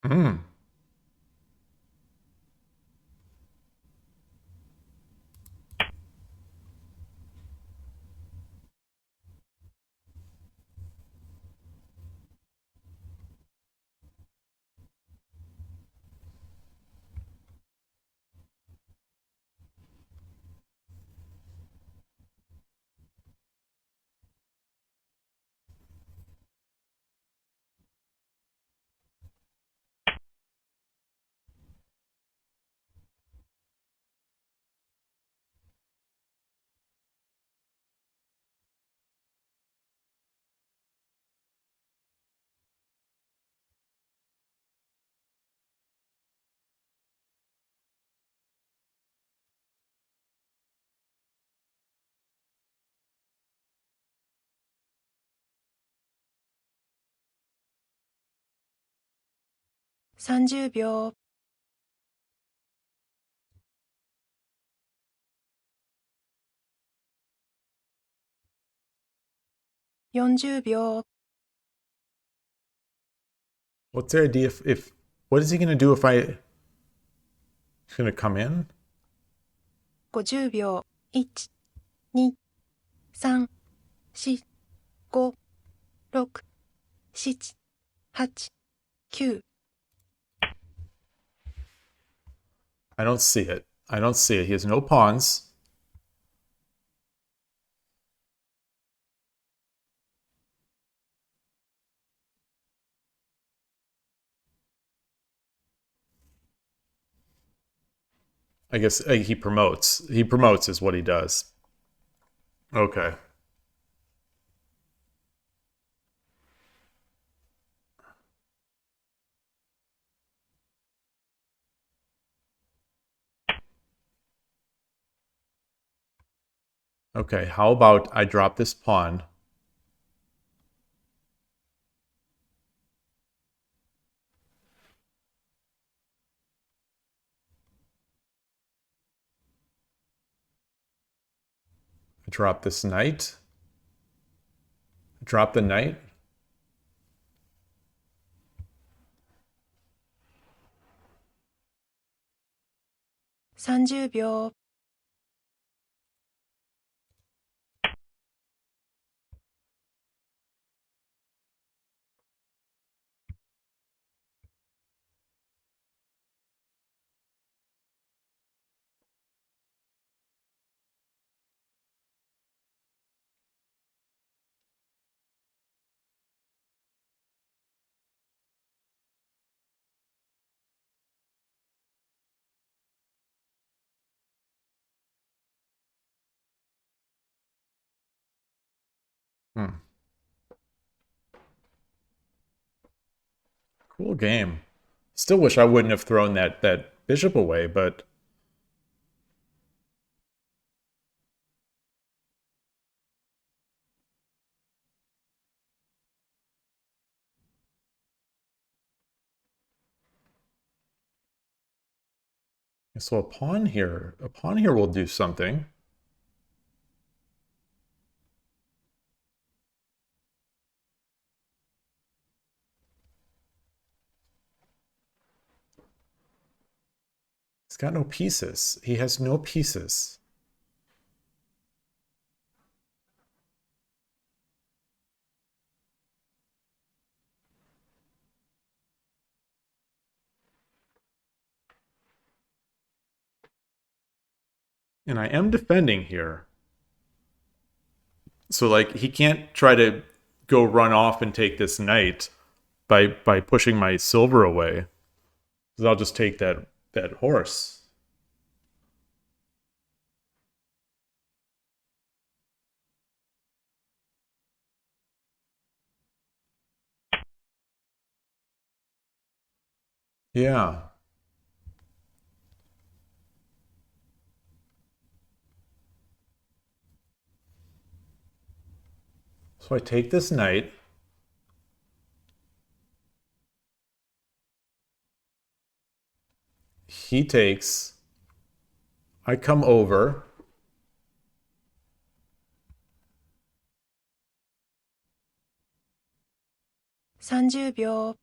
Hmm. 30秒、40秒、What's the idea if what is he gonna do if I he's gonna come in? 50秒、1、2、3、4、5、6、7、8、9。I don't see it. I don't see it. He has no pawns. I guess he promotes. He promotes is what he does. Okay. Okay, how about I drop this pawn? I drop this knight. Drop the knight. 30秒、Hmm. Cool game. Still wish I wouldn't have thrown that bishop away, but so a pawn here will do something. He's got no pieces. He has no pieces. And I am defending here. So like he can't try to go run off and take this knight by pushing my silver away. So I'll just take that horse. Yeah. So I take this knight. He takes. I come over. 30秒、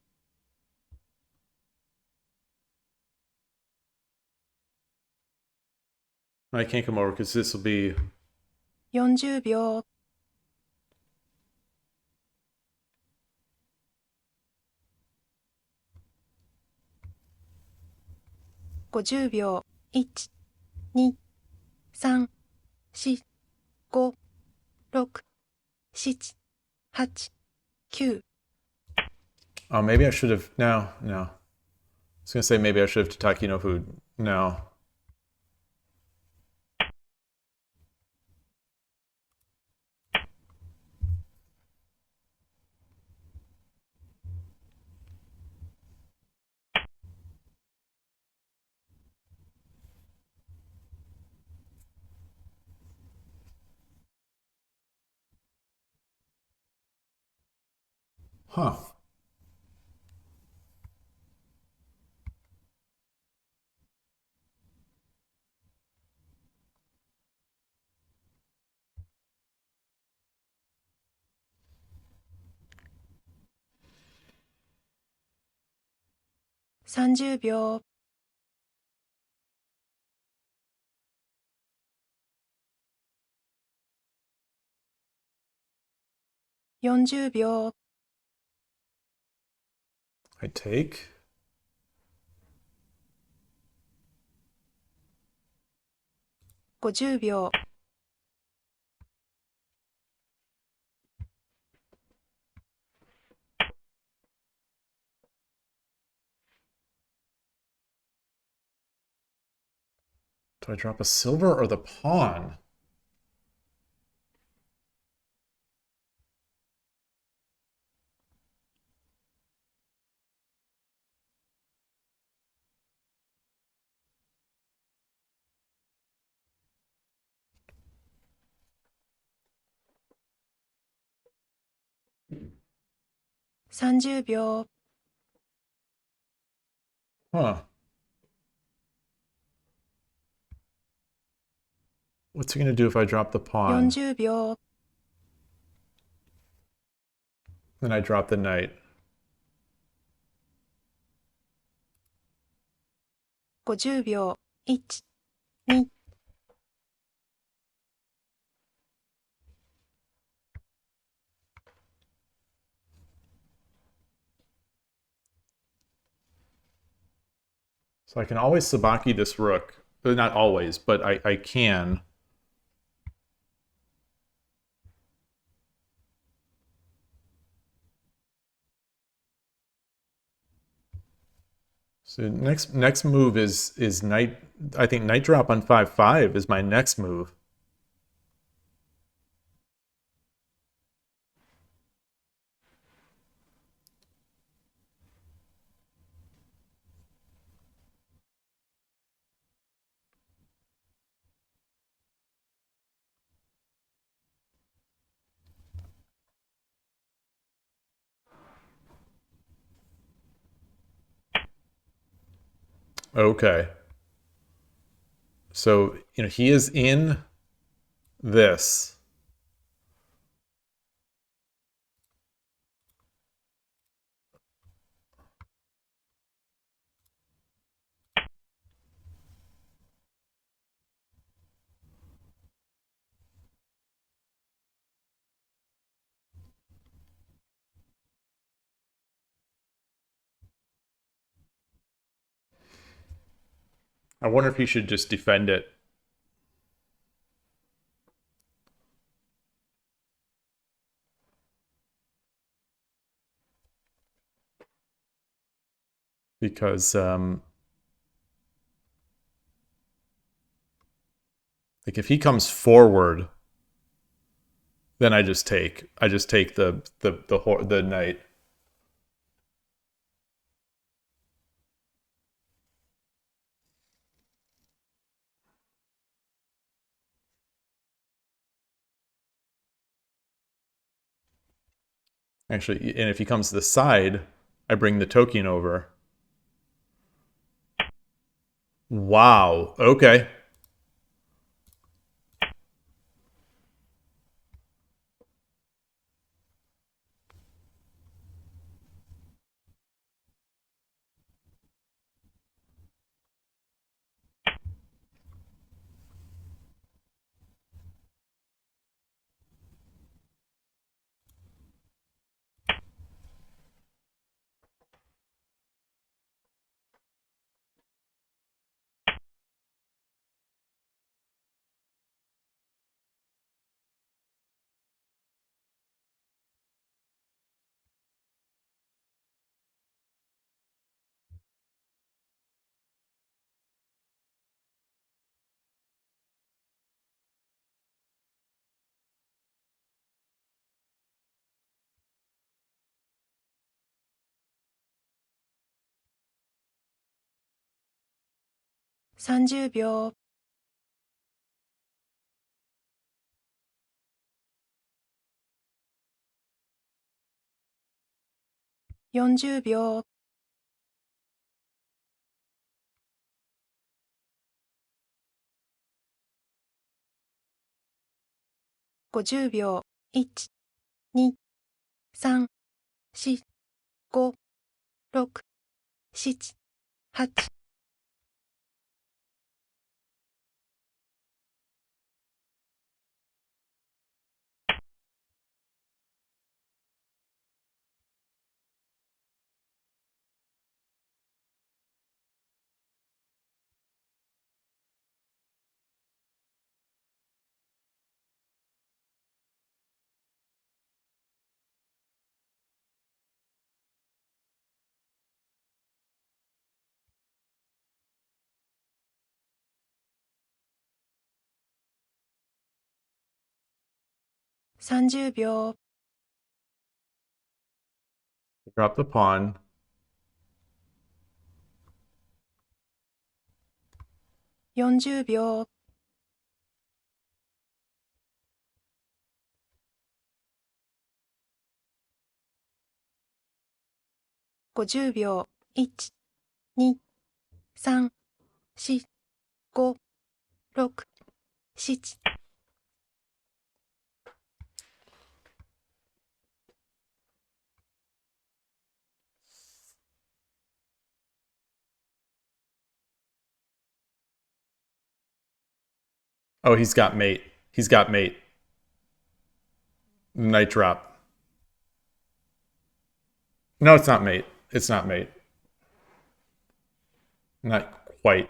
I can't come over because this will be 40秒、50秒、1、2、3、4、5、6、7、8、9。oh maybe I should have no. I was gonna say maybe I should have Tataki no food. No. Huh. 30秒、40秒、I take. 50秒、Do I drop a silver or the pawn?30秒、Huh. What's he going to do if I drop the pawn? 40秒、Then I drop the knight. 50秒、1、2、So I can always sabaki this rook. Not always, but I can. So next move is knight. I think knight drop on 5/5 is my next move. Okay. So, he is in this. I wonder if he should just defend it. Because like if he comes forward, then I just take. I just take the knight. Actually, and if he comes to the side, I bring the token over. Wow. Okay.30秒、40秒、50秒、1、2、3、4、5、6、7、8、30秒、Drop the pawn. 40秒、50秒、1、2、3、4、5、6、7。Oh, he's got mate. He's got mate. Knight drop. No, it's not mate. It's not mate. Not quite.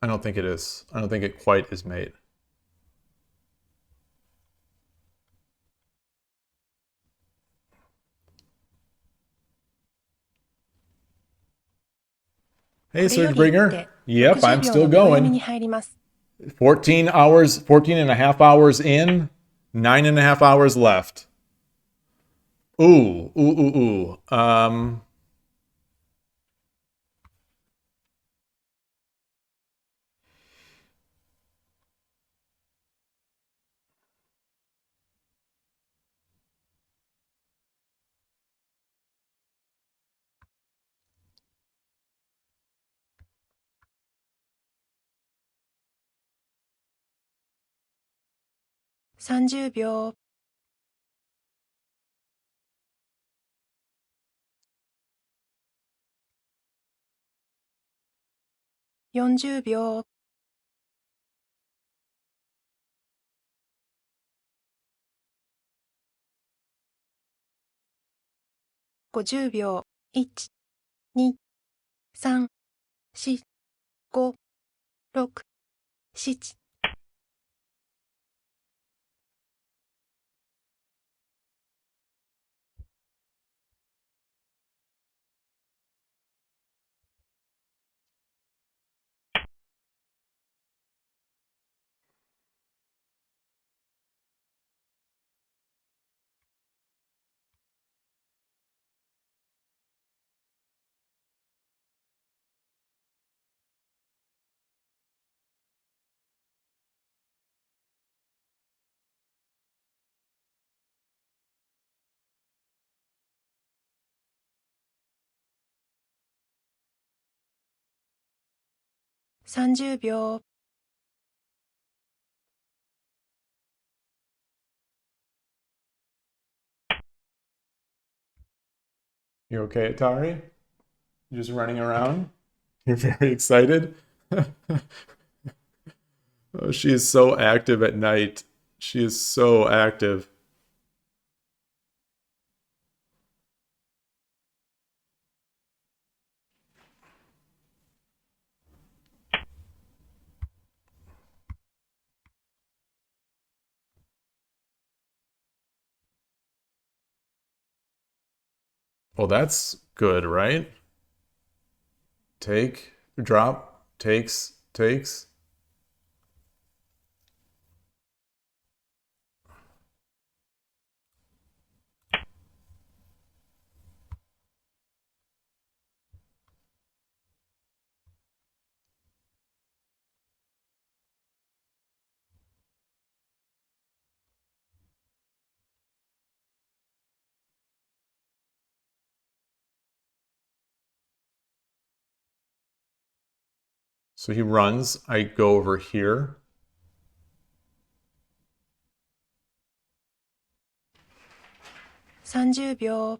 I don't think it is. I don't think it quite is mate. Hey, これよ Surge り一 Bringer. 手、 Yep, 60 I'm 秒 still の秒読みに going. 入ります。 14 hours, 14 and a half hours in, 9 and a half hours left. Ooh, ooh, ooh, ooh.30秒、40秒、50秒、1、2、3、4、5、6、7。30秒、You okay, Atari? You just running around? You're very excited? Oh, she is so active at night. She is so active. Well, that's good, right? Take, drop, takes, takes. So he runs. I go over here. $30 $40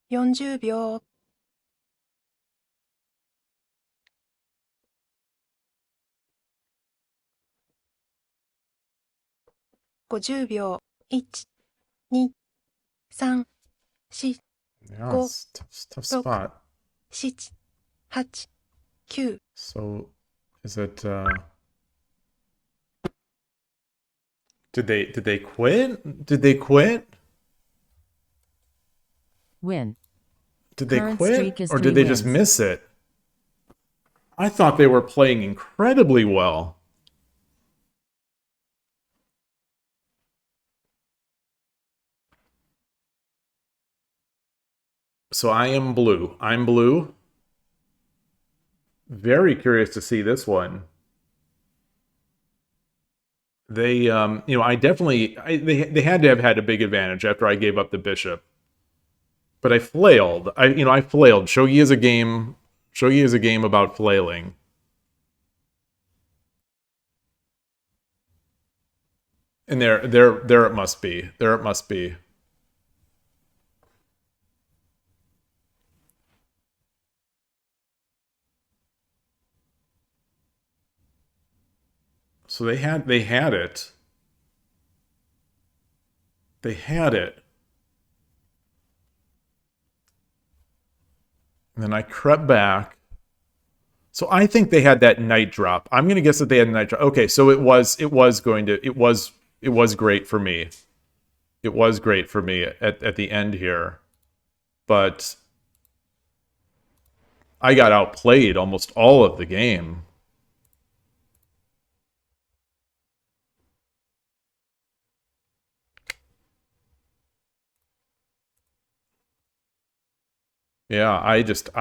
$50 1、2、3、4、Yeah, 5、it's tough 6、spot. 7、8、9、 So is it did they quit? Did they quit? Win. Did they Current quit? streak is Or did 3 they just wins. miss it? I thought they were playing incredibly well. So I am blue. I'm blue. Very curious to see this one. They, I definitely, they had to have had a big advantage after I gave up the bishop. But I flailed. I flailed. Shogi is a game. Shogi is a game about flailing. And there it must be. There it must be. So they had it. They had it. And then I crept back. So I think they had that night drop. I'm gonna guess that they had a night drop. Okay, so it was great for me. It was great for me at the end here. But I got outplayed almost all of the game. Yeah, I just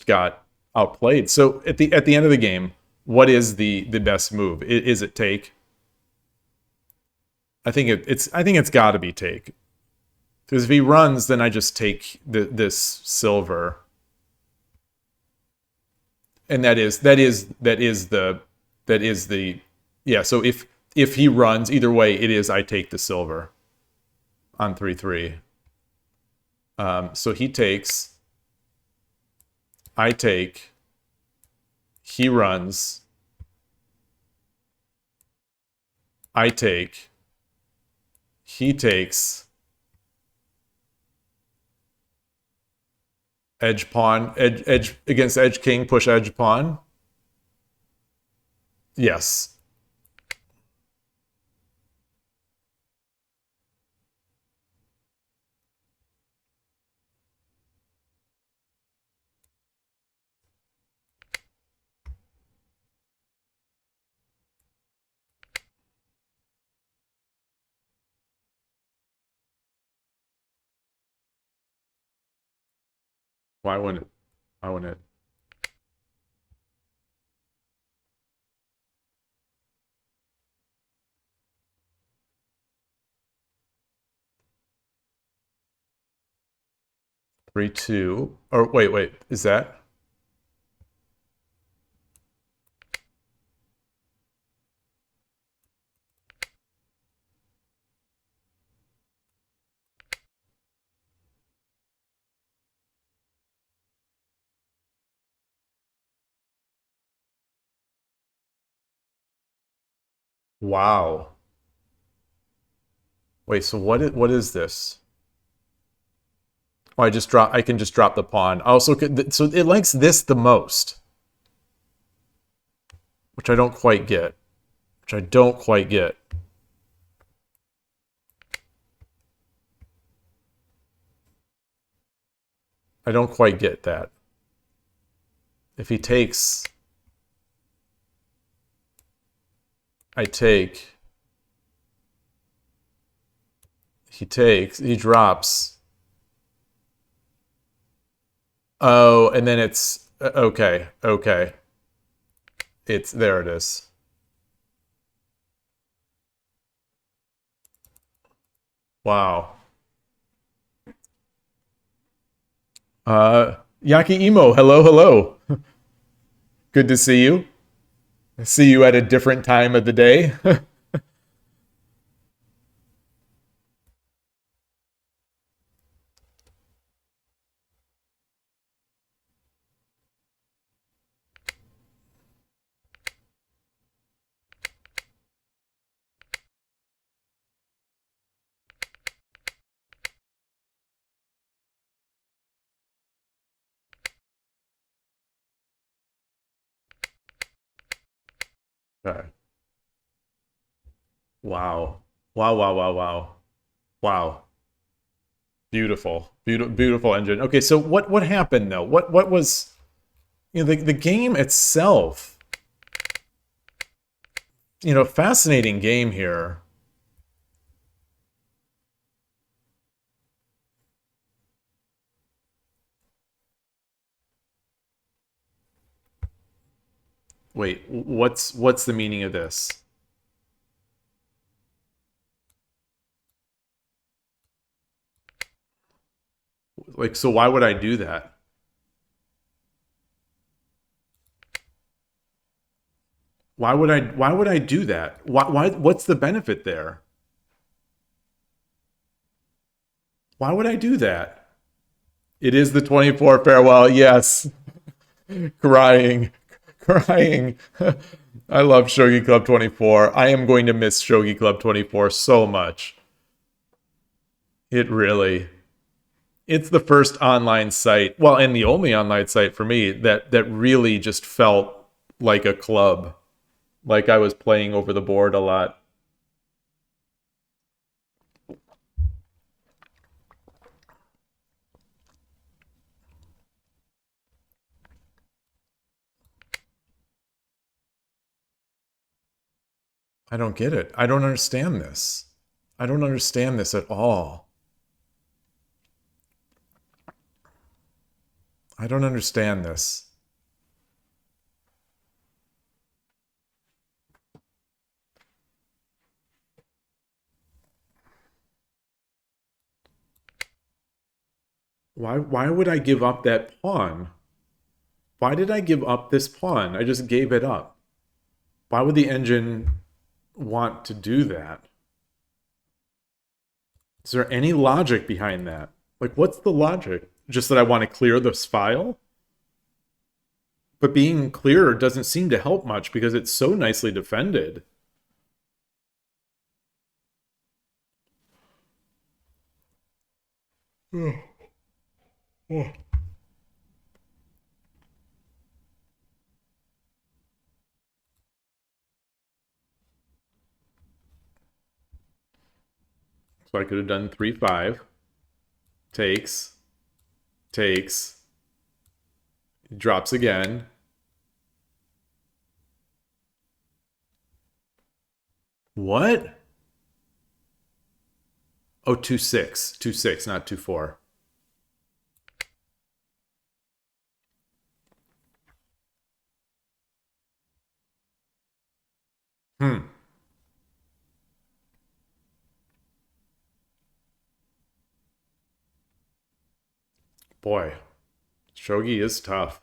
got outplayed. So at the end of the game, what is the best move? Is it take? I think it's got to be take. Because if he runs, then I just take this silver, and that is the yeah. So if he runs, either way, it is I take the silver on 3-3. So he takes, I take, he runs, I take, he takes, edge pawn, edge against edge king, push edge pawn. Yes. Why wouldn't it? Why wouldn't it? Three, two. Or wait. Is that? Wow. Wait. So what is this? Oh, I can just drop the pawn. Also, so it likes this the most, which I don't quite get. Which I don't quite get. I don't quite get that. If he takes, I take. He takes. He drops. Oh, and then it's okay. Okay. It's there. It is. Wow. Yaki Imo, hello, hello. Good to see you. See you at a different time of the day. Okay. Wow. Wow, wow, wow, wow. Wow. Beautiful. Beautiful beautiful engine. Okay, so what happened though? What was the game itself, fascinating game here. Wait, what's the meaning of this? Like, so why would I do that? Why would I do that? What's the benefit there? Why would I do that? It is the 24 farewell. Yes. Crying. Crying. I love Shogi Club 24. I am going to miss Shogi Club 24 so much. It really. It's the first online site, well, and the only online site for me that really just felt like a club, like I was playing over the board a lot. I don't get it. I don't understand this. I don't understand this at all. I don't understand this. Why would I give up that pawn? Why did I give up this pawn? I just gave it up. Why would the engine want to do that? Is there any logic behind that? Like, what's the logic? Just that I want to clear this file? But being clearer doesn't seem to help much because it's so nicely defended. So I could have done 3-5. Takes. Takes. Drops again. What? Oh, 2-6. 2-6, not 2-4. Hmm. Boy, Shogi is tough.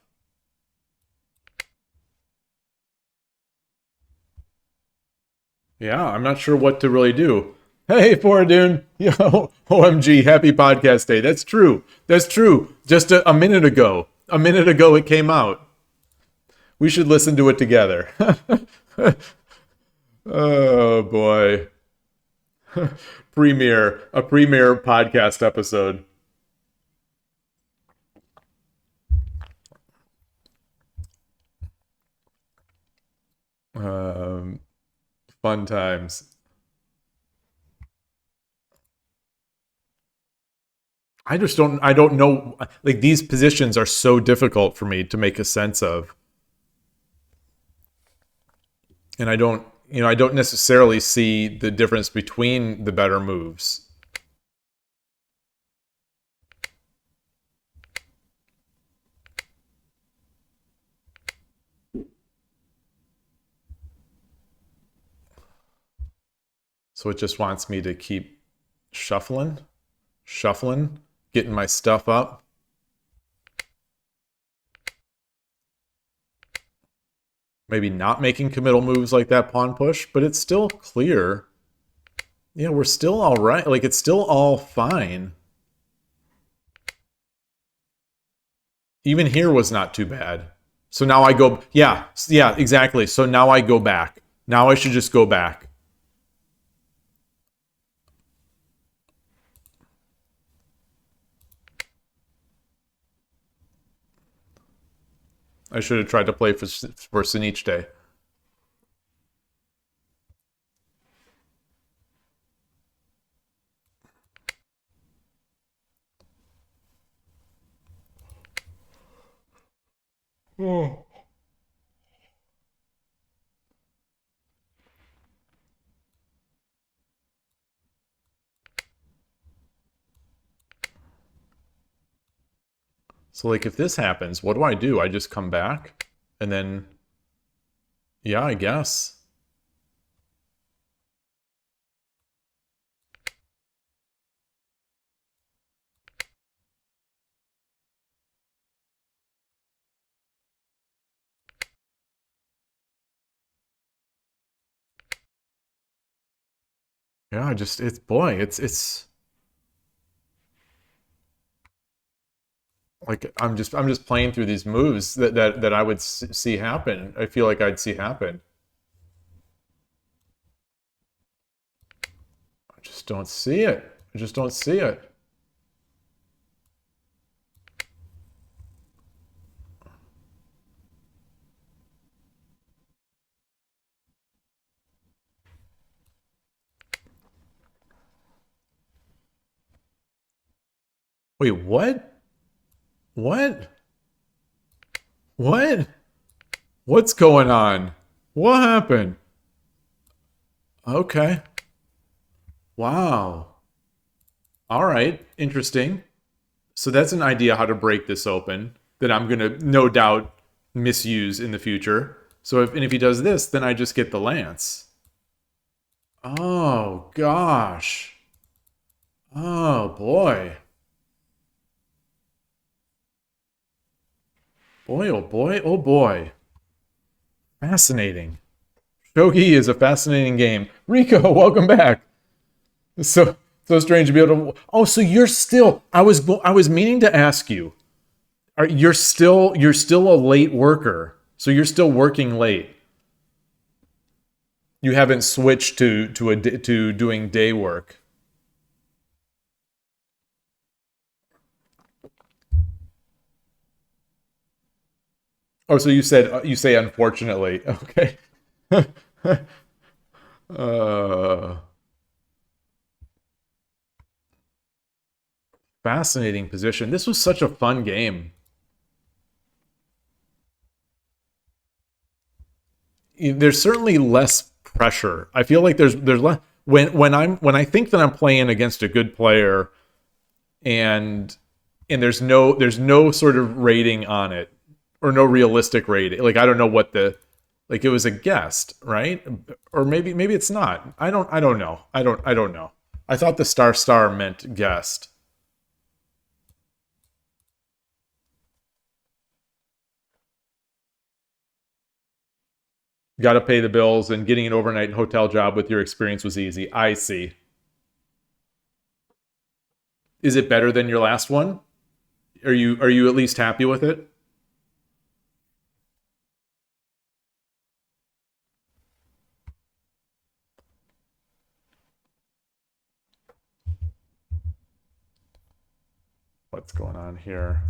Yeah, I'm not sure what to really do. Hey, Foradune. Yo, OMG, happy podcast day. That's true. That's true. Just a minute ago. A minute ago it came out. We should listen to it together. Oh boy. A premiere podcast episode. Um, Fun times. I don't know. Like, these positions are so difficult for me to make a sense of. And I don't necessarily see the difference between the better moves. So it just wants me to keep Shuffling. Shuffling. Getting my stuff up. Maybe not making committal moves like that pawn push, but it's still clear. Yeah, we're still all right. Like, it's still all fine. Even here was not too bad. So now I go, yeah, exactly. So now I go back. Now I should just go back. I should have tried to play for Sinichi. Oh. So, like, if this happens, what do? I just come back? And then, yeah, I guess. Yeah, it's like I'm just playing through these moves that I would see happen. I feel like I'd see happen. I just don't see it. I just don't see it. Wait, what? What? What? What's going on? What happened? Okay. Wow. All right. Interesting. So that's an idea how to break this open that I'm going to no doubt misuse in the future. So if he does this, then I just get the lance. Oh gosh. Oh boy. Boy, oh boy, oh boy. Fascinating. Shogi is a fascinating game. Rico, welcome back. So strange to be able to. Oh, so you're still. I was meaning to ask you. You're still a late worker. So you're still working late. You haven't switched to doing day work. Oh, so you say unfortunately. Okay. uh, Fascinating position. This was such a fun game. There's certainly less pressure. I feel like there's less when I think that I'm playing against a good player and there's no sort of rating on it or no realistic rating. Like I don't know what the like it was a guest, right? Or maybe it's not. I don't know. I don't know. I thought the star meant guest. Got to pay the bills and getting an overnight hotel job with your experience was easy. I see. Is it better than your last one? Are you at least happy with it? What's going on here?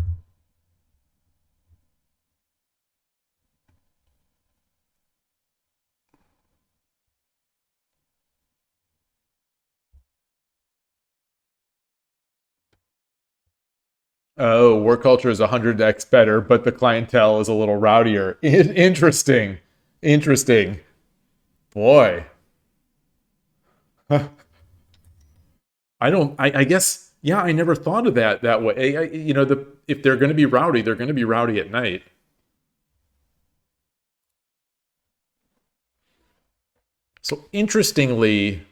Oh, work culture is 100x better, but the clientele is a little rowdier. Interesting. Interesting. Boy. I guess yeah, I never thought of that way. If they're going to be rowdy, they're going to be rowdy at night. So interestingly,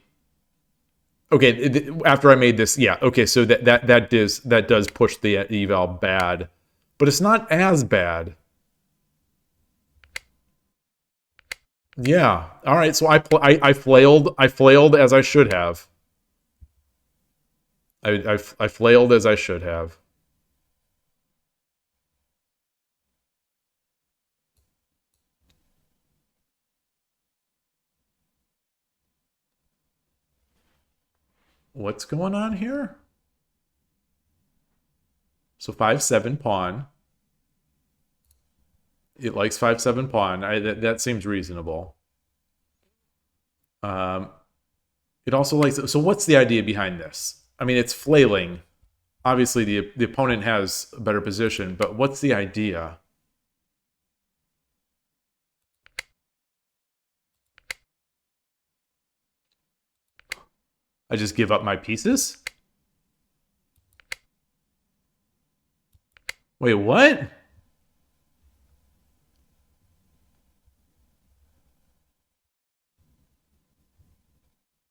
Okay, after I made this, yeah. Okay, so that does push the eval bad, but it's not as bad. Yeah. All right. So I flailed as I should have. I flailed as I should have. What's going on here? So 5/7 pawn. It likes 5/7 pawn. That seems reasonable. Um, it also likes. So what's the idea behind this? I mean, it's flailing. Obviously, the opponent has a better position, but what's the idea? I just give up my pieces? Wait, what?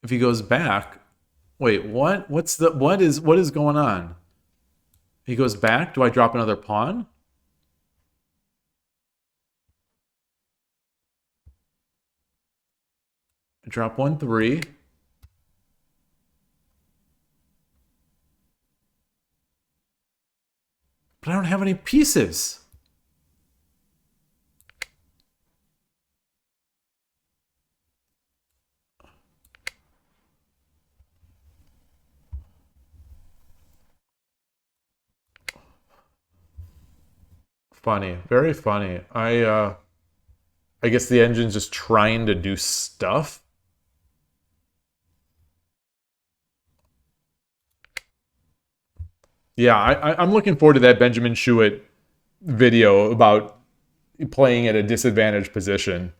If he goes back, wait, what? What is going on? He goes back. Do I drop another pawn? I drop 1/3. But I don't have any pieces. Funny, very funny. I guess the engine's just trying to do stuff. Yeah, I'm looking forward to that Benjamin Shuett video about playing at a disadvantaged position.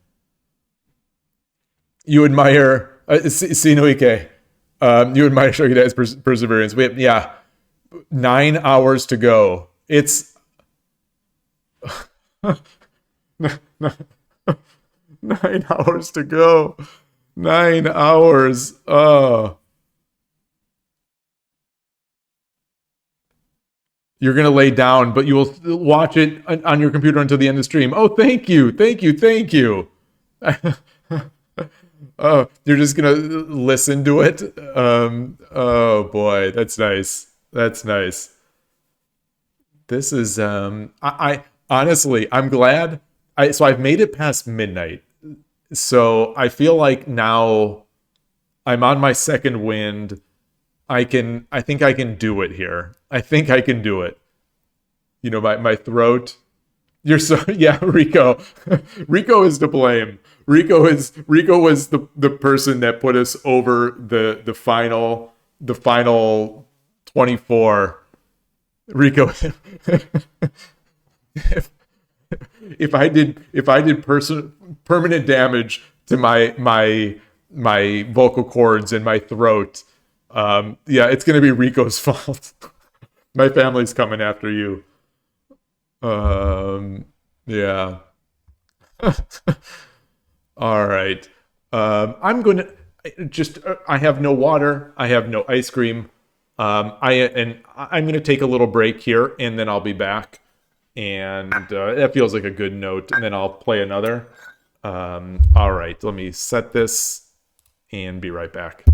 You admire Sinoike. You admire Shogi perseverance. Yeah, 9 hours to go. It's 9 hours to go. 9 hours. Oh. You're going to lay down, but you will watch it on your computer until the end of the stream. Oh, thank you. Thank you. Thank you. Oh, you're just going to listen to it? Oh, boy. That's nice. That's nice. This is, I honestly, I'm glad. So I've made it past midnight. So I feel like now I'm on my second wind. I think I can do it here. I think I can do it. You know, my throat. You're so yeah, Rico. Rico is to blame. Rico was the person that put us over the final 24. Rico if I did permanent damage to my vocal cords and my throat, yeah, it's gonna be Rico's fault. My family's coming after you. Yeah. All right. I'm gonna just. I have no water. I have no ice cream. I'm gonna take a little break here, and then I'll be back. And that feels like a good note. And then I'll play another. All right. Let me set this and be right back.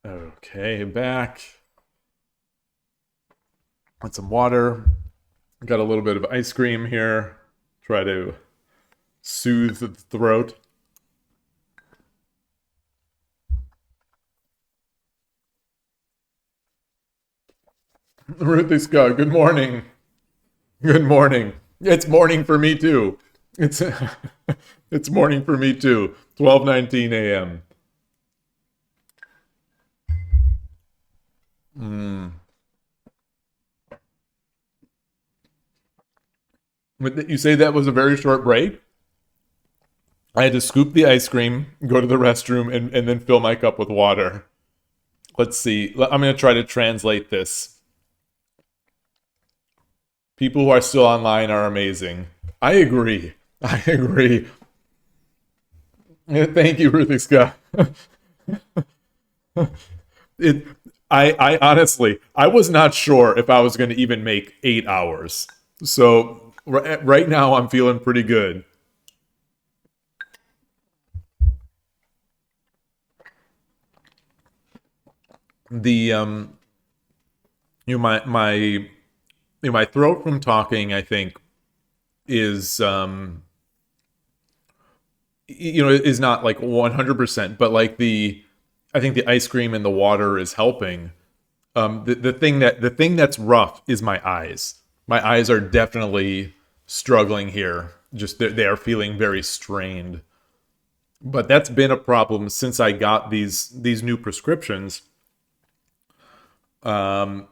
Okay, back. Want some water. Got a little bit of ice cream here. Try to soothe the throat. Ruthie Scott, good morning. Good morning. It's morning for me too. It's it's morning for me too. 12:19 a.m. You say that was a very short break? I had to scoop the ice cream, go to the restroom, and then fill my cup with water. Let's see. I'm going to try to translate this. People who are still online are amazing. I agree. I agree. Thank you, Ruthie Scott. it, I honestly, I was not sure if I was going to even make 8 hours. So right now, I'm feeling pretty good. The my throat from talking, I think, is is not like 100%, but like I think the ice cream and the water is helping. The thing that's rough is my eyes. My eyes are definitely struggling here. Just they are feeling very strained. But that's been a problem since I got these new prescriptions. Um,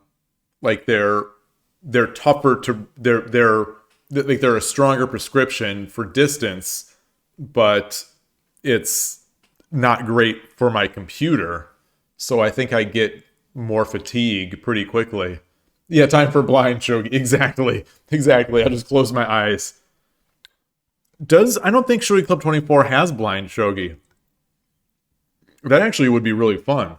like they're tougher to they're like they're a stronger prescription for distance, but it's not great for my computer. So I think I get more fatigue pretty quickly. Yeah, time for blind shogi. Exactly. Exactly. I'll just close my eyes. I don't think Shogi Club 24 has blind shogi. That actually would be really fun.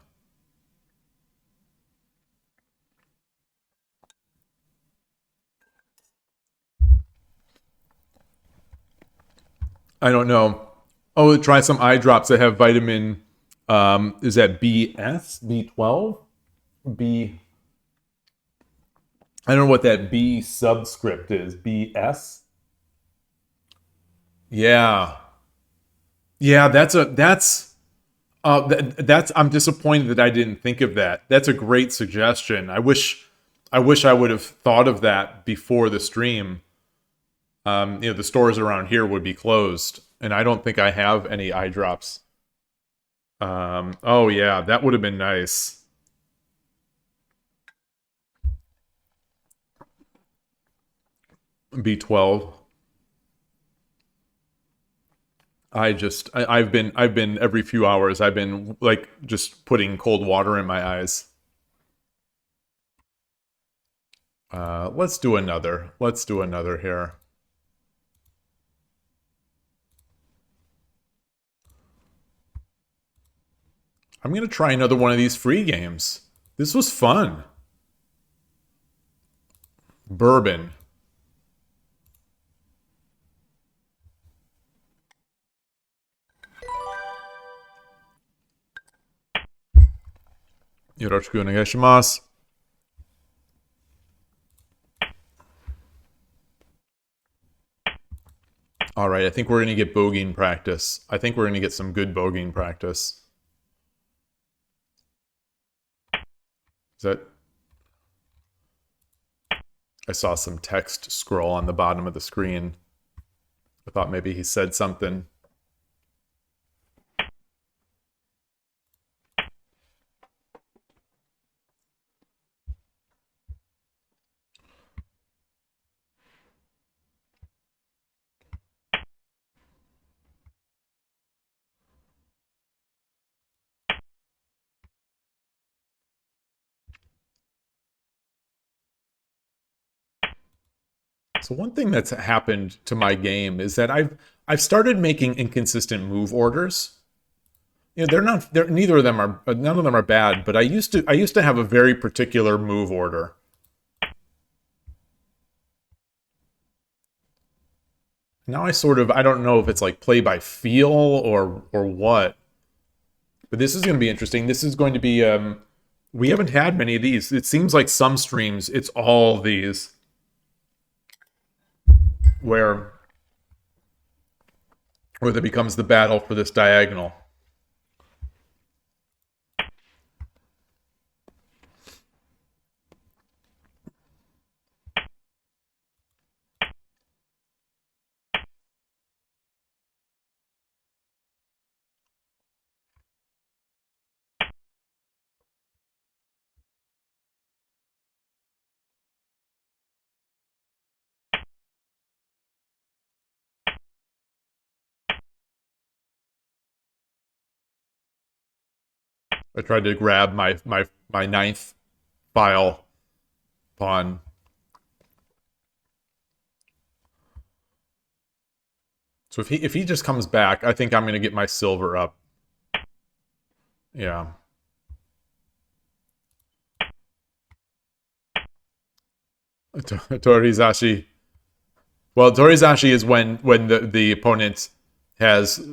I don't know. Oh, try some eye drops that have vitamin. Is that BS? B12? B. I don't know what that B subscript is. BS? Yeah. Yeah, that's I'm disappointed that I didn't think of that. That's a great suggestion. I wish I would have thought of that before the stream. The stores around here would be closed, and I don't think I have any eye drops. Oh yeah, that would have been nice. B12. I've been every few hours I've been like just putting cold water in my eyes. Let's do another. Let's do another here. I'm gonna try another one of these free games. This was fun. Bourbon. Yoroshiku onegaishimasu. All right, I think we're gonna get bogeying practice. I think we're gonna get some good bogeying practice. Is that? I saw some text scroll on the bottom of the screen. I thought maybe he said something. So one thing that's happened to my game is that I've started making inconsistent move orders. They're neither of them are none of them are bad, but I used to have a very particular move order. Now I don't know if it's like play by feel or what. But this is going to be interesting. This is going to be we haven't had many of these. It seems like some streams it's all these where that becomes the battle for this diagonal. I tried to grab my ninth file pawn. So if he just comes back, I think I'm going to get my silver up. Yeah. Torizashi. Well, Torizashi is when the opponent has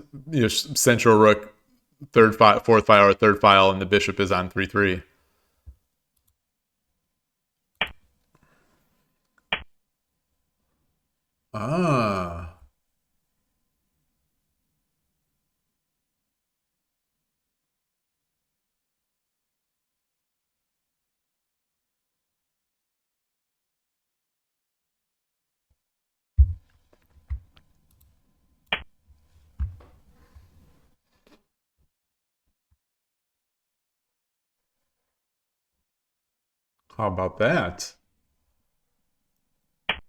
central rook, third file, fourth file, or third file, and the bishop is on 3-3. Ah. How about that?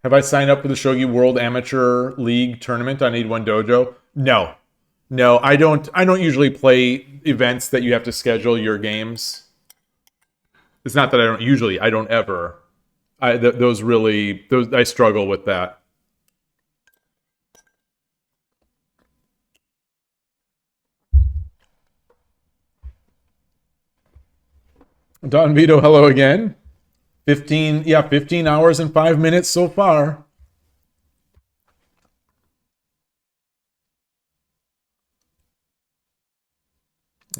Have I signed up for the Shogi World Amateur League tournament on 81 Dojo? No. No, I don't usually play events that you have to schedule your games. It's not that I don't ever. Those I struggle with that. Don Vito, hello again. 15 hours and 5 minutes so far.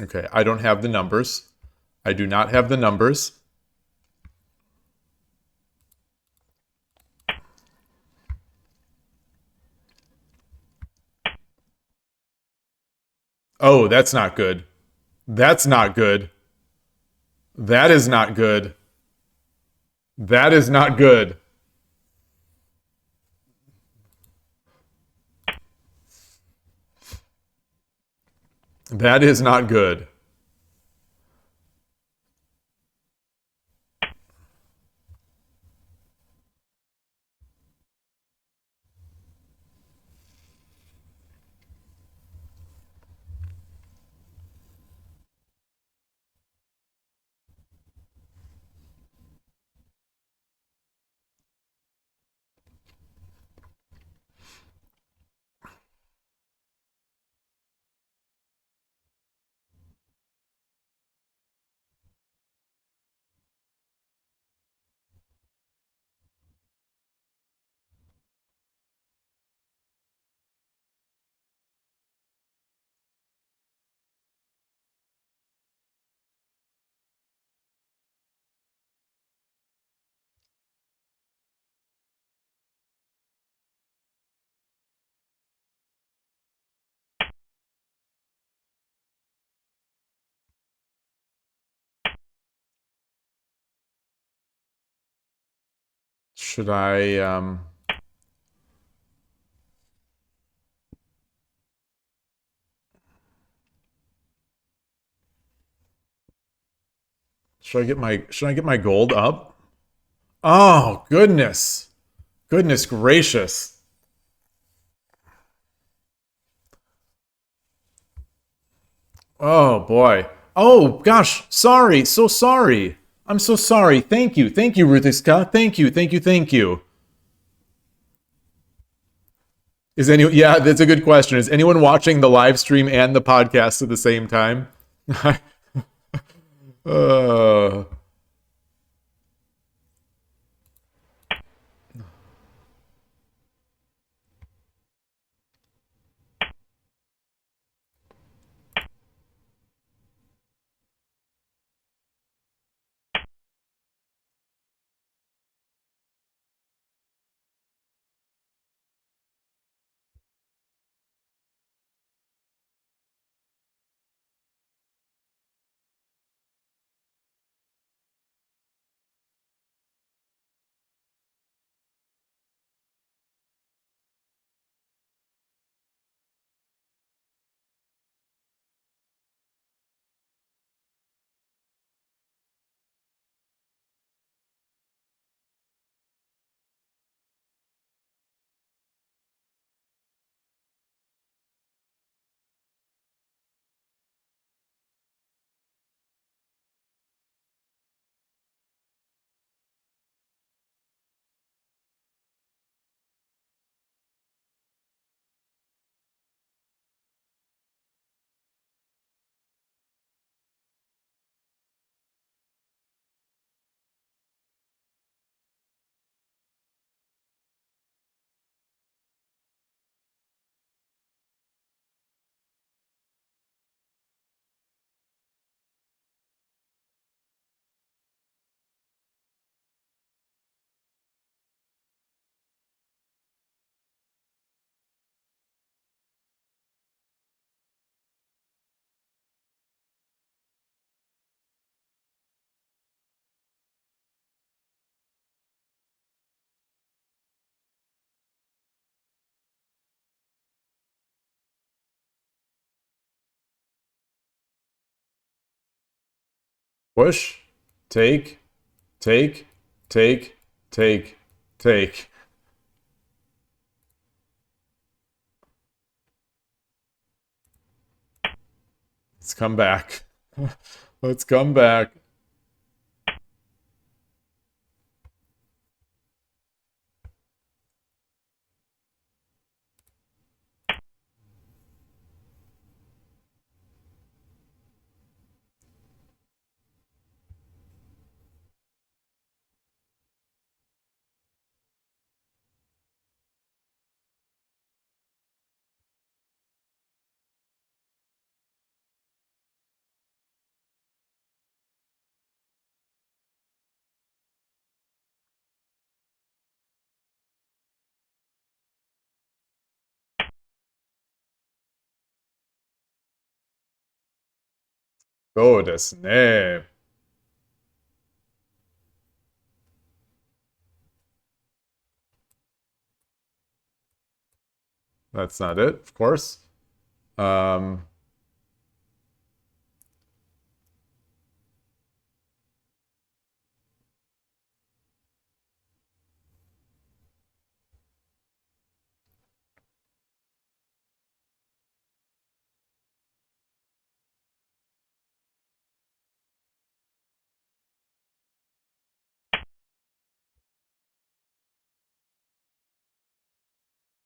Okay, I don't have the numbers. I do not have the numbers. Oh, that's not good. That's not good. That is not good. That is not good. That is not good. Should I should I get my gold up? Oh, goodness. Goodness gracious. Oh boy. Oh gosh, sorry. So sorry. I'm so sorry. Thank you. Thank you, Ruthiska. Thank you. Thank you. Thank you. Is anyone Yeah, that's a good question. Is anyone watching the live stream and the podcast at the same time? uh Push, take, take, take, take, take. Let's come back. Let's come back. So desu ne. That's not it, of course. Um,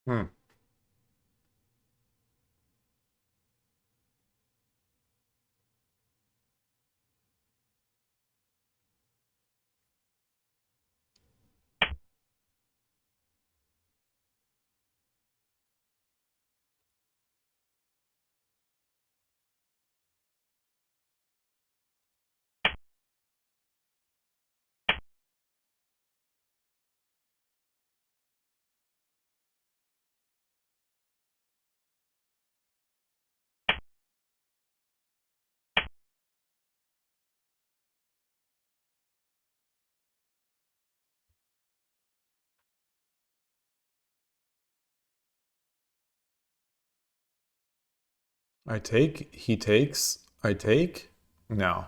hmm. I take, he takes, I take? No.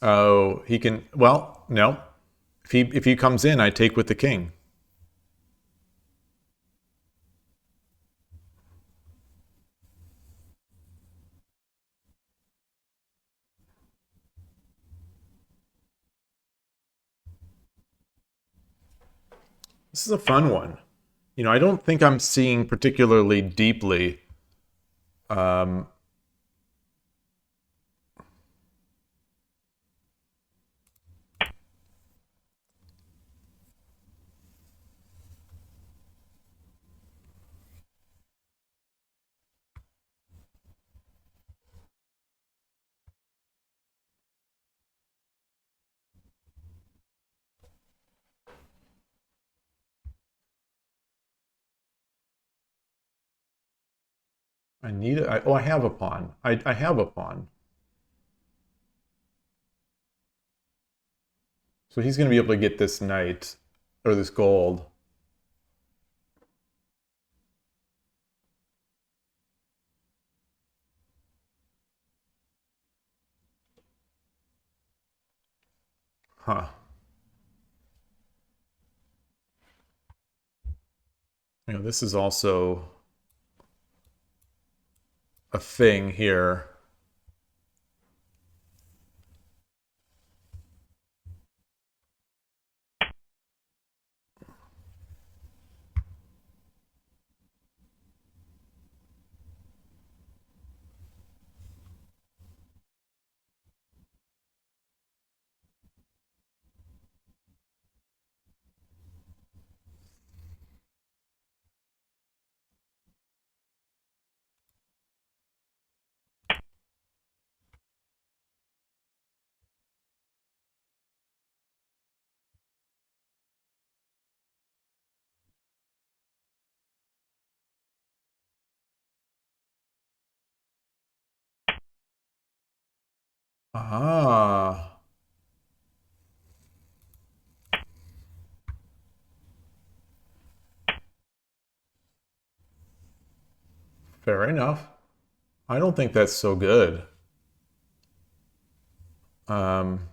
Oh, he can, well, no. If he comes in, I take with the king. This is a fun one. I don't think I'm seeing particularly deeply. Um, I need it. Oh, I have a pawn. I have a pawn. So he's going to be able to get this knight or this gold. Huh. This is also a thing here. Ah. Fair enough. I don't think that's so good. Um,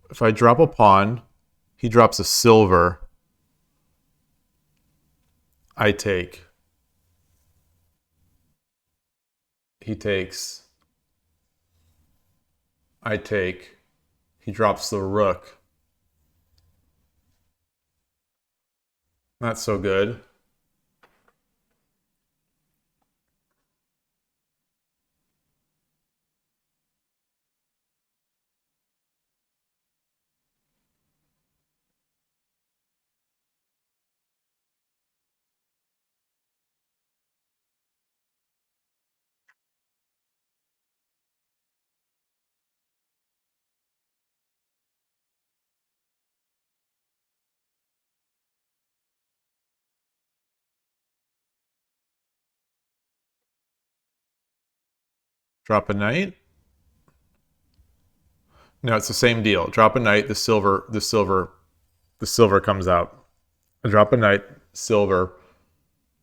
if I drop a pawn, he drops a silver. I take. He takes. I take. He drops the rook. Not so good. Drop a knight. No, it's the same deal. Drop a knight, the silver comes out. I drop a knight, silver,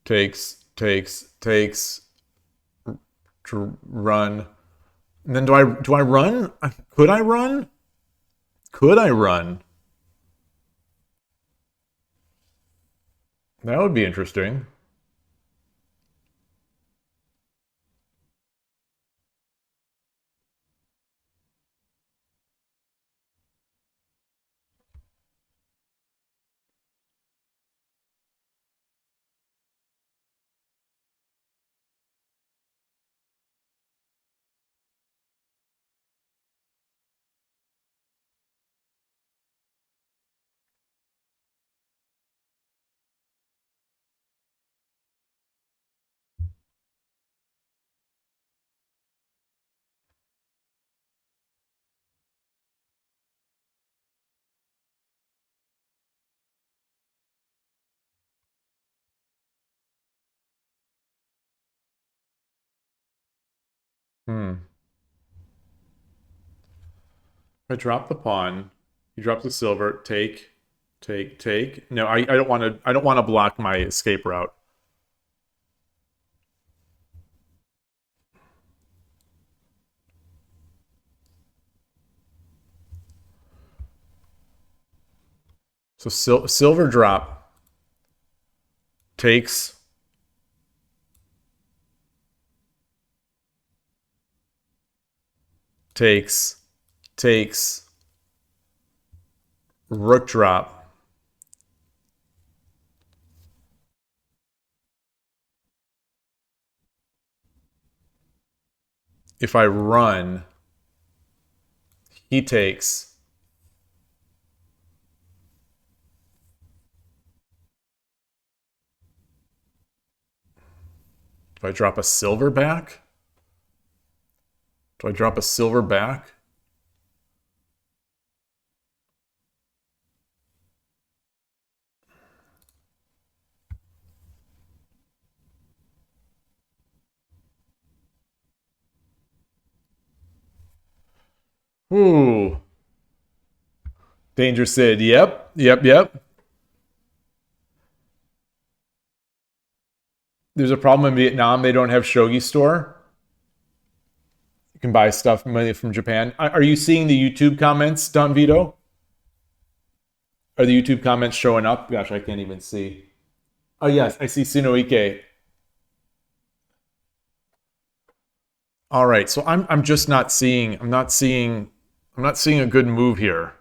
takes, run. And then do I run? Could I run? Could I run? That would be interesting. Hmm. I drop the pawn. He drops the silver. Take. No, I don't want to. I don't want to block my escape route. So silver drop takes. Takes. Rook drop. If I run, he takes. Do I drop a silver back? Do I drop a silver back? Ooh. Danger Sid. Yep. There's a problem in Vietnam. They don't have Shogi store. You can buy stuff mainly from Japan. Are you seeing the YouTube comments, Don Vito? Are the YouTube comments showing up? Gosh, I can't even see. Oh yes, I see Sunoike. All right, so I'm just not seeing. I'm not seeing a good move here.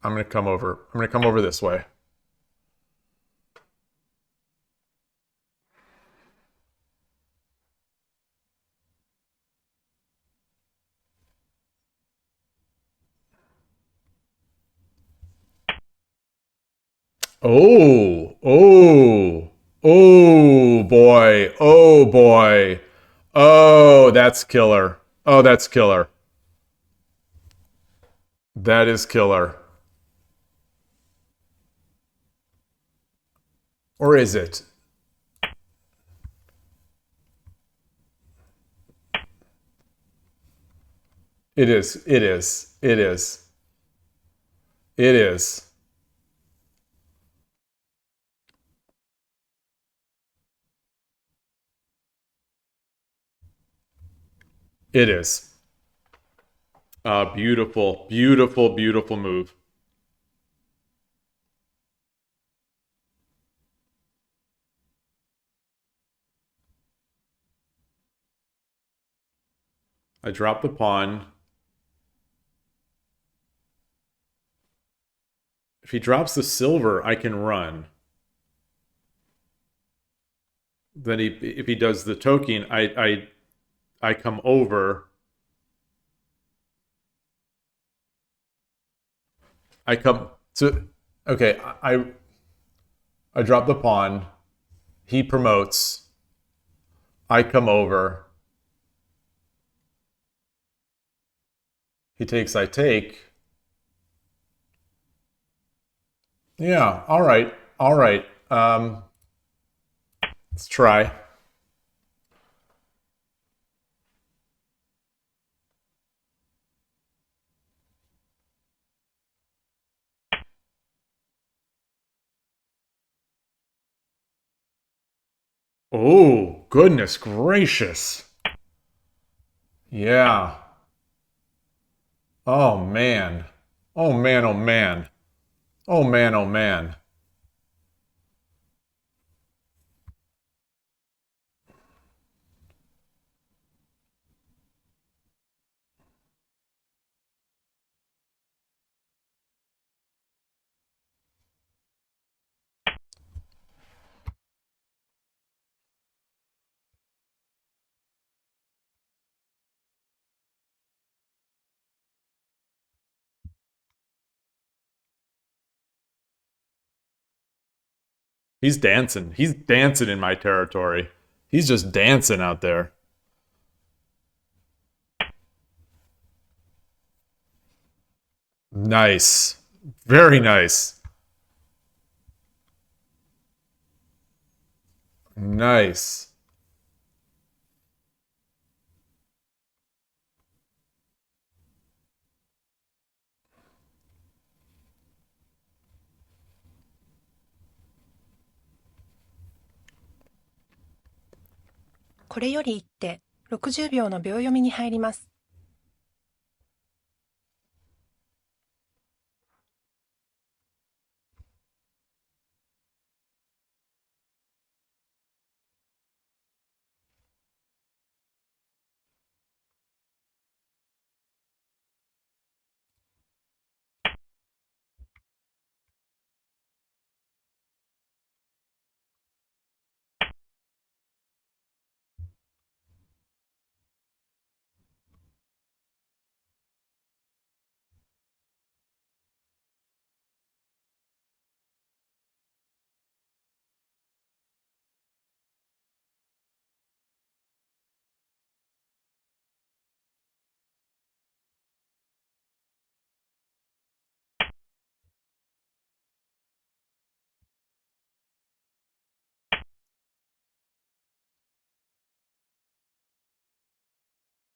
I'm gonna come over. I'm gonna come over this way. Oh boy. Oh boy. Oh, that's killer. Oh, that's killer. That is killer. Or is it? It is. It is. It is. It is. It is. Beautiful, beautiful, beautiful move. I drop the pawn. If he drops the silver, I can run. Then if he does the token, I come over. I come to okay. I drop the pawn. He promotes. I come over. He takes. I take. Yeah. All right. All right. Let's try. Oh, goodness gracious. Yeah. Oh, man. Oh, man, oh, man. Oh, man, oh, man. He's dancing. He's dancing in my territory. He's just dancing out there. Nice. Very nice. Nice.これより一手、60秒の秒読みに入ります。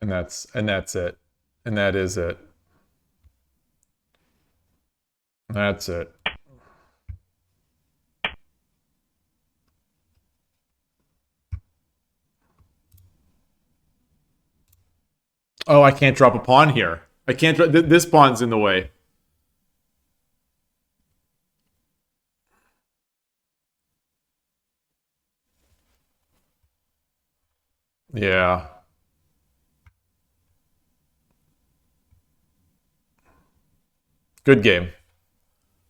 And that's it. And that is it. That's it. Oh, I can't drop a pawn here. I can't. This pawn's in the way. Yeah. Good game.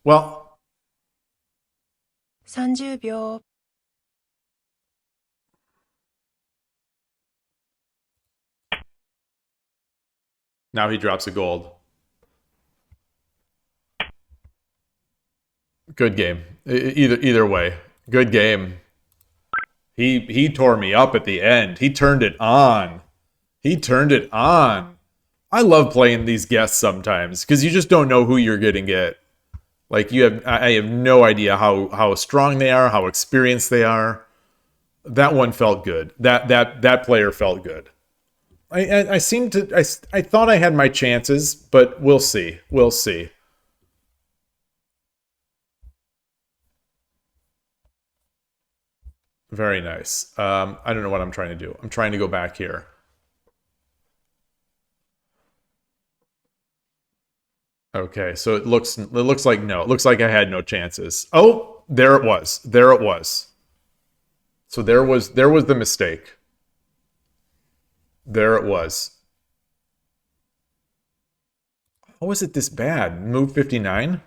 Well, 30秒。now he drops a gold. Good game. Either way, good game. He tore me up at the end. He turned it on. He turned it on. I love playing these guests sometimes because you just don't know who you're gonna get. Like I have no idea how strong they are, how experienced they are. That one felt good. That player felt good. I seem to I thought I had my chances, but we'll see. We'll see. Very nice. I don't know what I'm trying to do. I'm trying to go back here. Okay, so it looks like no. It looks like I had no chances. Oh, there it was. There it was. So there was the mistake. There it was. How was it this bad? Move 59?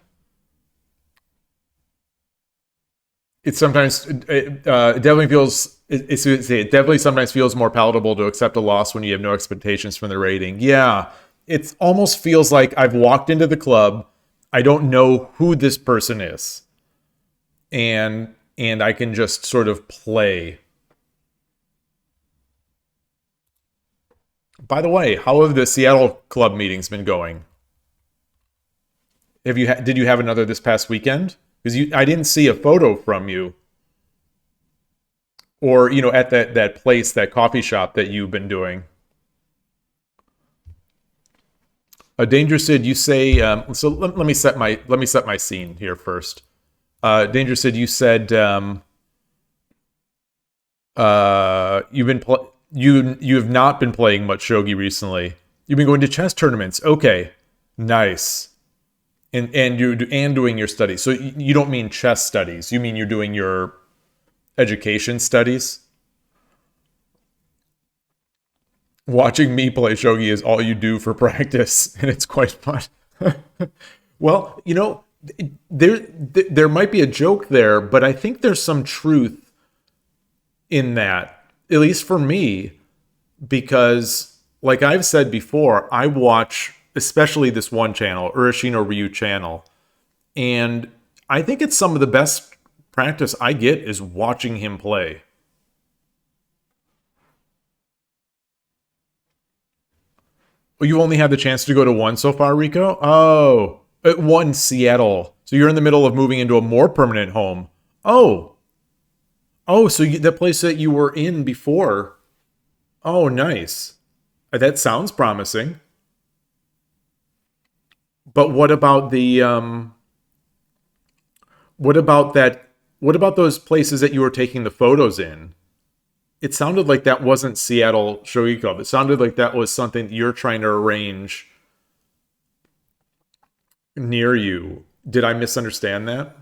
It sometimes it definitely feels it definitely sometimes feels more palatable to accept a loss when you have no expectations from the rating. Yeah, it almost feels like I've walked into the club. I don't know who this person is, and I can just sort of play. By the way, how have the Seattle club meetings been going? Did you have another this past weekend? Because I didn't see a photo from you, or at that place, that coffee shop that you've been doing. A Danger Sid, you say. So let me set my scene here first. Danger Sid, you said you have not been playing much shogi recently. You've been going to chess tournaments. Okay, nice. And doing your studies. So you don't mean chess studies. You mean you're doing your education studies? Watching me play shogi is all you do for practice, and it's quite fun. Well, there might be a joke there, but I think there's some truth in that, at least for me, because like I've said before, I watch especially this one channel, Urashino Ryu channel, and I think it's some of the best practice I get is watching him play. Oh, you only had the chance to go to one so far, Rico? Oh, at one Seattle. So you're in the middle of moving into a more permanent home. Oh, so the place that you were in before. Oh, nice. That sounds promising. But what about the what about that what about those places that you were taking the photos in? It sounded like that wasn't Seattle Shogi Club. It sounded like that was something you're trying to arrange near you. Did I misunderstand that?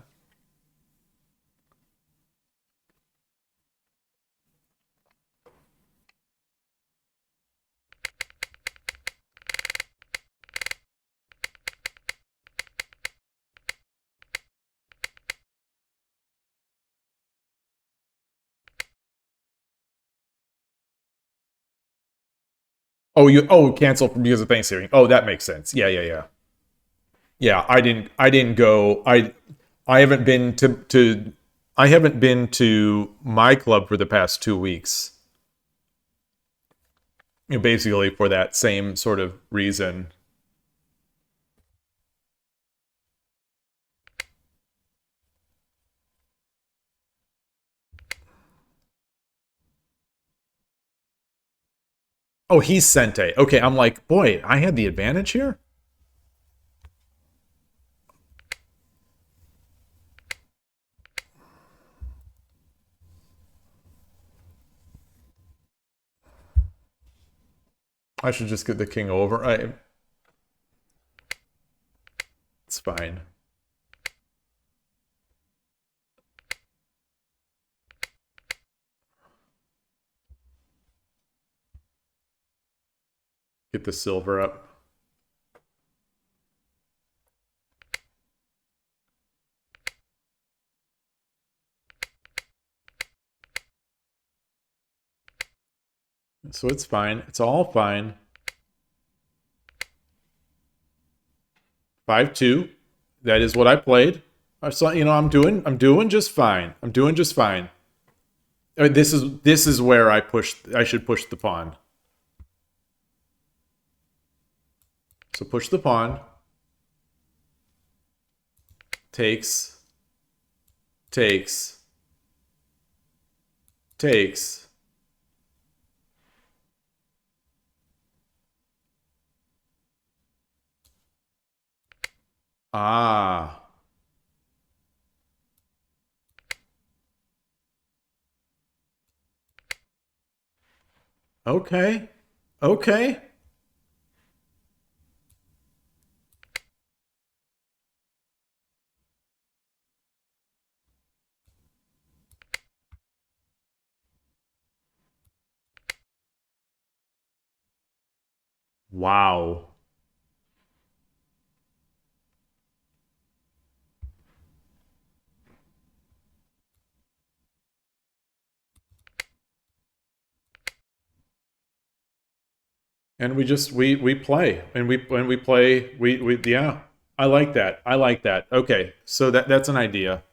Oh, you cancel because of Thanksgiving. Oh, that makes sense. Yeah, yeah, yeah. Yeah, I didn't go. I haven't been to I haven't been to my club for the past 2 weeks. Basically for that same sort of reason. Oh, he's Sente. Okay, I'm like, boy, I had the advantage here. I should just get the king over. It's fine. Get the silver up. So it's fine. It's all fine. 5-2. That is what I played. I saw, I'm doing just fine. I'm doing just fine. This is where I should push the pawn. So push the pawn. takes, takes, takes. Ah. Okay. Okay. Wow. And we play and we play we yeah. I like that. I like that. Okay. So that's an idea.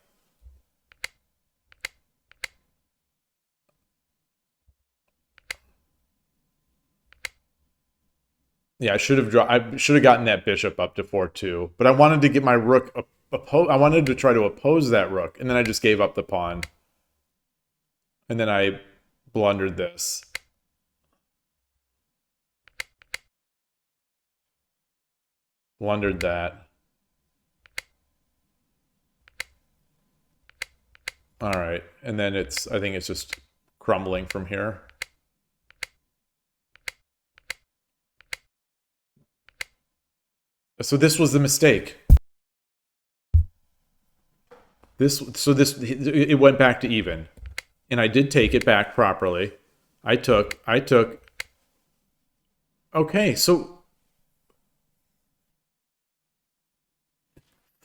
Yeah, I should have gotten that bishop up to 4-2, but I wanted to get my rook I wanted to try to oppose that rook, and then I just gave up the pawn. And then I blundered this. Blundered that. All right. And then I think it's just crumbling from here. So this was the mistake. It went back to even. And I did take it back properly. I took okay, so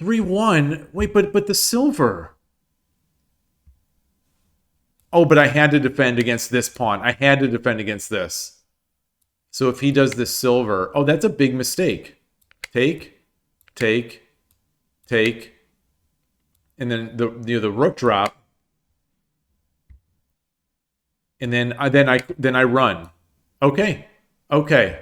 3-1. Wait, but the silver. Oh, but I had to defend against this pawn. I had to defend against this. So if he does this silver, oh, that's a big mistake. Take, take, take, and then the rook drop, and then I run. Okay, okay.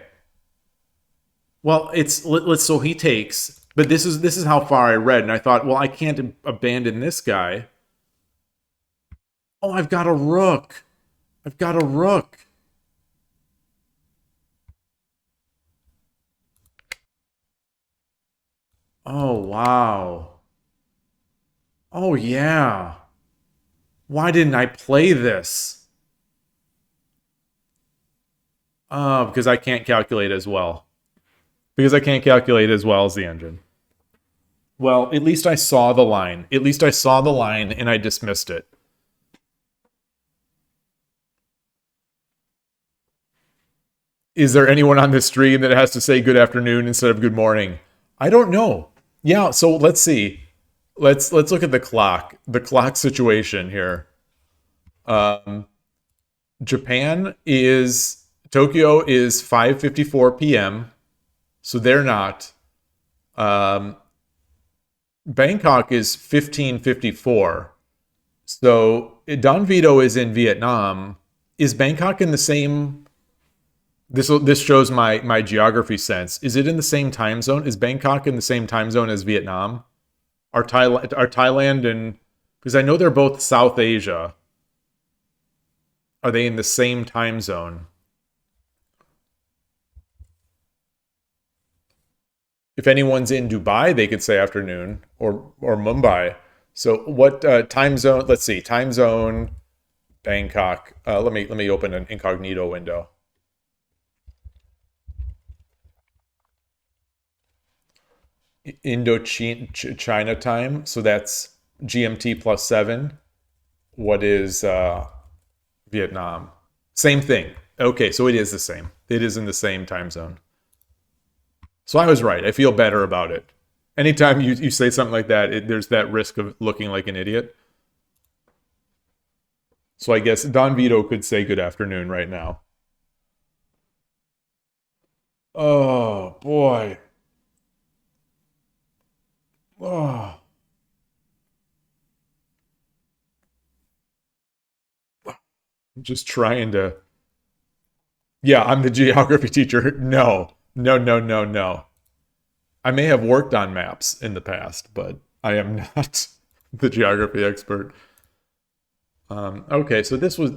Well, let's so he takes, but this is how far I read, and I thought, well, I can't abandon this guy. Oh, I've got a rook. I've got a rook. Oh, wow. Oh, yeah. Why didn't I play this? Oh, because I can't calculate as well. Because I can't calculate as well as the engine. Well, at least I saw the line. At least I saw the line and I dismissed it. Is there anyone on this stream that has to say good afternoon instead of good morning? I don't know. Yeah, so let's see. Let's look at the clock. The clock situation here. Japan is Tokyo is 5:54 p.m. So they're not. Bangkok is 15:54. So Don Vito is in Vietnam. Is Bangkok in the same? This shows my geography sense. Is it in the same time zone? Is Bangkok in the same time zone as Vietnam? Are Thailand and because I know they're both South Asia. Are they in the same time zone? If anyone's in Dubai, they could say afternoon or Mumbai. So what time zone? Let's see. Time zone Bangkok. Let me open an incognito window. China time. So that's GMT +7. What is Vietnam? Same thing. Okay, so it is the same. It is in the same time zone. So I was right. I feel better about it. Anytime you say something like that, there's that risk of looking like an idiot. So I guess Don Vito could say good afternoon right now. Oh, boy. Oh. I'm just trying to. Yeah, I'm the geography teacher. No. No, no, no, no. I may have worked on maps in the past, but I am not the geography expert. Okay, so this was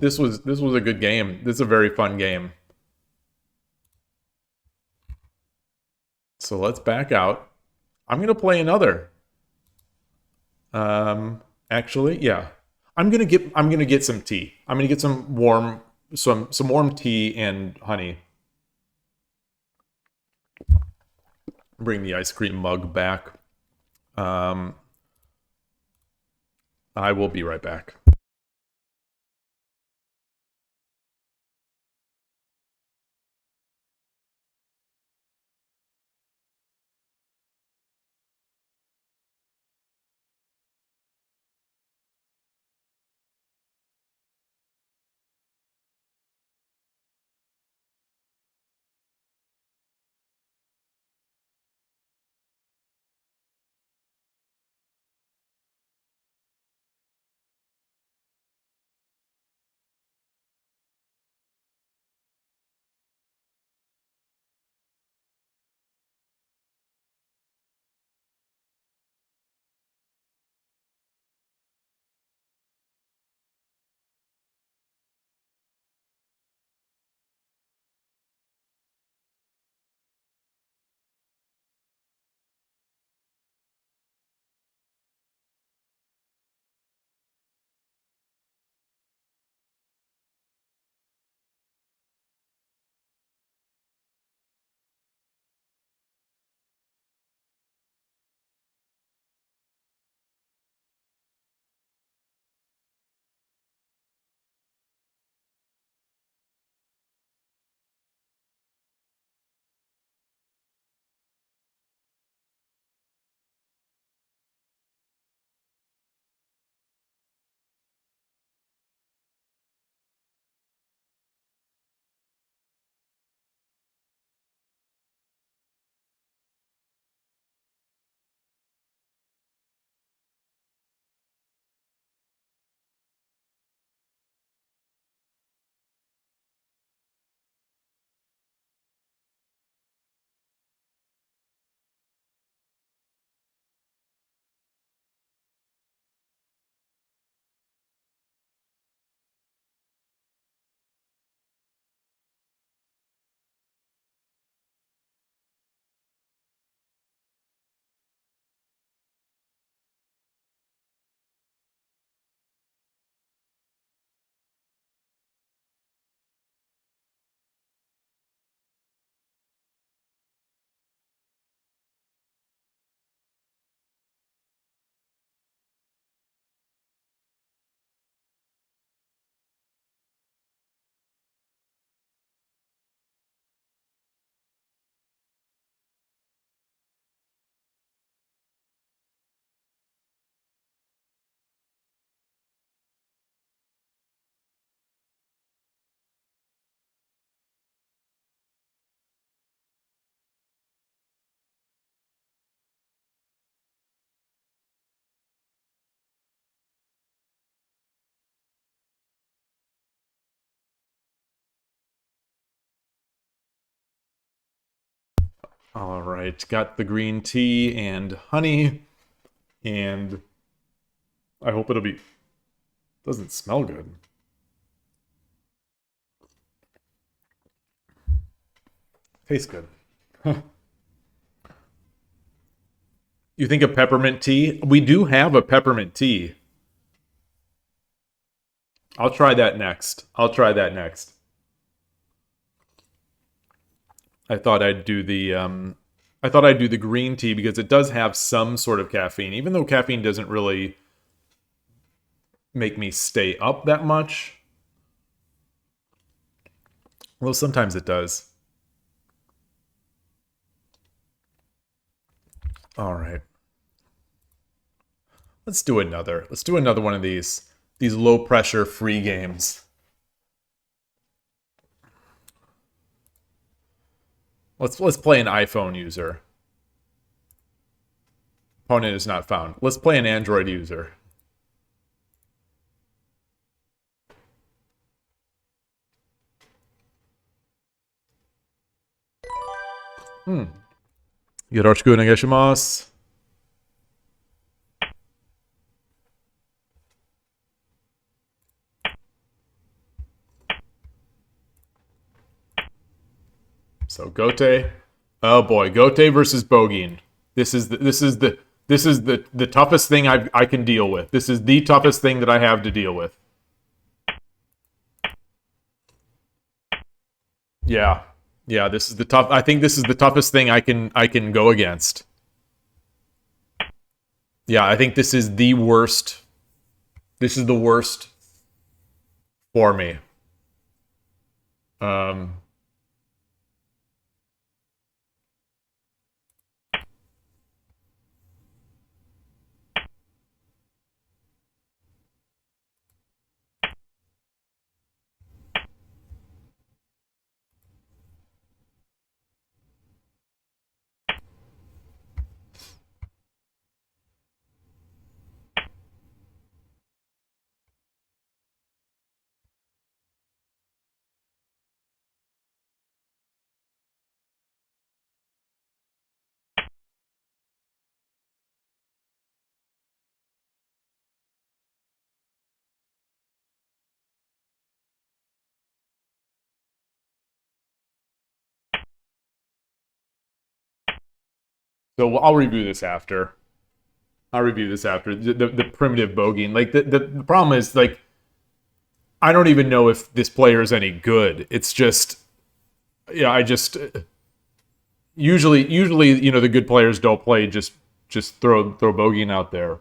a good game. This is a very fun game. So let's back out. I'm gonna play another. Actually, yeah. I'm gonna get some tea. I'm gonna get some warm tea and honey. Bring the ice cream mug back. Um, I will be right back. All right, got the green tea and honey, and I hope it'll be. Doesn't smell good. Tastes good. You think of peppermint tea? We do have a peppermint tea. I'll try that next. I'll try that next. I thought I'd do the I thought I'd do the green tea because it does have some sort of caffeine, even though caffeine doesn't really make me stay up that much. Well, sometimes it does. All right. Let's do another. Let's do another one of these low pressure free games. Let's play an iPhone user. Opponent is not found. Let's play an Android user. Yoroshiku onegaishimasu. So Gote. Oh boy, Gote versus Bogeen. This is the toughest thing I can deal with. This is the toughest thing that I have to deal with. Yeah. Yeah, this is the tough I think this is the toughest thing I can go against. Yeah, I think this is the worst. This is the worst for me. Um so I'll review this after. I'll review this after the primitive bogeying. Like the problem is like I don't even know if this player is any good. It's just yeah, I just usually the good players don't play just throw bogeying out there.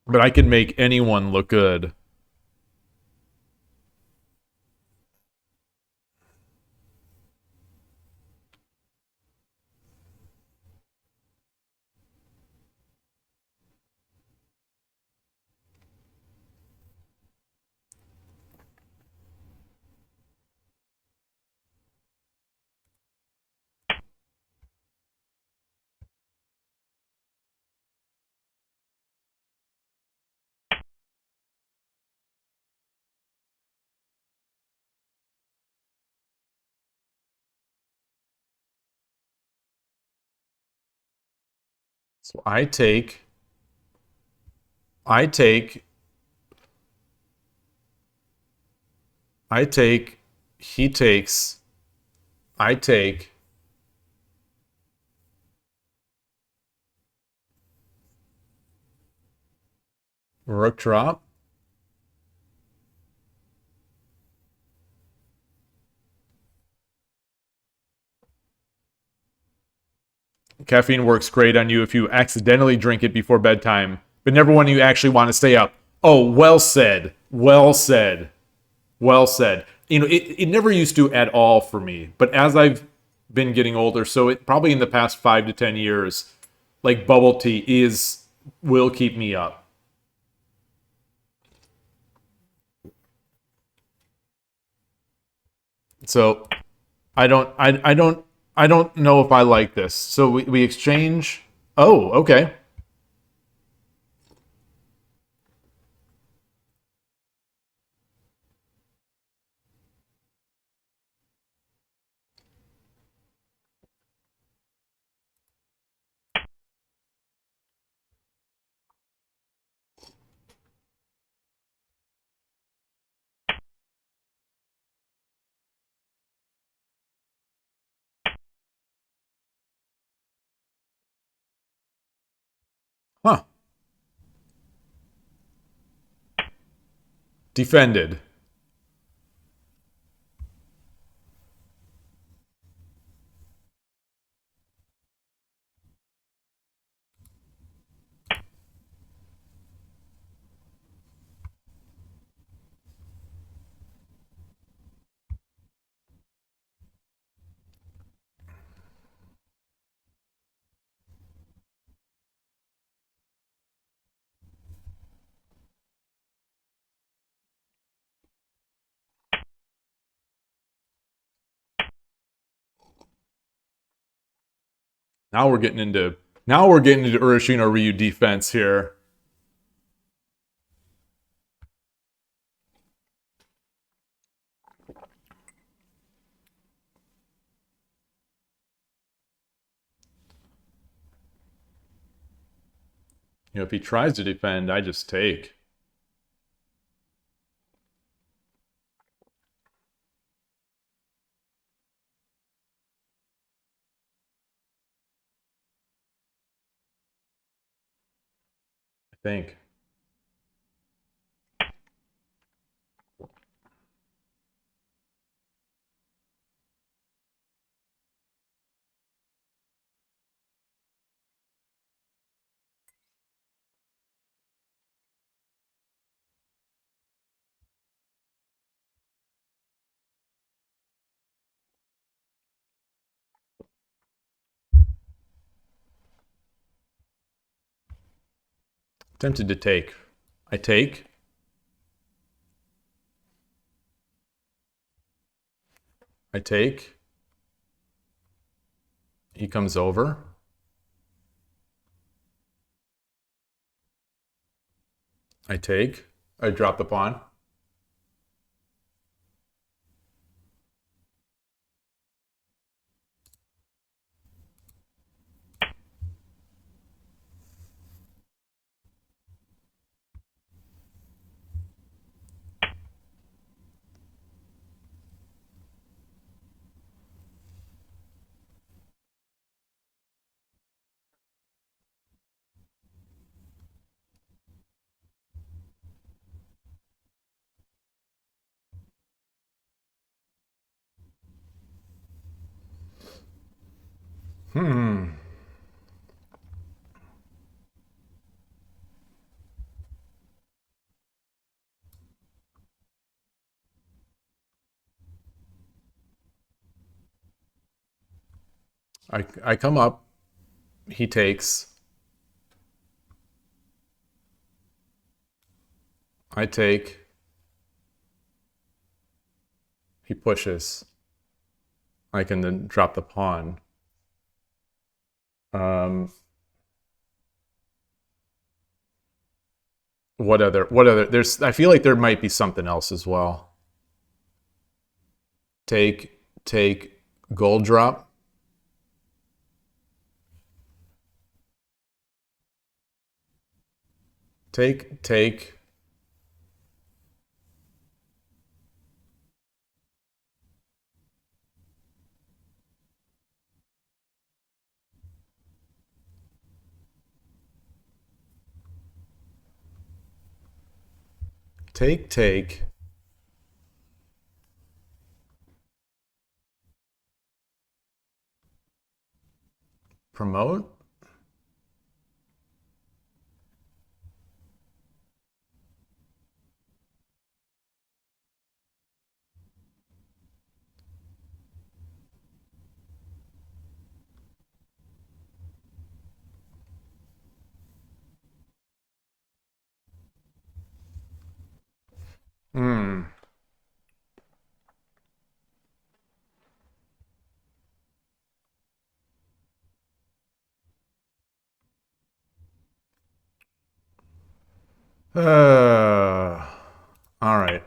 But I can make anyone look good. So I take I take he takes I take rook drop. Caffeine works great on you if you accidentally drink it before bedtime, but never when you actually want to stay up. Oh, well said. Well said. Well said. It never used to at all for me, but as I've been getting older, so it probably in the past 5 to 10 years, like bubble tea will keep me up. So I don't know if I like this. So we exchange. Oh, okay. Huh. Defended. Now we're getting into Urashino Ryu defense here. If he tries to defend, I just take. think. Tempted to take. I take. I take. He comes over. I take. I drop the pawn. I come up. He takes. I take. He pushes. I can then drop the pawn. Um, what other there's I feel like there might be something else as well. Take gold drop. Take take promote. Hmm. All right.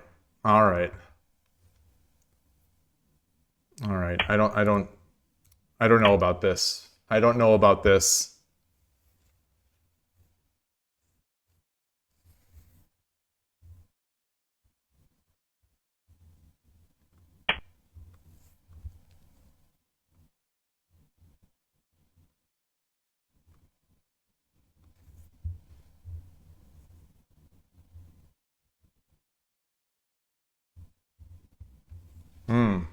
All right. All right. I don't know about this. I don't know about this. Hmm.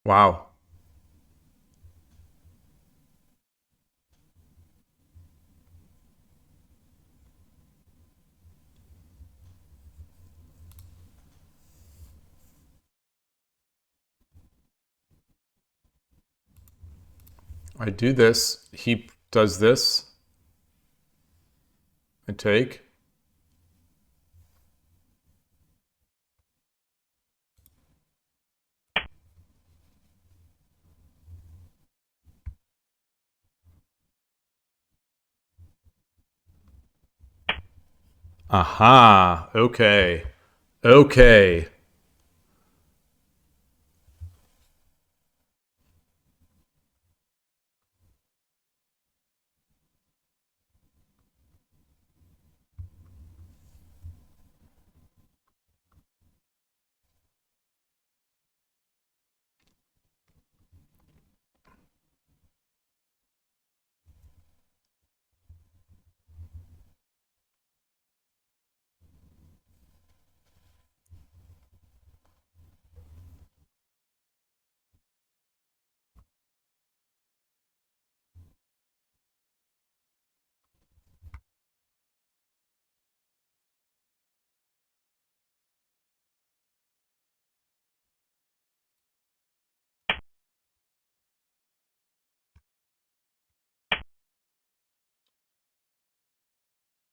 Wow. I do this. He does this. I take. Aha. Okay. Okay.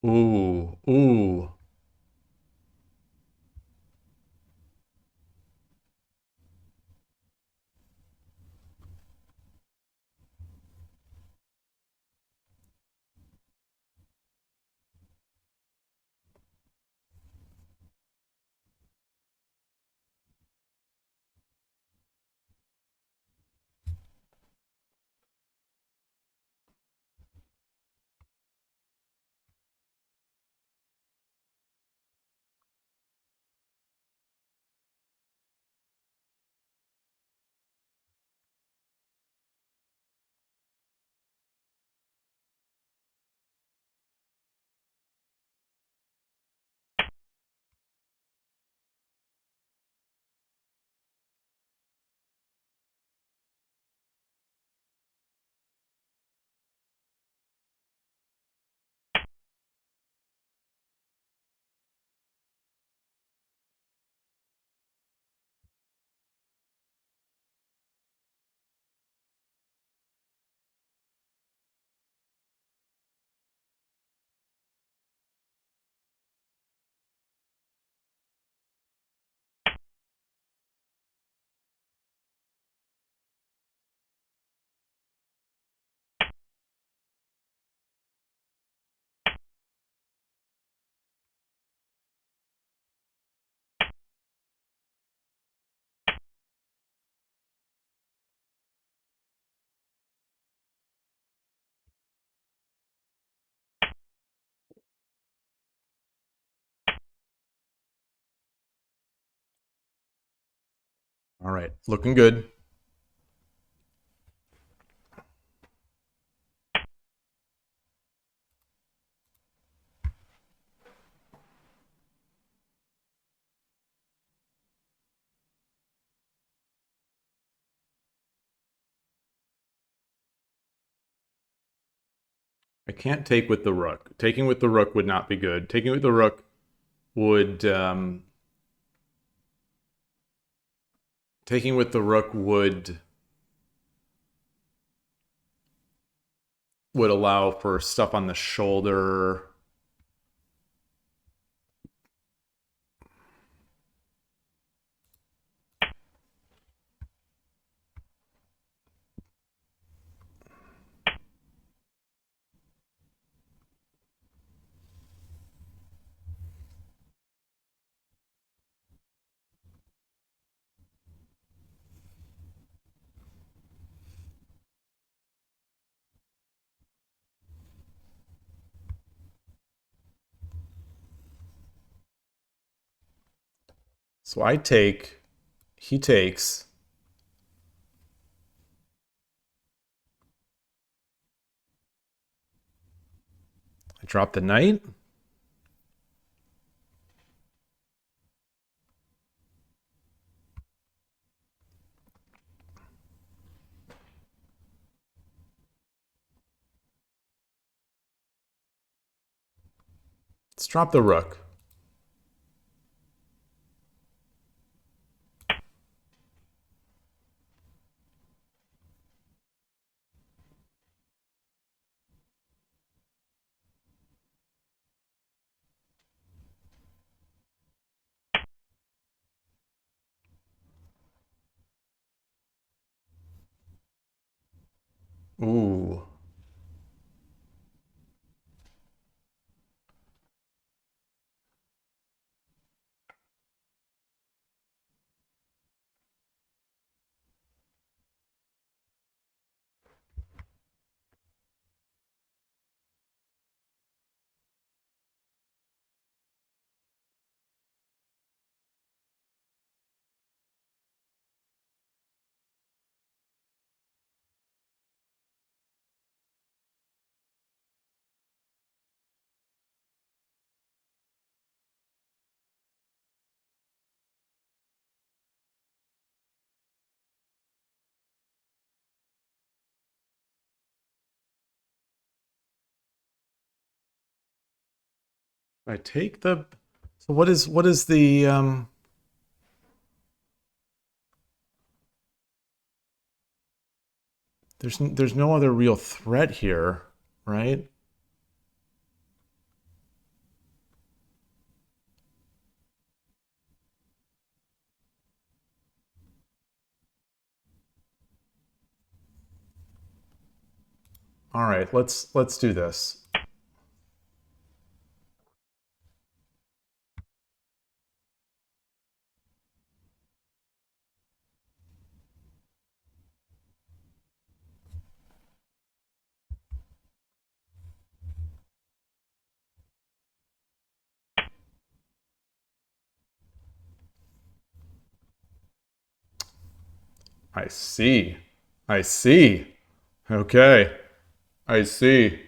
Ooh. Ooh. All right. Looking good. I can't take with the rook. Taking with the rook would not be good. Taking with the rook would taking with the rook would allow for stuff on the shoulder. So I take, he takes. I drop the knight. Let's drop the rook. Ooh. I take the. So what is the there's no other real threat here, right? All right, let's do this. I see. I see. Okay. I see.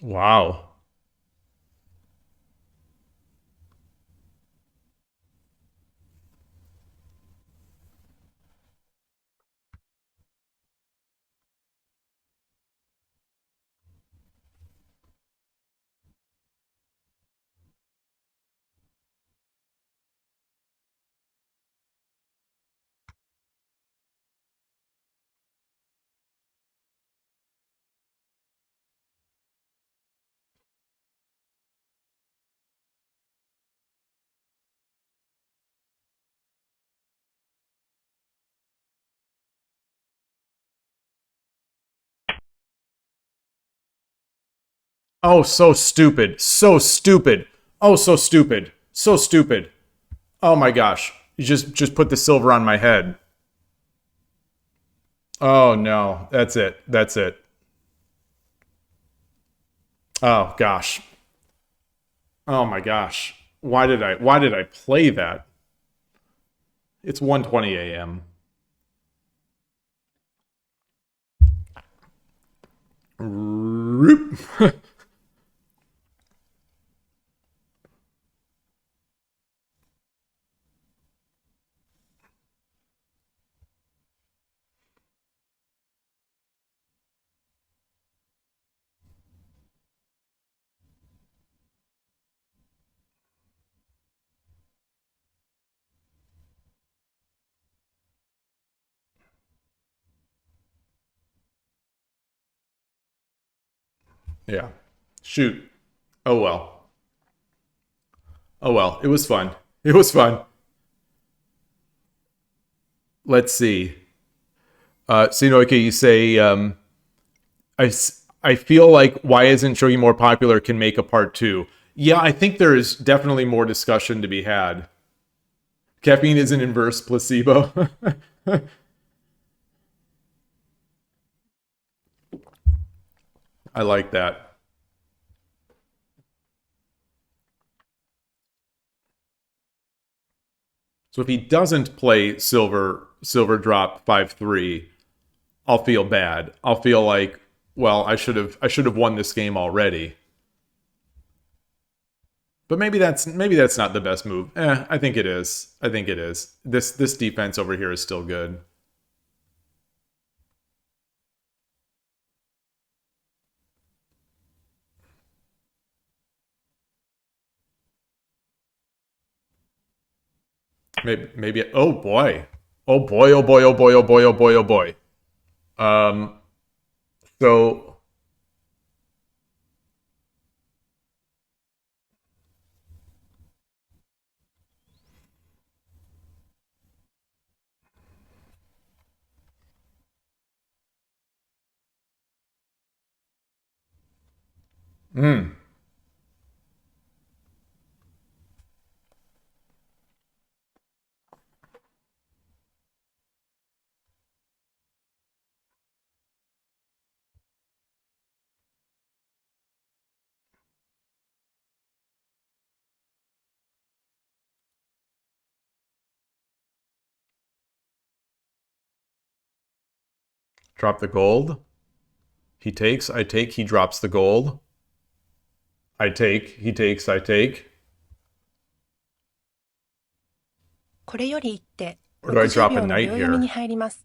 Wow. Oh, so stupid. So stupid. Oh, so stupid. So stupid. Oh my gosh. You just put the silver on my head. Oh no. That's it. That's it. Oh gosh. Oh my gosh. Why did I play that? It's 1:20 a.m. Yeah. Shoot. Oh well. Oh well. It was fun. It was fun. Let's see. Sinoike, you say I feel like why isn't Shogi more popular can make a part two. Yeah, I think there is definitely more discussion to be had. Caffeine is an inverse placebo. I like that. So if he doesn't play silver drop 5-3, I'll feel bad. I'll feel like, well, I should have won this game already. But maybe that's not the best move. I think it is. I think it is. This defense over here is still good. Maybe oh boy. Oh boy, oh boy, oh boy, oh boy, oh boy, oh boy. Um so mm, drop the gold. He takes, I take, he drops the gold. I take, he takes, I take. これより一手 Or do I 60 drop a 秒の knight 秒読みに here? 入ります。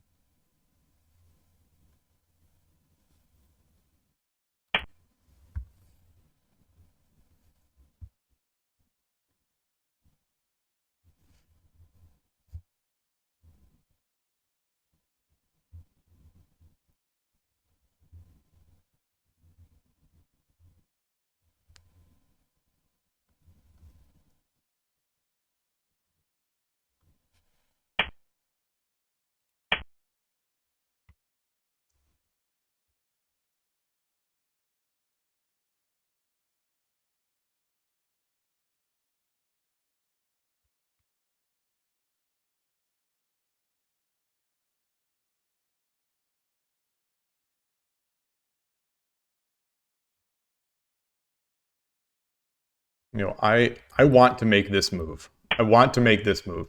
I want to make this move. I want to make this move.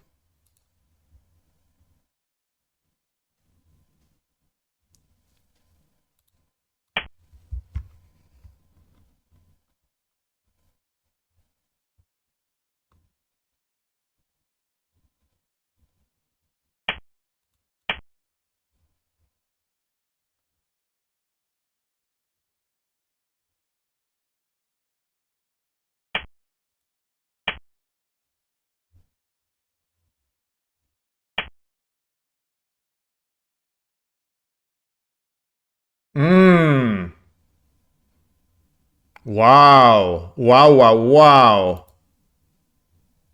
Mmm. Wow. Wow, wow, wow.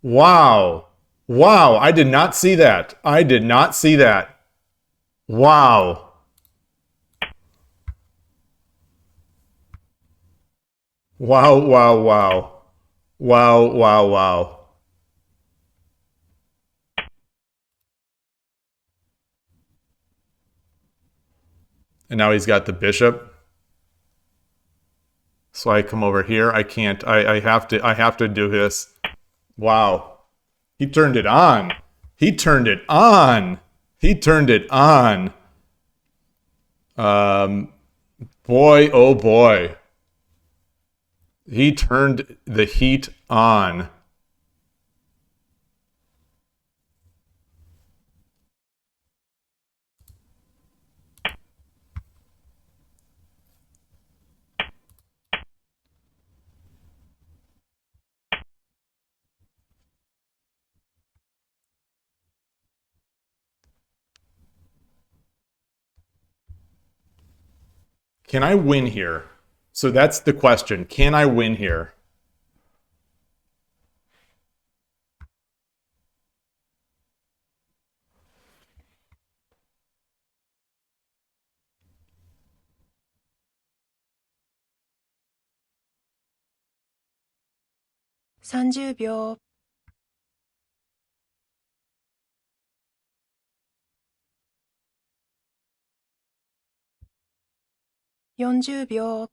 Wow. Wow. I did not see that. I did not see that. Wow. Wow, wow, wow. Wow, wow, wow. And now he's got the bishop. So I come over here. I can't. I have to do this. Wow. He turned it on. He turned it on. He turned it on. Um boy, oh boy. He turned the heat on. Can I win here? So that's the question. Can I win here?30秒。40秒。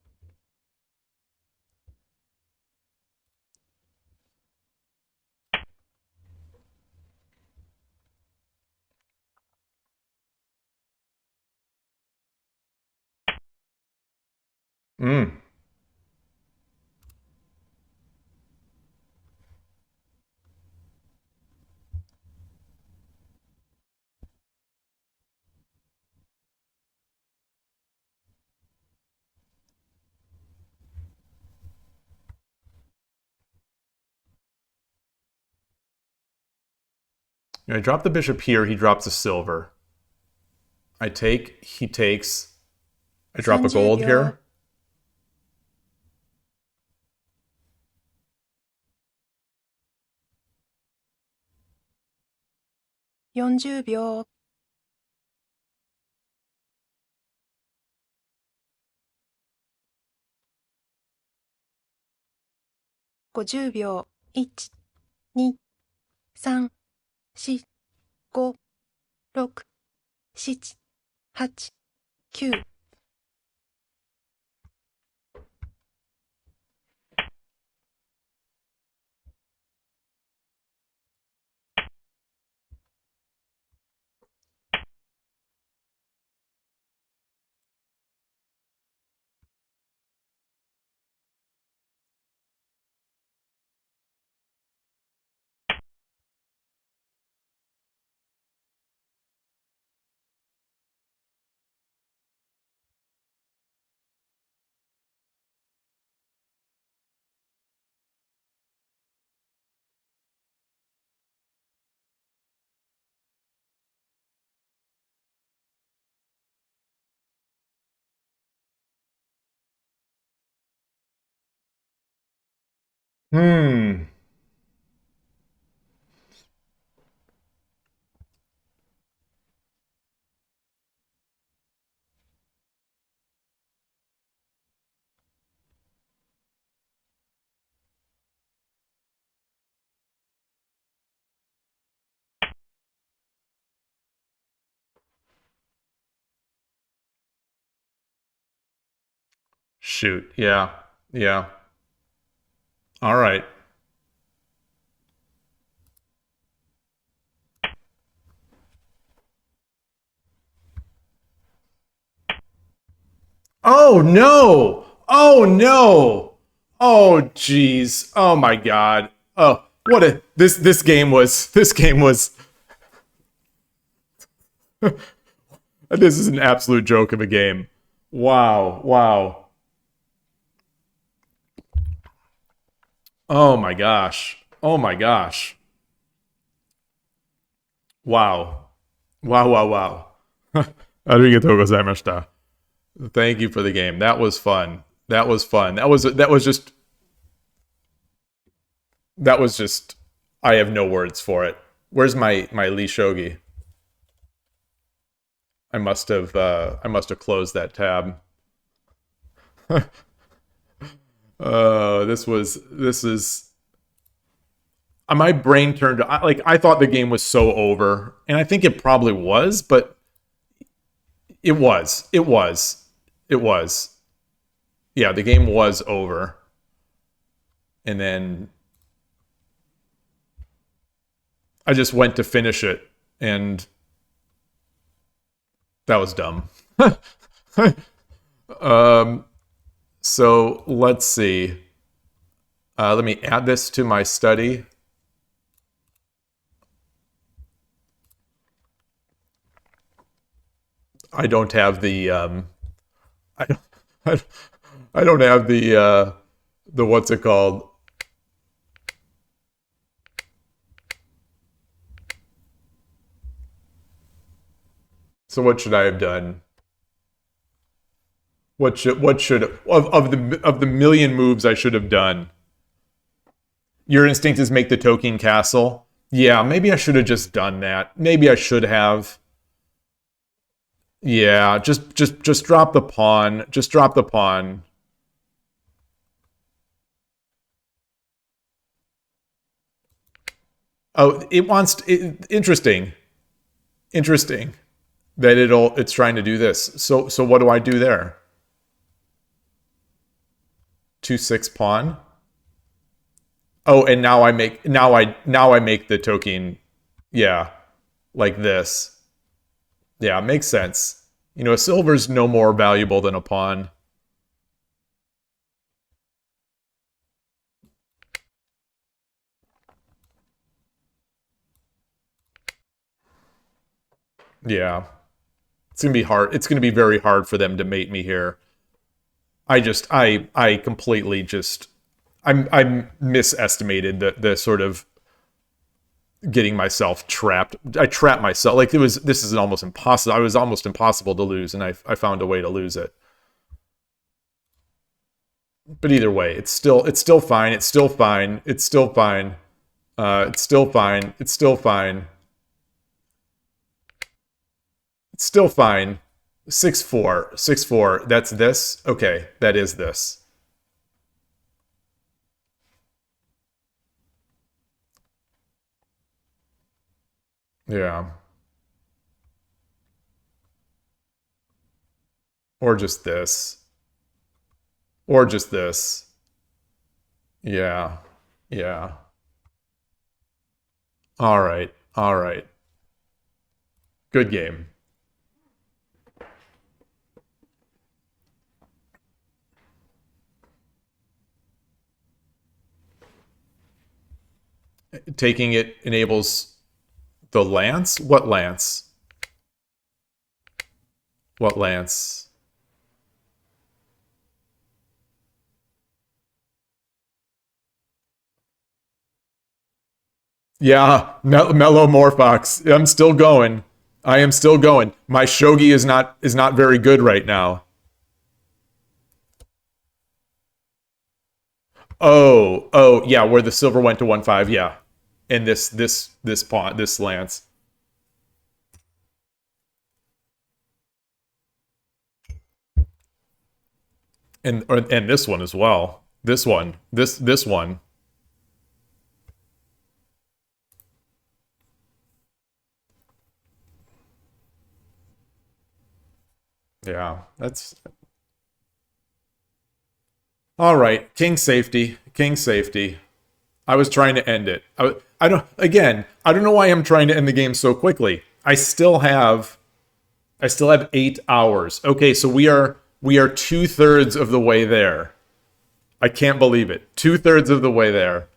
Mm. I drop the bishop here. He drops a silver. I take. He takes. I drop a 30 gold 秒。here. 40秒。50秒。1、2、3、4、5、6、7、8、9。Hmm. Shoot. Yeah. Yeah. All right. Oh no! Oh no! Oh jeez! Oh my god! Oh, what a this game was. This game was. This is an absolute joke of a game. Wow! Wow! Oh my gosh! Oh my gosh! Wow! Wow! Wow! Wow! ありがとうございました. Thank you for the game. That was fun. That was fun. That was just I have no words for it. Where's my Lee Shogi? I must have closed that tab. This is my brain turned like I thought the game was so over, and I think it probably was, but it was. Yeah, the game was over, and then I just went to finish it, and that was dumb. um, so let's see. Let me add this to my study. I don't have the I don't, I don't have the what's it called? So what should I have done? What should of the million moves I should have done? Your instinct is make the Tokien castle. Yeah, maybe I should have just done that. Maybe I should have. Yeah, just drop the pawn. Just drop the pawn. Oh, interesting. Interesting that it's trying to do this. So what do I do there? 2-6 pawn. Oh, and now I make the Tokien. Yeah, like this. Yeah, makes sense. A silver's no more valuable than a pawn. Yeah. It's gonna be hard. It's gonna be very hard for them to mate me here. I completely just I misestimated the sort of getting myself trapped. I trapped myself. Like this is almost impossible. I was almost impossible to lose, and I found a way to lose it. But either way, it's still fine. It's still fine. It's still fine. It's still fine. It's still fine. It's still fine. 6-4. 6-4. That's this? Okay, that is this. Yeah. Or just this. Or just this. Yeah. Yeah. All right. All right. Good game. Taking it enables the lance? What lance? What lance? Yeah, Mellow Morphox. I'm still going. I am still going. My shogi is not very good right now. Oh, yeah, where the silver went to 1-5, yeah. And this pawn, this lance. And this one as well. This one. This one. Yeah, that's all right. King safety. King safety. I was trying to end it. I don't. Again, I don't know why I'm trying to end the game so quickly. I still have 8 hours. Okay, so we are 2/3 of the way there. I can't believe it. 2/3 of the way there.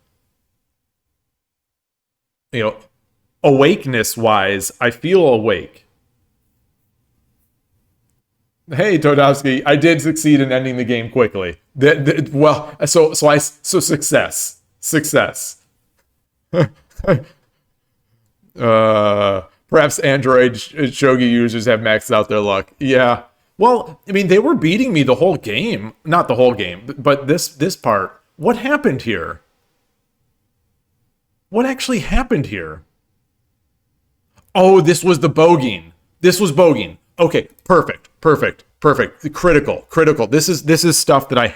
You know, awakeness wise, I feel awake. Hey, Todowski, I did succeed in ending the game quickly. Well, so success, success. Perhaps Android shogi users have maxed out their luck. Yeah. Well, I mean, they were beating me the whole game. Not the whole game, but this part. What happened here? What actually happened here? Oh, this was the bogeying. This was bogeying. Okay, perfect, perfect, perfect. Critical, critical. This is stuff that I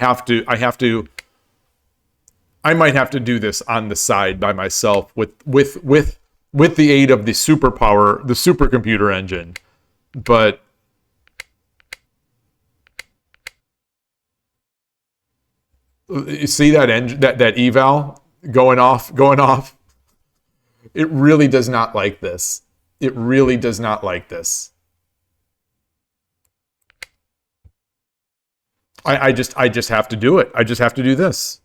might have to do this on the side by myself with the aid of the superpower, the supercomputer engine. But you see that engine, that eval going off. It really does not like this. It really does not like this. I just have to do it. I just have to do this.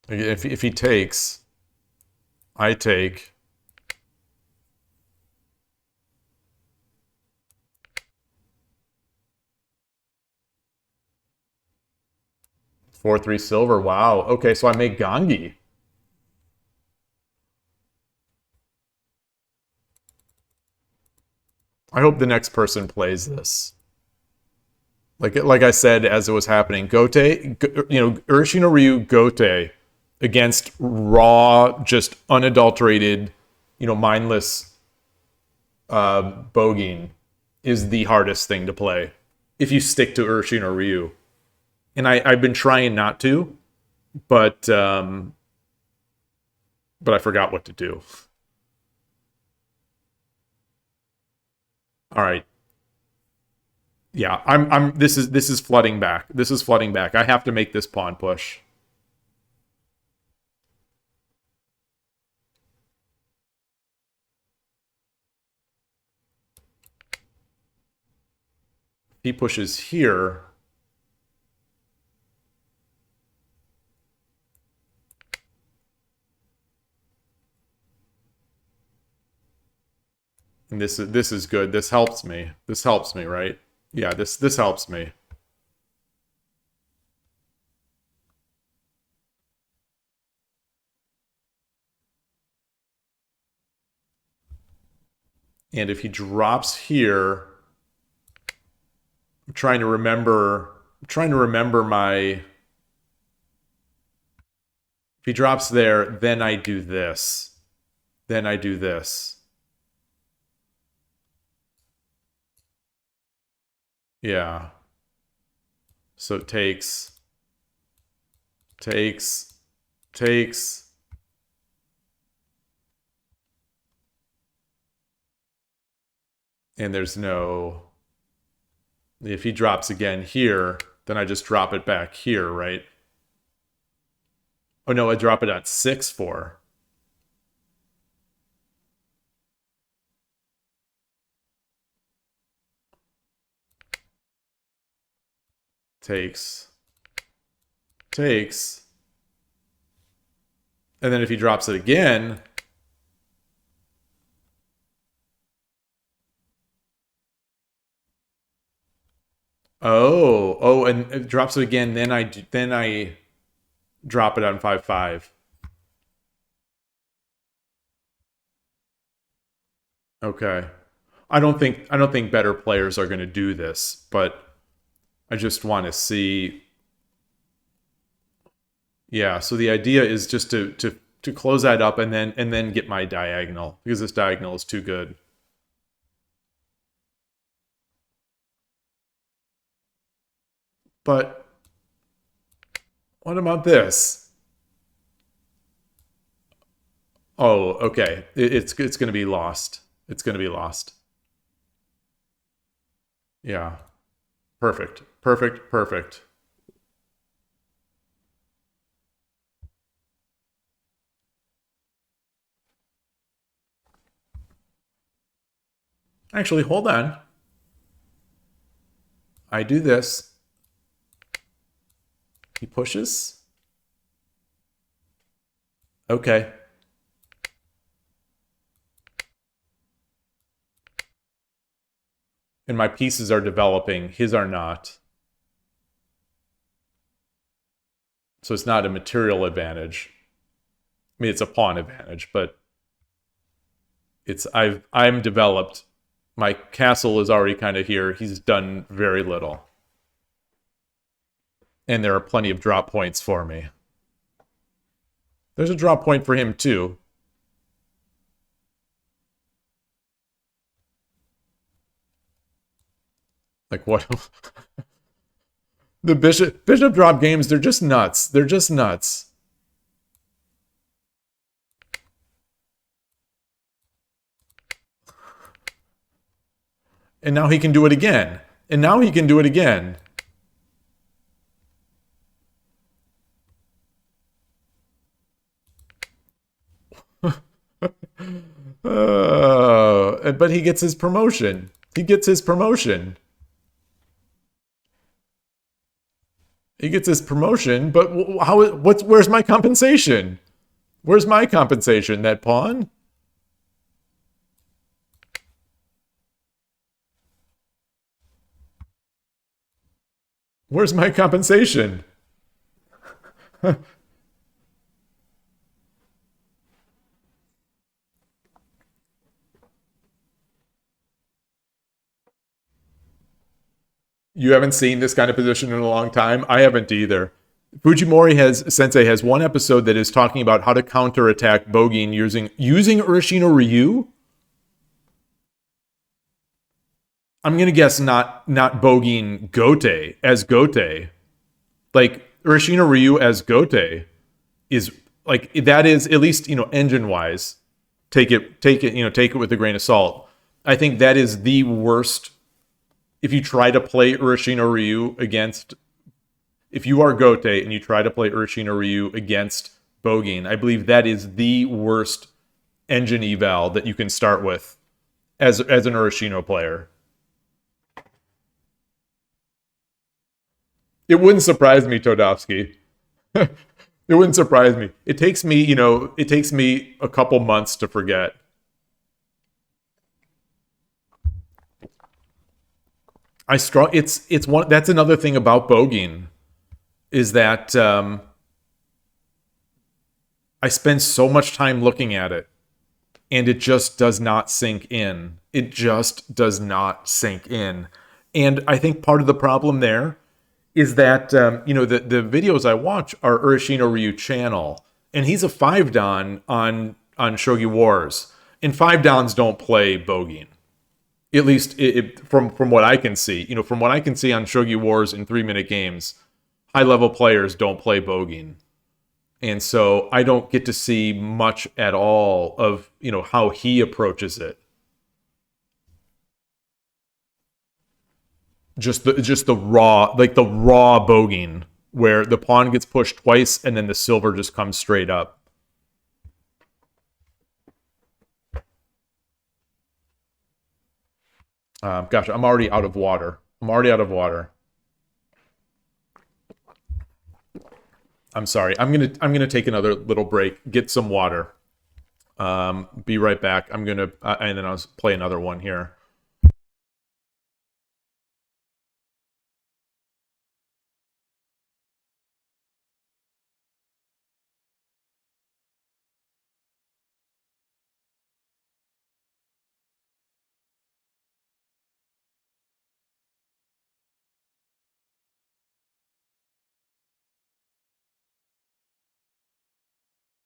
If he takes, I take. Four, three silver. Wow. Okay, so I make Gangi. I hope the next person plays this. Like I said as it was happening, Gote, Urashino Ryu Gote against raw, just unadulterated, mindless bogeying is the hardest thing to play if you stick to Urashino Ryu. And I've been trying not to, but I forgot what to do. All right. Yeah, this is flooding back. This is flooding back. I have to make this pawn push. he pushes here. And this is good. This helps me. This helps me, right? Yeah, this helps me. And if he drops here, I'm trying to remember my, if he drops there, then I do this. Then I do this. Yeah. So it takes, and there's no, if he drops again here, then I just drop it back here, right? Oh no, I drop it at 6-4. Takes. And then if he drops it again, and it drops it again, then I drop it on 5-5. Okay. I don't think better players are going to do this, but I just want to see. Yeah, so the idea is just to close that up and then get my diagonal, because this diagonal is too good. But what about this? Oh, okay. It's going to be lost. It's going to be lost. Yeah. Perfect. Actually, hold on. I do this. He pushes. Okay. And my pieces are developing. His are not. So it's not a material advantage. I mean, it's a pawn advantage, but I'm developed. My castle is already kind of here. He's done very little. And there are plenty of drop points for me. There's a drop point for him too. Like what? The bishop drop games, they're just nuts. They're just nuts. And now he can do it again. And now he can do it again. But he gets his promotion. He gets his promotion. He gets his promotion, but where's my compensation? Where's my compensation, that pawn? Where's my compensation? You haven't seen this kind of position in a long time? I haven't either. Sensei has one episode that is talking about how to counterattack Bogin using Urashino Ryu. I'm gonna guess not Bogin Gote as Gote. Like Urashino Ryu as Gote is like, that is, at least, engine wise. Take it with a grain of salt. I think that is the worst. If you try to play Urashino Ryu against, if you are Gote and you try to play Urashino Ryu against Bogin, I believe that is the worst engine eval that you can start with as an Urashino player. It wouldn't surprise me, Todovsky. It wouldn't surprise me. It takes me, it takes me a couple months to forget. It's one. That's another thing about bogeying is that I spend so much time looking at it, and it just does not sink in. It just does not sink in. And I think part of the problem there is that the videos I watch are Urashino Ryu channel, and he's a 5-dan on Shogi Wars, and 5-dans don't play bogeying. At least from what I can see, from what I can see on Shogi Wars in 3-minute games, high level players don't play bogeying, and so I don't get to see much at all of how he approaches it. Just the raw bogeying where the pawn gets pushed twice and then the silver just comes straight up. Gosh, I'm already out of water. I'm sorry. I'm gonna take another little break, get some water. Be right back. And then I'll play another one here.